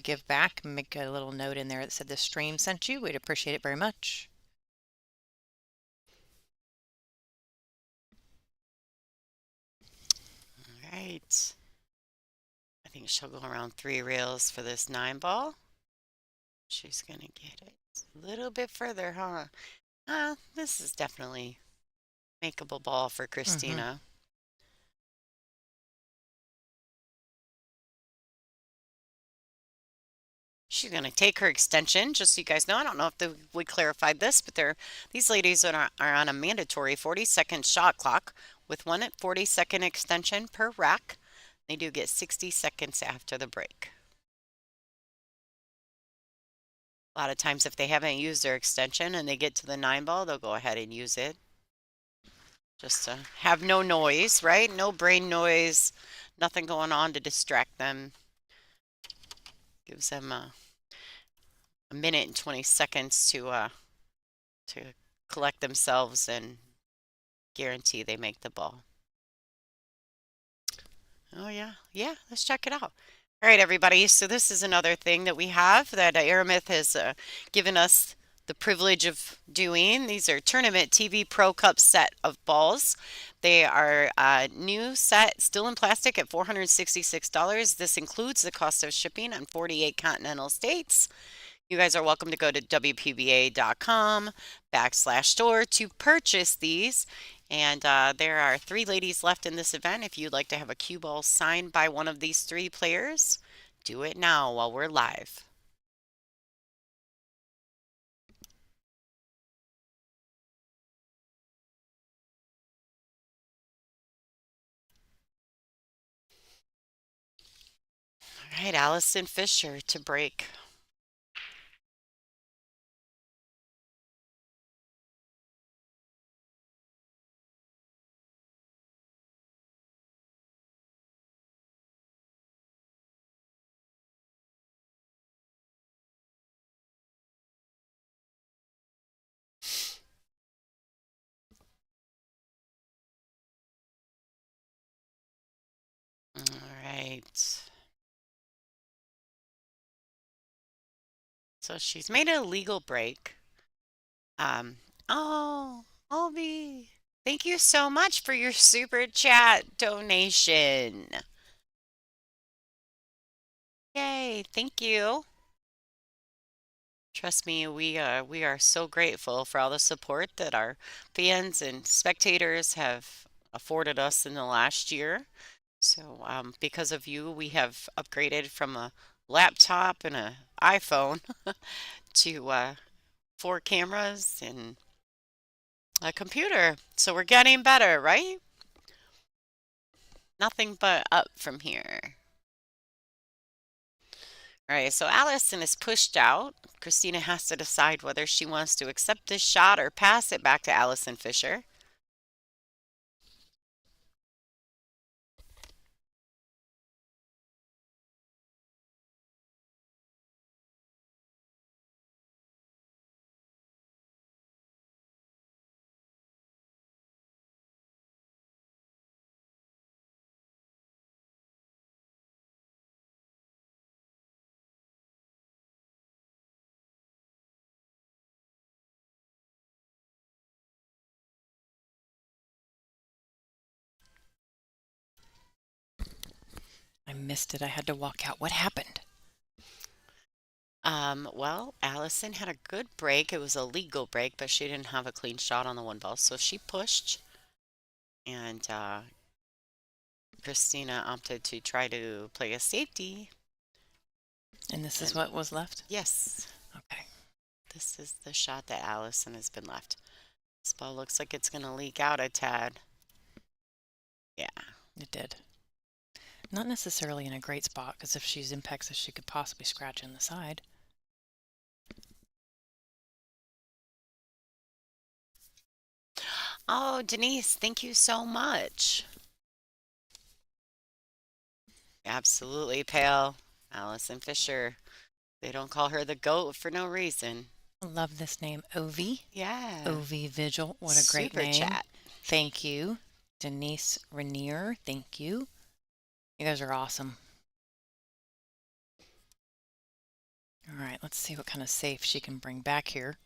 give back, make a little note in there that said the stream sent you. We'd appreciate it very much. All right. I think she'll go around 3 rails for this 9-ball. She's going to get it a little bit further, huh? This is definitely makeable ball for Christina. She's going to take her extension, just so you guys know. I don't know if we clarified this, but these ladies are on a mandatory 40-second shot clock with one 40-second extension per rack. They do get 60 seconds after the break. A lot of times if they haven't used their extension and they get to the 9-ball, they'll go ahead and use it. Just to have no noise, right? No brain noise, nothing going on to distract them. Gives them a minute and 20 seconds to collect themselves and guarantee they make the ball. Oh yeah, let's check it out. All right, everybody, so this is another thing that we have that Aramith has given us the privilege of doing. These are Tournament TV Pro Cup set of balls. They are a new set, still in plastic at $466. This includes the cost of shipping on 48 continental states. You guys are welcome to go to WPBA.com/store to purchase these. And there are 3 ladies left in this event. If you'd like to have a cue ball signed by one of these 3 players, do it now while we're live. All right, Allison Fisher to break. All right. So she's made a legal break. Oh, Obi, thank you so much for your super chat donation. Yay, thank you. Trust me, we are so grateful for all the support that our fans and spectators have afforded us in the last year. So because of you, we have upgraded from a laptop and an iPhone to 4 cameras and a computer. So we're getting better, right? Nothing but up from here. All right, so Allison is pushed out. Christina has to decide whether she wants to accept this shot or pass it back to Allison Fisher. I missed it. I had to walk out. What happened? Well, Allison had a good break. It was a legal break, but she didn't have a clean shot on the 1-ball, so she pushed. And Christina opted to try to play a safety. And this is what was left? Yes. Okay. This is the shot that Allison has been left. This ball looks like it's going to leak out a tad. Yeah. It did. Not necessarily in a great spot, because if she's impacts, she could possibly scratch in the side. Oh, Denise, thank you so much. Absolutely, pal. Allison Fisher. They don't call her the GOAT for no reason. I love this name, Ovi. Yeah. Ovi Vigil. What a great Super name. chat. Thank you. Denise Rainier. Thank you. You guys are awesome. All right, let's see what kind of safe she can bring back here.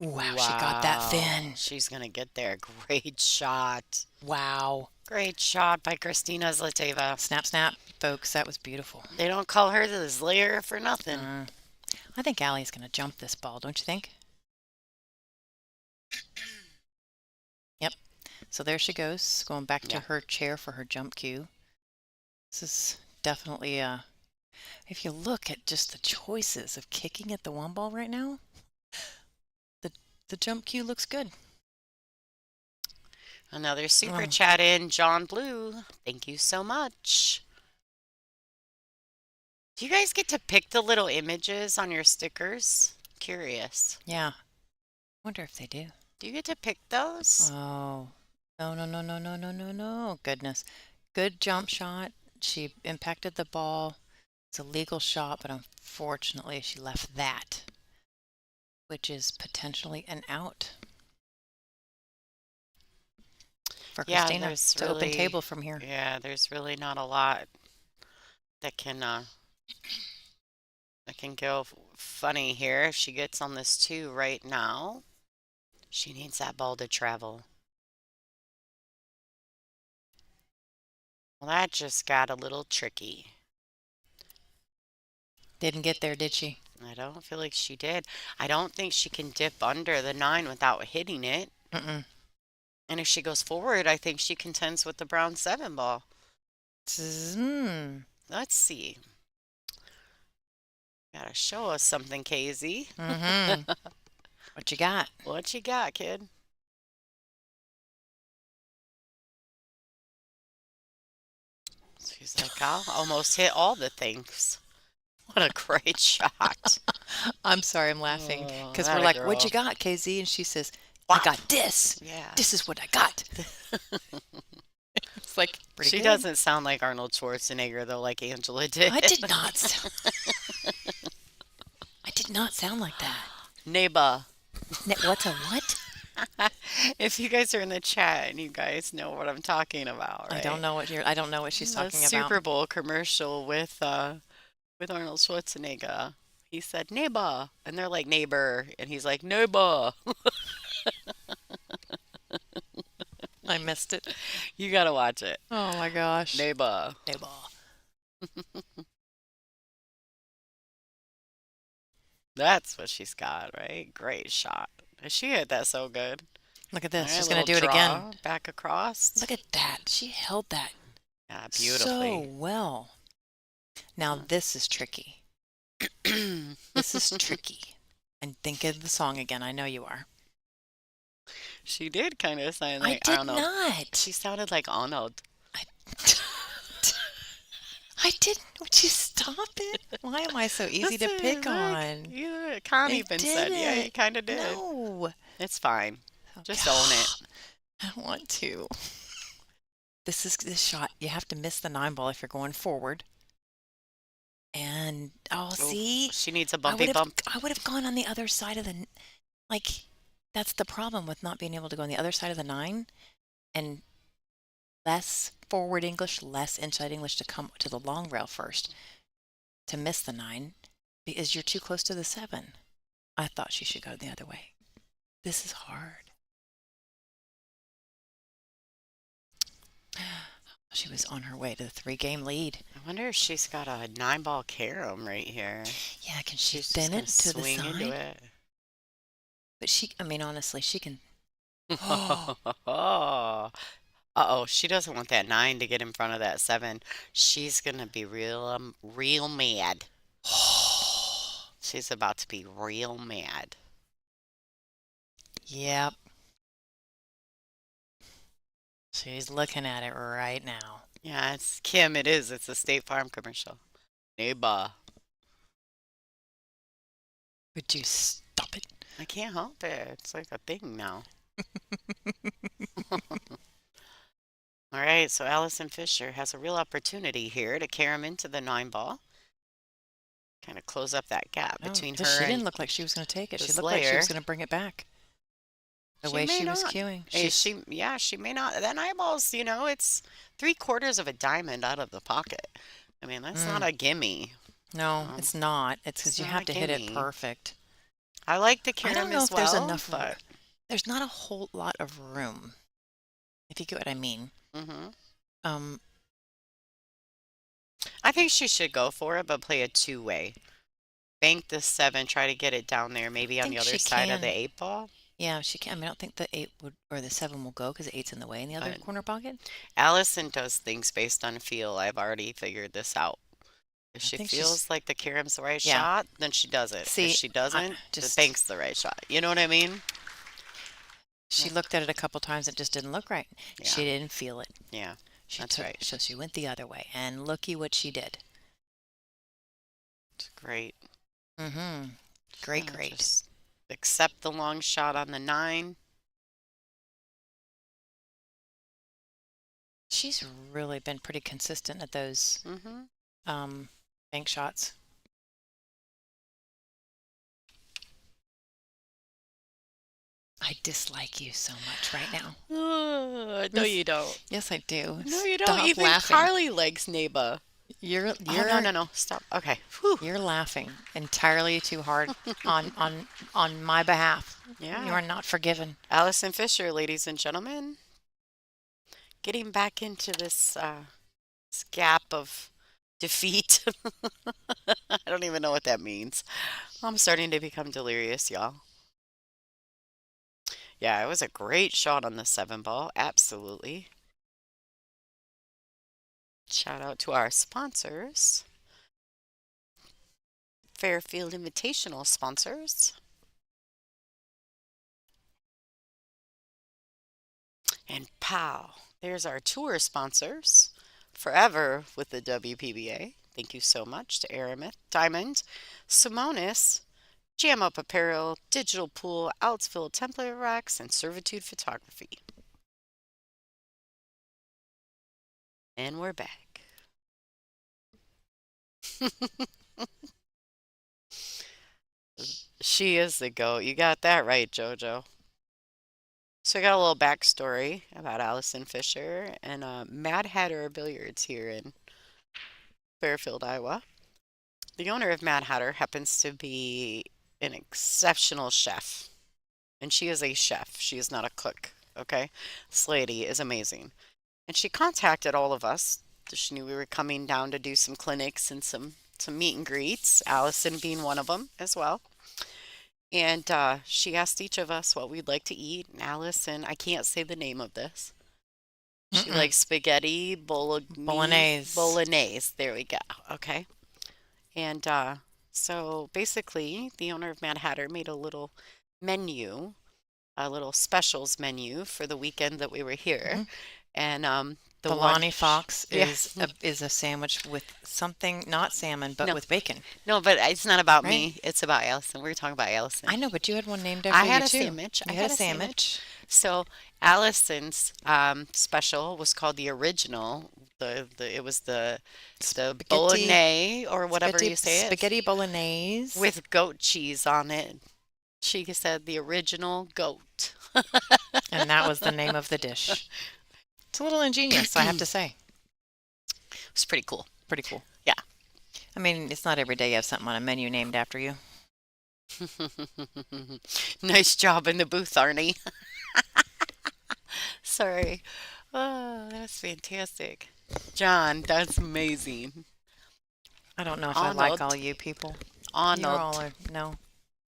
Wow, she got that thin. She's going to get there. Great shot. Wow. Great shot by Christina Zlateva. Snap, snap, folks. That was beautiful. They don't call her the Slayer for nothing. I think Allie's going to jump this ball, don't you think? Yep. So there she goes, going back to her chair for her jump cue. This is definitely if you look at just the choices of kicking at the one ball right now, the jump cue looks good. Another super chat in, John Blue. Thank you so much. Do you guys get to pick the little images on your stickers? Curious. Yeah. Wonder if they do. Do you get to pick those? Oh. No. Goodness. Good jump shot. She impacted the ball. It's a legal shot, but unfortunately she left that, which is potentially an out for Christina. It's an open table from here. Yeah, there's really not a lot that can go funny here. If she gets on this 2 right now, she needs that ball to travel. Well, that just got a little tricky. Didn't get there, did she? I don't feel like she did. I don't think she can dip under the 9 without hitting it. Mm-mm. And if she goes forward, I think she contends with the brown 7 ball. Let's see. Gotta show us something, KZ. What you got? What you got, kid? She's like, I'll almost hit all the things. What a great shot. I'm sorry, I'm laughing because we're like, what you got, KZ? And she says, I got this. Yeah. This is what I got. It's like pretty She good. doesn't sound like Arnold Schwarzenegger, though, like Angela did. I did not. I did not sound like that. Neighbor. What's a what? If you guys are in the chat and you guys know what I'm talking about, right? I don't know what she's talking about. Super Bowl commercial with Arnold Schwarzenegger. He said neighbor, and they're like neighbor, and he's like neighbor. I missed it. You gotta watch it. Oh my gosh. Neighbor. That's what she's got, right? Great shot. She hit that so good. Look at this. Right, She's going to do it again. Back across. Look at that. She held that beautifully. So well. Now this is tricky. This is tricky. And think of the song again. I know you are. She did kind of sound like Arnold. I did not. She sounded like Arnold. I didn't. Would you stop it? Why am I so easy to pick on? You kind of even said, yeah, you kind of did. No. It's fine. Just own it. I don't want to. This shot. You have to miss the 9 ball if you're going forward. And, see? She needs a bumpy bump. I would have gone on the other side of the, that's the problem with not being able to go on the other side of the 9 and less forward English, less inside English to come to the long rail first to miss the 9 because you're too close to the 7. I thought she should go the other way. This is hard. She was on her way to the 3-game lead. I wonder if she's got a 9-ball carom right here. Yeah, can she spin it to the side? Into it. But honestly, she can. Uh-oh, she doesn't want that 9 to get in front of that 7. She's gonna be real mad. She's about to be real mad. Yep. She's looking at it right now. Yeah, it's Kim. It is. It's a State Farm commercial. Neighbor. Would you stop it? I can't help it. It's like a thing now. All right, so Allison Fisher has a real opportunity here to carry him into the 9 ball. Kind of close up that gap No, between she her didn't and look like she was going to take it. the She looked like she was Slayer. going to bring it back. The She way may she was not. cueing. She may not. That eyeball's, it's 3/4 of a diamond out of the pocket. I mean, that's not a gimme. No, it's not. It's It's because you not have a to hit it gimme. perfect. I like the I don't carom know as if there's well, enough. but There's not a whole lot of room, if you get what I mean. Um, I think she should go for it, but play a two-way. Bank the 7, try to get it down there, maybe on the think other she side of the can. 8 ball. Yeah, she can. I mean, I don't think the 8 would or the 7 will go because the 8's in the way in the other But corner pocket. Allison does things based on feel. I've already figured this out. If I she think she's. feels like the carom's the right Yeah. shot, then she does it. If See, she I doesn't, the just. bank's the right shot. You know what I mean? She looked at it a couple times. It just didn't look right. Yeah. She didn't feel it. Yeah, She that's took. right. So she went the other way, and looky what she did. It's great. Great, Gonna great. just accept the long shot on the 9. She's really been pretty consistent at those bank shots. I dislike you so much right now. No, you don't. Yes, I do. No, you don't. Stop Even laughing. Carly likes Neba. You're Oh, no. Stop. Okay. Whew. You're laughing entirely too hard on my behalf. Yeah. You are not forgiven. Allison Fisher, ladies and gentlemen, getting back into this gap of defeat. I don't even know what that means. I'm starting to become delirious, y'all. Yeah, it was a great shot on the 7 ball. Absolutely. Shout out to our sponsors, Fairfield Invitational sponsors. And pow, there's our tour sponsors, Forever with the WPBA. Thank you so much to Aramith, Diamond, Simonis, Jam Up Apparel, Digital Pool, Outsville Template Racks, and Servitude Photography. And we're back. She is the GOAT. You got that right, JoJo. So I got a little backstory about Allison Fisher and Mad Hatter Billiards here in Fairfield, Iowa. The owner of Mad Hatter happens to be an exceptional chef, and she is a chef. She is not a cook, okay? This lady is amazing. And she contacted all of us. She knew we were coming down to do some clinics and some meet and greets, Allison being one of them as well. And she asked each of us what we'd like to eat. And Allison, I can't say the name of this. She likes spaghetti Bolognese. Bolognese. There we go. Okay. And so basically, the owner of Mad Hatter made a little menu, a little specials menu for the weekend that we were here. And the Bologna Fox Yeah. is a sandwich with something, not salmon, but No. with bacon. No, but it's not about Right? me. It's about Allison. We were talking about Allison. I know, but you had one named after I had you a too. sandwich. You I had had a a sandwich. So Allison's special was called the original. It was the Spaghetti- bolognese or whatever you say it Spaghetti bolognese. with goat cheese on it. She said the original goat. And that was the name of the dish. It's a little ingenious, I have to say. It was pretty cool. Pretty cool. Yeah. I mean, it's not every day you have something on a menu named after you. Nice job in the booth, Arnie. Sorry. Oh, that's fantastic. John, that's amazing. I don't know if I like Arnold. all you people. You Arnold. all are,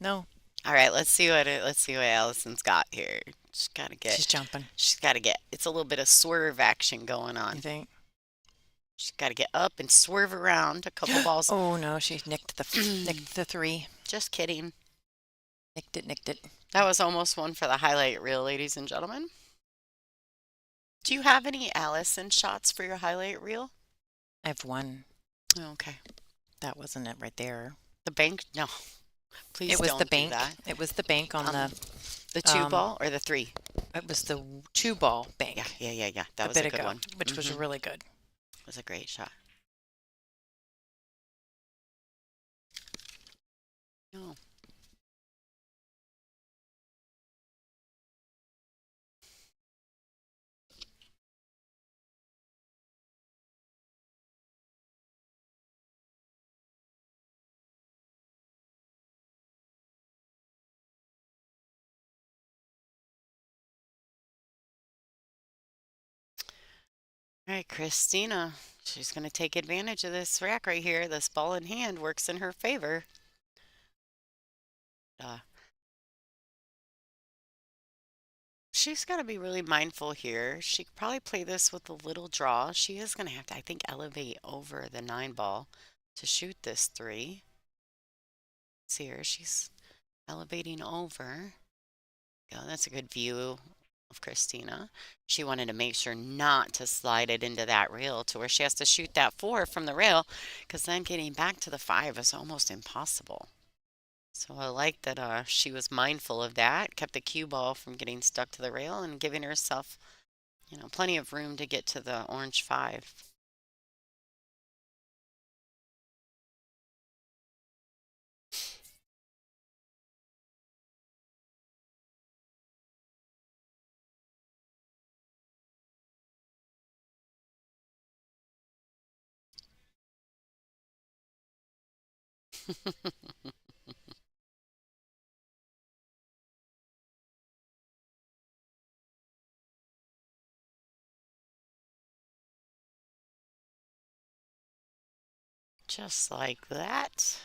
no. All right, let's see what Allison's got here. She's She's jumping. got to get. It's a little bit of swerve action going You on. think? She's got to get up and swerve around a couple balls. Oh no, she nicked the 3. Just kidding. Nicked it. That was almost one for the highlight reel, ladies and gentlemen. Do you have any Allison shots for your highlight reel? I have one. Oh, okay. That wasn't it right there. The bank? No, It please was the don't do bank. that. It was the bank on On the, the two um, ball or the three? it was the two ball Yeah, bank yeah, yeah, yeah. That a was a bit good ago, one. which was really good. It was a great shot. Oh. All right, Christina. She's going to take advantage of this rack right here. This ball in hand works in her favor. Uh, she's got to be really mindful here. She could probably play this with a little draw. She is going to have to, I think, elevate over the 9 ball to shoot this 3. See her. She's elevating over. Oh, that's a good view of Christina. She wanted to make sure not to slide it into that rail to where she has to shoot that 4 from the rail, because then getting back to the 5 is almost impossible. So I like that she was mindful of that, kept the cue ball from getting stuck to the rail and giving herself, plenty of room to get to the orange 5. Just like that.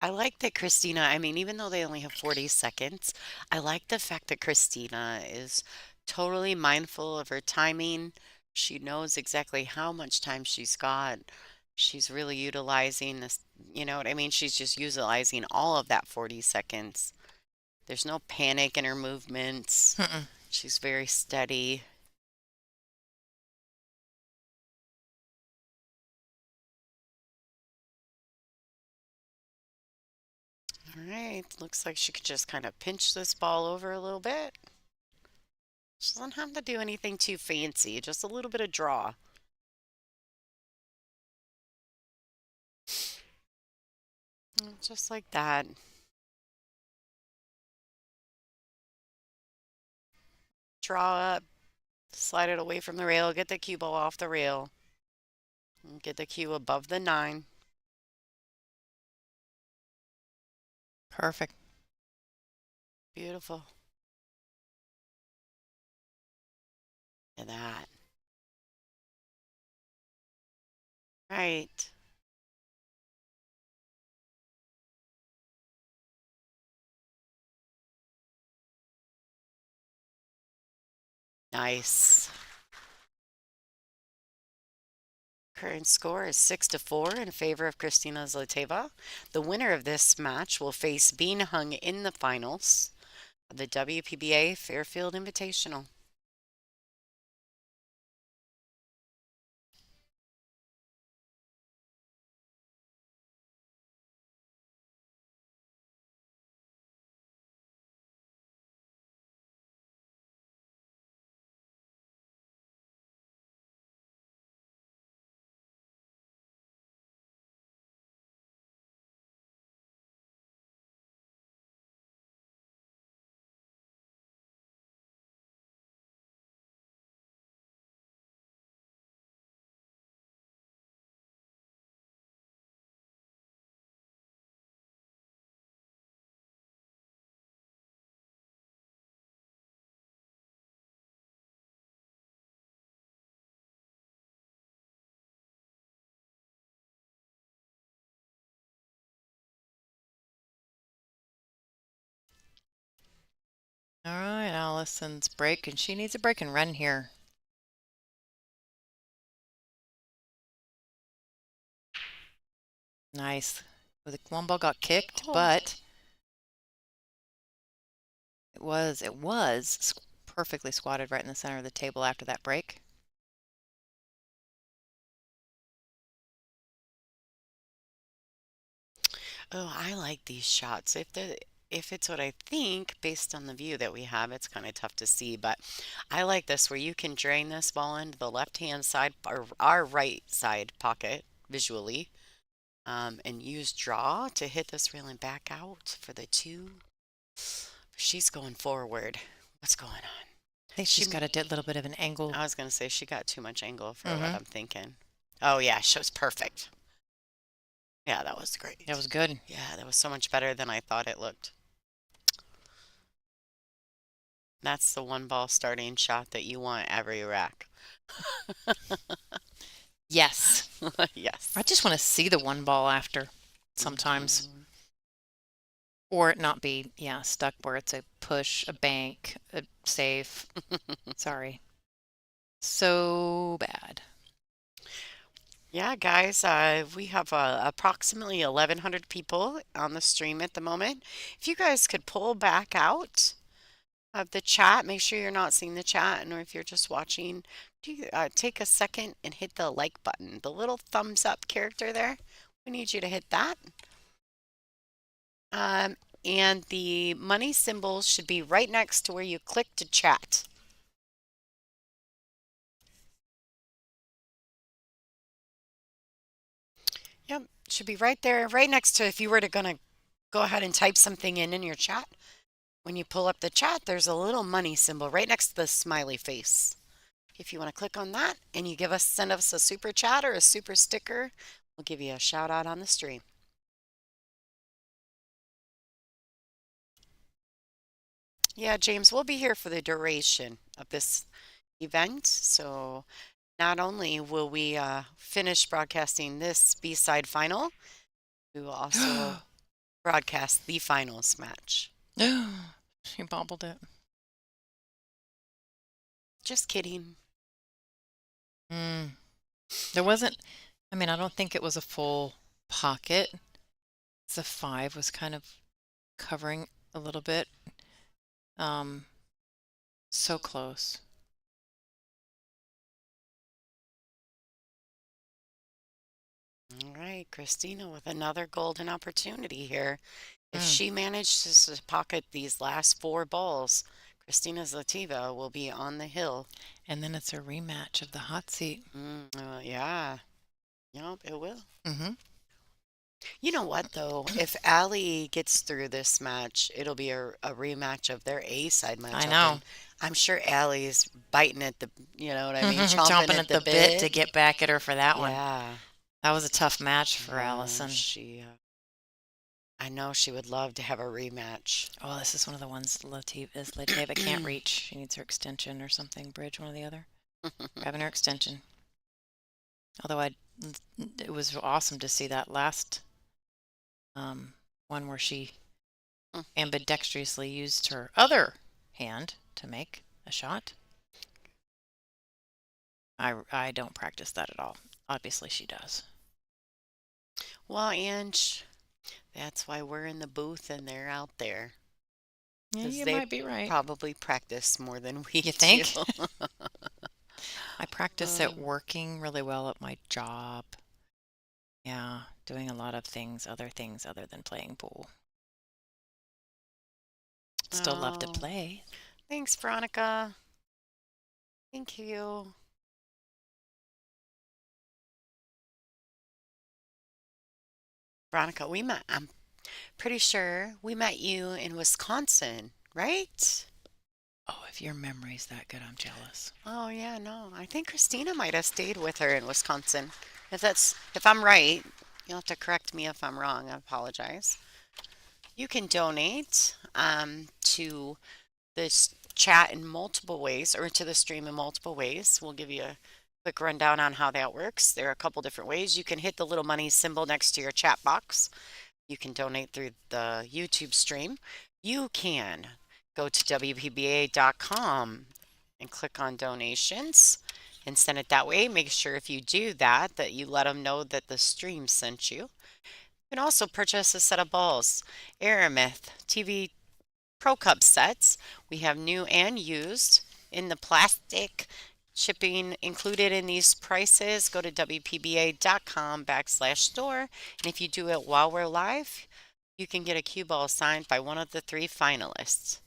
I like that Christina, I mean, even though they only have 40 seconds, I like the fact that Christina is totally mindful of her timing. She knows exactly how much time she's got. She's really utilizing this, you know what I mean? She's just utilizing all of that 40 seconds. There's no panic in her movements. Mm-mm. She's very steady. All right, looks like she could just kind of pinch this ball over a little bit. She doesn't have to do anything too fancy, just a little bit of draw. Just like that. Draw up, slide it away from the rail, get the cue ball off the rail, and get the cue above the 9. Perfect. Beautiful. Look at that. Right. Nice. Current score is 6-4 in favor of Kristina Zlateva. The winner of this match will face Bean Hung in the finals of the WPBA Fairfield Invitational. All right, Allison's break, and she needs a break and run here. Nice. The one ball got kicked, Oh. but it was perfectly squatted right in the center of the table after that break. Oh, I like these shots. If it's what I think, based on the view that we have, it's kind of tough to see, but I like this where you can drain this ball into the left-hand side or our right side pocket visually, and use draw to hit this railing back out for the two. She's going forward. What's going on? I think She, she's got a little bit of an angle. I was gonna say she got too much angle for what Mm-hmm. I'm thinking. Oh yeah, she was perfect. Yeah, that was great. That was good. Yeah, that was so much better than I thought it looked. That's the one ball starting shot that you want every rack. Yes. Yes. I just want to see the one ball after sometimes. Mhm. Or it not be, yeah, stuck where it's a push, a bank, a safe. Sorry. So bad. Yeah, guys, we have approximately 1,100 people on the stream at the moment. If you guys could pull back out of the chat, make sure you're not seeing the chat, and or if you're just watching, take a second and hit the like button, the little thumbs up character there. We need you to hit that. And the money symbol should be right next to where you click to chat. Yep, should be right there, right next to if you were to gonna go ahead and type something in your chat. When you pull up the chat, there's a little money symbol right next to the smiley face. If you want to click on that and you send us a super chat or a super sticker, we'll give you a shout out on the stream. Yeah, James, we'll be here for the duration of this event. So not only will we finish broadcasting this B-side final, we will also broadcast the finals match. She bobbled it. Just kidding. There wasn't, I mean, I don't think it was a full pocket. The 5 was kind of covering a little bit. So close. All right, Christina with another golden opportunity here. If she manages to pocket these last 4 balls, Christina Zlativa will be on the hill. And then it's a rematch of the hot seat. Yeah. Yep, it will. Mm-hmm. You know what, though? If Allie gets through this match, it'll be a rematch of their A-side match. I know. I'm sure Allie's biting at the, you know what I mean? Chomping at the bit to get back at her for that one. Yeah. That was a tough match for Allison. I know she would love to have a rematch. Oh, this is one of the ones Lateva can't reach. She needs her extension or something, bridge, one or the other. Grabbing her extension. Although it was awesome to see that last one where she ambidextrously used her other hand to make a shot. I don't practice that at all. Obviously she does. Well, Ange, that's why we're in the booth and they're out there. Yeah, you they might be right. probably practice more than we You think? do. I practice at working really well at my job. Yeah, doing a lot of other things other than playing pool. Still love to play. Thanks, Veronica. Thank you. Veronica, I'm pretty sure we met you in Wisconsin, right? Oh, if your memory's that good, I'm jealous. Oh, yeah, no. I think Christina might have stayed with her in Wisconsin. If I'm right, you'll have to correct me if I'm wrong. I apologize. You can donate to this chat in multiple ways, or to the stream in multiple ways. We'll give you a quick rundown on how that works. There are a couple different ways. You can hit the little money symbol next to your chat box. You can donate through the YouTube stream. You can go to WPBA.com and click on donations and send it that way. Make sure if you do that, that you let them know that the stream sent you. You can also purchase a set of balls, Aramith TV Pro Cup sets. We have new and used. in the plastic. Shipping included in these prices. Go to WPBA.com/store. And if you do it while we're live, you can get a cue ball signed by one of the 3 finalists.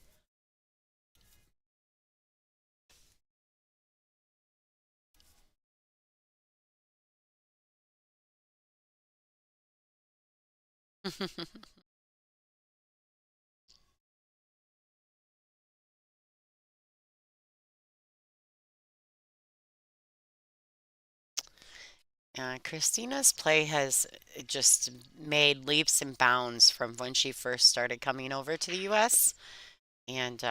Christina's play has just made leaps and bounds from when she first started coming over to the U.S. And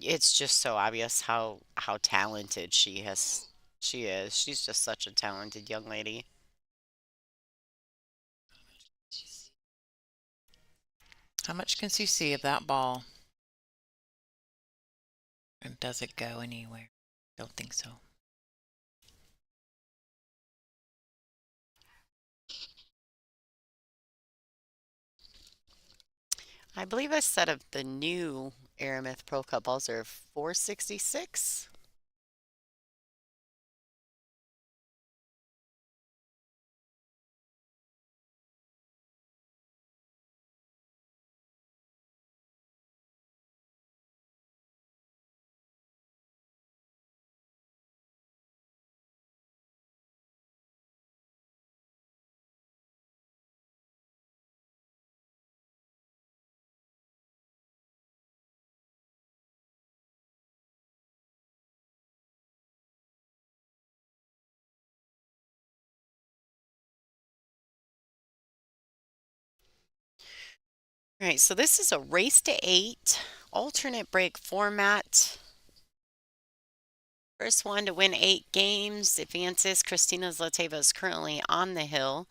it's just so obvious how talented she is. She's just such a talented young lady. How much can you see of that ball? And does it go anywhere? Don't think so. I believe a set of the new Aramith Pro Cup balls are 466. All right, so this is a race to 8 alternate break format. First one to win 8 games advances. Christina Zlateva is currently on the hill.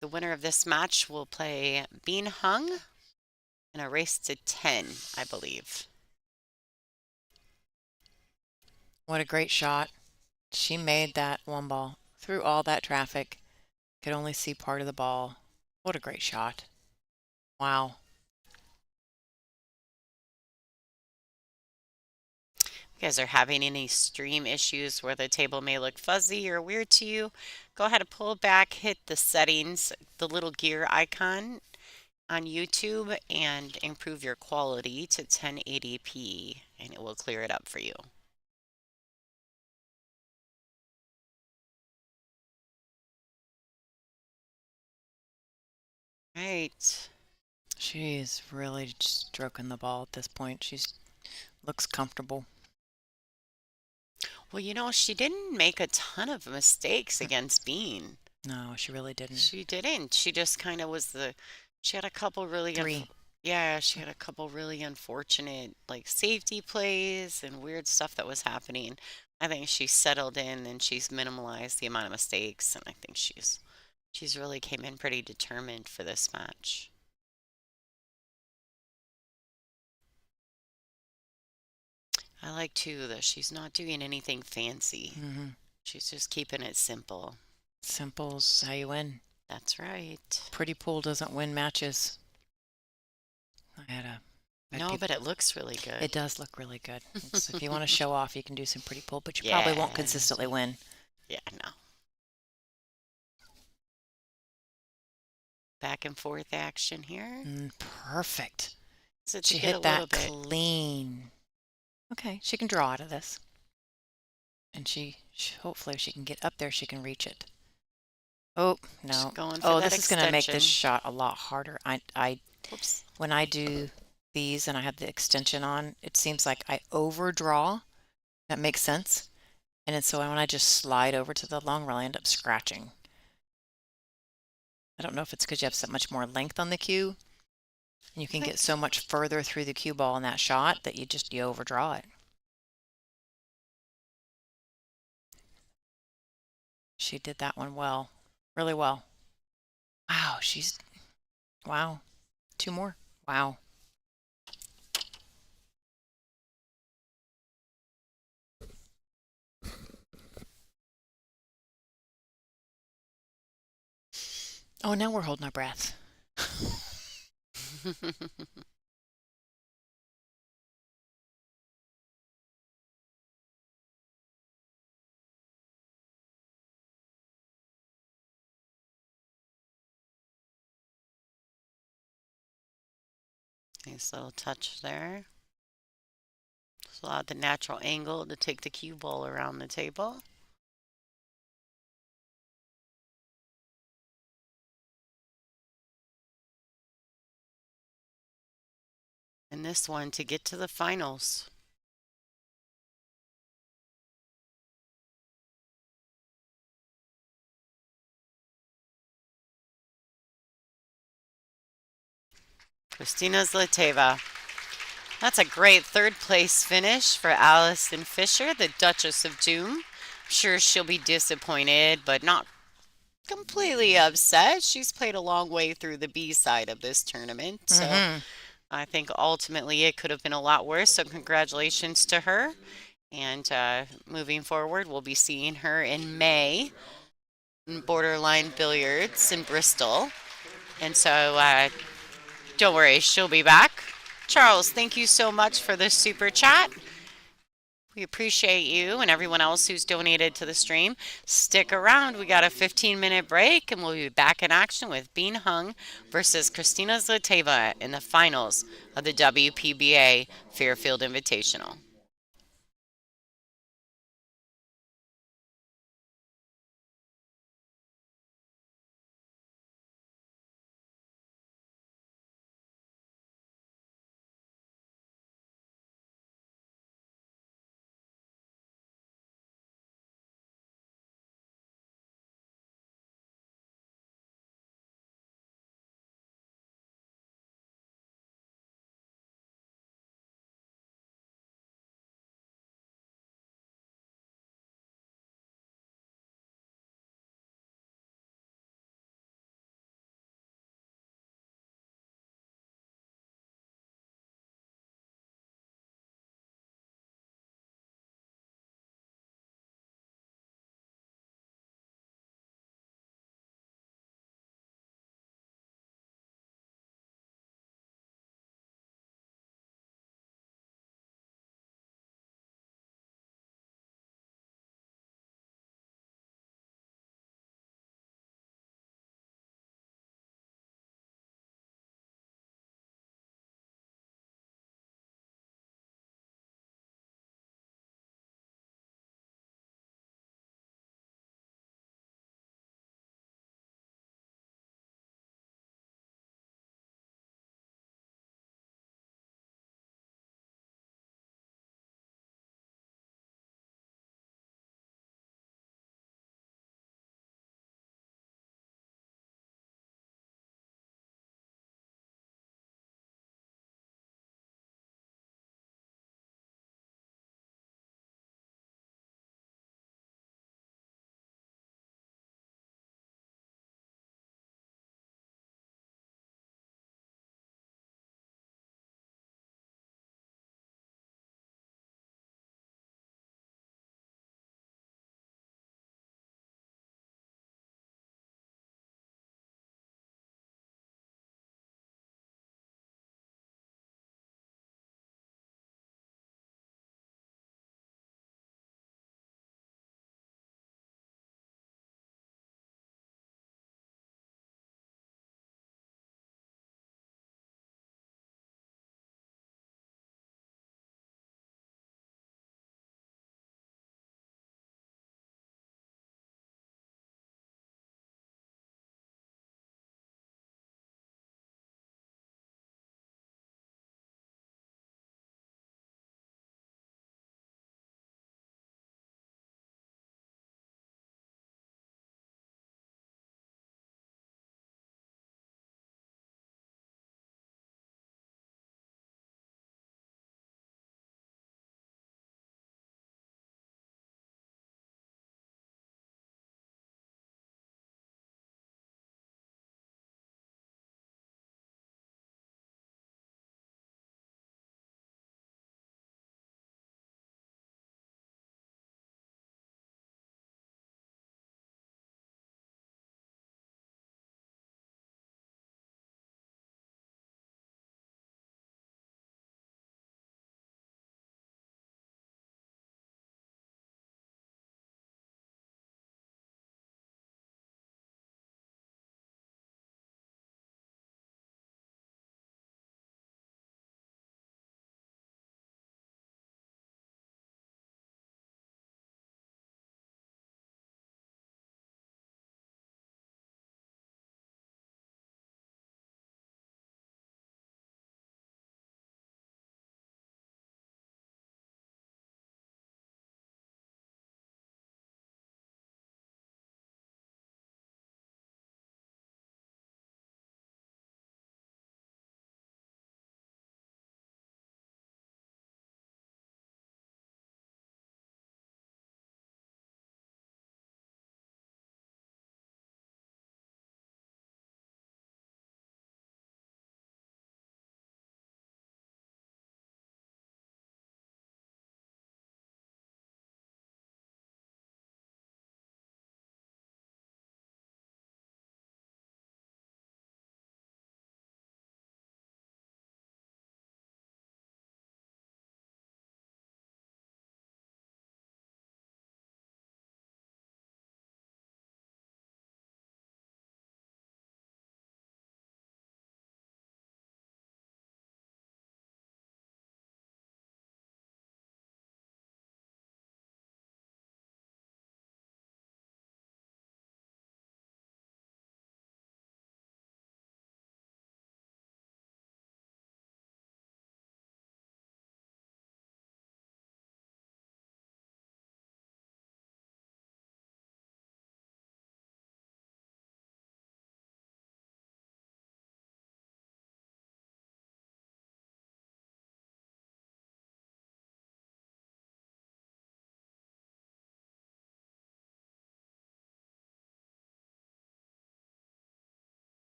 The winner of this match will play Bean Hung in a race to 10, I believe. What a great shot. She made that one ball through all that traffic. Could only see part of the ball. What a great shot. Wow. You guys are having any stream issues where the table may look fuzzy or weird to you, go ahead and pull back, hit the settings, the little gear icon on YouTube, and improve your quality to 1080p, and it will clear it up for you. Right. She's really stroking the ball at this point. She's looks comfortable. Well, she didn't make a ton of mistakes against Bean. No, she really didn't. She didn't. She just kind of was she had a couple really, 3. yeah, she had a couple really unfortunate like safety plays and weird stuff that was happening. I think she settled in and she's minimalized the amount of mistakes, and I think she's really came in pretty determined for this match. I like too that she's not doing anything fancy. Mm-hmm. She's just keeping it simple. Simple's how you win. That's right. Pretty pool doesn't win matches. I had a No, but it looks really good. It does look really good. If you want to show off, you can do some pretty pool, but you probably won't consistently win. Yeah, no. Back and forth action here. Perfect. So She hit that clean. Okay, she can draw out of this. And hopefully if she can get up there, she can reach it. Oh, no. This is going to make this shot a lot harder. Oops. When I do these and I have the extension on, it seems like I overdraw. That makes sense. And so when I just slide over to the long rail, I end up scratching. I don't know if it's because you have so much more length on the cue. And you can get so much further through the cue ball in that shot that you overdraw it. She did that one well. Really well. Wow, wow. 2 more. Wow. Oh, now we're holding our breath. Nice little touch there. Just allow the natural angle to take the cue ball around the table. And this one to get to the finals. Kristina Zlateva. That's a great third place finish for Allison Fisher, the Duchess of Doom. I'm sure she'll be disappointed, but not completely upset. She's played a long way through the B side of this tournament, so I think ultimately it could have been a lot worse. So congratulations to her. And moving forward, we'll be seeing her in May in Borderline Billiards in Bristol. And so don't worry, she'll be back. Charles, thank you so much for the super chat. We appreciate you and everyone else who's donated to the stream. Stick around. We got a 15-minute break, and we'll be back in action with Bean Hung versus Kristina Zlateva in the finals of the WPBA Fairfield Invitational.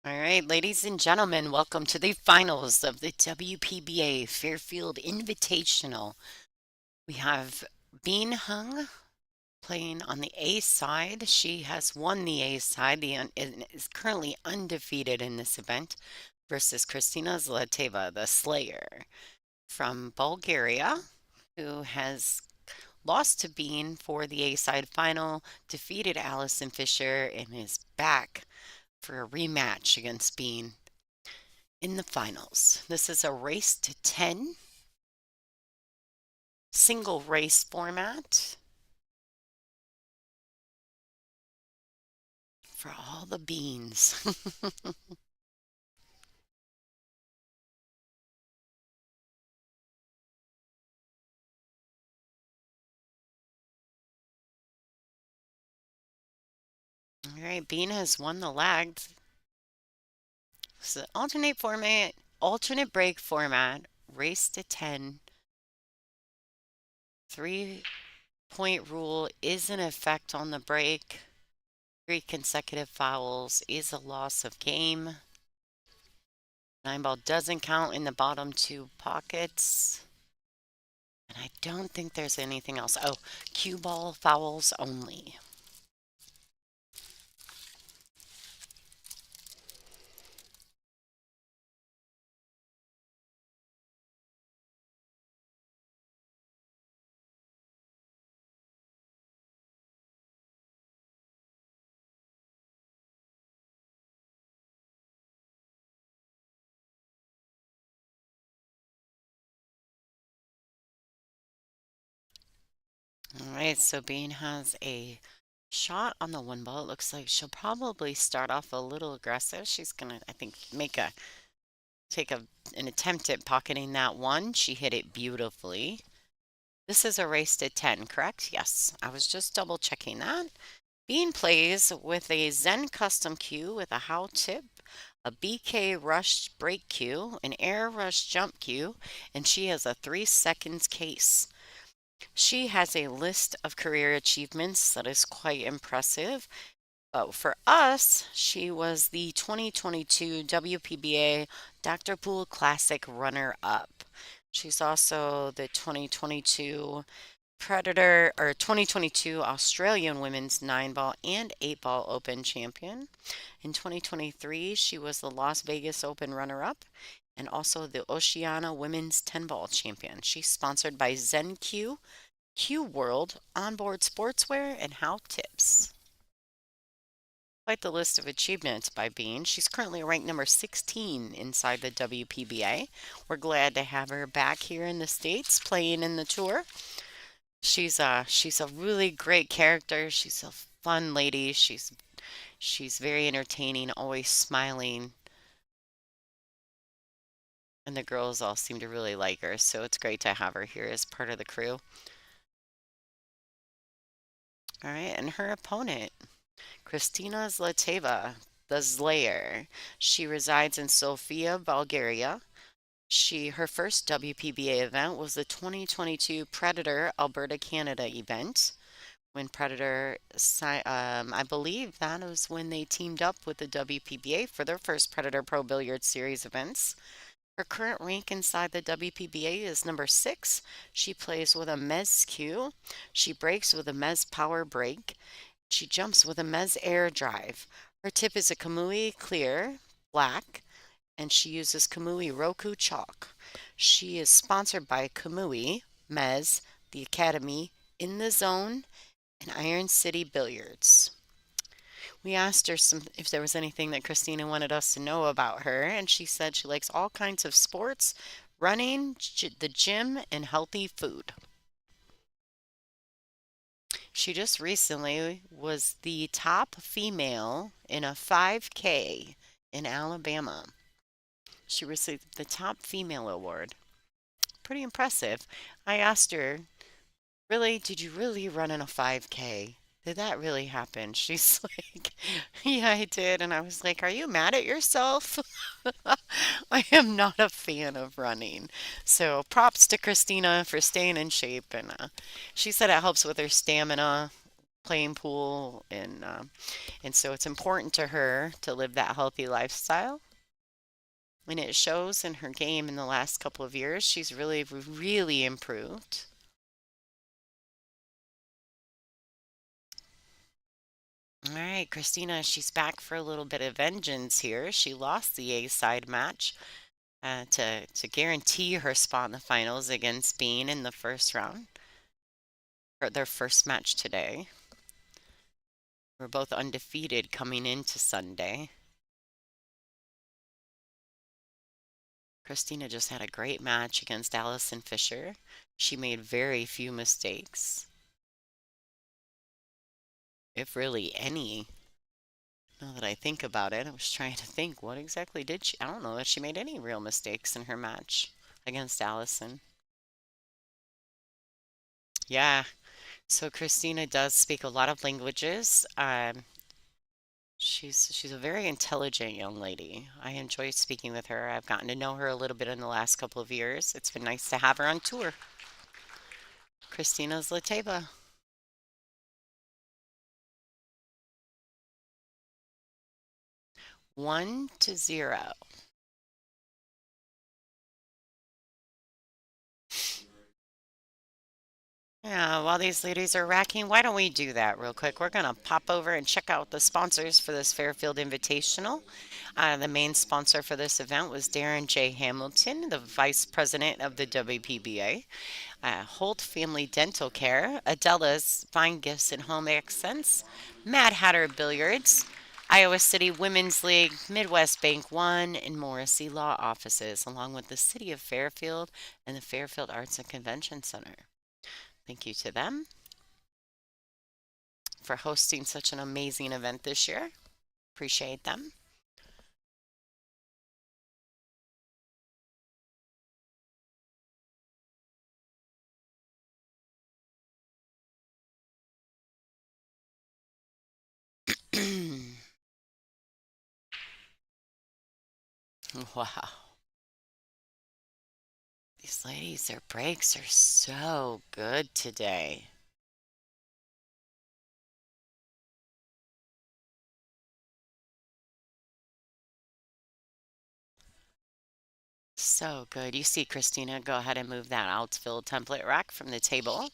All right, ladies and gentlemen, welcome to the finals of the WPBA Fairfield Invitational. We have Bean Hung playing on the A side. She has won the A side and is currently undefeated in this event versus Kristina Zlateva, the Slayer from Bulgaria, who has lost to Bean for the A side final, defeated Allison Fisher, and is back for a rematch against Bean in the finals. This is a race to 10 single race format for all the beans. All right, Bean has won the lag. So alternate format, alternate break format, race to 10. 3-point rule is in effect on the break. 3 consecutive fouls is a loss of game. 9 ball doesn't count in the bottom 2 pockets. And I don't think there's anything else. Oh, cue ball fouls only. All right, so Bean has a shot on the 1 ball. It looks like she'll probably start off a little aggressive. She's gonna, I think, take an attempt at pocketing that one. She hit it beautifully. This is a race to 10, correct? Yes, I was just double checking that. Bean plays with a Zen custom cue with a how tip, a BK rush break cue, an air rush jump cue, and she has a 3 seconds case. She has a list of career achievements that is quite impressive. But for us, she was the 2022 WPBA Dr. Pool Classic runner-up. She's also the 2022 Predator or 2022 Australian Women's 9-ball and 8-ball Open champion. In 2023, she was the Las Vegas Open runner-up and also the Oceania Women's 10-ball champion. She's sponsored by ZenQ, Q World, Onboard Sportswear, and How Tips. Quite the list of achievements by Bean. She's currently ranked number 16 inside the WPBA. We're glad to have her back here in the States playing in the tour. She's a really great character. She's a fun lady. She's very entertaining, always smiling. And the girls all seem to really like her, so it's great to have her here as part of the crew. All right, and her opponent, Kristina Zlateva, the Slayer. She resides in Sofia, Bulgaria. Her first WPBA event was the 2022 Predator Alberta, Canada event. When Predator, I believe that was when they teamed up with the WPBA for their first Predator Pro Billiards Series events. Her current rank inside the WPBA is number 6. She plays with a Mez cue. She breaks with a Mez power break. She jumps with a Mez air drive. Her tip is a Kamui clear, black, and she uses Kamui Roku chalk. She is sponsored by Kamui, Mez, the Academy, In the Zone, and Iron City Billiards. We asked her if there was anything that Christina wanted us to know about her, and she said she likes all kinds of sports, running, the gym, and healthy food. She just recently was the top female in a 5K in Alabama. She received the top female award. Pretty impressive. I asked her, really, did you really run in a 5K? Did that really happen? She's like, yeah, I did. And I was like, are you mad at yourself? I am not a fan of running. So props to Christina for staying in shape. And she said it helps with her stamina. playing pool, and so it's important to her to live that healthy lifestyle. And it shows in her game in the last couple of years. She's really, really improved. All right, Christina, she's back for a little bit of vengeance here. She lost the A side match to guarantee her spot in the finals against Bean in the first round, or their first match today. We're both undefeated coming into Sunday. Christina just had a great match against Allison Fisher. She made very few mistakes, if really any. Now that I think about it, I was trying to think what exactly did she? I don't know that she made any real mistakes in her match against Allison. Yeah, so Christina does speak a lot of languages. She's a very intelligent young lady. I enjoy speaking with her. I've gotten to know her a little bit in the last couple of years. It's been nice to have her on tour. Christina Zlateva. 1-0. Yeah, while these ladies are racking, why don't we do that real quick? We're going to pop over and check out the sponsors for this Fairfield Invitational. The main sponsor for this event was Darren J. Hamilton, the Vice President of the WPBA. Holt Family Dental Care, Adela's Fine Gifts and Home Accents, Mad Hatter Billiards, Iowa City Women's League, Midwest Bank One, and Morrissey Law Offices, along with the City of Fairfield and the Fairfield Arts and Convention Center. Thank you to them for hosting such an amazing event this year. Appreciate them. Wow. These ladies, their breaks are so good today. So good. You see, Christina, go ahead and move that Outsville template rack from the table.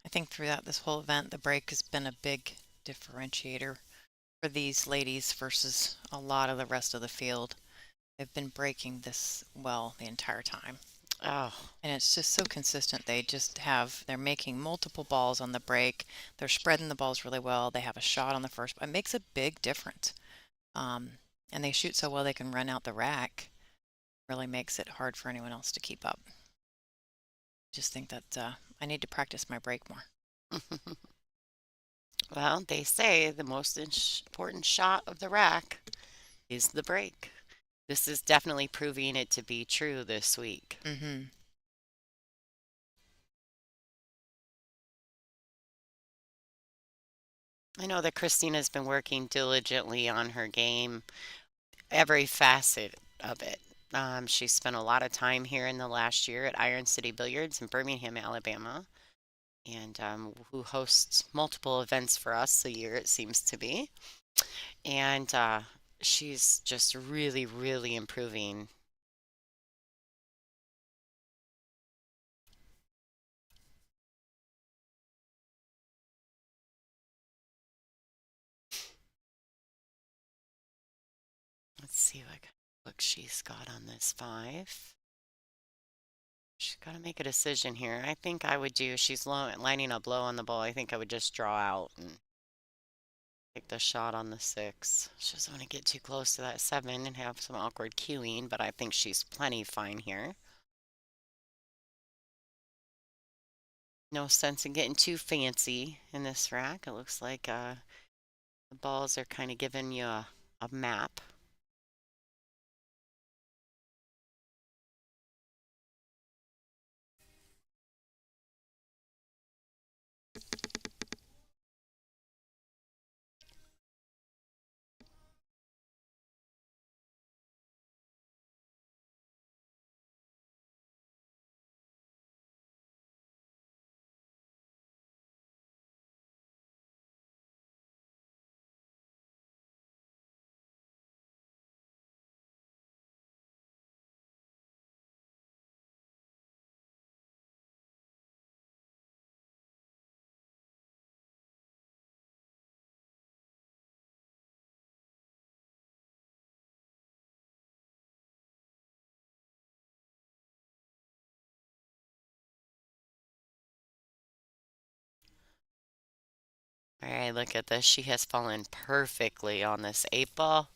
I think throughout this whole event, the break has been a big differentiator for these ladies versus a lot of the rest of the field. They've been breaking this well the entire time. Oh, And it's just so consistent. They're making multiple balls on the break. They're spreading the balls really well. They have a shot on the first. It makes a big difference. And they shoot so well they can run out the rack. Really makes it hard for anyone else to keep up. Just think that I need to practice my break more. well, they say the most important shot of the rack is the break. This is definitely proving it to be true this week. Mm-hmm. I know that Christina's been working diligently on her game, every facet of it. She spent a lot of time here in the last year at Iron City Billiards in Birmingham, Alabama, and who hosts multiple events for us a year, it seems to be. And she's just really, really improving. Let's see what look she's got on this 5. She's got to make a decision here. I think I would do, she's lining up low on the ball. I think I would just draw out and take the shot on the 6. She doesn't want to get too close to that 7 and have some awkward cueing, but I think she's plenty fine here. No sense in getting too fancy in this rack. It looks like the balls are kind of giving you a map. All right, look at this. She has fallen perfectly on this 8 ball.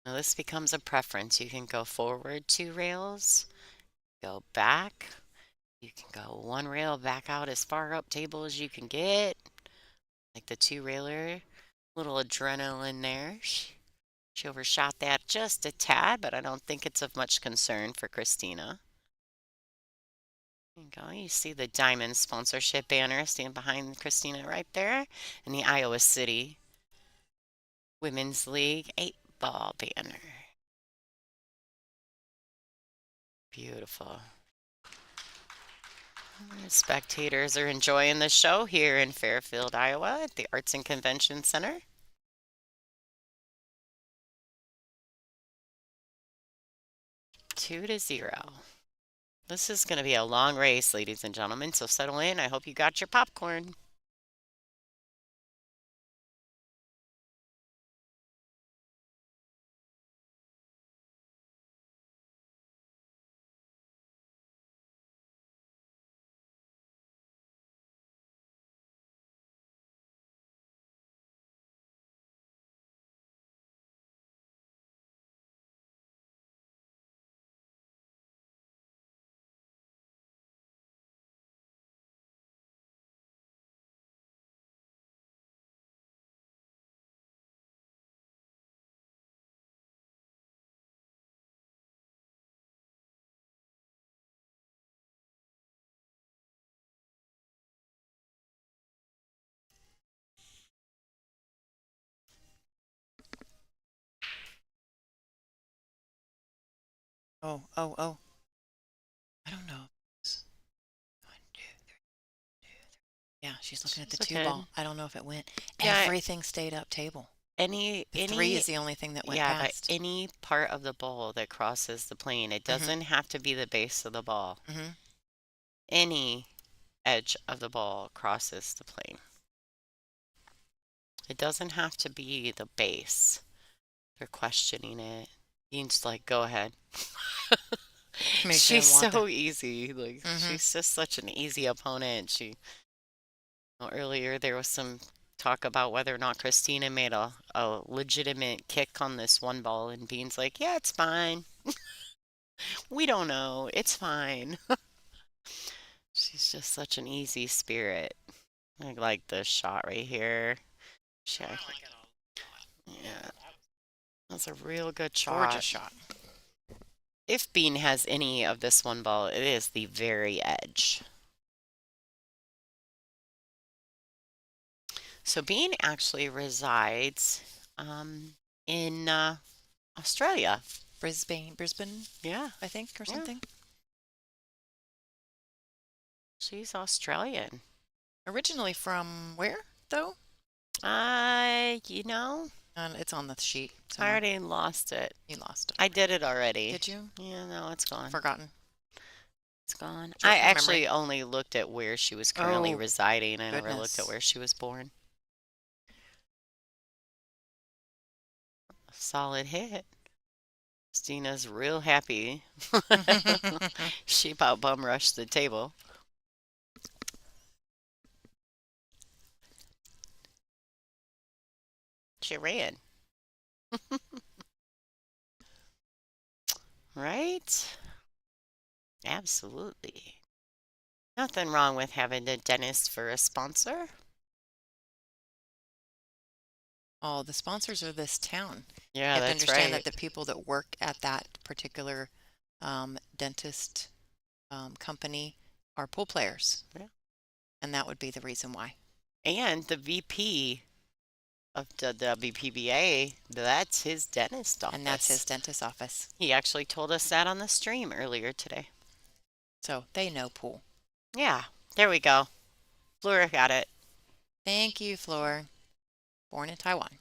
Now this becomes a preference. You can go forward 2 rails, go back. You can go 1 rail back out as far up table as you can get. Like the 2 railer. Little adrenaline there. She overshot that just a tad, but I don't think it's of much concern for Christina. There you go. You see the Diamond sponsorship banner standing behind Christina right there, and the Iowa City Women's League 8 ball banner. Beautiful. Spectators are enjoying the show here in Fairfield, Iowa at the Arts and Convention Center. 2-0. This is going to be a long race, ladies and gentlemen, so settle in. I hope you got your popcorn. Oh, oh, oh. I don't know. One, two, three, two, three. Yeah, she's looking at the She's 2 ball. looking. I don't know if it went. Yeah, Everything stayed up table. any The 3 is the only thing that went yeah, but past. any part of the ball that crosses the plane, it Mhm. doesn't have to be the base of the ball. Mm-hmm. Any edge of the ball crosses the plane. It doesn't have to be the base. They're questioning it. You can just like go ahead. Makes you She's want so easy. Like Mhm. she's just such an easy opponent. Earlier there was some talk about whether or not Christina made a legitimate kick on this 1 ball, and Bean's like, yeah, it's fine. We don't know. It's fine. She's just such an easy spirit. I like this shot right here. She, yeah, that's a real good Gorgeous shot. shot. If Bean has any of this 1 ball, it is the very edge. So Bean actually resides in Australia. Brisbane, Yeah, I think, or yeah. something. She's Australian. Originally from where, though? You know, It's on the sheet I somewhere. already lost it. You lost it. I did it already. Did you? Yeah, no, it's gone. Forgotten. It's gone. Short I memory. actually only looked at where she was currently Oh, residing. I never looked at goodness. where she was born. A solid hit. Stina's real happy. She about bum rushed the table. She ran. Right? Absolutely. Nothing wrong with having a dentist for a sponsor. Oh, the sponsors are this town. You Yeah, have to that's understand right. that the people that work at that particular dentist company are pool players. Yeah. And that would be the reason why. And the VP of the WPBA, that's his dentist office. And that's his dentist office. He actually told us that on the stream earlier today. So they know pool. Yeah, there we go. Fleur got it. Thank you, Floor. Born in Taiwan.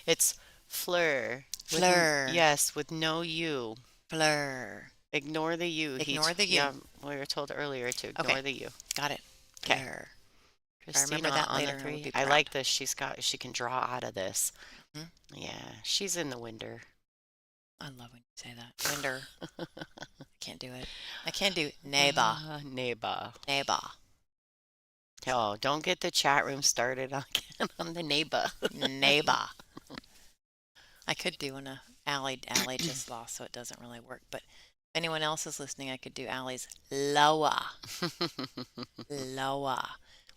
It's Fleur. Fleur. Yes, with no U. Fleur. Ignore the U. Ignore the U. Yeah, we were told earlier to ignore Okay. the U. Got it. Okay. Fleur. Christina remember that on later, the I would 3. be I proud. like this. She can draw out of this. Mhm. Yeah, she's in the winder. I love when you say that. Winder. I can't do it. I can't do neighbor. Neighbor. Neighbor. Oh, don't get the chat room started again on the neighbor. Neighbor. I could do an Allie just lost, so it doesn't really work. But if anyone else is listening, I could do Allie's lower. Lower.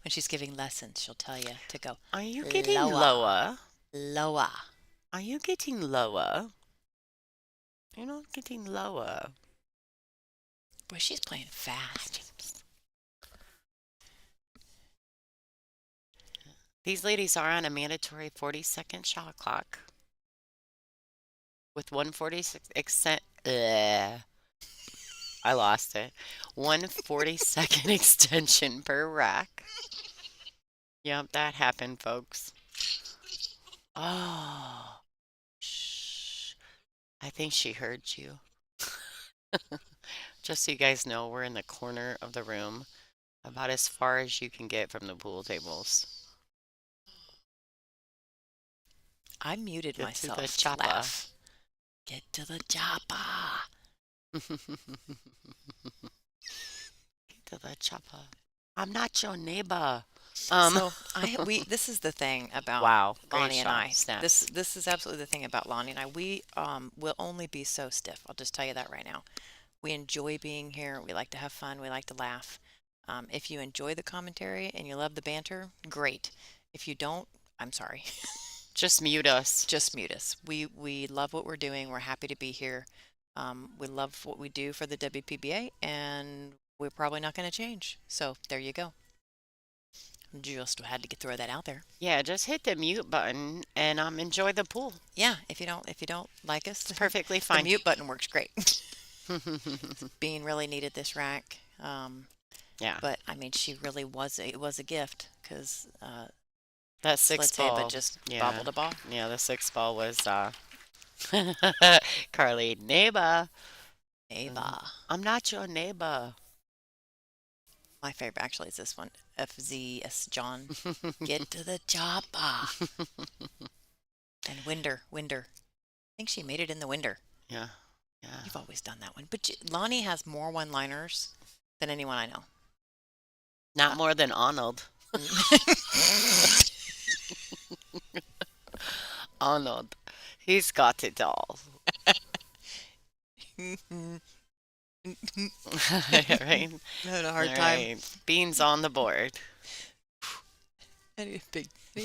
When she's giving lessons, she'll tell you to go Are you getting lower. lower? Lower. Are you getting lower? You're not getting lower. Boy, she's playing fast. These ladies are on a mandatory 40-second shot clock with 146 I lost it. 140-second extension per rack. Yep, that happened, folks. Oh, shh. I think she heard you. Just so you guys know, we're in the corner of the room, about as far as you can get from the pool tables. I muted Get myself. to the chopper. Laugh. Get to the chopper. Get to the chopper. I'm not your neighbor. So this is the thing about Wow, great Lonnie and I. shot. Snaps. This is absolutely the thing about Lonnie and I. We will only be so stiff. I'll just tell you that right now. We enjoy being here. We like to have fun. We like to laugh. If you enjoy the commentary and you love the banter, great. If you don't, I'm sorry. Just mute us. Just mute us. We love what we're doing. We're happy to be here. We love what we do for the WPBA, and we're probably not going to change. So there you go. Just had to throw that out there. Yeah, just hit the mute button and enjoy the pool. Yeah, if you don't like us, It's perfectly the fine. mute button works great. Bean really needed this rack. Yeah. But I mean, she really was it was a gift because That six ball. But just bobbled a ball. Yeah, the 6 ball was Carly, neighbor. I'm not your neighbor. My favorite actually is this one. FZS John. Get to the chopper. And Winder. I think she made it in the Winder. Yeah. You've always done that one. But Lonnie has more one-liners than anyone I know. Not more than Arnold. Arnold. He's got it all. Right? Having a hard All time. right. Beans on the board. I need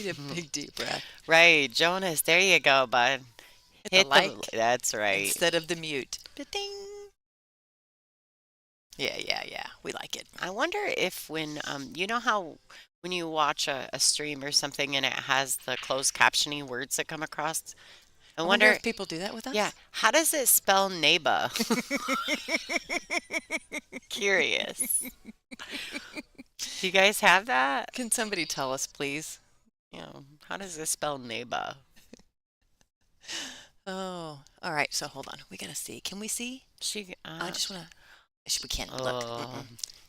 a big deep breath. Right, Jonas. There you go, bud. Hit the like. That's right. Instead of the mute. Ding. Yeah. We like it. I wonder if when you know how when you watch a stream or something and it has the closed captioning words that come across. I wonder if people do that with us. Yeah, how does it spell neighbor? Curious. Do you guys have that? Can somebody tell us, please? How does it spell neighbor? Oh, all right. So hold on. We gotta see. Can we see? I just wanna. We can't look.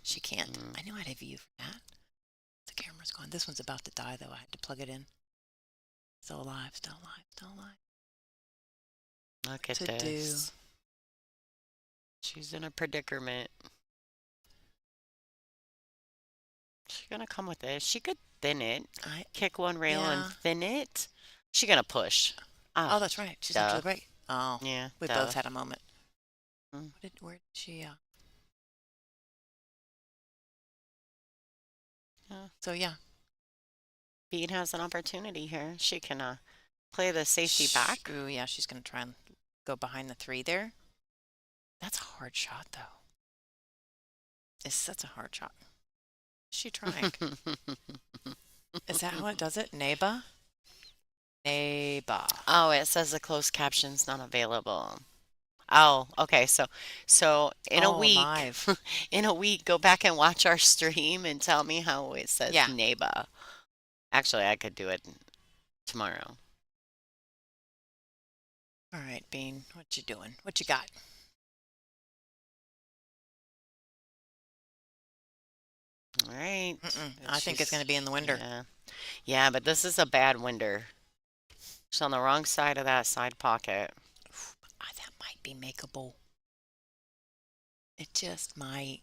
She can't. I knew I'd have you for that. The camera's gone. This one's about to die, though. I had to plug it in. Still alive. Look at this. She's in a predicament. She's gonna come with this. She could thin it. Kick one rail and thin it. She's gonna push. Oh, that's right. She's up to the break. Oh, yeah. We both had a moment. Where did she? So yeah, Bean has an opportunity here. She can play the safety back. Ooh, yeah. She's gonna try and go behind the 3 there. That's a hard shot, though. That's a hard shot. Is she trying? Is that how it does it? Neighbor. Oh, it says the closed caption's not available. Oh, okay. So in a week, live. in a week, go back and watch our stream and tell me how it says neighbor. Actually, I could do it tomorrow. All right, Bean. What you doing? What you got? All right. I think it's going to be in the winder. Yeah, but this is a bad winder. She's on the wrong side of that side pocket. That might be makeable. It just might.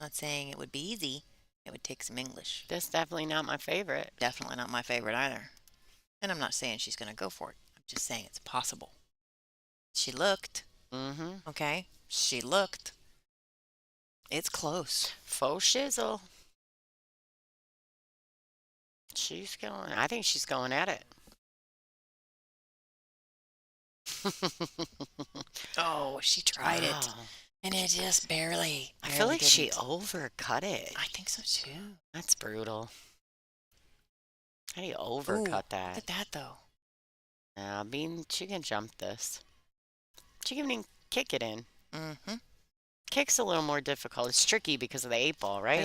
I'm not saying it would be easy. It would take some English. That's definitely not my favorite. Definitely not my favorite either. And I'm not saying she's going to go for it. I'm just saying it's possible. She looked. Mm-hmm. Okay. She looked. It's close. Faux shizzle. She's going. I think she's going at it. Oh, she tried it. Oh, And it just barely. I feel like she didn't. overcut it. I think so too. That's brutal. How do you Ooh, overcut look that? at that though. I mean, she can jump this. She can even kick it in. Mm-hmm. Kick's a little more difficult. It's tricky because of the 8 ball, right?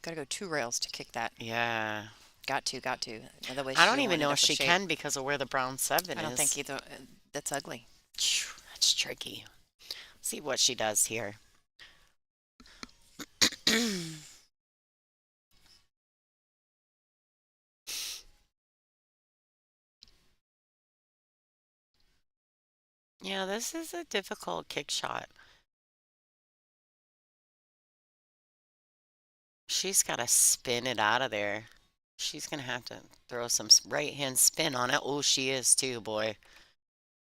Gotta go 2 rails to kick that. Yeah. Got to. Otherwise, I she don't will even end know up if with she shape. can because of where the brown 7 I don't is. think either. That's ugly. Phew, that's tricky. See what she does here. Yeah, this is a difficult kick shot. She's got to spin it out of there. She's going to have to throw some right hand spin on it. Oh, she is too, boy.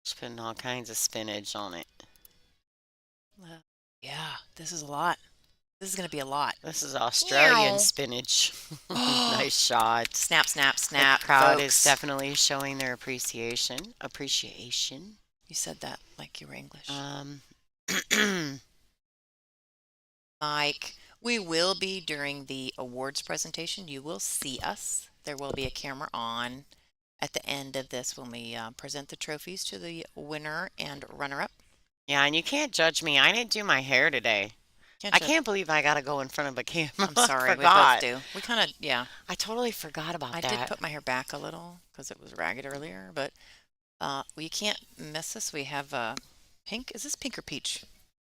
She's putting all kinds of spinach on it. Yeah, this is a lot. This is gonna be a lot. This is Australian Meow. spinach. Nice shot. Snap, snap, snap. The crowd folks. is definitely showing their appreciation. Appreciation. You said that like you were English. Mike, we will be during the awards presentation. You will see us. There will be a camera on at the end of this when we present the trophies to the winner and runner-up. Yeah, and you can't judge me. I didn't do my hair today. I can't believe I got to go in front of a camera. I'm sorry, I we both forgot. do. We kind of, yeah. I totally forgot about I that. did put my hair back a little because it was ragged earlier, but you can't miss us. We have pink. Is this pink or peach?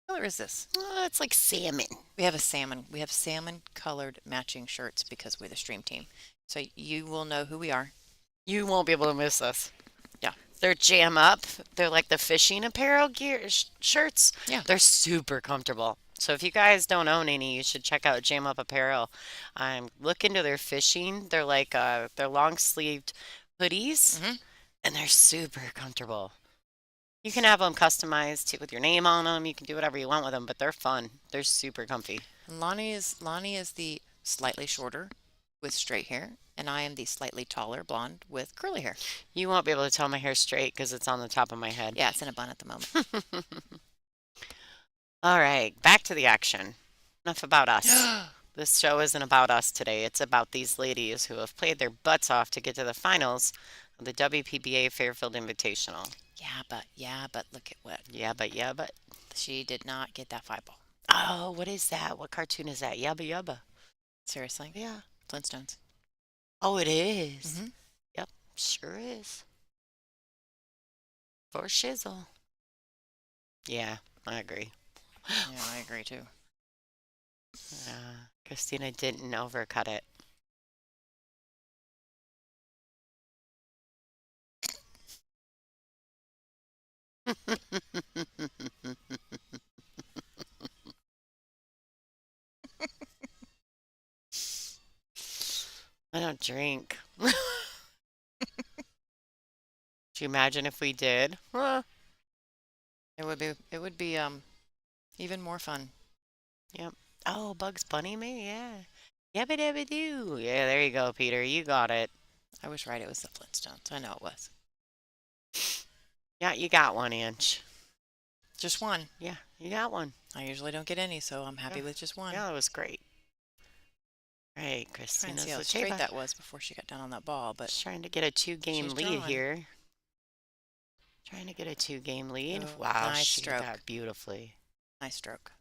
What color is this? It's like salmon. We have a salmon. We have salmon colored matching shirts because we're the stream team. So you will know who we are. You won't be able to miss us. Yeah. They're jam up. They're like the fishing apparel gear shirts. Yeah. They're super comfortable. So if you guys don't own any, you should check out Jam Up Apparel. Look into their fishing. They're like they're long sleeved hoodies, and they're super comfortable. You can have them customized with your name on them. You can do whatever you want with them, but they're fun. They're super comfy. And Lonnie is the slightly shorter with straight hair, and I am the slightly taller blonde with curly hair. You won't be able to tell my hair straight because it's on the top of my head. Yeah, it's in a bun at the moment. All right, back to the action. Enough about us. This show isn't about us today. It's about these ladies who have played their butts off to get to the finals of the WPBA Fairfield Invitational. Yeah, but look at what. Yeah, but. She did not get that 5 ball. Oh, what is that? What cartoon is that? Yabba Yabba. Seriously? Yeah. Flintstones. Oh, it is. Mm-hmm. Yep, sure is. For shizzle. Yeah, I agree. Yeah, I agree too. Christina didn't overcut it. I don't drink. Do you imagine if we did? It would be even more fun. Yep. Oh, Bugs Bunny, maybe, yeah. Yabba dabba doo. Yeah, there you go, Peter. You got it. I was right. It was the Flintstones. I know it was. Yeah, you got 1 inch. Just one. Yeah, you got one. I usually don't get any, so I'm happy with just one. Yeah, that was great. Right, Trying Christina to see how straight that was before she got down on that ball, but Just trying to get a 2-game she's lead drawing. here. Trying to get a 2-game lead. Oh, Wow, nice she did stroke. that beautifully. nice stroke.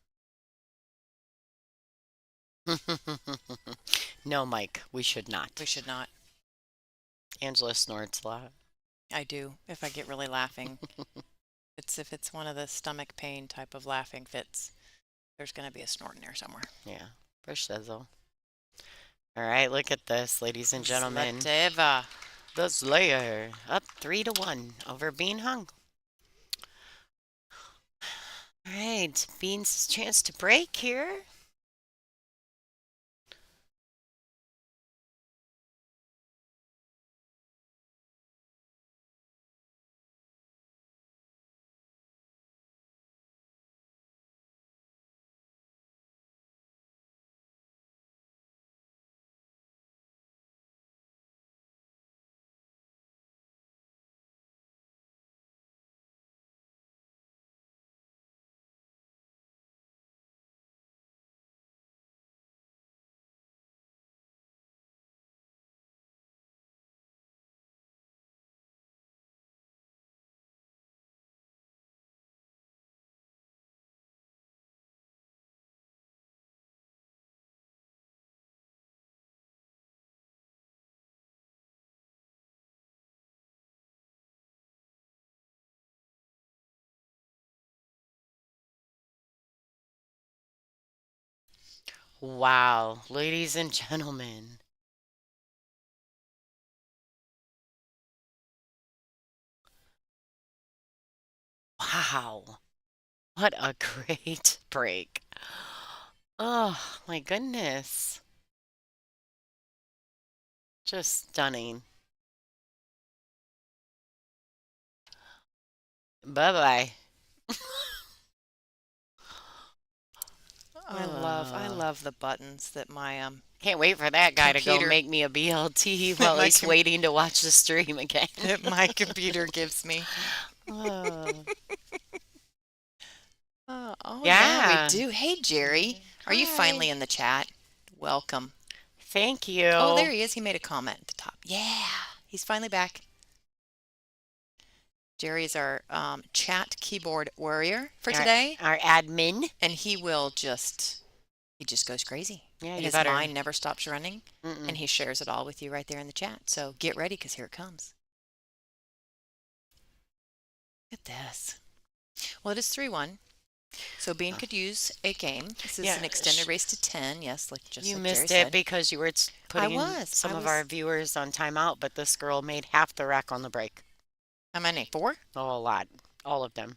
No, Mike, we should not. We should not. Angela snorts a lot. I do if I get really laughing. If it's one of the stomach pain type of laughing fits, there's going to be a snort in there somewhere. Yeah, for shizzle. All right, look at this, ladies and gentlemen. Zlateva. The Slayer up 3-1 over Bean Hung. All right, Bean's chance to break here. Wow, ladies and gentlemen. Wow, what a great break. Oh, my goodness. Just stunning. Bye-bye. I Oh, love the buttons that my can't wait for that guy to go computer make me a BLT that while he's waiting to watch the stream again. my computer gives me. Oh, Oh yeah, we yeah. do. Hey Jerry, are you Hi. finally in the chat? Welcome. Thank Oh, there you. he is. He made a comment at the top. Yeah, he's finally back. Jerry is our chat keyboard warrior for Our, today, our admin. and he just goes crazy. Yeah, you His better. mind never stops running, and Mm-mm. he shares it all with you right there in the chat. So get ready, because here it comes. Look at this. Well, it is 3-1. So Bean could use a game. This is Yeah, an extended race to 10. Yes, just you like Jerry missed it said. because you were I putting was. some I of our was. viewers on timeout, but this girl made half the rack on the break. How many? 4? Oh, a lot. All of them.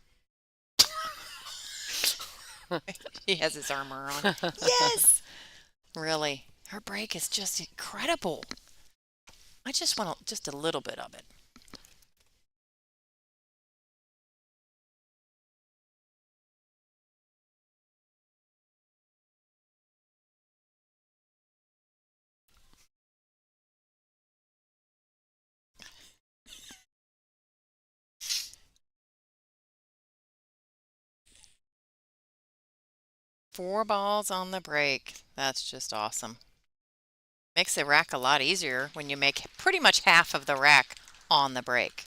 He has his armor on. Yes! Really. Her break is just incredible. I just want just a little bit of it. Four balls on the break. That's just awesome. Makes the rack a lot easier when you make pretty much half of the rack on the break.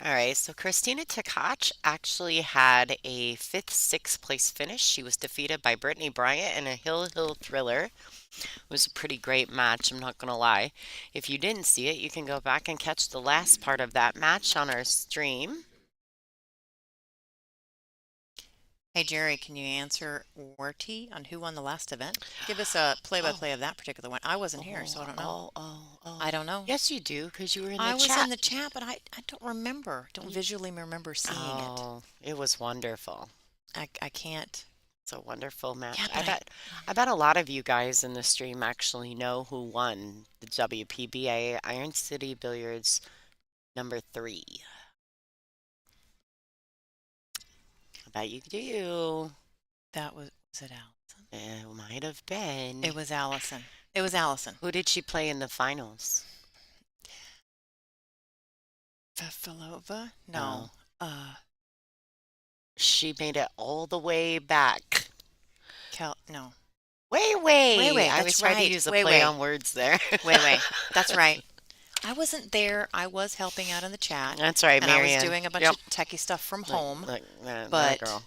All right, so Christina Tkach actually had a fifth, sixth place finish. She was defeated by Brittany Bryant in a Hill Thriller. It was a pretty great match, I'm not gonna lie. If you didn't see it, you can go back and catch the last part of that match on our stream. Hey Jerry, can you answer Warty on who won the last event? Give us a play-by-play of that particular one. I wasn't here, so I don't know. I don't know. Yes, you do, because you were in I the was chat. in the chat, but I don't remember. Don't visually remember seeing it. Oh, it was wonderful. I can't. It's a wonderful match. Yeah, I but bet a lot of you guys in the stream actually know who won the WPBA Iron City Billiards #3. I bet you do. Was it Allison? It might have been. It was Allison. It was Allison. Who did she play in the finals? Fafalova? No. She made it all the way back. No. Way. Wait, I was that's trying to right. use a Wait, play wait. on words there. Wait. That's right. I wasn't there. I was helping out in the chat. That's right, And I Marianne. was doing a bunch of techie stuff from home. That But girl.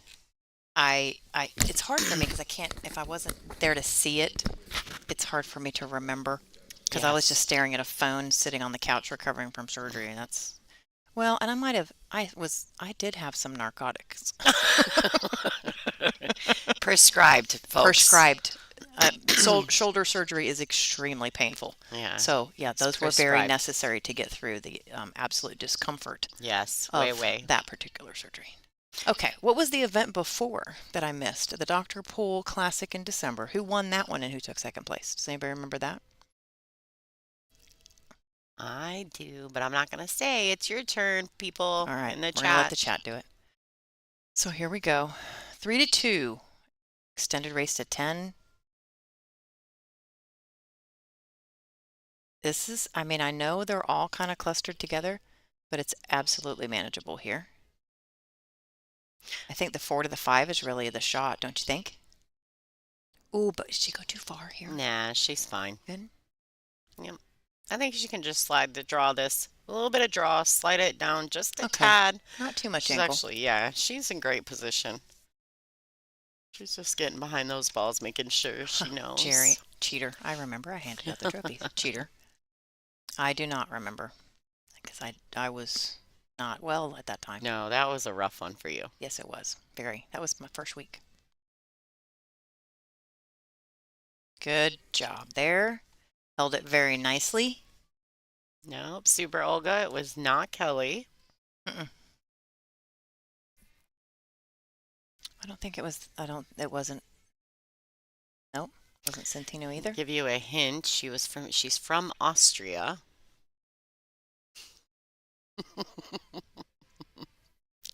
it's hard for me because I can't, if I wasn't there to see it, it's hard for me to remember because I was Yes. just staring at a phone sitting on the couch recovering from surgery. And well, and I did have some narcotics. Prescribed, folks. Prescribed. Shoulder surgery is extremely painful. Yeah. So, yeah, It's those were very prescribed. necessary to get through the absolute discomfort Yes. of Way. that particular surgery. Okay, what was the event before that I missed? The Dr. Poole Classic in December. Who won that one and who took second place? Does anybody remember that? I do, but I'm not going to say. It's your turn, people All right, in the we're gonna let chat. the chat do it. So here we go. 3-2. Extended race to 10. I know they're all kind of clustered together, but it's absolutely manageable here. I think the 4 to the 5 is really the shot, don't you think? Ooh, but did she go too far here? Nah, she's fine. Good. Yep. I think she can just draw this. A little bit of draw, slide it down just a Okay. tad. Not too much She's angle. actually, she's in great position. She's just getting behind those balls, making sure she Jerry, knows. cheater. I remember I handed out the trophies. Cheater. I do not remember because I was not well at that time. No, that was a rough one for you. Yes, it was. Very. That was my first week. Good job there. Held it very nicely. Nope, Super Olga, it was not Kelly. Mm-mm. I don't think it was. It wasn't. Nope. Wasn't Centino either. Give you a hint. She's from Austria.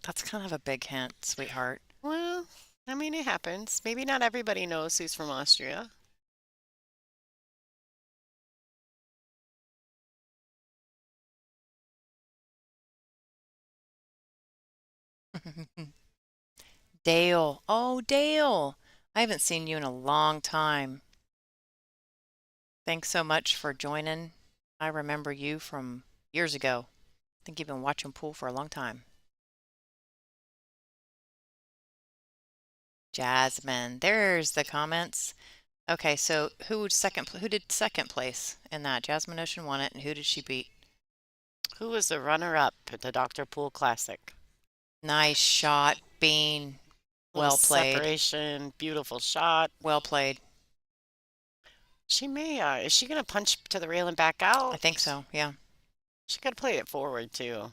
That's kind of a big hint, sweetheart. Well, I mean, it happens. Maybe not everybody knows who's from Austria. Dale. Oh, Dale. I haven't seen you in a long time. Thanks so much for joining. I remember you from years ago. I think you've been watching pool for a long time. Jasmine. There's the comments. Okay, so who did second place in that? Jasmine Ocean won it, and who did she beat? Who was the runner-up at the Dr. Pool Classic? Nice shot, Bean. Well played. Separation, beautiful shot. Well played. She may, is she going to punch to the rail and back out? I think so, yeah. She could have played it forward, too.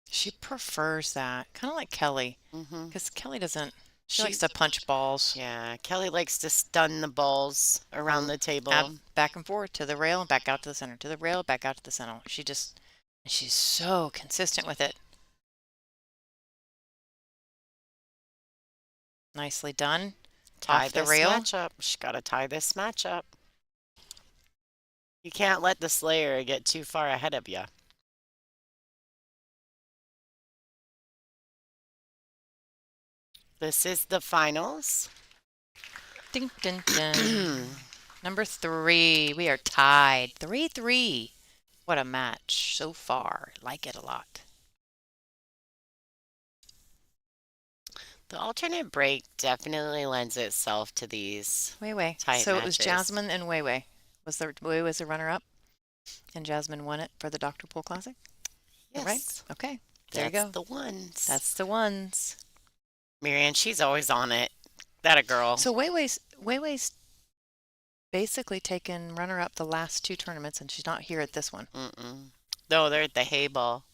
She prefers that. Kind of like Kelly. Mm-hmm. Because Kelly doesn't, she likes to punch balls. Yeah, Kelly likes to stun the balls around the table. Back and forth to the rail and back out to the center. To the rail, back out to the center. She's so consistent with it. Nicely done. Tie Off the this rail. matchup. She's got to tie this matchup. You can't let the Slayer get too far ahead of you. This is the finals. Ding, ding, ding. Number 3. We are tied. 3-3. What a match so far. Like it a lot. The alternate break definitely lends itself to these Wei. tight So matches. it was Jasmine and Wei. Wei was the runner-up, and Jasmine won it for the Dr. Pool Classic? Yes. Right? Okay. There you go. That's the ones. That's the ones. Marianne, she's always on it. That a girl. So Weiwei's basically taken runner-up the last 2 tournaments, and she's not here at this one. No, they're at the hay ball.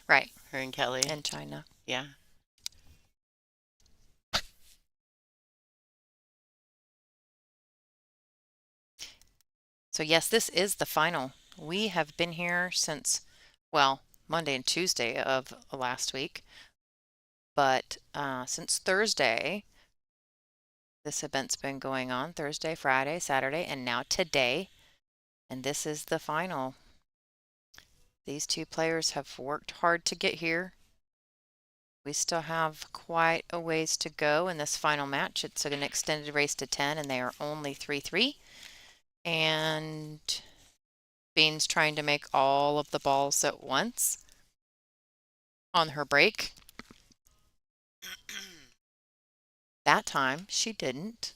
Right. Her and Kelly. In China. Yeah. So yes, this is the final. We have been here since, well, Monday and Tuesday of last week. But since Thursday, this event's been going on Thursday, Friday, Saturday, and now today. And this is the final. These 2 players have worked hard to get here. We still have quite a ways to go in this final match. It's an extended race to 10, and they are only 3-3. And Bean's trying to make all of the balls at once on her break. That time she didn't.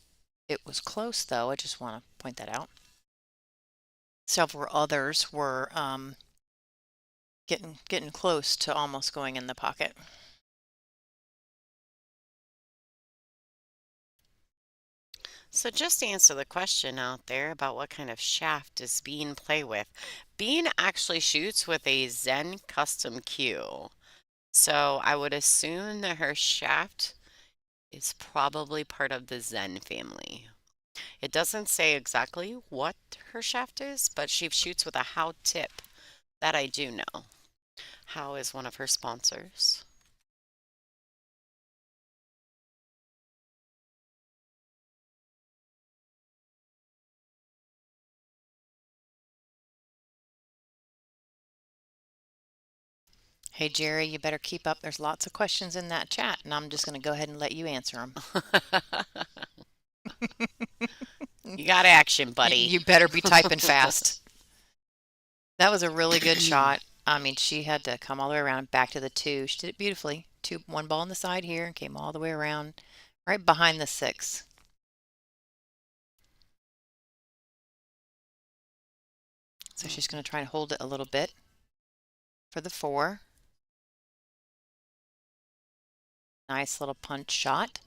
It was close though. I just want to point that out. Several others were getting close to almost going in the pocket. So just to answer the question out there about what kind of shaft does Bean play with. Bean actually shoots with a Zen Custom Q. So I would assume that her shaft is probably part of the Zen family. It doesn't say exactly what her shaft is, but she shoots with a How tip. That I do know. How is one of her sponsors. Hey Jerry, you better keep up. There's lots of questions in that chat, and I'm just going to go ahead and let you answer them. You got action, buddy. You better be typing fast. That was a really good shot. I mean, she had to come all the way around back to the 2. She did it beautifully. one ball on the side here and came all the way around right behind the 6. So she's going to try and hold it a little bit for the 4. Nice little punch shot.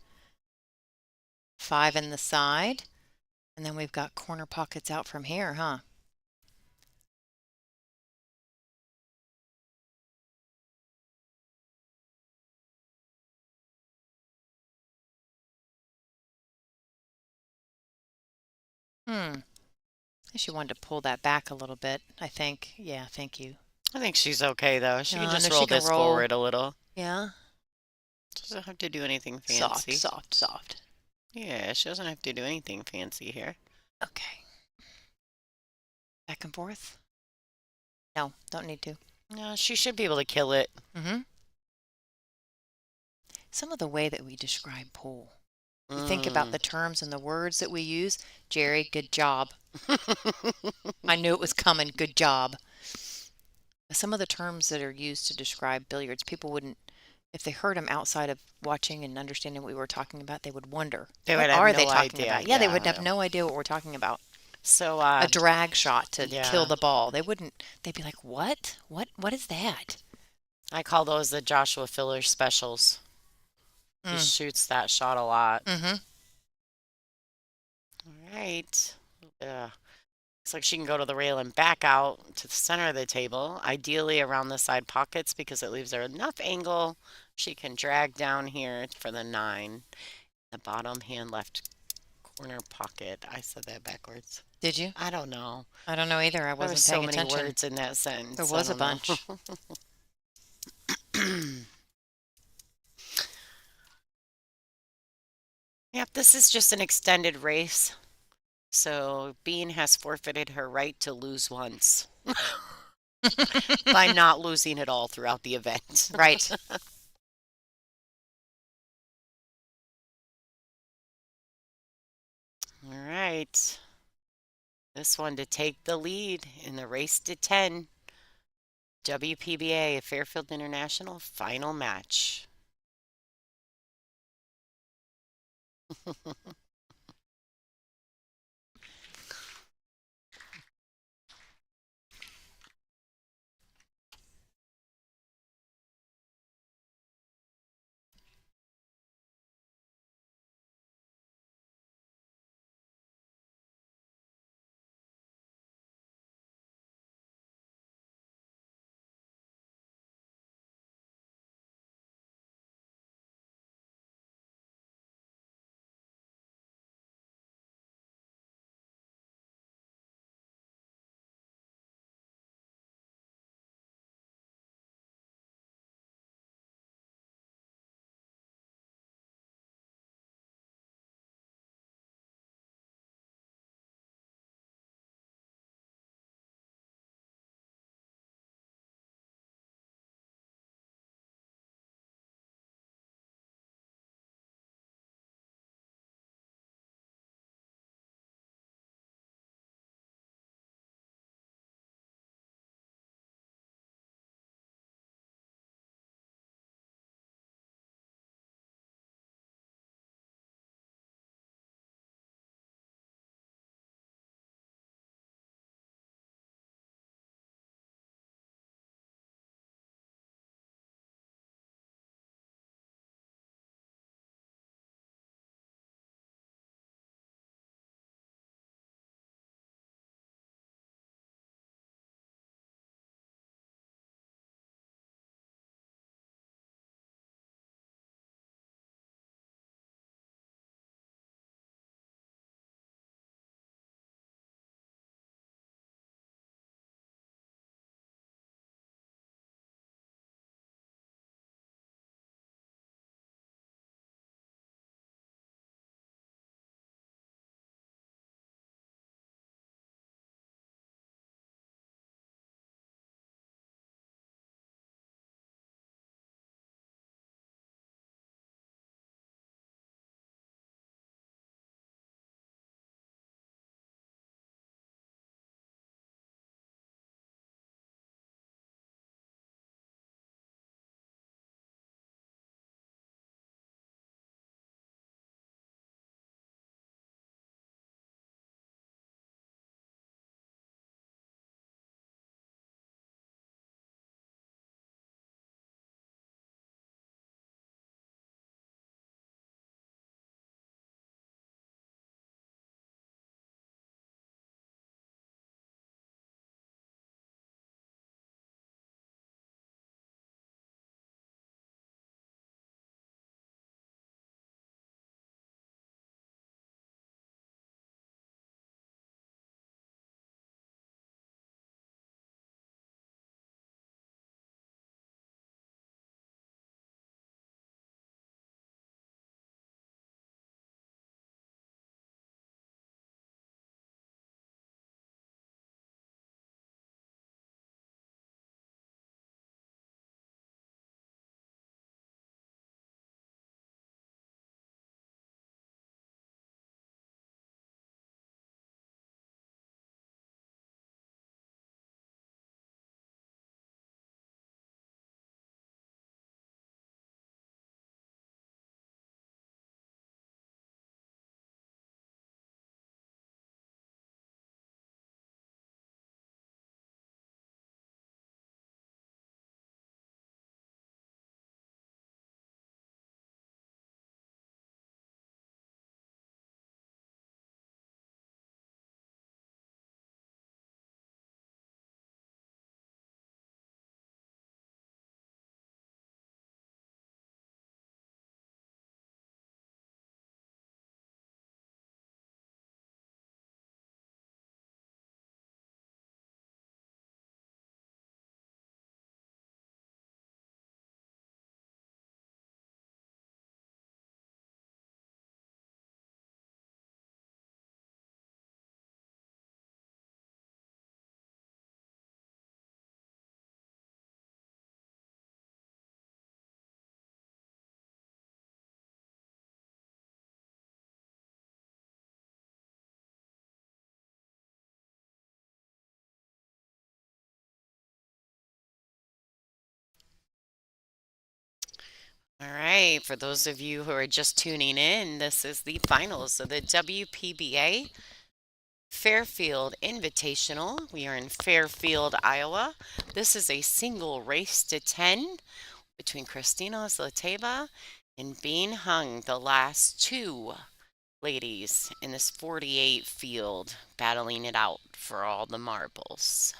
5 in the side. And then we've got corner pockets out from here, huh? She wanted to pull that back a little bit, I think. Yeah, thank you. I think she's okay though. She can No, just she roll can this roll. forward a little. Yeah. Doesn't have to do anything Soft, fancy. soft, soft. Yeah, she doesn't have to do anything fancy here. Okay. Back and forth. No, don't need to. No, she should be able to kill it. Some of the way that we describe pool. You think about the terms and the words that we use. Jerry, good job. I knew it was coming. Good job. Some of the terms that are used to describe billiards, people wouldn't, if they heard them outside of watching and understanding what we were talking about, they would wonder, They what would have are no they talking idea. about? Yeah, they would Yeah. have no idea what we're talking about. So A drag shot to yeah. kill the ball. They wouldn't, they'd be like, what? What is that? I call those the Joshua Filler specials. He shoots that shot a lot. Mm-hmm. All right. Looks like she can go to the rail and back out to the center of the table, ideally around the side pockets because it leaves her enough angle. She can drag down here for the 9. The bottom hand left corner pocket. I said that backwards. Did you? I don't know. I don't know either. I There wasn't was so paying many attention. words in that sentence. There was I a don't know. bunch. Yep, this is just an extended race. So Bean has forfeited her right to lose once by not losing at all throughout the event. Right. All right. This one to take the lead in the race to 10. WPBA Fairfield International final match. All right, for those of you who are just tuning in, this is the finals of the WPBA Fairfield Invitational. We are in Fairfield, Iowa. This is a single race to 10 between Christina Zlateva and Bean Hung, the last two ladies in this 48 field, battling it out for all the marbles.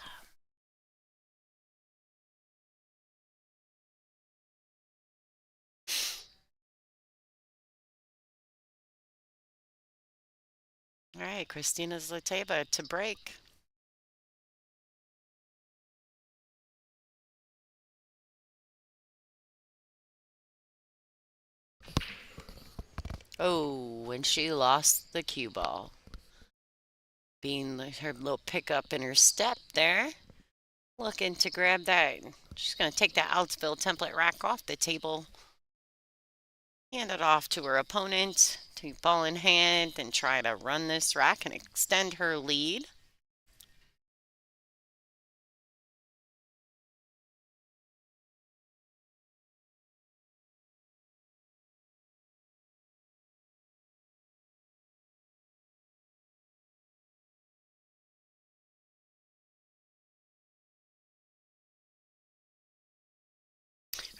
All right, Christina Zlateva to break. Oh, and she lost the cue ball. Being her little pickup in her step there. Looking to grab that. She's going to take that Outsville template rack off the table. Hand it off to her opponent to ball in hand and try to run this rack and extend her lead.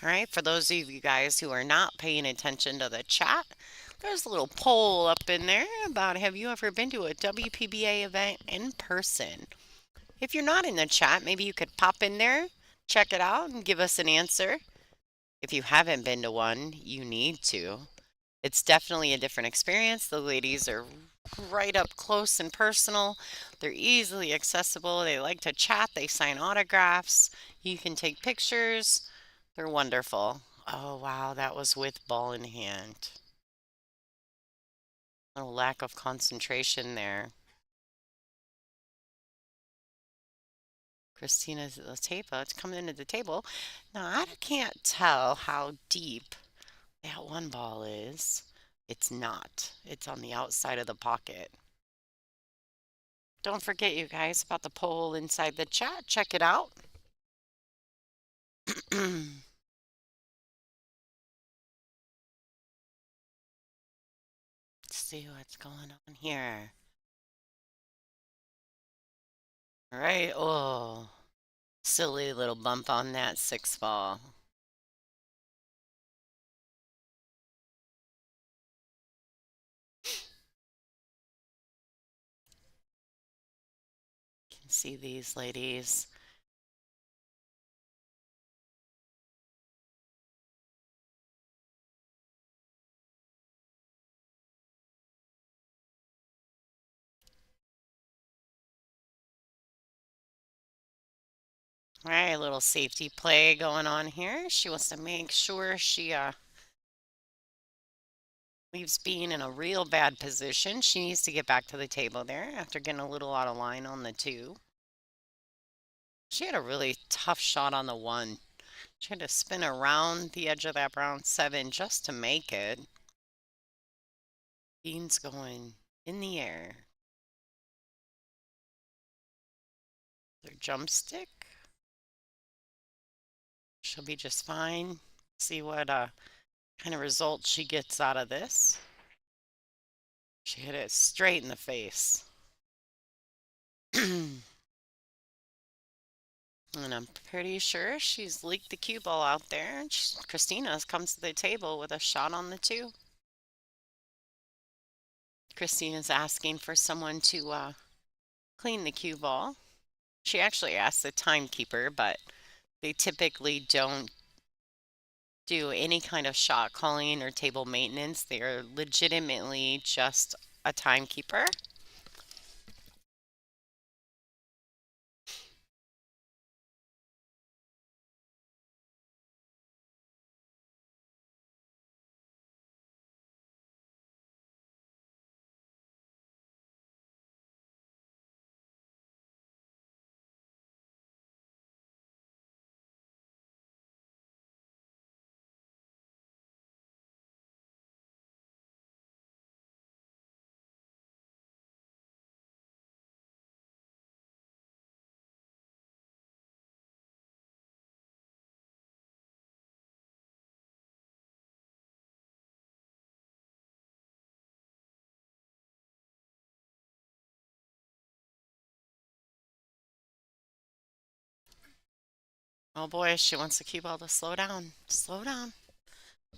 All right, for those of you guys who are not paying attention to the chat, there's a little poll up in there about have you ever been to a WPBA event in person? If you're not in the chat, maybe you could pop in there, check it out, and give us an answer. If you haven't been to one, you need to. It's definitely a different experience. The ladies are right up close and personal. They're easily accessible. They like to chat. They sign autographs. You can take pictures. They're wonderful. Oh, wow, that was with ball in hand. A lack of concentration there. Christina Lateva, it's coming into the table. Now, I can't tell how deep that one ball is. It's not. It's on the outside of the pocket. Don't forget, you guys, about the poll inside the chat. Check it out. Let's see what's going on here. All right. Oh, silly little bump on that 6 ball. Can see these ladies. All right, a little safety play going on here. She wants to make sure she leaves Bean in a real bad position. She needs to get back to the table there after getting a little out of line on the 2. She had a really tough shot on the 1. She had to spin around the edge of that brown 7 just to make it. Bean's going in the air. Their jump stick. She'll be just fine. See what kind of result she gets out of this. She hit it straight in the face. And I'm pretty sure she's leaked the cue ball out there. Christina comes to the table with a shot on the 2. Christina's asking for someone to clean the cue ball. She actually asked the timekeeper, but they typically don't do any kind of shot calling or table maintenance. They are legitimately just a timekeeper. Oh boy, she wants the cue ball to slow down. Slow down.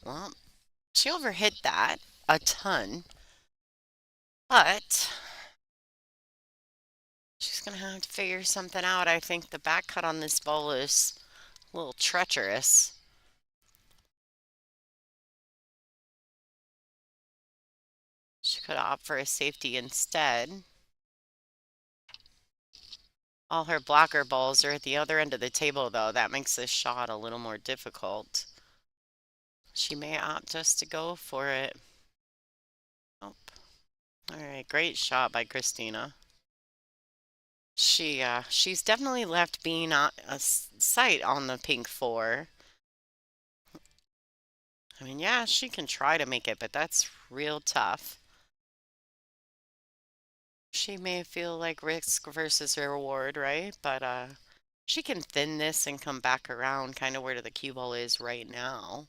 Well, she overhit that a ton, but she's going to have to figure something out. I think the back cut on this ball is a little treacherous. She could opt for a safety instead. All her blocker balls are at the other end of the table, though. That makes this shot a little more difficult. She may opt just to go for it. Oh, all right, great shot by Christina. She's definitely left being a sight on the pink four. I mean, yeah, she can try to make it, but that's real tough. She may feel like risk versus reward, right? But she can thin this and come back around kind of where the cue ball is right now.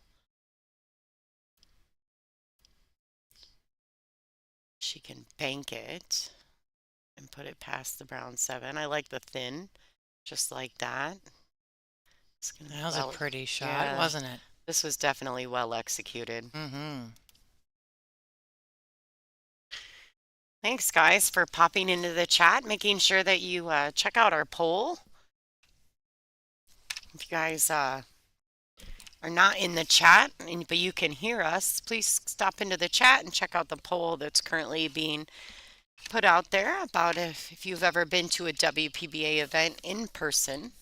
She can bank it and put it past the brown 7. I like the thin, just like that. That was a pretty shot, yeah, wasn't it? this was definitely well executed. Mm-hmm. Thanks, guys, for popping into the chat, making sure that you check out our poll. If you guys are not in the chat, but you can hear us, please stop into the chat and check out the poll that's currently being put out there about if you've ever been to a WPBA event in person.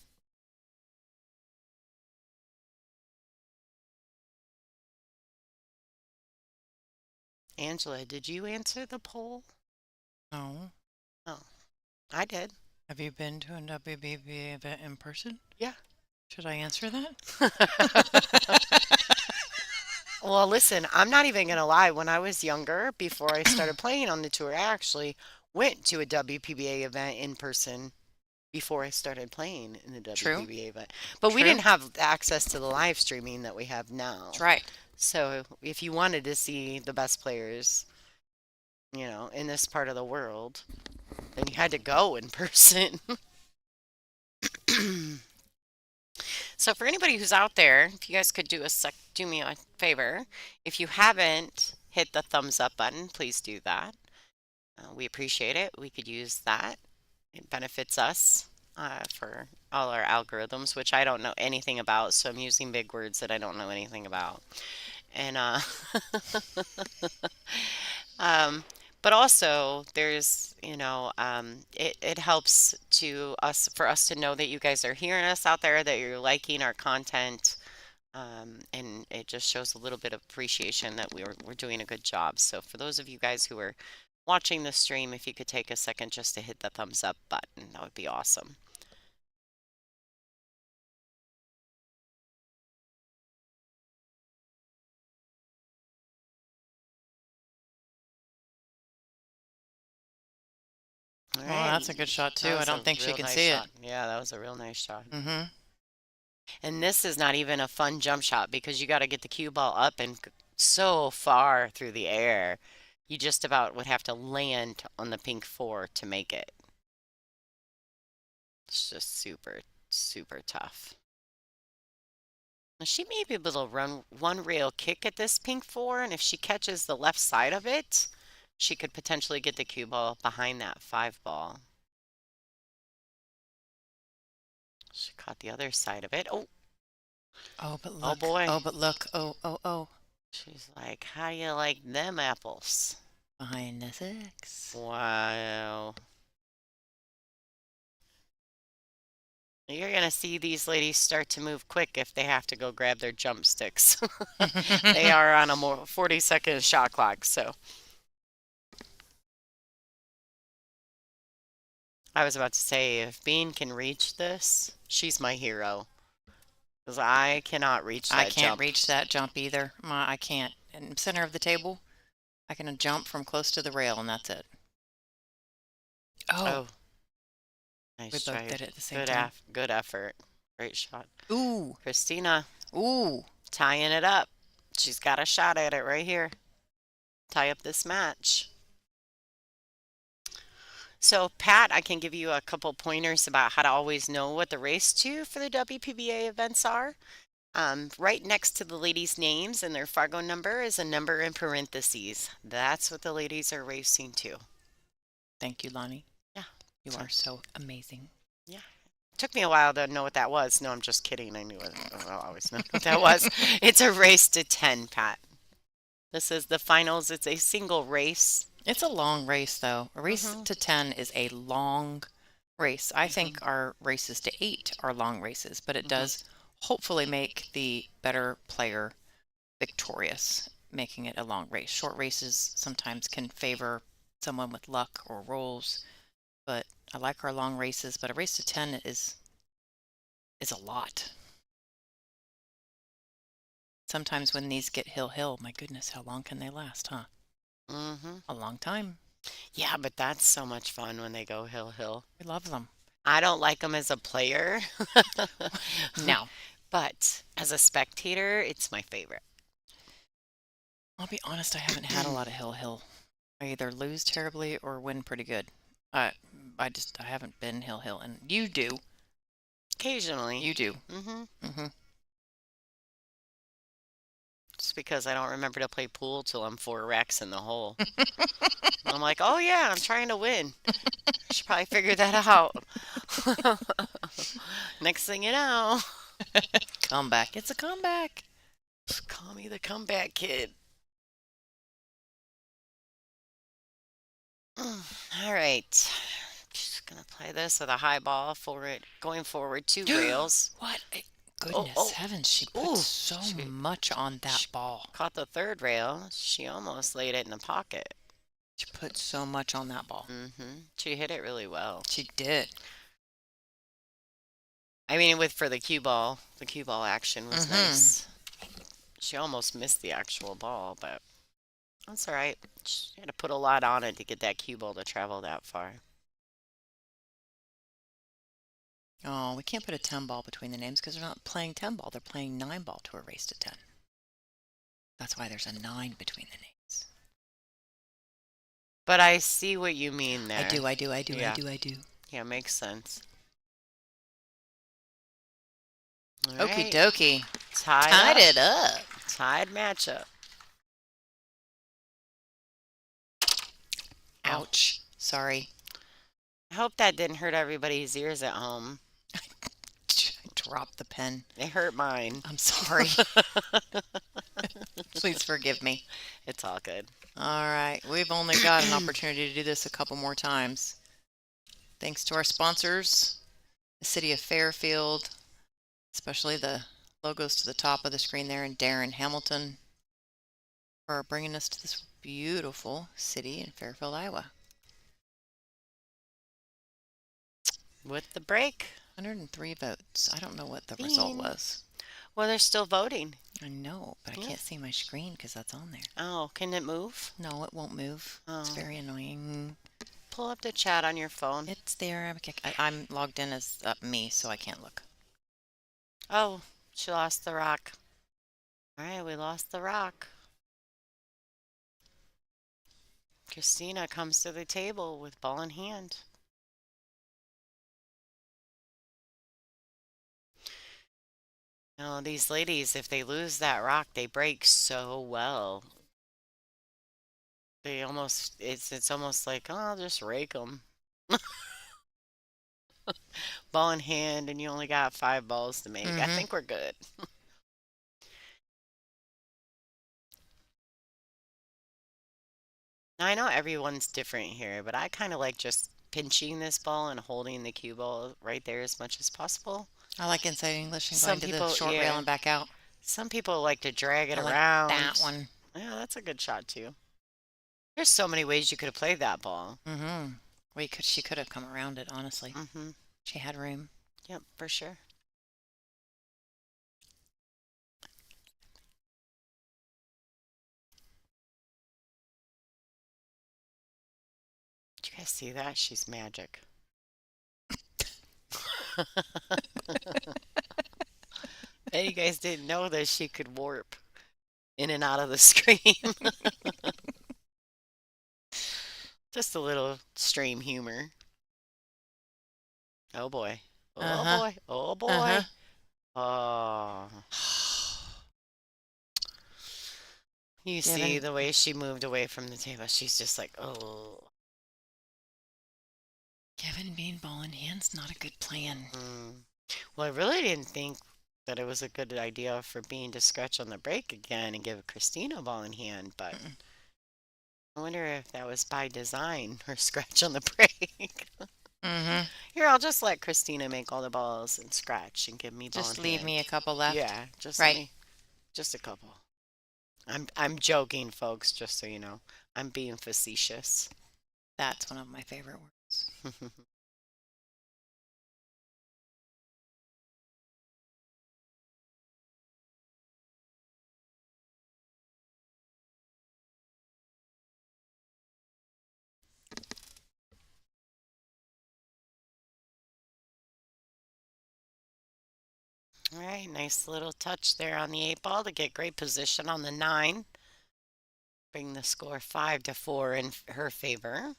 Angela, did you answer the poll? No. Oh, I did. Have you been to a WPBA event in person? Yeah. Should I answer that? Well, listen, I'm not even going to lie. When I was younger, before I started playing on the tour, I actually went to a WPBA event in person before I started playing in the WPBA event. But we didn't have access to the live streaming that we have now. That's right. So if you wanted to see the best players, you know, in this part of the world, then you had to go in person. So for anybody who's out there, if you guys could do me a favor, if you haven't hit the thumbs up button, please do that. We appreciate it. We could use that. It benefits us for all our algorithms, which I don't know anything about, so I'm using big words that I don't know anything about. And but also there's, you know, it helps for us to know that you guys are hearing us out there, that you're liking our content, and it just shows a little bit of appreciation that we're doing a good job. So for those of you guys who are watching the stream, if you could take a second just to hit the thumbs up button, that would be awesome. All right. Well, that's a good shot too. I don't think she can see it. Yeah, that was a real nice shot. Mm-hmm. And this is not even a fun jump shot because you got to get the cue ball up and so far through the air. You just about would have to land on the pink 4 to make it. It's just super, super tough. Now she may be able to run one rail kick at this pink 4, and if she catches the left side of it, she could potentially get the cue ball behind that 5 ball. She caught the other side of it. Oh. Oh, but look. Oh, boy. Oh, but look. Oh, oh, oh. She's like, how you like them apples? Behind the 6. Wow. You're going to see these ladies start to move quick if they have to go grab their jump sticks. They are on a 40-second shot clock, so. I was about to say, if Bean can reach this, she's my hero. Because I cannot reach that jump. I can't reach that jump either. I can't. In the center of the table, I can jump from close to the rail, and that's it. Oh. Nice We try. both did it at the same time. Good effort. Great shot. Ooh. Christina. Ooh. Tying it up. She's got a shot at it right here. Tie up this match. So, Pat, I can give you a couple pointers about how to always know what the race to for the WPBA events are. Right next to the ladies' names and their Fargo number is a number in parentheses. That's what the ladies are racing to. Thank you, Lonnie. Yeah. You So, are so amazing. yeah. Took me a while to know what that was. No, I'm just kidding. I knew it. I'll always know what that was. It's a race to 10, Pat. This is the finals. It's a single race. It's a long race, though. A race Hmm. to 10 is a long race. I think our races to 8 are long races, but it Hmm. does hopefully make the better player victorious, making it a long race. Short races sometimes can favor someone with luck or rolls, but I like our long races, but a race to 10 is a lot. Sometimes when these get hill, my goodness, how long can they last, huh? Hmm. A long time. Yeah, but that's so much fun when they go hill. We love them. I don't like them as a player, Now, but as a spectator, it's my favorite. I'll be honest, I haven't had a lot of hill. I either lose terribly or win pretty good. I I haven't been hill, and you do. Occasionally. You do. Hmm. Hmm. Just because I don't remember to play pool till I'm 4 racks in the hole. I'm like, oh yeah, I'm trying to win. I should probably figure that out. Next thing you know, Comeback. It's a comeback. call me the comeback kid. All right. Just gonna play this with a high ball forward, going forward 2 rails. What? Oh, Goodness oh, heavens, she put ooh, so she, much on that she ball. caught the 3rd rail. She almost laid it in the pocket. She put so much on that ball. She hit it really well. She did. I mean, for the cue ball action was nice. She almost missed the actual ball, but that's all right. She had to put a lot on it to get that cue ball to travel that far. Oh, we can't put a 10 ball between the names because they're not playing 10 ball. They're playing 9 ball to a race to 10. That's why there's a 9 between the names. But I see what you mean there. I do. Yeah. Yeah, makes sense. All Okie right. dokie. Tied it up. Tied matchup. Ouch. Sorry. I hope that didn't hurt everybody's ears at home. I dropped the pen. It hurt mine. I'm sorry. Please forgive me. It's all good. All right. We've only got an opportunity to do this a couple more times. Thanks to our sponsors, the City of Fairfield, especially the logos to the top of the screen there, and Darren Hamilton for bringing us to this beautiful city in Fairfield, Iowa. With the break. 103 votes. I don't know what the result was. Well, they're still voting. I know, but I can't see my screen because that's on there. Oh, can it move? No, it won't move. It's very annoying. Pull up the chat on your phone. It's there. I'm logged in as me, so I can't look. Oh, she lost the rock. All right, we lost the rock. Christina comes to the table with ball in hand. Now, these ladies, if they lose that rock, they break so well. It's almost like, oh, I'll just rake them. Ball in hand, and you only got 5 balls to make. I think we're good. Now, I know everyone's different here, but I kind of like just pinching this ball and holding the cue ball right there as much as possible. I like inside English and Some going to people, the short rail yeah. and back out. Some people like to drag it I like around. that one. Yeah, that's a good shot too. There's so many ways you could have played that ball. She could have come around it, honestly. She had room. Yep, for sure. Did you guys see that? She's magic. And you guys didn't know that she could warp in and out of the screen. Just a little stream humor. Oh boy. Oh Uh-huh. boy. Oh Uh-huh. boy. Oh. You see Given the way she moved away from the table. She's just like, oh. given being ball in hand's not a good plan. Mm. Well, I really didn't think that it was a good idea for Bean to scratch on the break again and give Christina a ball in hand, but Mm-mm. I wonder if that was by design, her scratch on the break. Mm-hmm. Here, I'll just let Christina make all the balls and scratch and give me ball in Just leave me a hand. couple left. Yeah, just let Right. me, just a couple. I'm joking, folks, just so you know. I'm being facetious. That's one of my favorite words. All right, nice little touch there on the 8 ball to get great position on the 9. Bring the score 5-4 in her favor.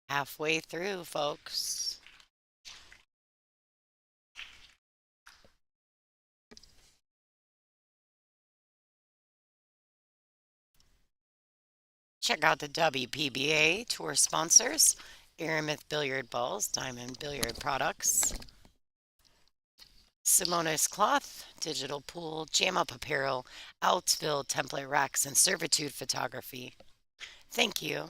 Halfway through, folks. Check out the WPBA tour sponsors: Aramith Billiard Balls, Diamond Billiard Products, Simone's Cloth, Digital Pool, Jam Up Apparel, Outsville Template Racks, and Servitude Photography. Thank you.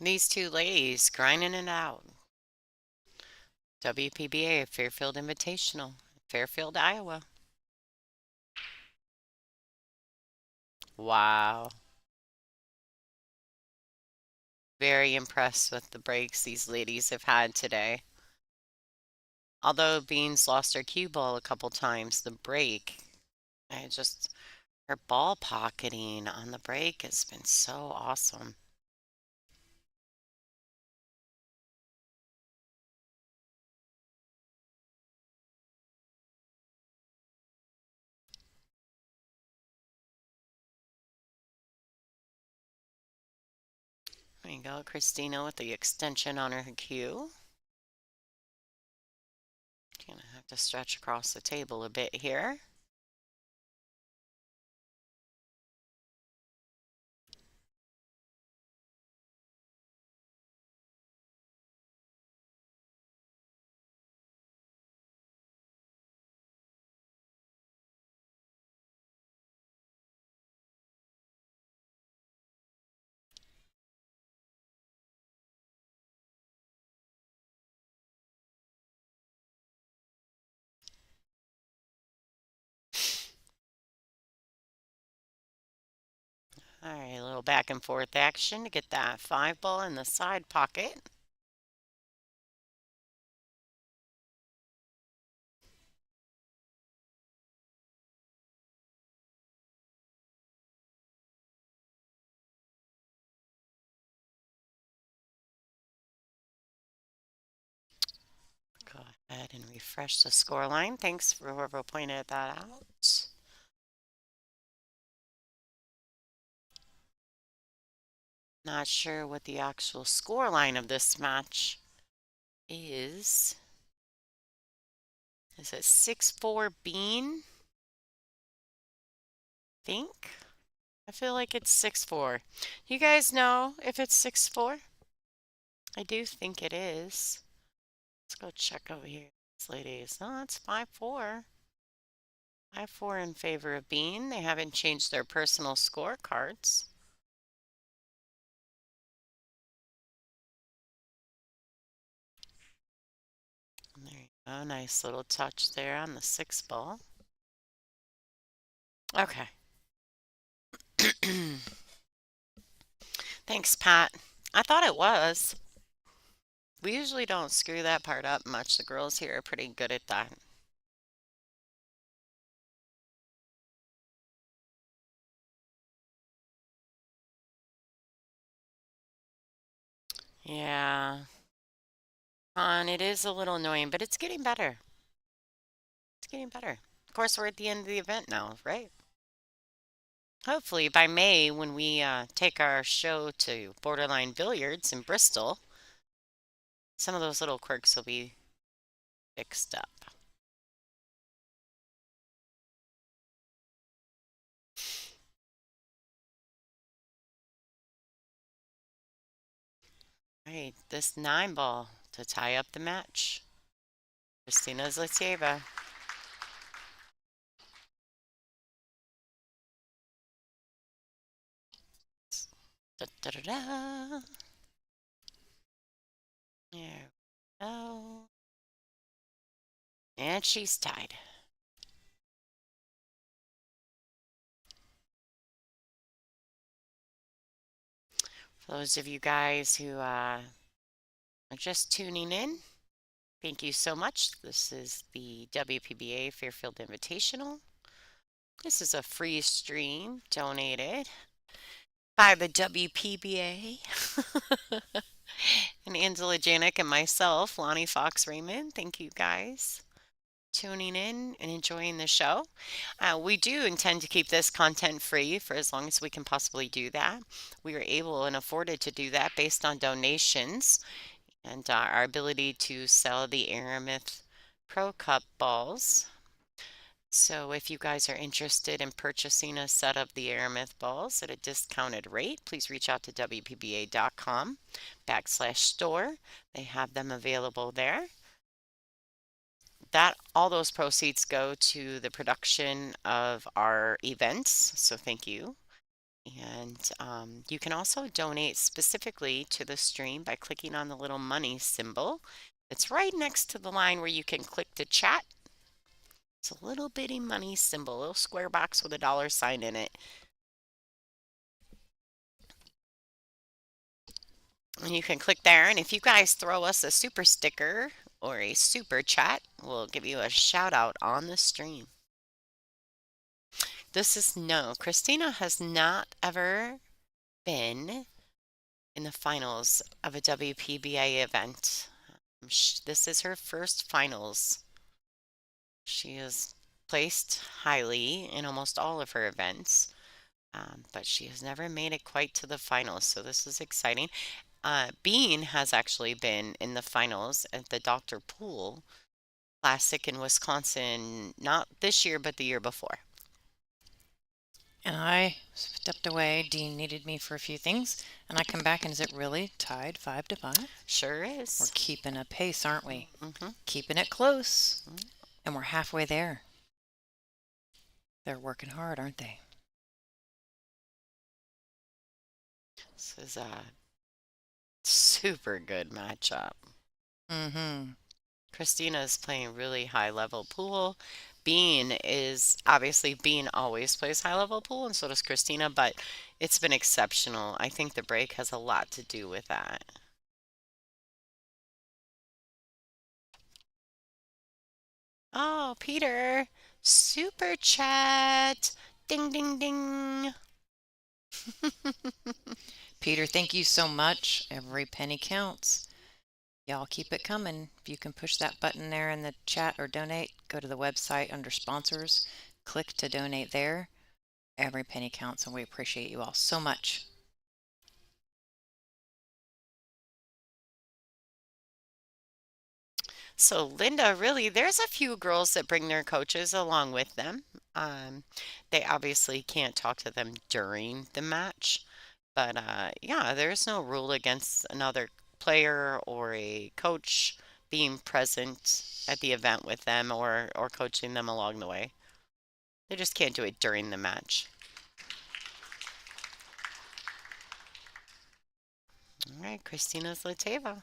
These two ladies grinding it out. WPBA Fairfield Invitational, Fairfield, Iowa. Wow. Very impressed with the breaks these ladies have had today. Although Beans lost her cue ball a couple times, the break, I just, her ball pocketing on the break has been so awesome. There you go, Christina with the extension on her cue. Gonna have to stretch across the table a bit here. All right, a little back and forth action to get that 5 ball in the side pocket. Go ahead and refresh the score line. Thanks for whoever pointed that out. Not sure what the actual score line of this match is. Is it 6-4 Bean? Think? I feel like it's 6-4. You guys know if it's 6-4? I do think it is. Let's go check over here. These ladies. No, it's 5-4. 5-4 in favor of Bean. They haven't changed their personal scorecards. There you go. Nice little touch there on the 6 ball. Okay. Thanks, Pat. I thought it was. We usually don't screw that part up much. The girls here are pretty good at that. Yeah. It is a little annoying, but it's getting better. It's getting better. Of course, we're at the end of the event now, right? Hopefully by May, when we take our show to Borderline Billiards in Bristol, some of those little quirks will be fixed up. All right, this 9 ball to tie up the match. Christina Zlatieva. Da, da, da, da. There we go. And she's tied. For those of you guys who are just tuning in, thank you so much. This is the WPBA Fairfield Invitational. This is a free stream donated by the WPBA. And Angela Janik and myself, Lonnie Fox Raymond. Thank you guys tuning in and enjoying the show. We do intend to keep this content free for as long as we can possibly do that. We are able and afforded to do that based on donations and our ability to sell the Aramith Pro Cup balls. So if you guys are interested in purchasing a set of the Aramith balls at a discounted rate, please reach out to WPBA.com/store. They have them available there. All those proceeds go to the production of our events, so thank you. And you can also donate specifically to the stream by clicking on the little money symbol. It's right next to the line where you can click to chat. It's a little bitty money symbol, a little square box with a $sign in it. And you can click there, and if you guys throw us a super sticker or a super chat, we'll give you a shout out on the stream. Christina has not ever been in the finals of a WPBA event. This is her first finals. She has placed highly in almost all of her events, but she has never made it quite to the finals, so this is exciting. Bean has actually been in the finals at the Dr. Poole Classic in Wisconsin, not this year, but the year before. And I stepped away. Dean needed me for a few things, and I come back, and is it really tied 5-5? Sure is. We're keeping a pace, aren't we? Mm-hmm. Keeping it close, and we're halfway there. They're working hard, aren't they? This is a super good matchup. Mm-hmm. Christina is playing really high level pool. Bean always plays high level pool, and so does Christina, but it's been exceptional. I think the break has a lot to do with that. Oh, Peter, super chat. Ding, ding, ding. Peter, thank you so much. Every penny counts. Y'all keep it coming. If you can push that button there in the chat or donate, go to the website under sponsors, click to donate there. Every penny counts, and we appreciate you all so much. So Linda, really, there's a few girls that bring their coaches along with them. They obviously can't talk to them during the match, but yeah, there's no rule against another player or a coach being present at the event with them or coaching them along the way. They just can't do it during the match. All right, Christina Zliteva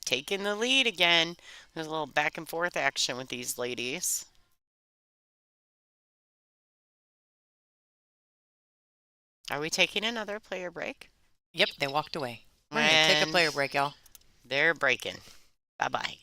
taking the lead again. There's a little back and forth action with these ladies. Are we taking another player break? Yep, they walked away. We're going to take a player break, y'all. They're breaking. Bye-bye.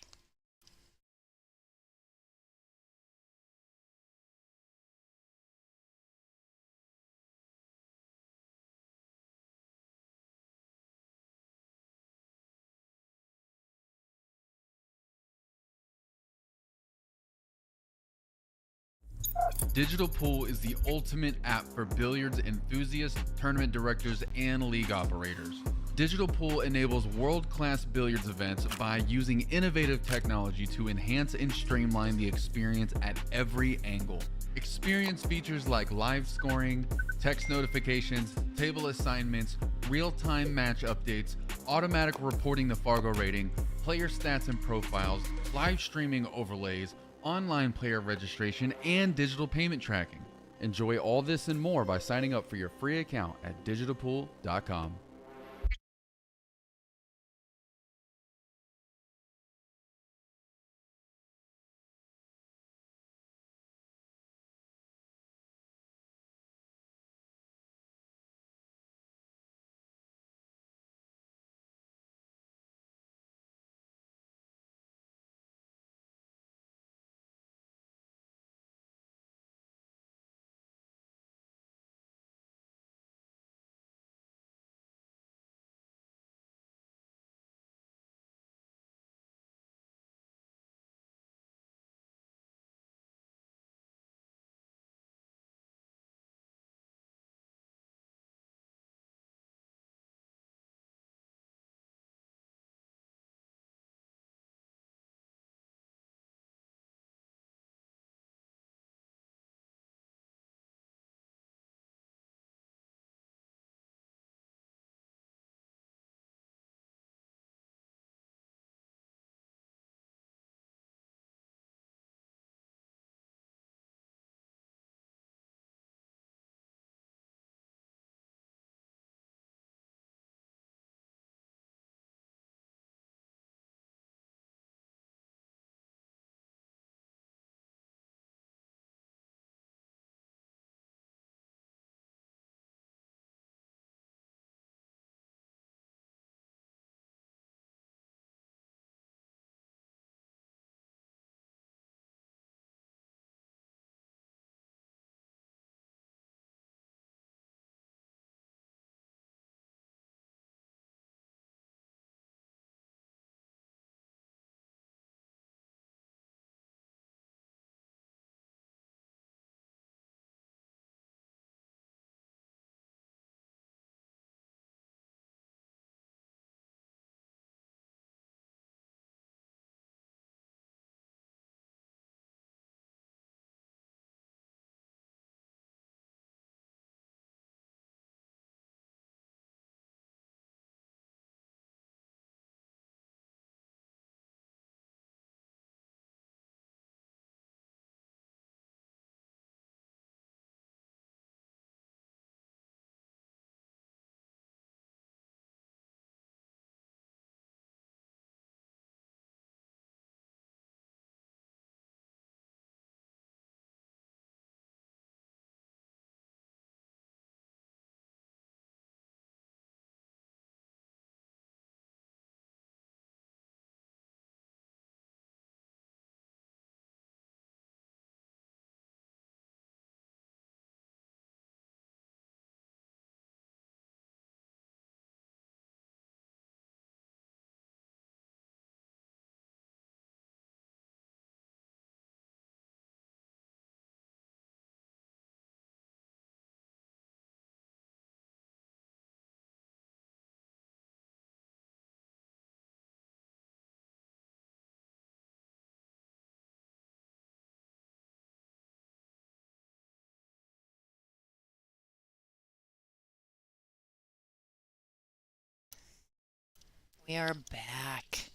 Digital Pool is the ultimate app for billiards enthusiasts, tournament directors, and league operators. Digital Pool enables world-class billiards events by using innovative technology to enhance and streamline the experience at every angle. Experience features like live scoring, text notifications, table assignments, real-time match updates, automatic reporting the Fargo rating, player stats and profiles, live streaming overlays, online player registration, and digital payment tracking. Enjoy all this and more by signing up for your free account at digitalpool.com. We are back.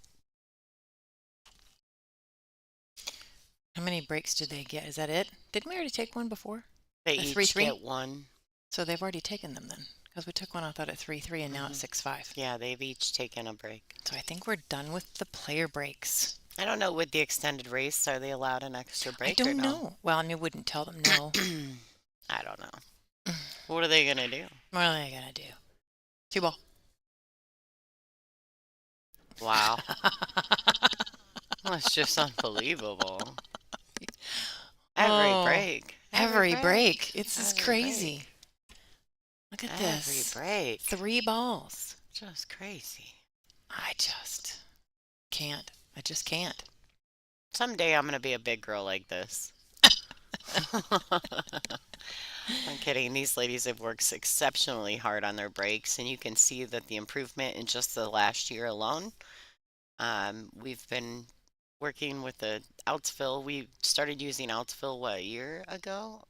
How many breaks did they get? Is that it? Didn't we already take one before? They A each 3-3? get one. So they've already taken them then. Because we took one, I thought, at 3-3, and now it's 6-5. Yeah, they've each taken a break. So I think we're done with the player breaks. I don't know, with the extended race, are they allowed an extra I break or don't no? know. Well, I mean, wouldn't tell them no. I don't know. What are they going to do? What are they going to do? 2 ball. Wow. That's just unbelievable. Every Oh, break. Every every break. break. It's just Every crazy. break. Look at Every this. break. 3 balls. Just crazy. I just can't. I just can't. Someday I'm going to be a big girl like this. I'm kidding. These ladies have worked exceptionally hard on their breaks, and you can see that the improvement in just the last year alone. We've been working with the Outsville. We started using Outsville, what, a year ago?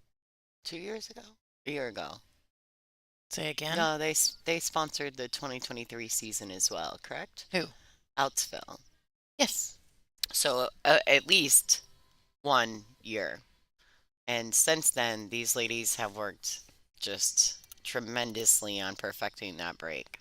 2 years ago? A year ago. Say again? No, they sponsored the 2023 season as well, correct? Who? Outsville. Yes. So at least 1 year. And since then, these ladies have worked just tremendously on perfecting that break.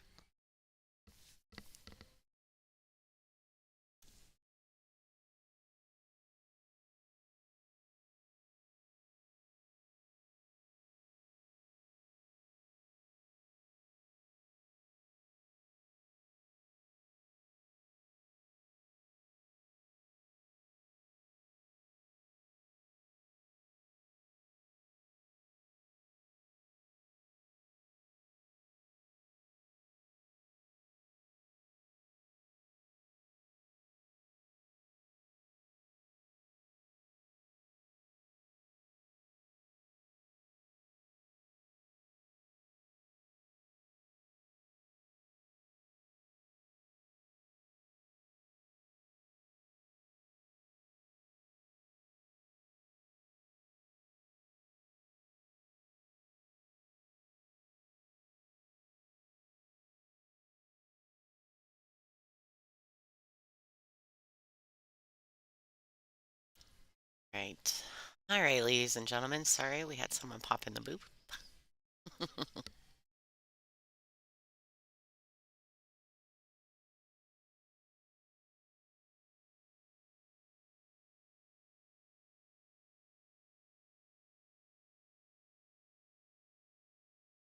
Right. All right, ladies and gentlemen. Sorry, we had someone pop in the booth.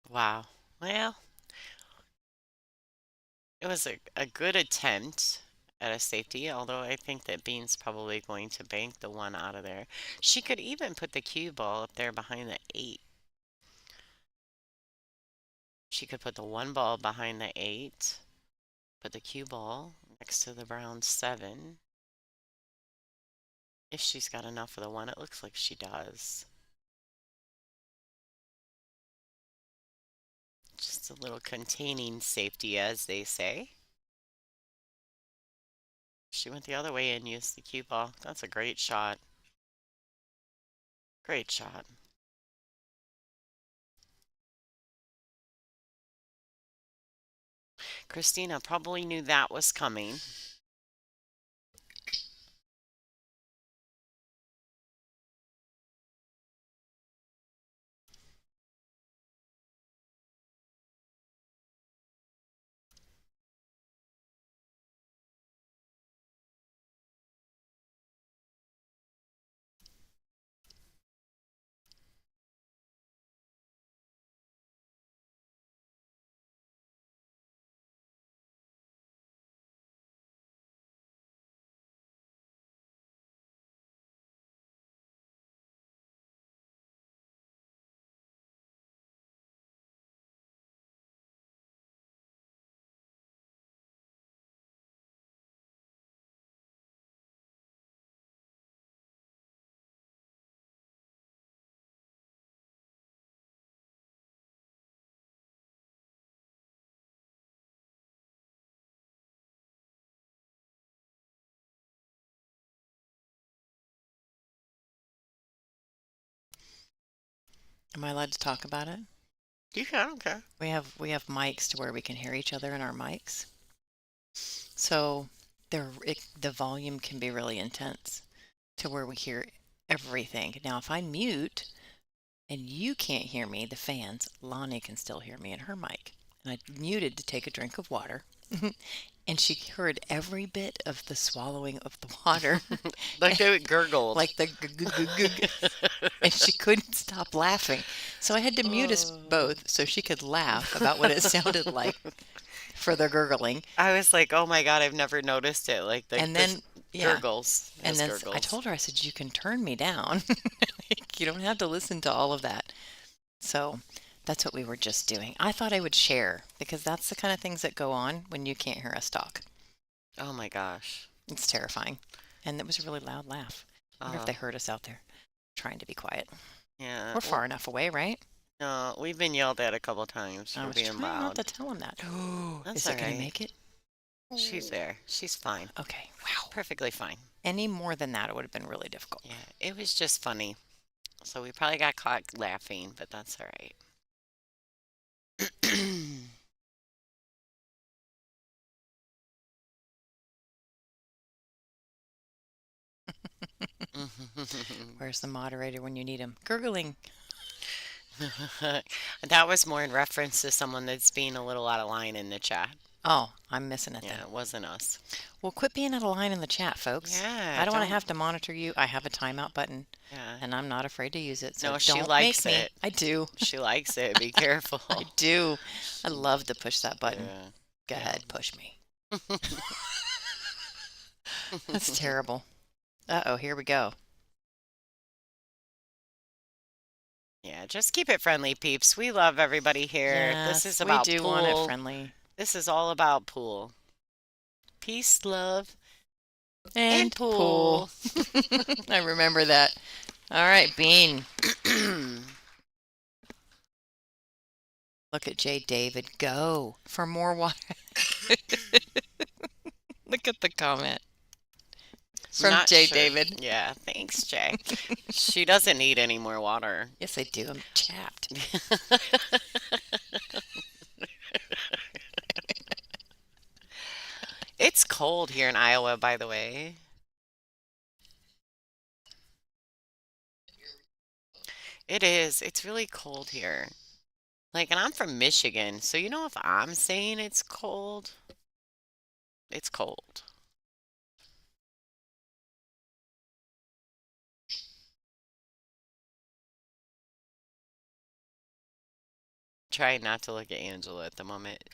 Wow. Well, it was a good attempt at a safety, although I think that Bean's probably going to bank the one out of there. She could even put the cue ball up there behind the 8. She could put the 1 ball behind the 8, put the cue ball next to the brown 7. If she's got enough for the 1, it looks like she does. Just a little containing safety, as they say. She went the other way and used the cue ball. That's a great shot. Great shot. Christina probably knew that was coming. Am I allowed to talk about it? You can, okay. We have mics to where we can hear each other in our mics. So the volume can be really intense to where we hear everything. Now, if I mute and you can't hear me, the fans, Lonnie can still hear me in her mic. And I muted to take a drink of water. And she heard every bit of the swallowing of the water. Like they gurgled. Like the and she couldn't stop laughing. So I had to mute us both so she could laugh about what it sounded like for the gurgling. I was like, oh my God, I've never noticed it. Like And this then, yeah. gurgles. And His then I gurgles. told her, I said, you can turn me down. Like, you don't have to listen to all of that. So that's what we were just doing. I thought I would share because that's the kind of things that go on when you can't hear us talk. Oh my gosh. It's terrifying. And it was a really loud laugh. I wonder if they heard us out there trying to be quiet. Yeah. We're far enough away, right? No, we've been yelled at a couple times I for was being trying not loud. to tell him that. That's Is it going all to right. make it? She's there. She's fine. Okay. Wow. Perfectly fine. Any more than that, it would have been really difficult. Yeah, it was just funny. So we probably got caught laughing, but that's all right. Where's the moderator when you need him? Gurgling. That was more in reference to someone that's being a little out of line in the chat. Oh, I'm missing it Yeah, then. it wasn't us. Well, quit being out of line in the chat, folks. Yeah, I don't want to have to monitor you. I have a timeout button, Yeah. and I'm not afraid to use it. So No, she don't likes make me. it. I do. She likes it. Be careful. I do. I love to push that button. Yeah. Go ahead, push me. That's terrible. Uh-oh, here we go. Yeah, just keep it friendly, peeps. We love everybody here. This is about we do pool. want it friendly. This is all about pool. Peace, love, And pool. I remember that. All right, Bean. Look at J. David go for more water. Look at the comment from Not J. sure. David. Yeah, thanks, Jay. She doesn't need any more water. Yes, I do. I'm chapped. It's cold here in Iowa, by the way. It is. It's really cold here. Like, and I'm from Michigan, so you know if I'm saying it's cold, it's cold. Trying not to look at Angela at the moment.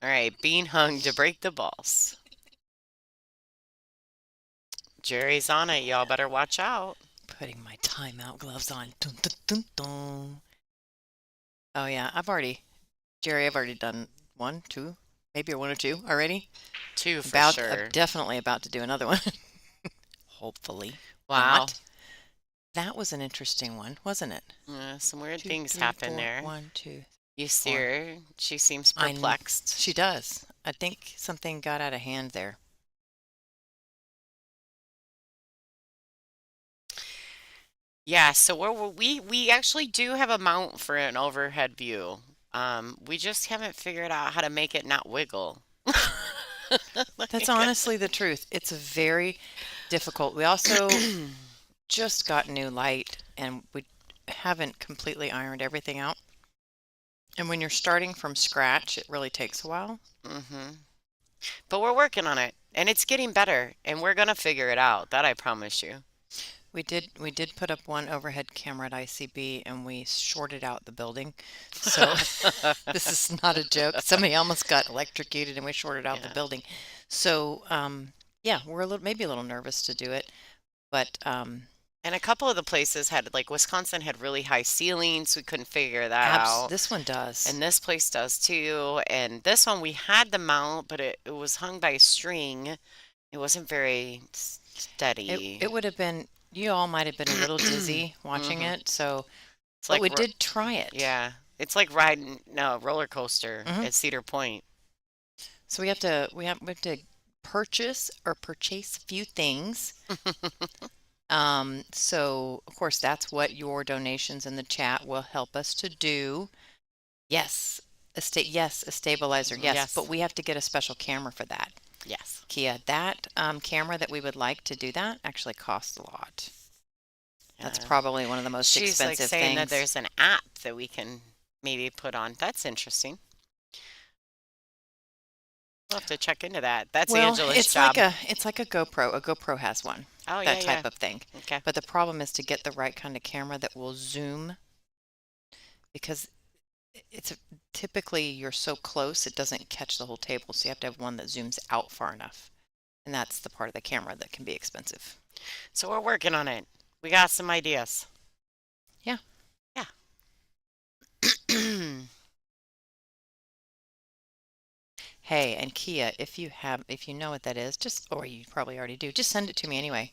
All right, being hung to break the balls. Jerry's on it. Y'all better watch out. Putting my timeout gloves on. Dun, dun, dun, dun. Oh, yeah. Jerry, I've already done one, two, maybe one or two already. Two for sure. I'm definitely about to do another one. Hopefully. Wow. Not. That was an interesting one, wasn't it? Some weird Two, things three, happen four, there. 1, 2. You see four. her. She seems I kn- perplexed. She does. I think something got out of hand there. Yeah, so we actually do have a mount for an overhead view. We just haven't figured out how to make it not wiggle. That's honestly the truth. It's very difficult. We also just got new light and we haven't completely ironed everything out. And when you're starting from scratch, it really takes a while. But we're working on it, and it's getting better, and we're gonna figure it out. That I promise you. We did put up one overhead camera at ICB and we shorted out the building. So this is not a joke. Somebody almost got electrocuted and we shorted out the building. So yeah, we're maybe a little nervous to do it, but And a couple of the places had, like Wisconsin had really high ceilings. We couldn't figure that out. this one does. And this place does too. And this one we had the mount, but it was hung by a string. It wasn't very steady. It would have been, you all might have been a little dizzy watching it. So, It's but like we did try it. Yeah, it's like riding a roller coaster at Cedar Point. So we have to purchase a few things. So of course that's what your donations in the chat will help us to do. Yes, a stabilizer. Yes, but we have to get a special camera for that. Yes. Kia, that camera that we would like to do that actually costs a lot. That's probably one of the most expensive She's like saying that things. there's an app that we can maybe put on. That's interesting. We'll have to check into that. That's Angela's job. It's like a GoPro. A GoPro has one. Oh, that type of thing. Okay. But the problem is to get the right kind of camera that will zoom, because it's typically you're so close it doesn't catch the whole table, so you have to have one that zooms out far enough. And that's the part of the camera that can be expensive. So we're working on it. We got some ideas. Yeah. Yeah. Hey, and Kia, if you know what that is, or you probably already do, just send it to me anyway.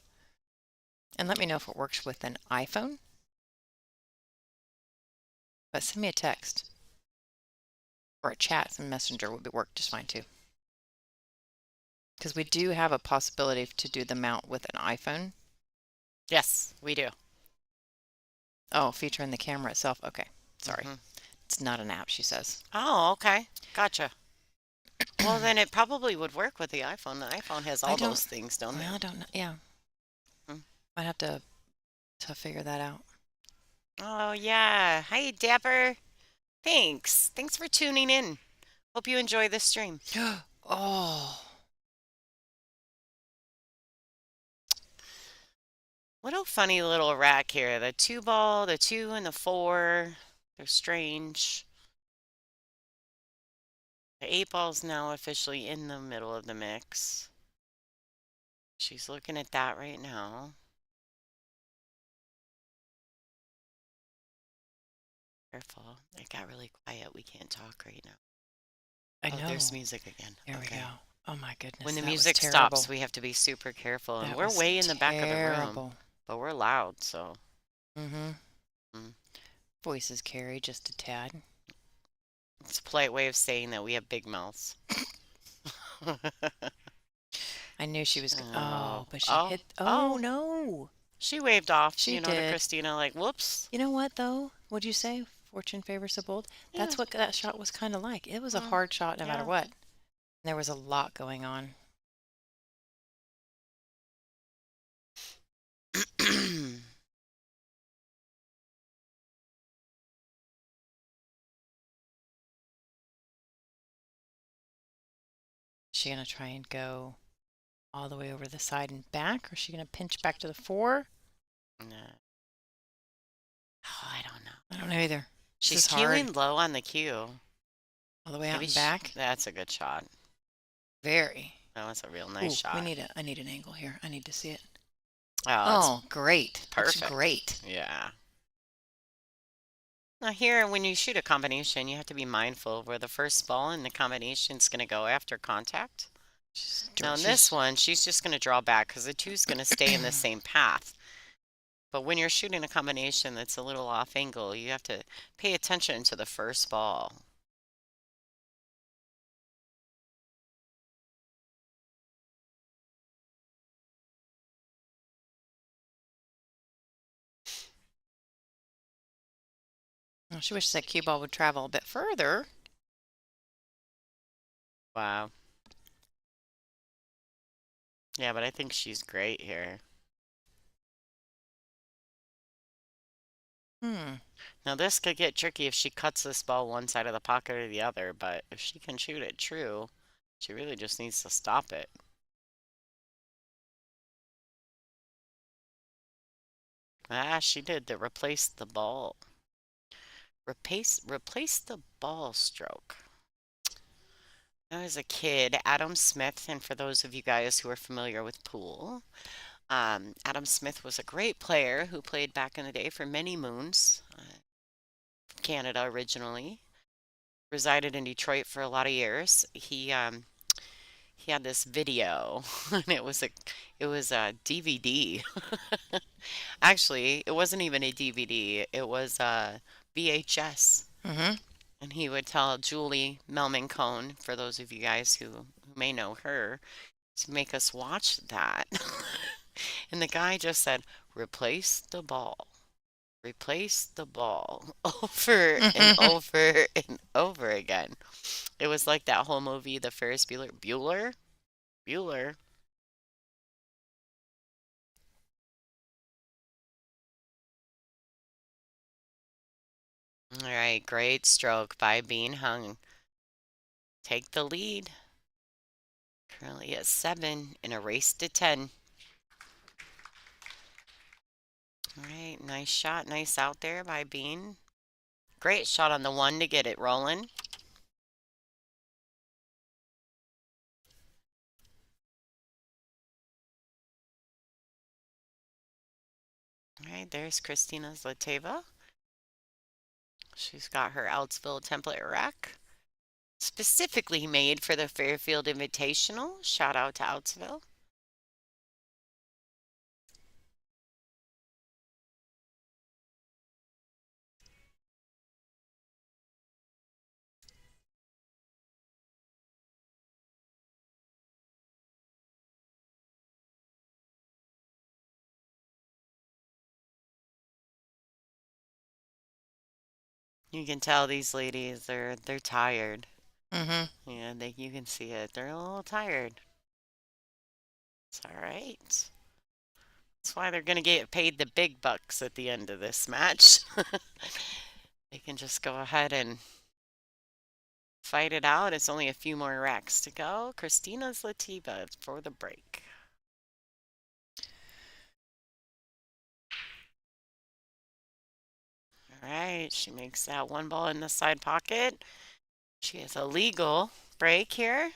And let me know if it works with an iPhone. But send me a text or a chat from Messenger would work just fine too. Because we do have a possibility to do the mount with an iPhone. Yes, we do. Oh, featuring the camera itself. Okay, sorry. Mhm. It's not an app, she says. Oh, okay. Gotcha. Well, then it probably would work with the iPhone. The iPhone has all those things, don't Well, they? I don't know. Yeah. Hmm. Might have to figure that out. Oh, yeah. Hi, Dapper. Thanks. Thanks for tuning in. Hope you enjoy this stream. Oh. What a funny little rack here. The 2 ball, the 2 and the 4. They're strange. The 8 ball's now officially in the middle of the mix. She's looking at that right now. Careful. It got really quiet. We can't talk right now. I Oh, know. there's music again. There we Okay. go. Oh my goodness. When the that was music terrible. stops, we have to be super careful. And That we're was way in the back of the room, terrible. but we're loud, so. Mm-hmm. Mm. Voices carry just a tad. It's a polite way of saying that we have big mouths. I knew she was. Oh, but she oh, hit. oh. Oh no. She waved off, She to did. Christina, like, whoops. You know what though? What'd you say? Fortune favors the bold. That's Yeah. what that shot was kind of like. It was a Mm, hard shot no matter yeah. what. There was a lot going on. Is she gonna try and go all the way over the side and back, or is she gonna pinch back to the 4? No. Oh, I don't know. I don't know either. She's This is hard. queuing low on the queue. All the way out Maybe and back. that's a good shot. Very. That was a real nice Ooh, shot. I need an angle here. I need to see it. Oh, Oh, great. perfect. Looks great. Yeah. Now here, when you shoot a combination, you have to be mindful of where the first ball in the combination is going to go after contact. Now in this one, she's just going to draw back because the 2's going to stay in the same path. But when you're shooting a combination that's a little off angle, you have to pay attention to the first ball. Well, she wishes that cue ball would travel a bit further. Wow. Yeah, but I think she's great here. Now this could get tricky if she cuts this ball one side of the pocket or the other, but if she can shoot it true, she really just needs to stop it. Ah, she did to replace the ball. Replace the ball stroke. When I was a kid, Adam Smith, and for those of you guys who are familiar with pool, Adam Smith was a great player who played back in the day for many moons. Canada originally, resided in Detroit for a lot of years. He had this video, and it was a DVD. Actually, it wasn't even a DVD. It was a VHS. And he would tell Julie Melman Cohn, for those of you guys who may know her, to make us watch that. And the guy just said, replace the ball. Replace the ball over and over and over again. It was like that whole movie, the Ferris Bueller. All right, great stroke by Bean Hung. Take the lead. Currently at 7 in a race to 10. All right, nice shot, nice out there by Bean. Great shot on the one to get it rolling. All right, there's Christina Zlateva. She's got her Outsville template rack, specifically made for the Fairfield Invitational. Shout out to Outsville. You can tell these ladies they're tired. Mm-hmm. Yeah, you can see it. They're a little tired. It's all right. That's why they're gonna get paid the big bucks at the end of this match. They can just go ahead and fight it out. It's only a few more racks to go. Christina Zlateva for the break. All right, she makes that one ball in the side pocket. She has a legal break here.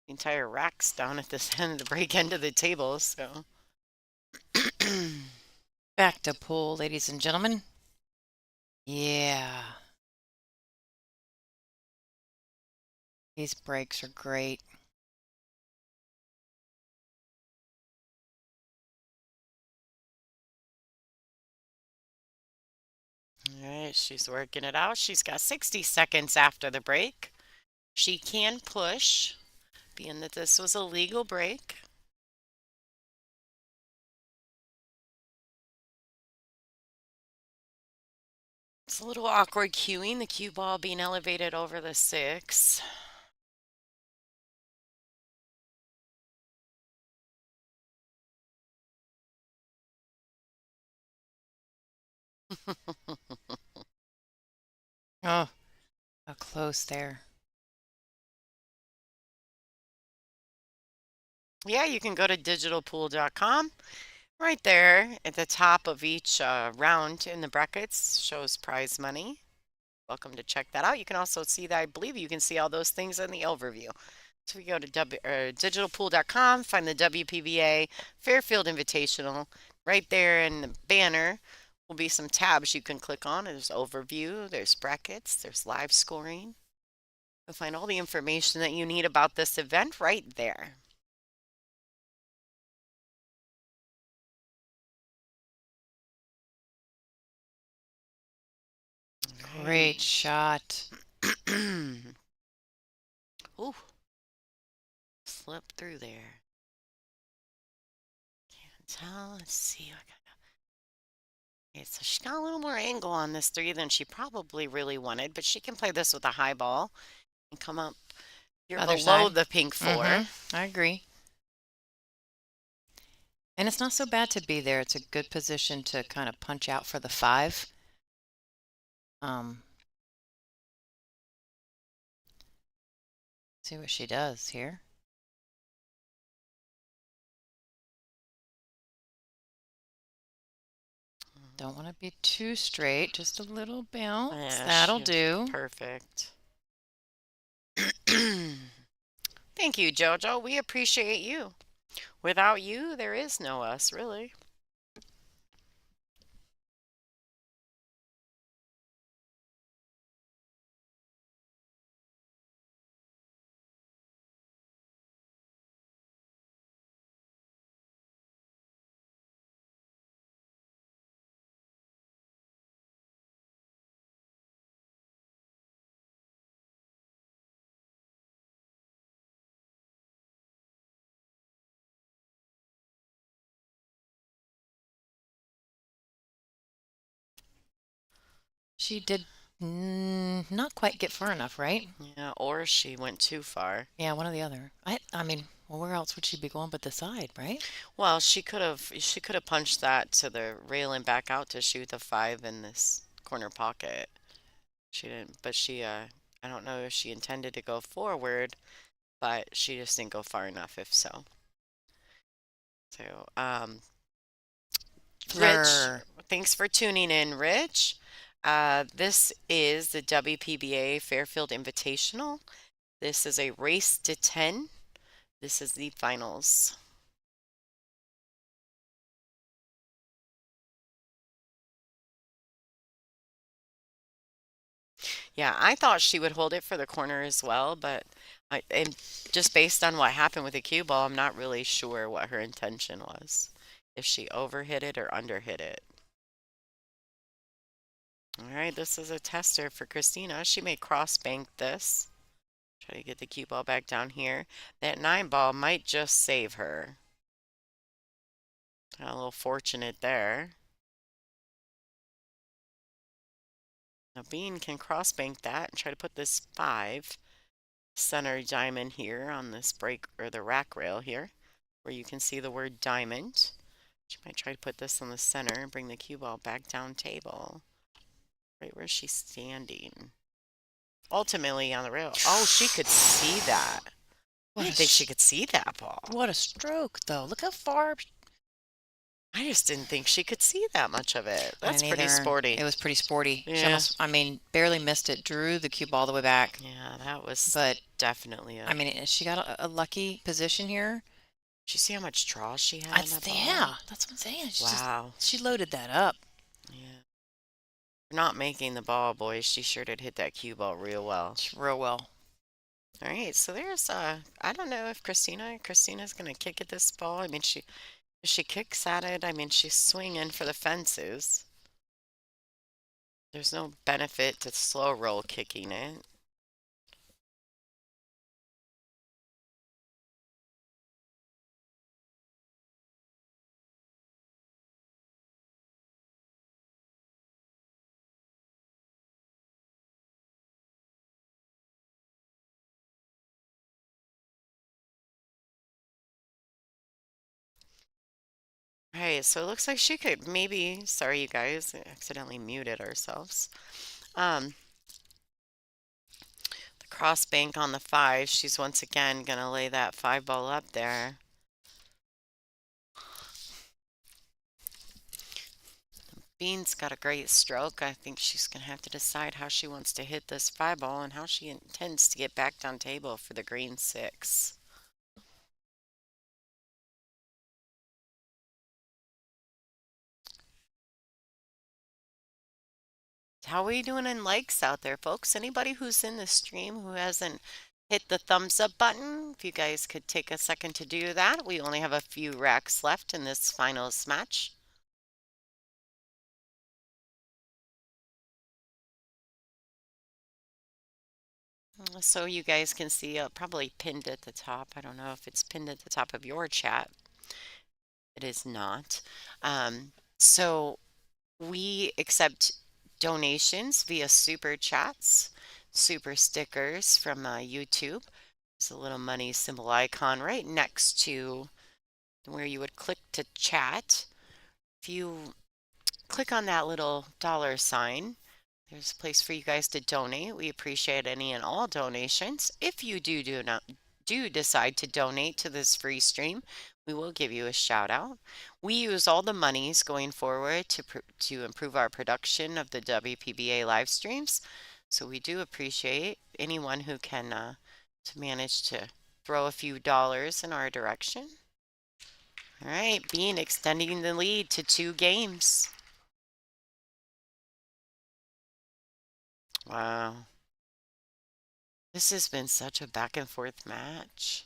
The entire rack's down at this end of the break end of the table, so. Back to pool, ladies and gentlemen. Yeah. These breaks are great. All right, she's working it out. She's got 60 seconds after the break. She can push, being that this was a legal break. It's a little awkward cueing, the cue ball being elevated over the 6. Oh, how close there. Yeah, you can go to digitalpool.com. Right there at the top of each round in the brackets shows prize money. Welcome to check that out. You can also see that, I believe you can see all those things in the overview. So we go to digitalpool.com, find the WPBA Fairfield Invitational. Right there in the banner will be some tabs you can click on. There's overview, there's brackets, there's live scoring. You'll find all the information that you need about this event right there. Great shot. Ooh, slip through there. Can't tell. Let's see. Okay, so she got a little more angle on this 3 than she probably really wanted, but she can play this with a high ball and come up. You're Other below side. the pink 4. I agree. And it's not so bad to be there. It's a good position to kind of punch out for the 5. See what she does here. Don't want to be too straight, just a little bounce. Yeah, That'll do. Perfect. Thank you, Jojo. We appreciate you. Without you, there is no us, really. She did not quite get far enough, right? Yeah, or she went too far. Yeah, one or the other. I mean, well, where else would she be going but the side, right? Well, she could have punched that to the rail and back out to shoot the 5 in this corner pocket. She didn't, but I don't know if she intended to go forward, but she just didn't go far enough, if so. So, Rich, Fleur. thanks for tuning in, Rich. This is the WPBA Fairfield Invitational. This is a race to 10. This is the finals. Yeah, I thought she would hold it for the corner as well, but and just based on what happened with the cue ball, I'm not really sure what her intention was. If she overhit it or underhit it. All right, this is a tester for Christina. She may cross bank this. Try to get the cue ball back down here. That 9 ball might just save her. Got a little fortunate there. Now Bean can cross bank that and try to put this 5 center diamond here on this break or the rack rail here where you can see the word diamond. She might try to put this on the center and bring the cue ball back down table. Right where she's standing. Ultimately on the rail. Oh, she could see that. I didn't think she could see that ball. What a stroke, though. Look how far. I just didn't think she could see that much of it. That's pretty Neither. sporty. It was pretty sporty. She Yeah. almost, I mean, barely missed it. Drew the cue ball all the way back. Yeah, that was But definitely I mean, she got a lucky position here. Did you see how much draw she had on that ball? Yeah, that's what I'm saying. Wow. She loaded that up. Yeah. For not making the ball, boys, she sure did hit that cue ball real well. Real well. All right, so there's I don't know if Christina's gonna kick at this ball. I mean, if she kicks at it, I mean, she's swinging for the fences. There's no benefit to slow roll kicking it. All right, so it looks like she could maybe, sorry you guys, accidentally muted ourselves. The cross bank on the 5, she's once again gonna lay that 5 ball up there. Bean's got a great stroke. I think she's going to have to decide how she wants to hit this 5 ball and how she intends to get back down table for the green 6. How are we doing in likes out there, folks? Anybody who's in the stream who hasn't hit the thumbs up button, if you guys could take a second to do that. We only have a few racks left in this finals match. So you guys can see probably pinned at the top. I don't know if it's pinned at the top of your chat. It is not. So we accept donations via super chats, super stickers from YouTube. There's a little money symbol icon right next to where you would click to chat. If you click on that little dollar sign, there's a place for you guys to donate. We appreciate any and all donations. If you do decide to donate to this free stream, we will give you a shout out. We use all the monies going forward to improve our production of the WPBA live streams. So we do appreciate anyone who can to manage to throw a few dollars in our direction. All right, Bean extending the lead to 2 games. Wow. This has been such a back and forth match.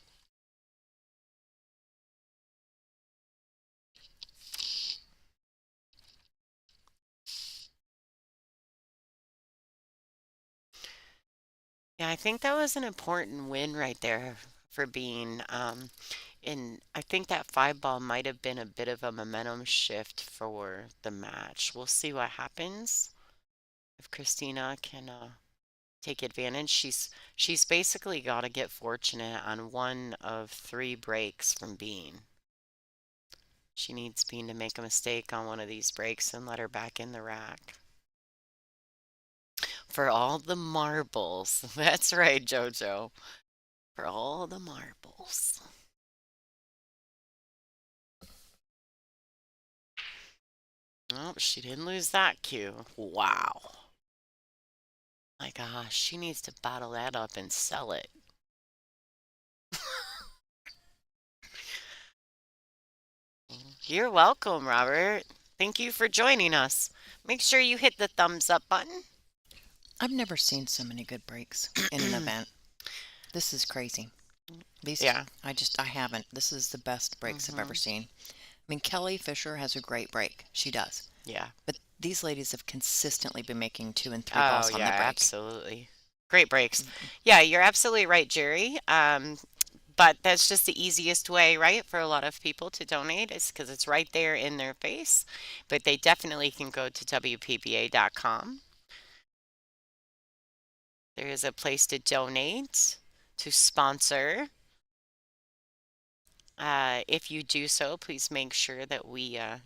Yeah, I think that was an important win right there for Bean. And I think that 5 ball might have been a bit of a momentum shift for the match. We'll see what happens if Christina can take advantage. She's basically got to get fortunate on 1 of 3 breaks from Bean. She needs Bean to make a mistake on one of these breaks and let her back in the rack. For all the marbles. That's right, Jojo. For all the marbles. Oh, she didn't lose that cue. Wow. My gosh, she needs to bottle that up and sell it. You're welcome, Robert. Thank you for joining us. Make sure you hit the thumbs up button. I've never seen so many good breaks in an event. This is crazy. These, Yeah. I haven't. This is the best breaks I've ever seen. I mean, Kelly Fisher has a great break. She does. Yeah. But these ladies have consistently been making 2 and 3 Oh, balls on yeah, the break. absolutely. Great breaks. Yeah, you're absolutely right, Jerry. But that's just the easiest way, right, for a lot of people to donate is because it's right there in their face. But they definitely can go to WPBA.com. There is a place to donate, to sponsor. If you do so, please make sure that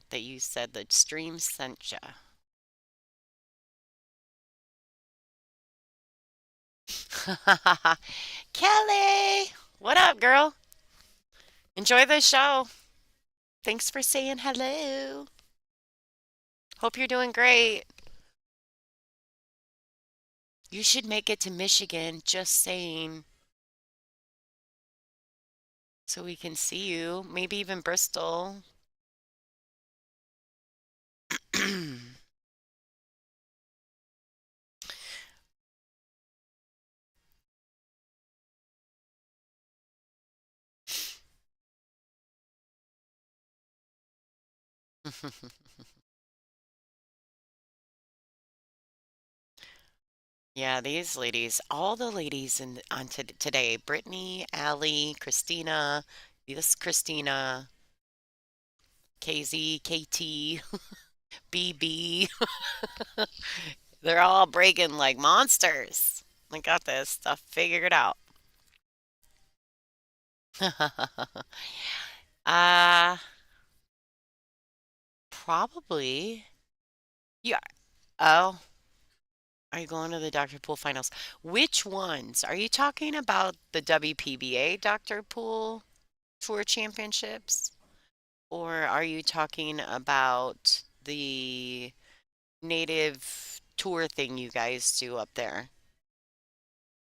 that you said the stream sent ya. Kelly, what up, girl? Enjoy the show. Thanks for saying hello. Hope you're doing great. You should make it to Michigan, just saying, so we can see you. Maybe even Bristol. Yeah, these ladies, all the ladies on today, Brittany, Allie, Christina, this Christina, KZ, KT, BB, they're all breaking like monsters. I got this stuff figured out. uh, Probably. Yeah. Oh, are you going to the Dr. Pool finals? Which ones? Are you talking about the WPBA Dr. Pool Tour Championships? Or are you talking about the native tour thing you guys do up there?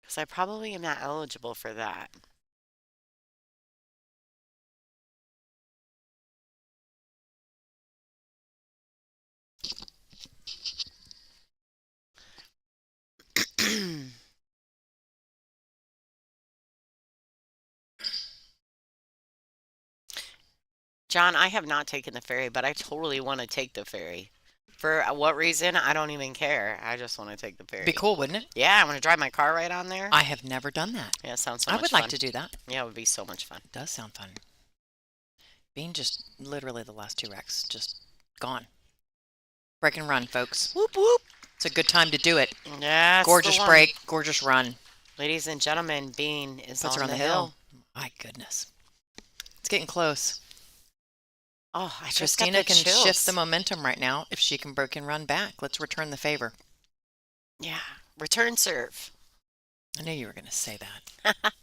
Because I probably am not eligible for that. John, I have not taken the ferry, but I totally want to take the ferry. For what reason? I don't even care. I just want to take the ferry. Be cool, wouldn't it? Yeah, I want to drive my car right on there. I have never done that. Yeah, it sounds so I much would fun. like to do that. Yeah, it would be so much fun. It does sound fun. Being just literally the last 2 wrecks, just gone. Break and run, folks. Whoop whoop. It's a good time to do it. Yeah, Gorgeous break, gorgeous run. Ladies and gentlemen, Bean is Puts her on on the hill. My goodness. It's getting close. Oh, I just Christina got the can chills. shift the momentum right now if she can break and run back. Let's return the favor. Yeah, return serve. I knew you were going to say that.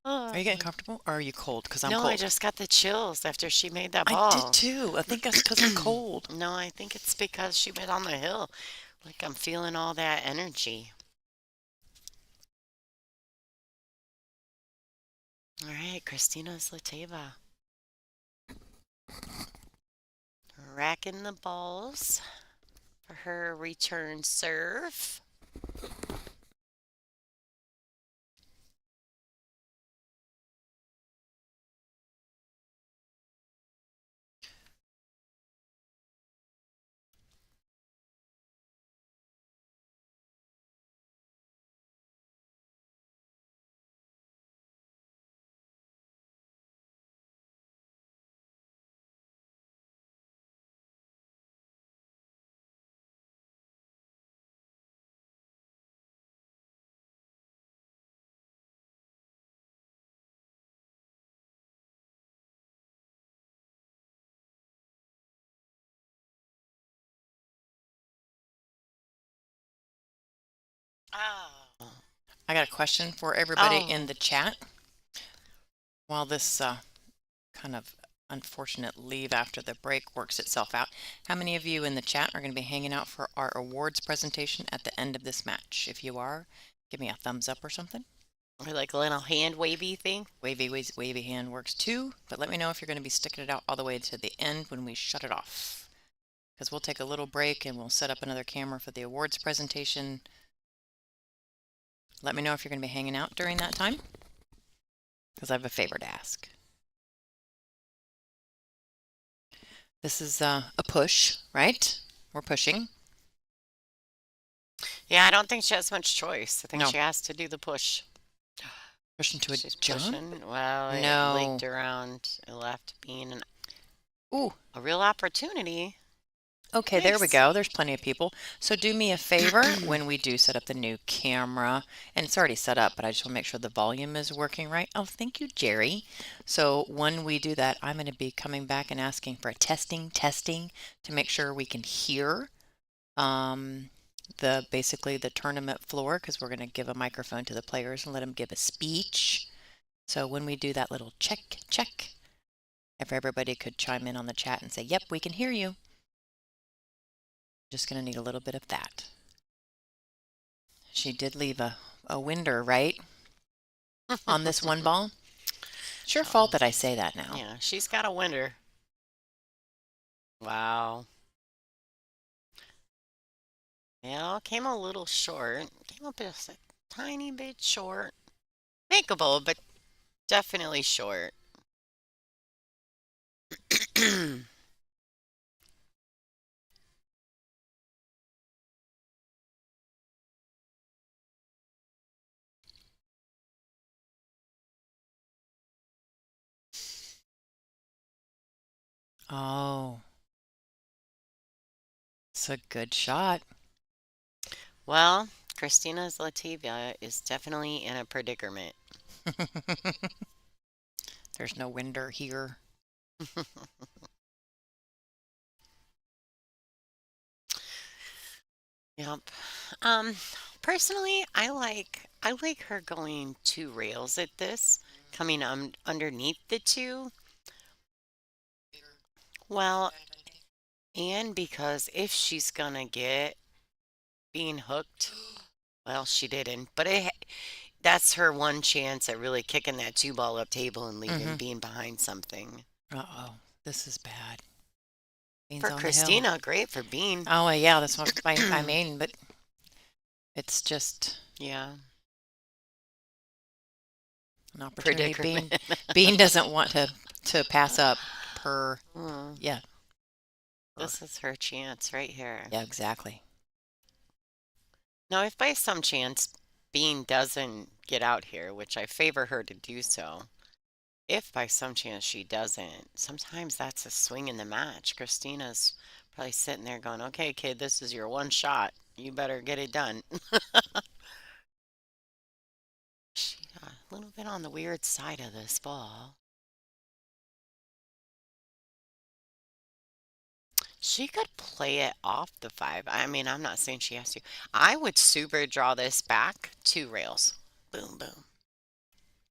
Are you getting comfortable or are you cold? Because I'm No, cold. I just got the chills after she made that I ball. did too. I think that's because I'm cold. No, I think it's because she went on the hill. Like I'm feeling all that energy. All right, Christina Zlateva. Racking the balls for her return serve. Oh. I got a question for everybody Oh. in the chat. While this kind of unfortunate leave after the break works itself out. How many of you in the chat are going to be hanging out for our awards presentation at the end of this match? If you are, give me a thumbs up or something. Or like a little hand wavy thing. Wavy hand works too, but let me know if you're going to be sticking it out all the way to the end when we shut it off. Because we'll take a little break and we'll set up another camera for the awards presentation. Let me know if you're going to be hanging out during that time, because I have a favor to ask. This is a push, right? We're pushing. Yeah, I don't think she has much choice. I think No. she has to do the push. Push into a She's jump? pushing. Well, it No. leaked around. It left being Ooh. a real opportunity. Okay, there we Nice. go. There's plenty of people. So do me a favor when we do set up the new camera, and it's already set up, but I just want to make sure the volume is working right. Oh, thank you, Jerry. So when we do that, I'm going to be coming back and asking for a testing to make sure we can hear basically the tournament floor, because we're going to give a microphone to the players and let them give a speech. So when we do that little check, if everybody could chime in on the chat and say, yep, we can hear you. Just going to need a little bit of that. She did leave a winder, right? On this one ball. It's your fault that I say that now. Yeah, she's got a winner. Wow. Yeah, came a little short. Came up just a tiny bit short. Makeable, but definitely short. Oh. It's a good shot. Well, Christina's Lativia is definitely in a predicament. There's no winder here. Yep. Personally, I like her going 2 rails at this, coming underneath the 2. Well, and because if she's gonna get being hooked, well, she didn't, but that's her one chance at really kicking that 2 ball up table and leaving, being behind something. Uh-oh. This is bad. Bean's For on Christina, great for Bean. Oh, yeah, that's what I mean, but it's just Yeah. an opportunity. Predicament. Bean doesn't want to pass up per, yeah. This is her chance right here. Yeah, exactly. Now, if by some chance Bean doesn't get out here, which I favor her to do so, if by some chance she doesn't, sometimes that's a swing in the match. Christina's probably sitting there going, okay, kid, this is your one shot. You better get it done. She got a little bit on the weird side of this ball. She could play it off the 5. I mean, I'm not saying she has to. I would super draw this back 2 rails. Boom, boom.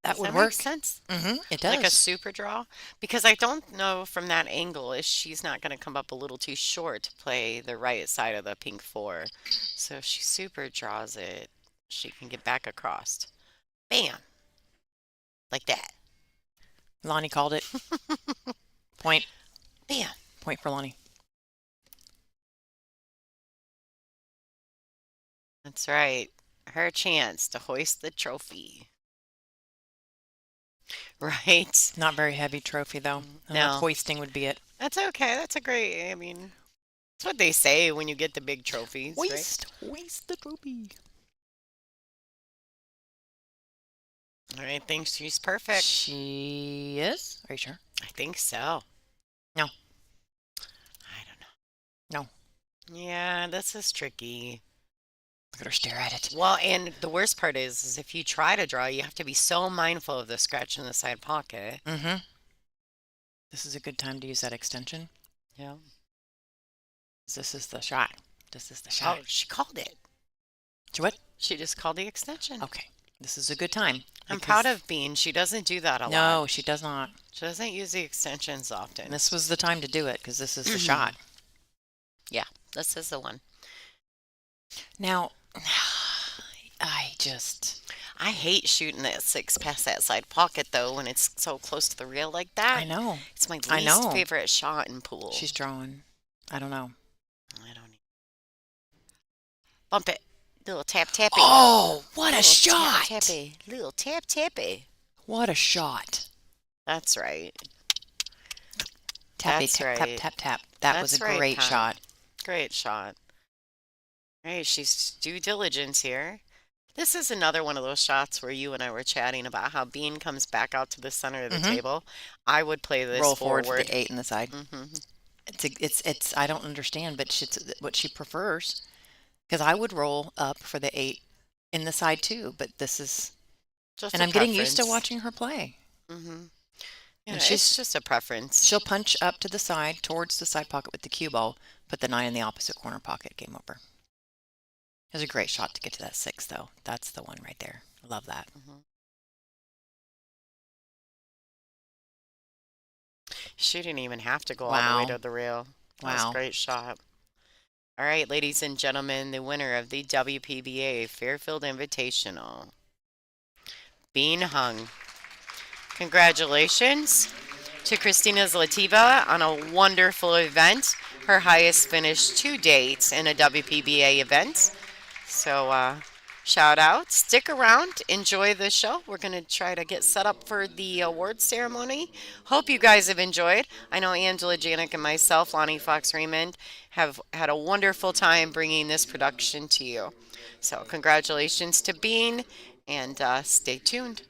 That Does would that work. make sense? It does. Like a super draw? Because I don't know from that angle if she's not going to come up a little too short to play the right side of the pink 4. So if she super draws it, she can get back across. Bam! Like that. Lonnie called it. Point. Bam! Point for Lonnie. That's right. Her chance to hoist the trophy. Right? Not very heavy trophy, though. No. Hoisting would be it. That's okay. That's a great, I mean, that's what they say when you get the big trophies, right? Hoist the trophy. I think she's perfect. She is? Are you sure? I think so. No. I don't know. No. Yeah, this is tricky. Look at her stare at it. Well, and the worst part is if you try to draw, you have to be so mindful of the scratch in the side pocket. This is a good time to use that extension. Yeah. This is the shot. This is the Oh, shot. she called it. What? She just called the extension. Okay. This is a good time. I'm because- proud of Bean. She doesn't do that a lot. No, she does not. She doesn't use the extensions often. This was the time to do it because this is the shot. Yeah, this is the one. Now, I hate shooting that 6 past that side pocket though when it's so close to the rail like that. I know. It's my I know. least favorite shot in pool. She's drawing. I don't know. I don't need. Bump it. Little tap tappy. Oh, what a Little shot! Tap tappy. Little tap tappy. What a shot! That's right. Tappy, That's tap, right. tap, tap, tap. That was That's a right, great Con. shot. Great shot. Hey, she's due diligence here. This is another one of those shots where you and I were chatting about how Bean comes back out to the center of the table. I would play this Roll forward for the 8 in the side. Mm-hmm. It's. I don't understand, but it's what she prefers. Because I would roll up for the 8 in the side too, but this is. Just And a I'm getting used to preference. watching her play. Mm-hmm. Yeah, And it's she's- just a preference. She'll punch up to the side, towards the side pocket with the cue ball, put the 9 in the opposite corner pocket, game over. It was a great shot to get to that 6, though. That's the one right there. Love that. She didn't even have to go all the way Wow. to the rail. That was Wow. a great shot. All right, ladies and gentlemen, the winner of the WPBA Fairfield Invitational, Bean Hung. Congratulations to Christina Zlativa on a wonderful event, her highest finish to date in a WPBA event. So, shout out, stick around, enjoy the show. We're going to try to get set up for the award ceremony. Hope you guys have enjoyed. I know Angela Janik and myself, Lonnie Fox Raymond, have had a wonderful time bringing this production to you. So, congratulations to Bean, and stay tuned.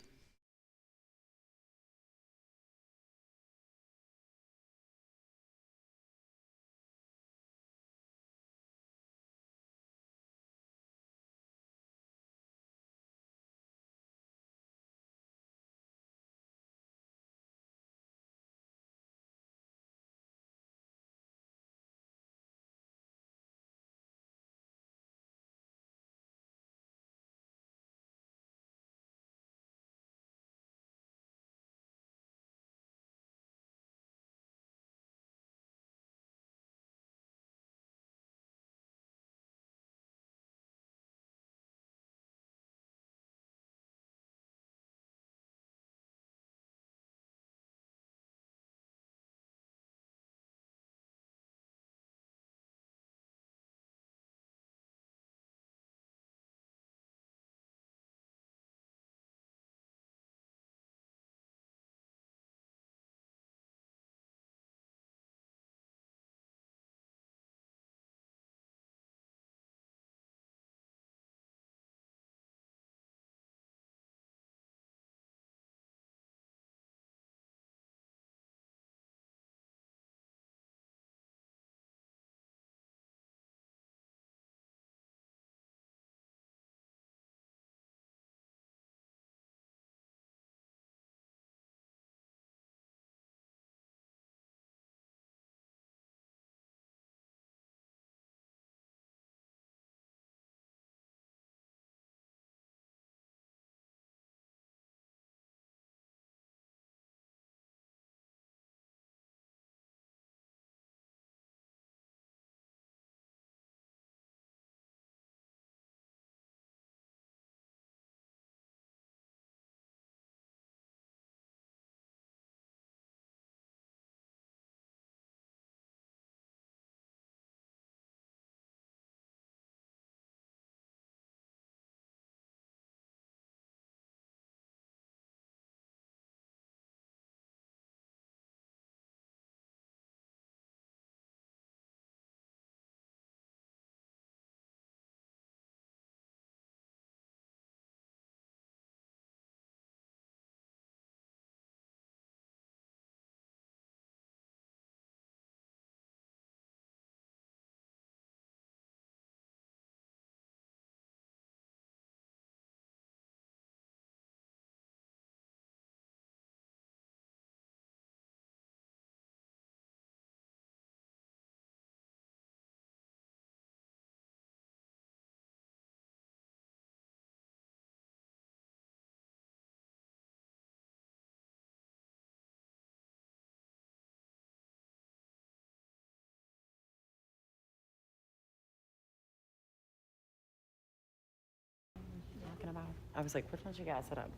I was like, which one you got set up?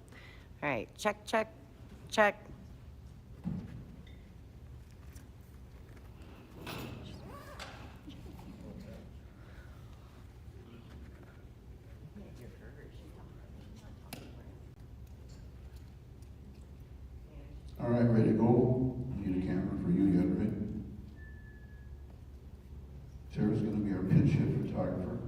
All right, check, check, check. All right, ready to go? Need a camera for you yet, right? Tara's gonna be our pinch hit photographer.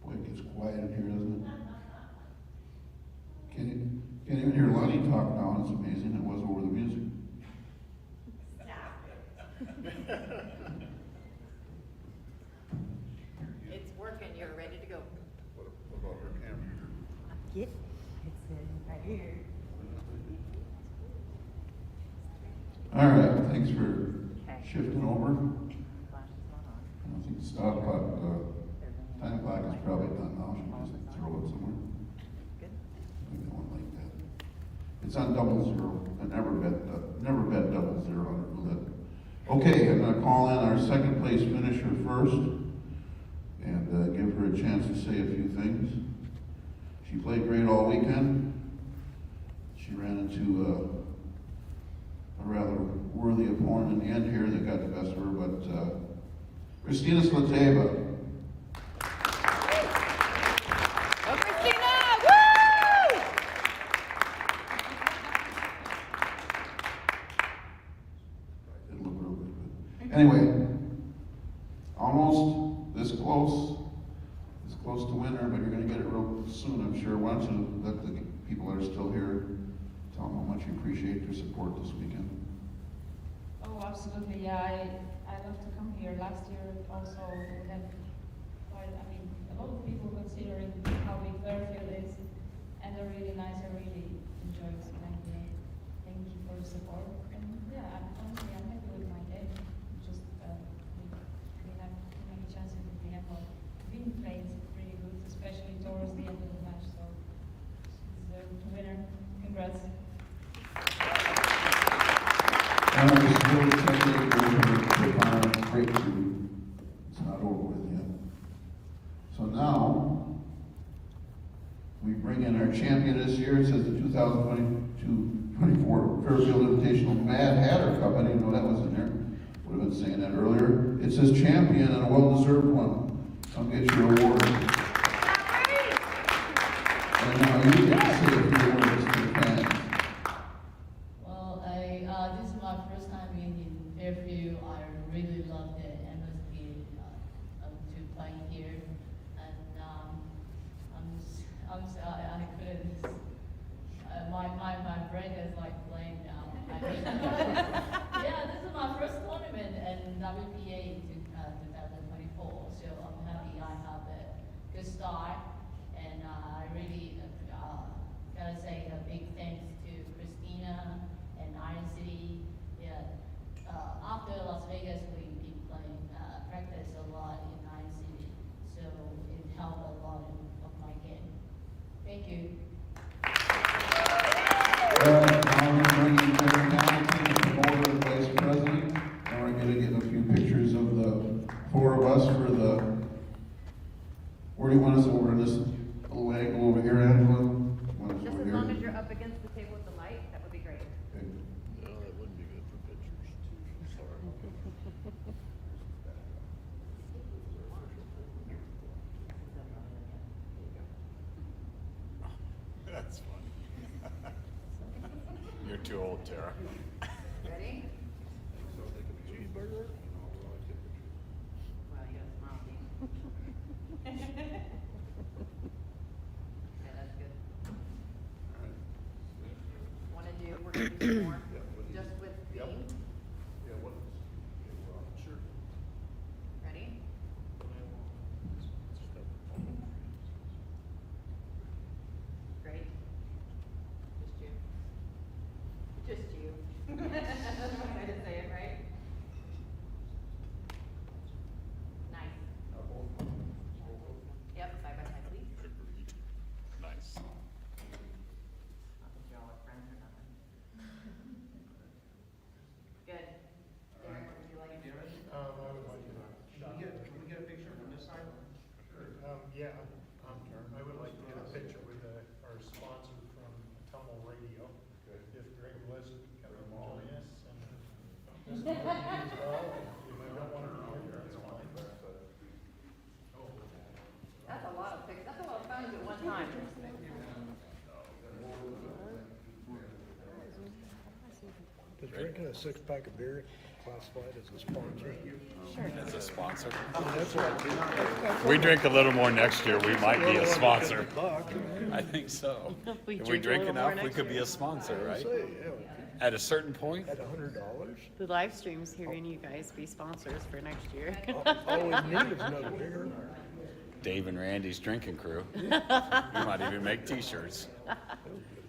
Boy, it gets quiet in here, doesn't it? Can't even hear Lonnie talk now. It's amazing. It was over the music. It's working. You're ready to go. What about her camera? Get it's right here. All right, thanks for Okay. shifting over. Flash is not on. I think the stop clock, time clock is probably done now. Should just throw it somewhere. Good. We don't like that. It's on 00. I never bet 00 on roulette. Okay, I'm gonna call in our second place finisher first and give her a chance to say a few things. She played great all weekend. She ran into a rather worthy opponent in the end here that got the best of her, but Christina Slateva. Go, Christina! Woo! Didn't look real good, but anyway, almost this close to winner, but you're gonna get it real soon, I'm sure. Why don't you let the people that are still here tell them how much you appreciate their support this weekend. Oh, absolutely. Yeah, I love to come here. Last year also we had quite, I mean, a lot of people considering how big Fairfield is, and they're really nice. I really enjoyed playing here. Thank you for the support. And yeah, honestly, I'm happy with my game. Just we have too many chances that we have not been playing pretty good, especially towards the end of the match. So she's the winner. Congrats. And we're still checking the breakthrough. It's not over with yet. So now, we bring in our champion this year. It says the 2022-24 Fairfield Invitational Mad Hatter Cup. I didn't know that was in there. Would have been saying that earlier. It says champion and a well-deserved one. Come get your award. And now you get to say a few words to the fans. Well, this is my first time being in Fairfield. I really love the atmosphere to play here, and I couldn't. My brain is like blank now. Yeah, this is my first tournament in WPBA 2024, so I'm happy I have a good start, and I really gotta say a big thanks to Christina and Iron City. Yeah, after Las Vegas, we've been playing practice a lot in Iron City, so it helped a lot of my game. Thank you. Now we're bringing Kevin Hamilton, the promoter and vice president, and we're gonna get a few pictures of the four of us for the, where do you want us over this little angle over here, Angela? Want us Just over as here? long as you're up against the table with the light, that would be great. Okay. Well, that wouldn't be good for pictures. Sorry. That's funny. You're too old, Tara. Ready? Cheeseburger? Well, you gotta smile. Okay, that's good. We're gonna do some more, just with theme. Yeah, what is? Sure. Ready? Great. Just you. Just you. I didn't say it right. Nice. Yep, side by side, please. Nice. Not that y'all are friends or nothing. Good. Darren, what would you like? I would like to, can we get a picture from this That's a lot of picks. That's a lot of phones at one time. Is drinking a six-pack of beer classified as a sponsor? As a sponsor. That's what We drink a little more next year, we might be a sponsor. buck. I think so. If we drink a drink little more enough, we next could be year. a sponsor, right? Say, yeah, At a certain point, at $100. The live stream's hearing you guys be sponsors for next year. All we need is another beer. Dave and Randy's drinking crew. We might even make t-shirts.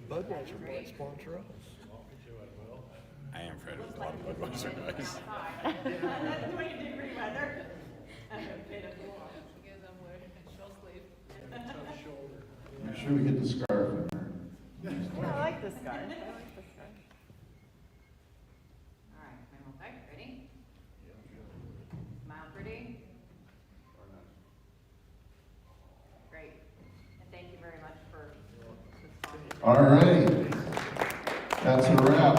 Budweiser might sponsor us. I am friends with a lot of Budweiser guys. That's what you do pretty weather. Make sure we get the scarf in there. I like this guy. I like this guy. All right, okay, ready? Smile pretty. Great. And thank you very much for the sponsor. All right. That's a wrap.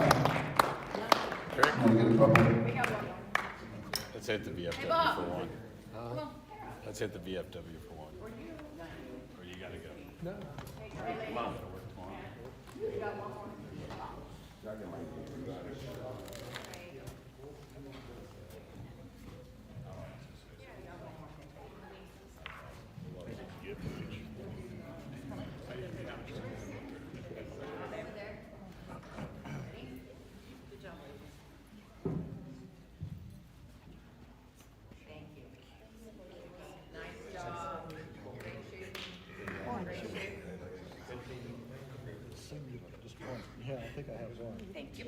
Rick, Want to get a couple? We got one more. let's hit the VFW Bob. for one. Come on. Let's hit the VFW for one. Or you gotta go. No. Come on, it'll work tomorrow. We got one more. Thank you. Nice job. Great shooting. Great shooting. Just one. Yeah, I think I have one. Thank you.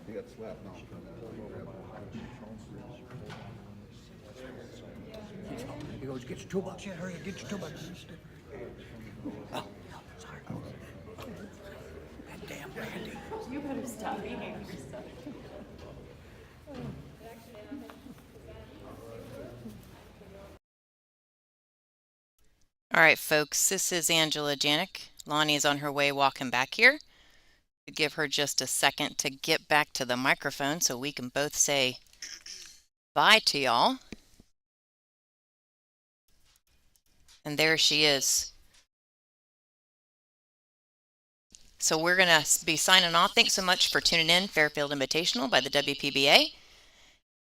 He got slapped now. He goes, get your toolbox, yeah, hurry, get your toolbox. Oh, sorry. That damn Randy. You better stop eating your stuff. All right, folks, this is Angela Janik. Lonnie is on her way walking back here. Give her just a second to get back to the microphone so we can both say bye to y'all. And there she is. So we're going to be signing off. Thanks so much for tuning in. Fairfield Invitational by the WPBA.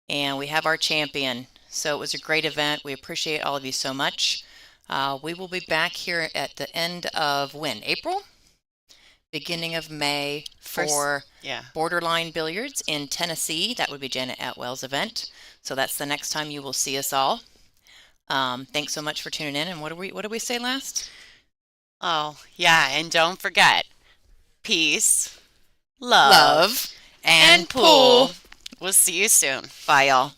And we have our champion. So it was a great event. We appreciate all of you so much. We will be back here at the end of when? April? Beginning of May for Borderline Billiards in Tennessee. That would be Janet Atwell's event. So that's the next time you will see us all. Thanks so much for tuning in. And what did we say last? Oh, yeah, and don't forget, peace, love, and pool. We'll see you soon. Bye, y'all.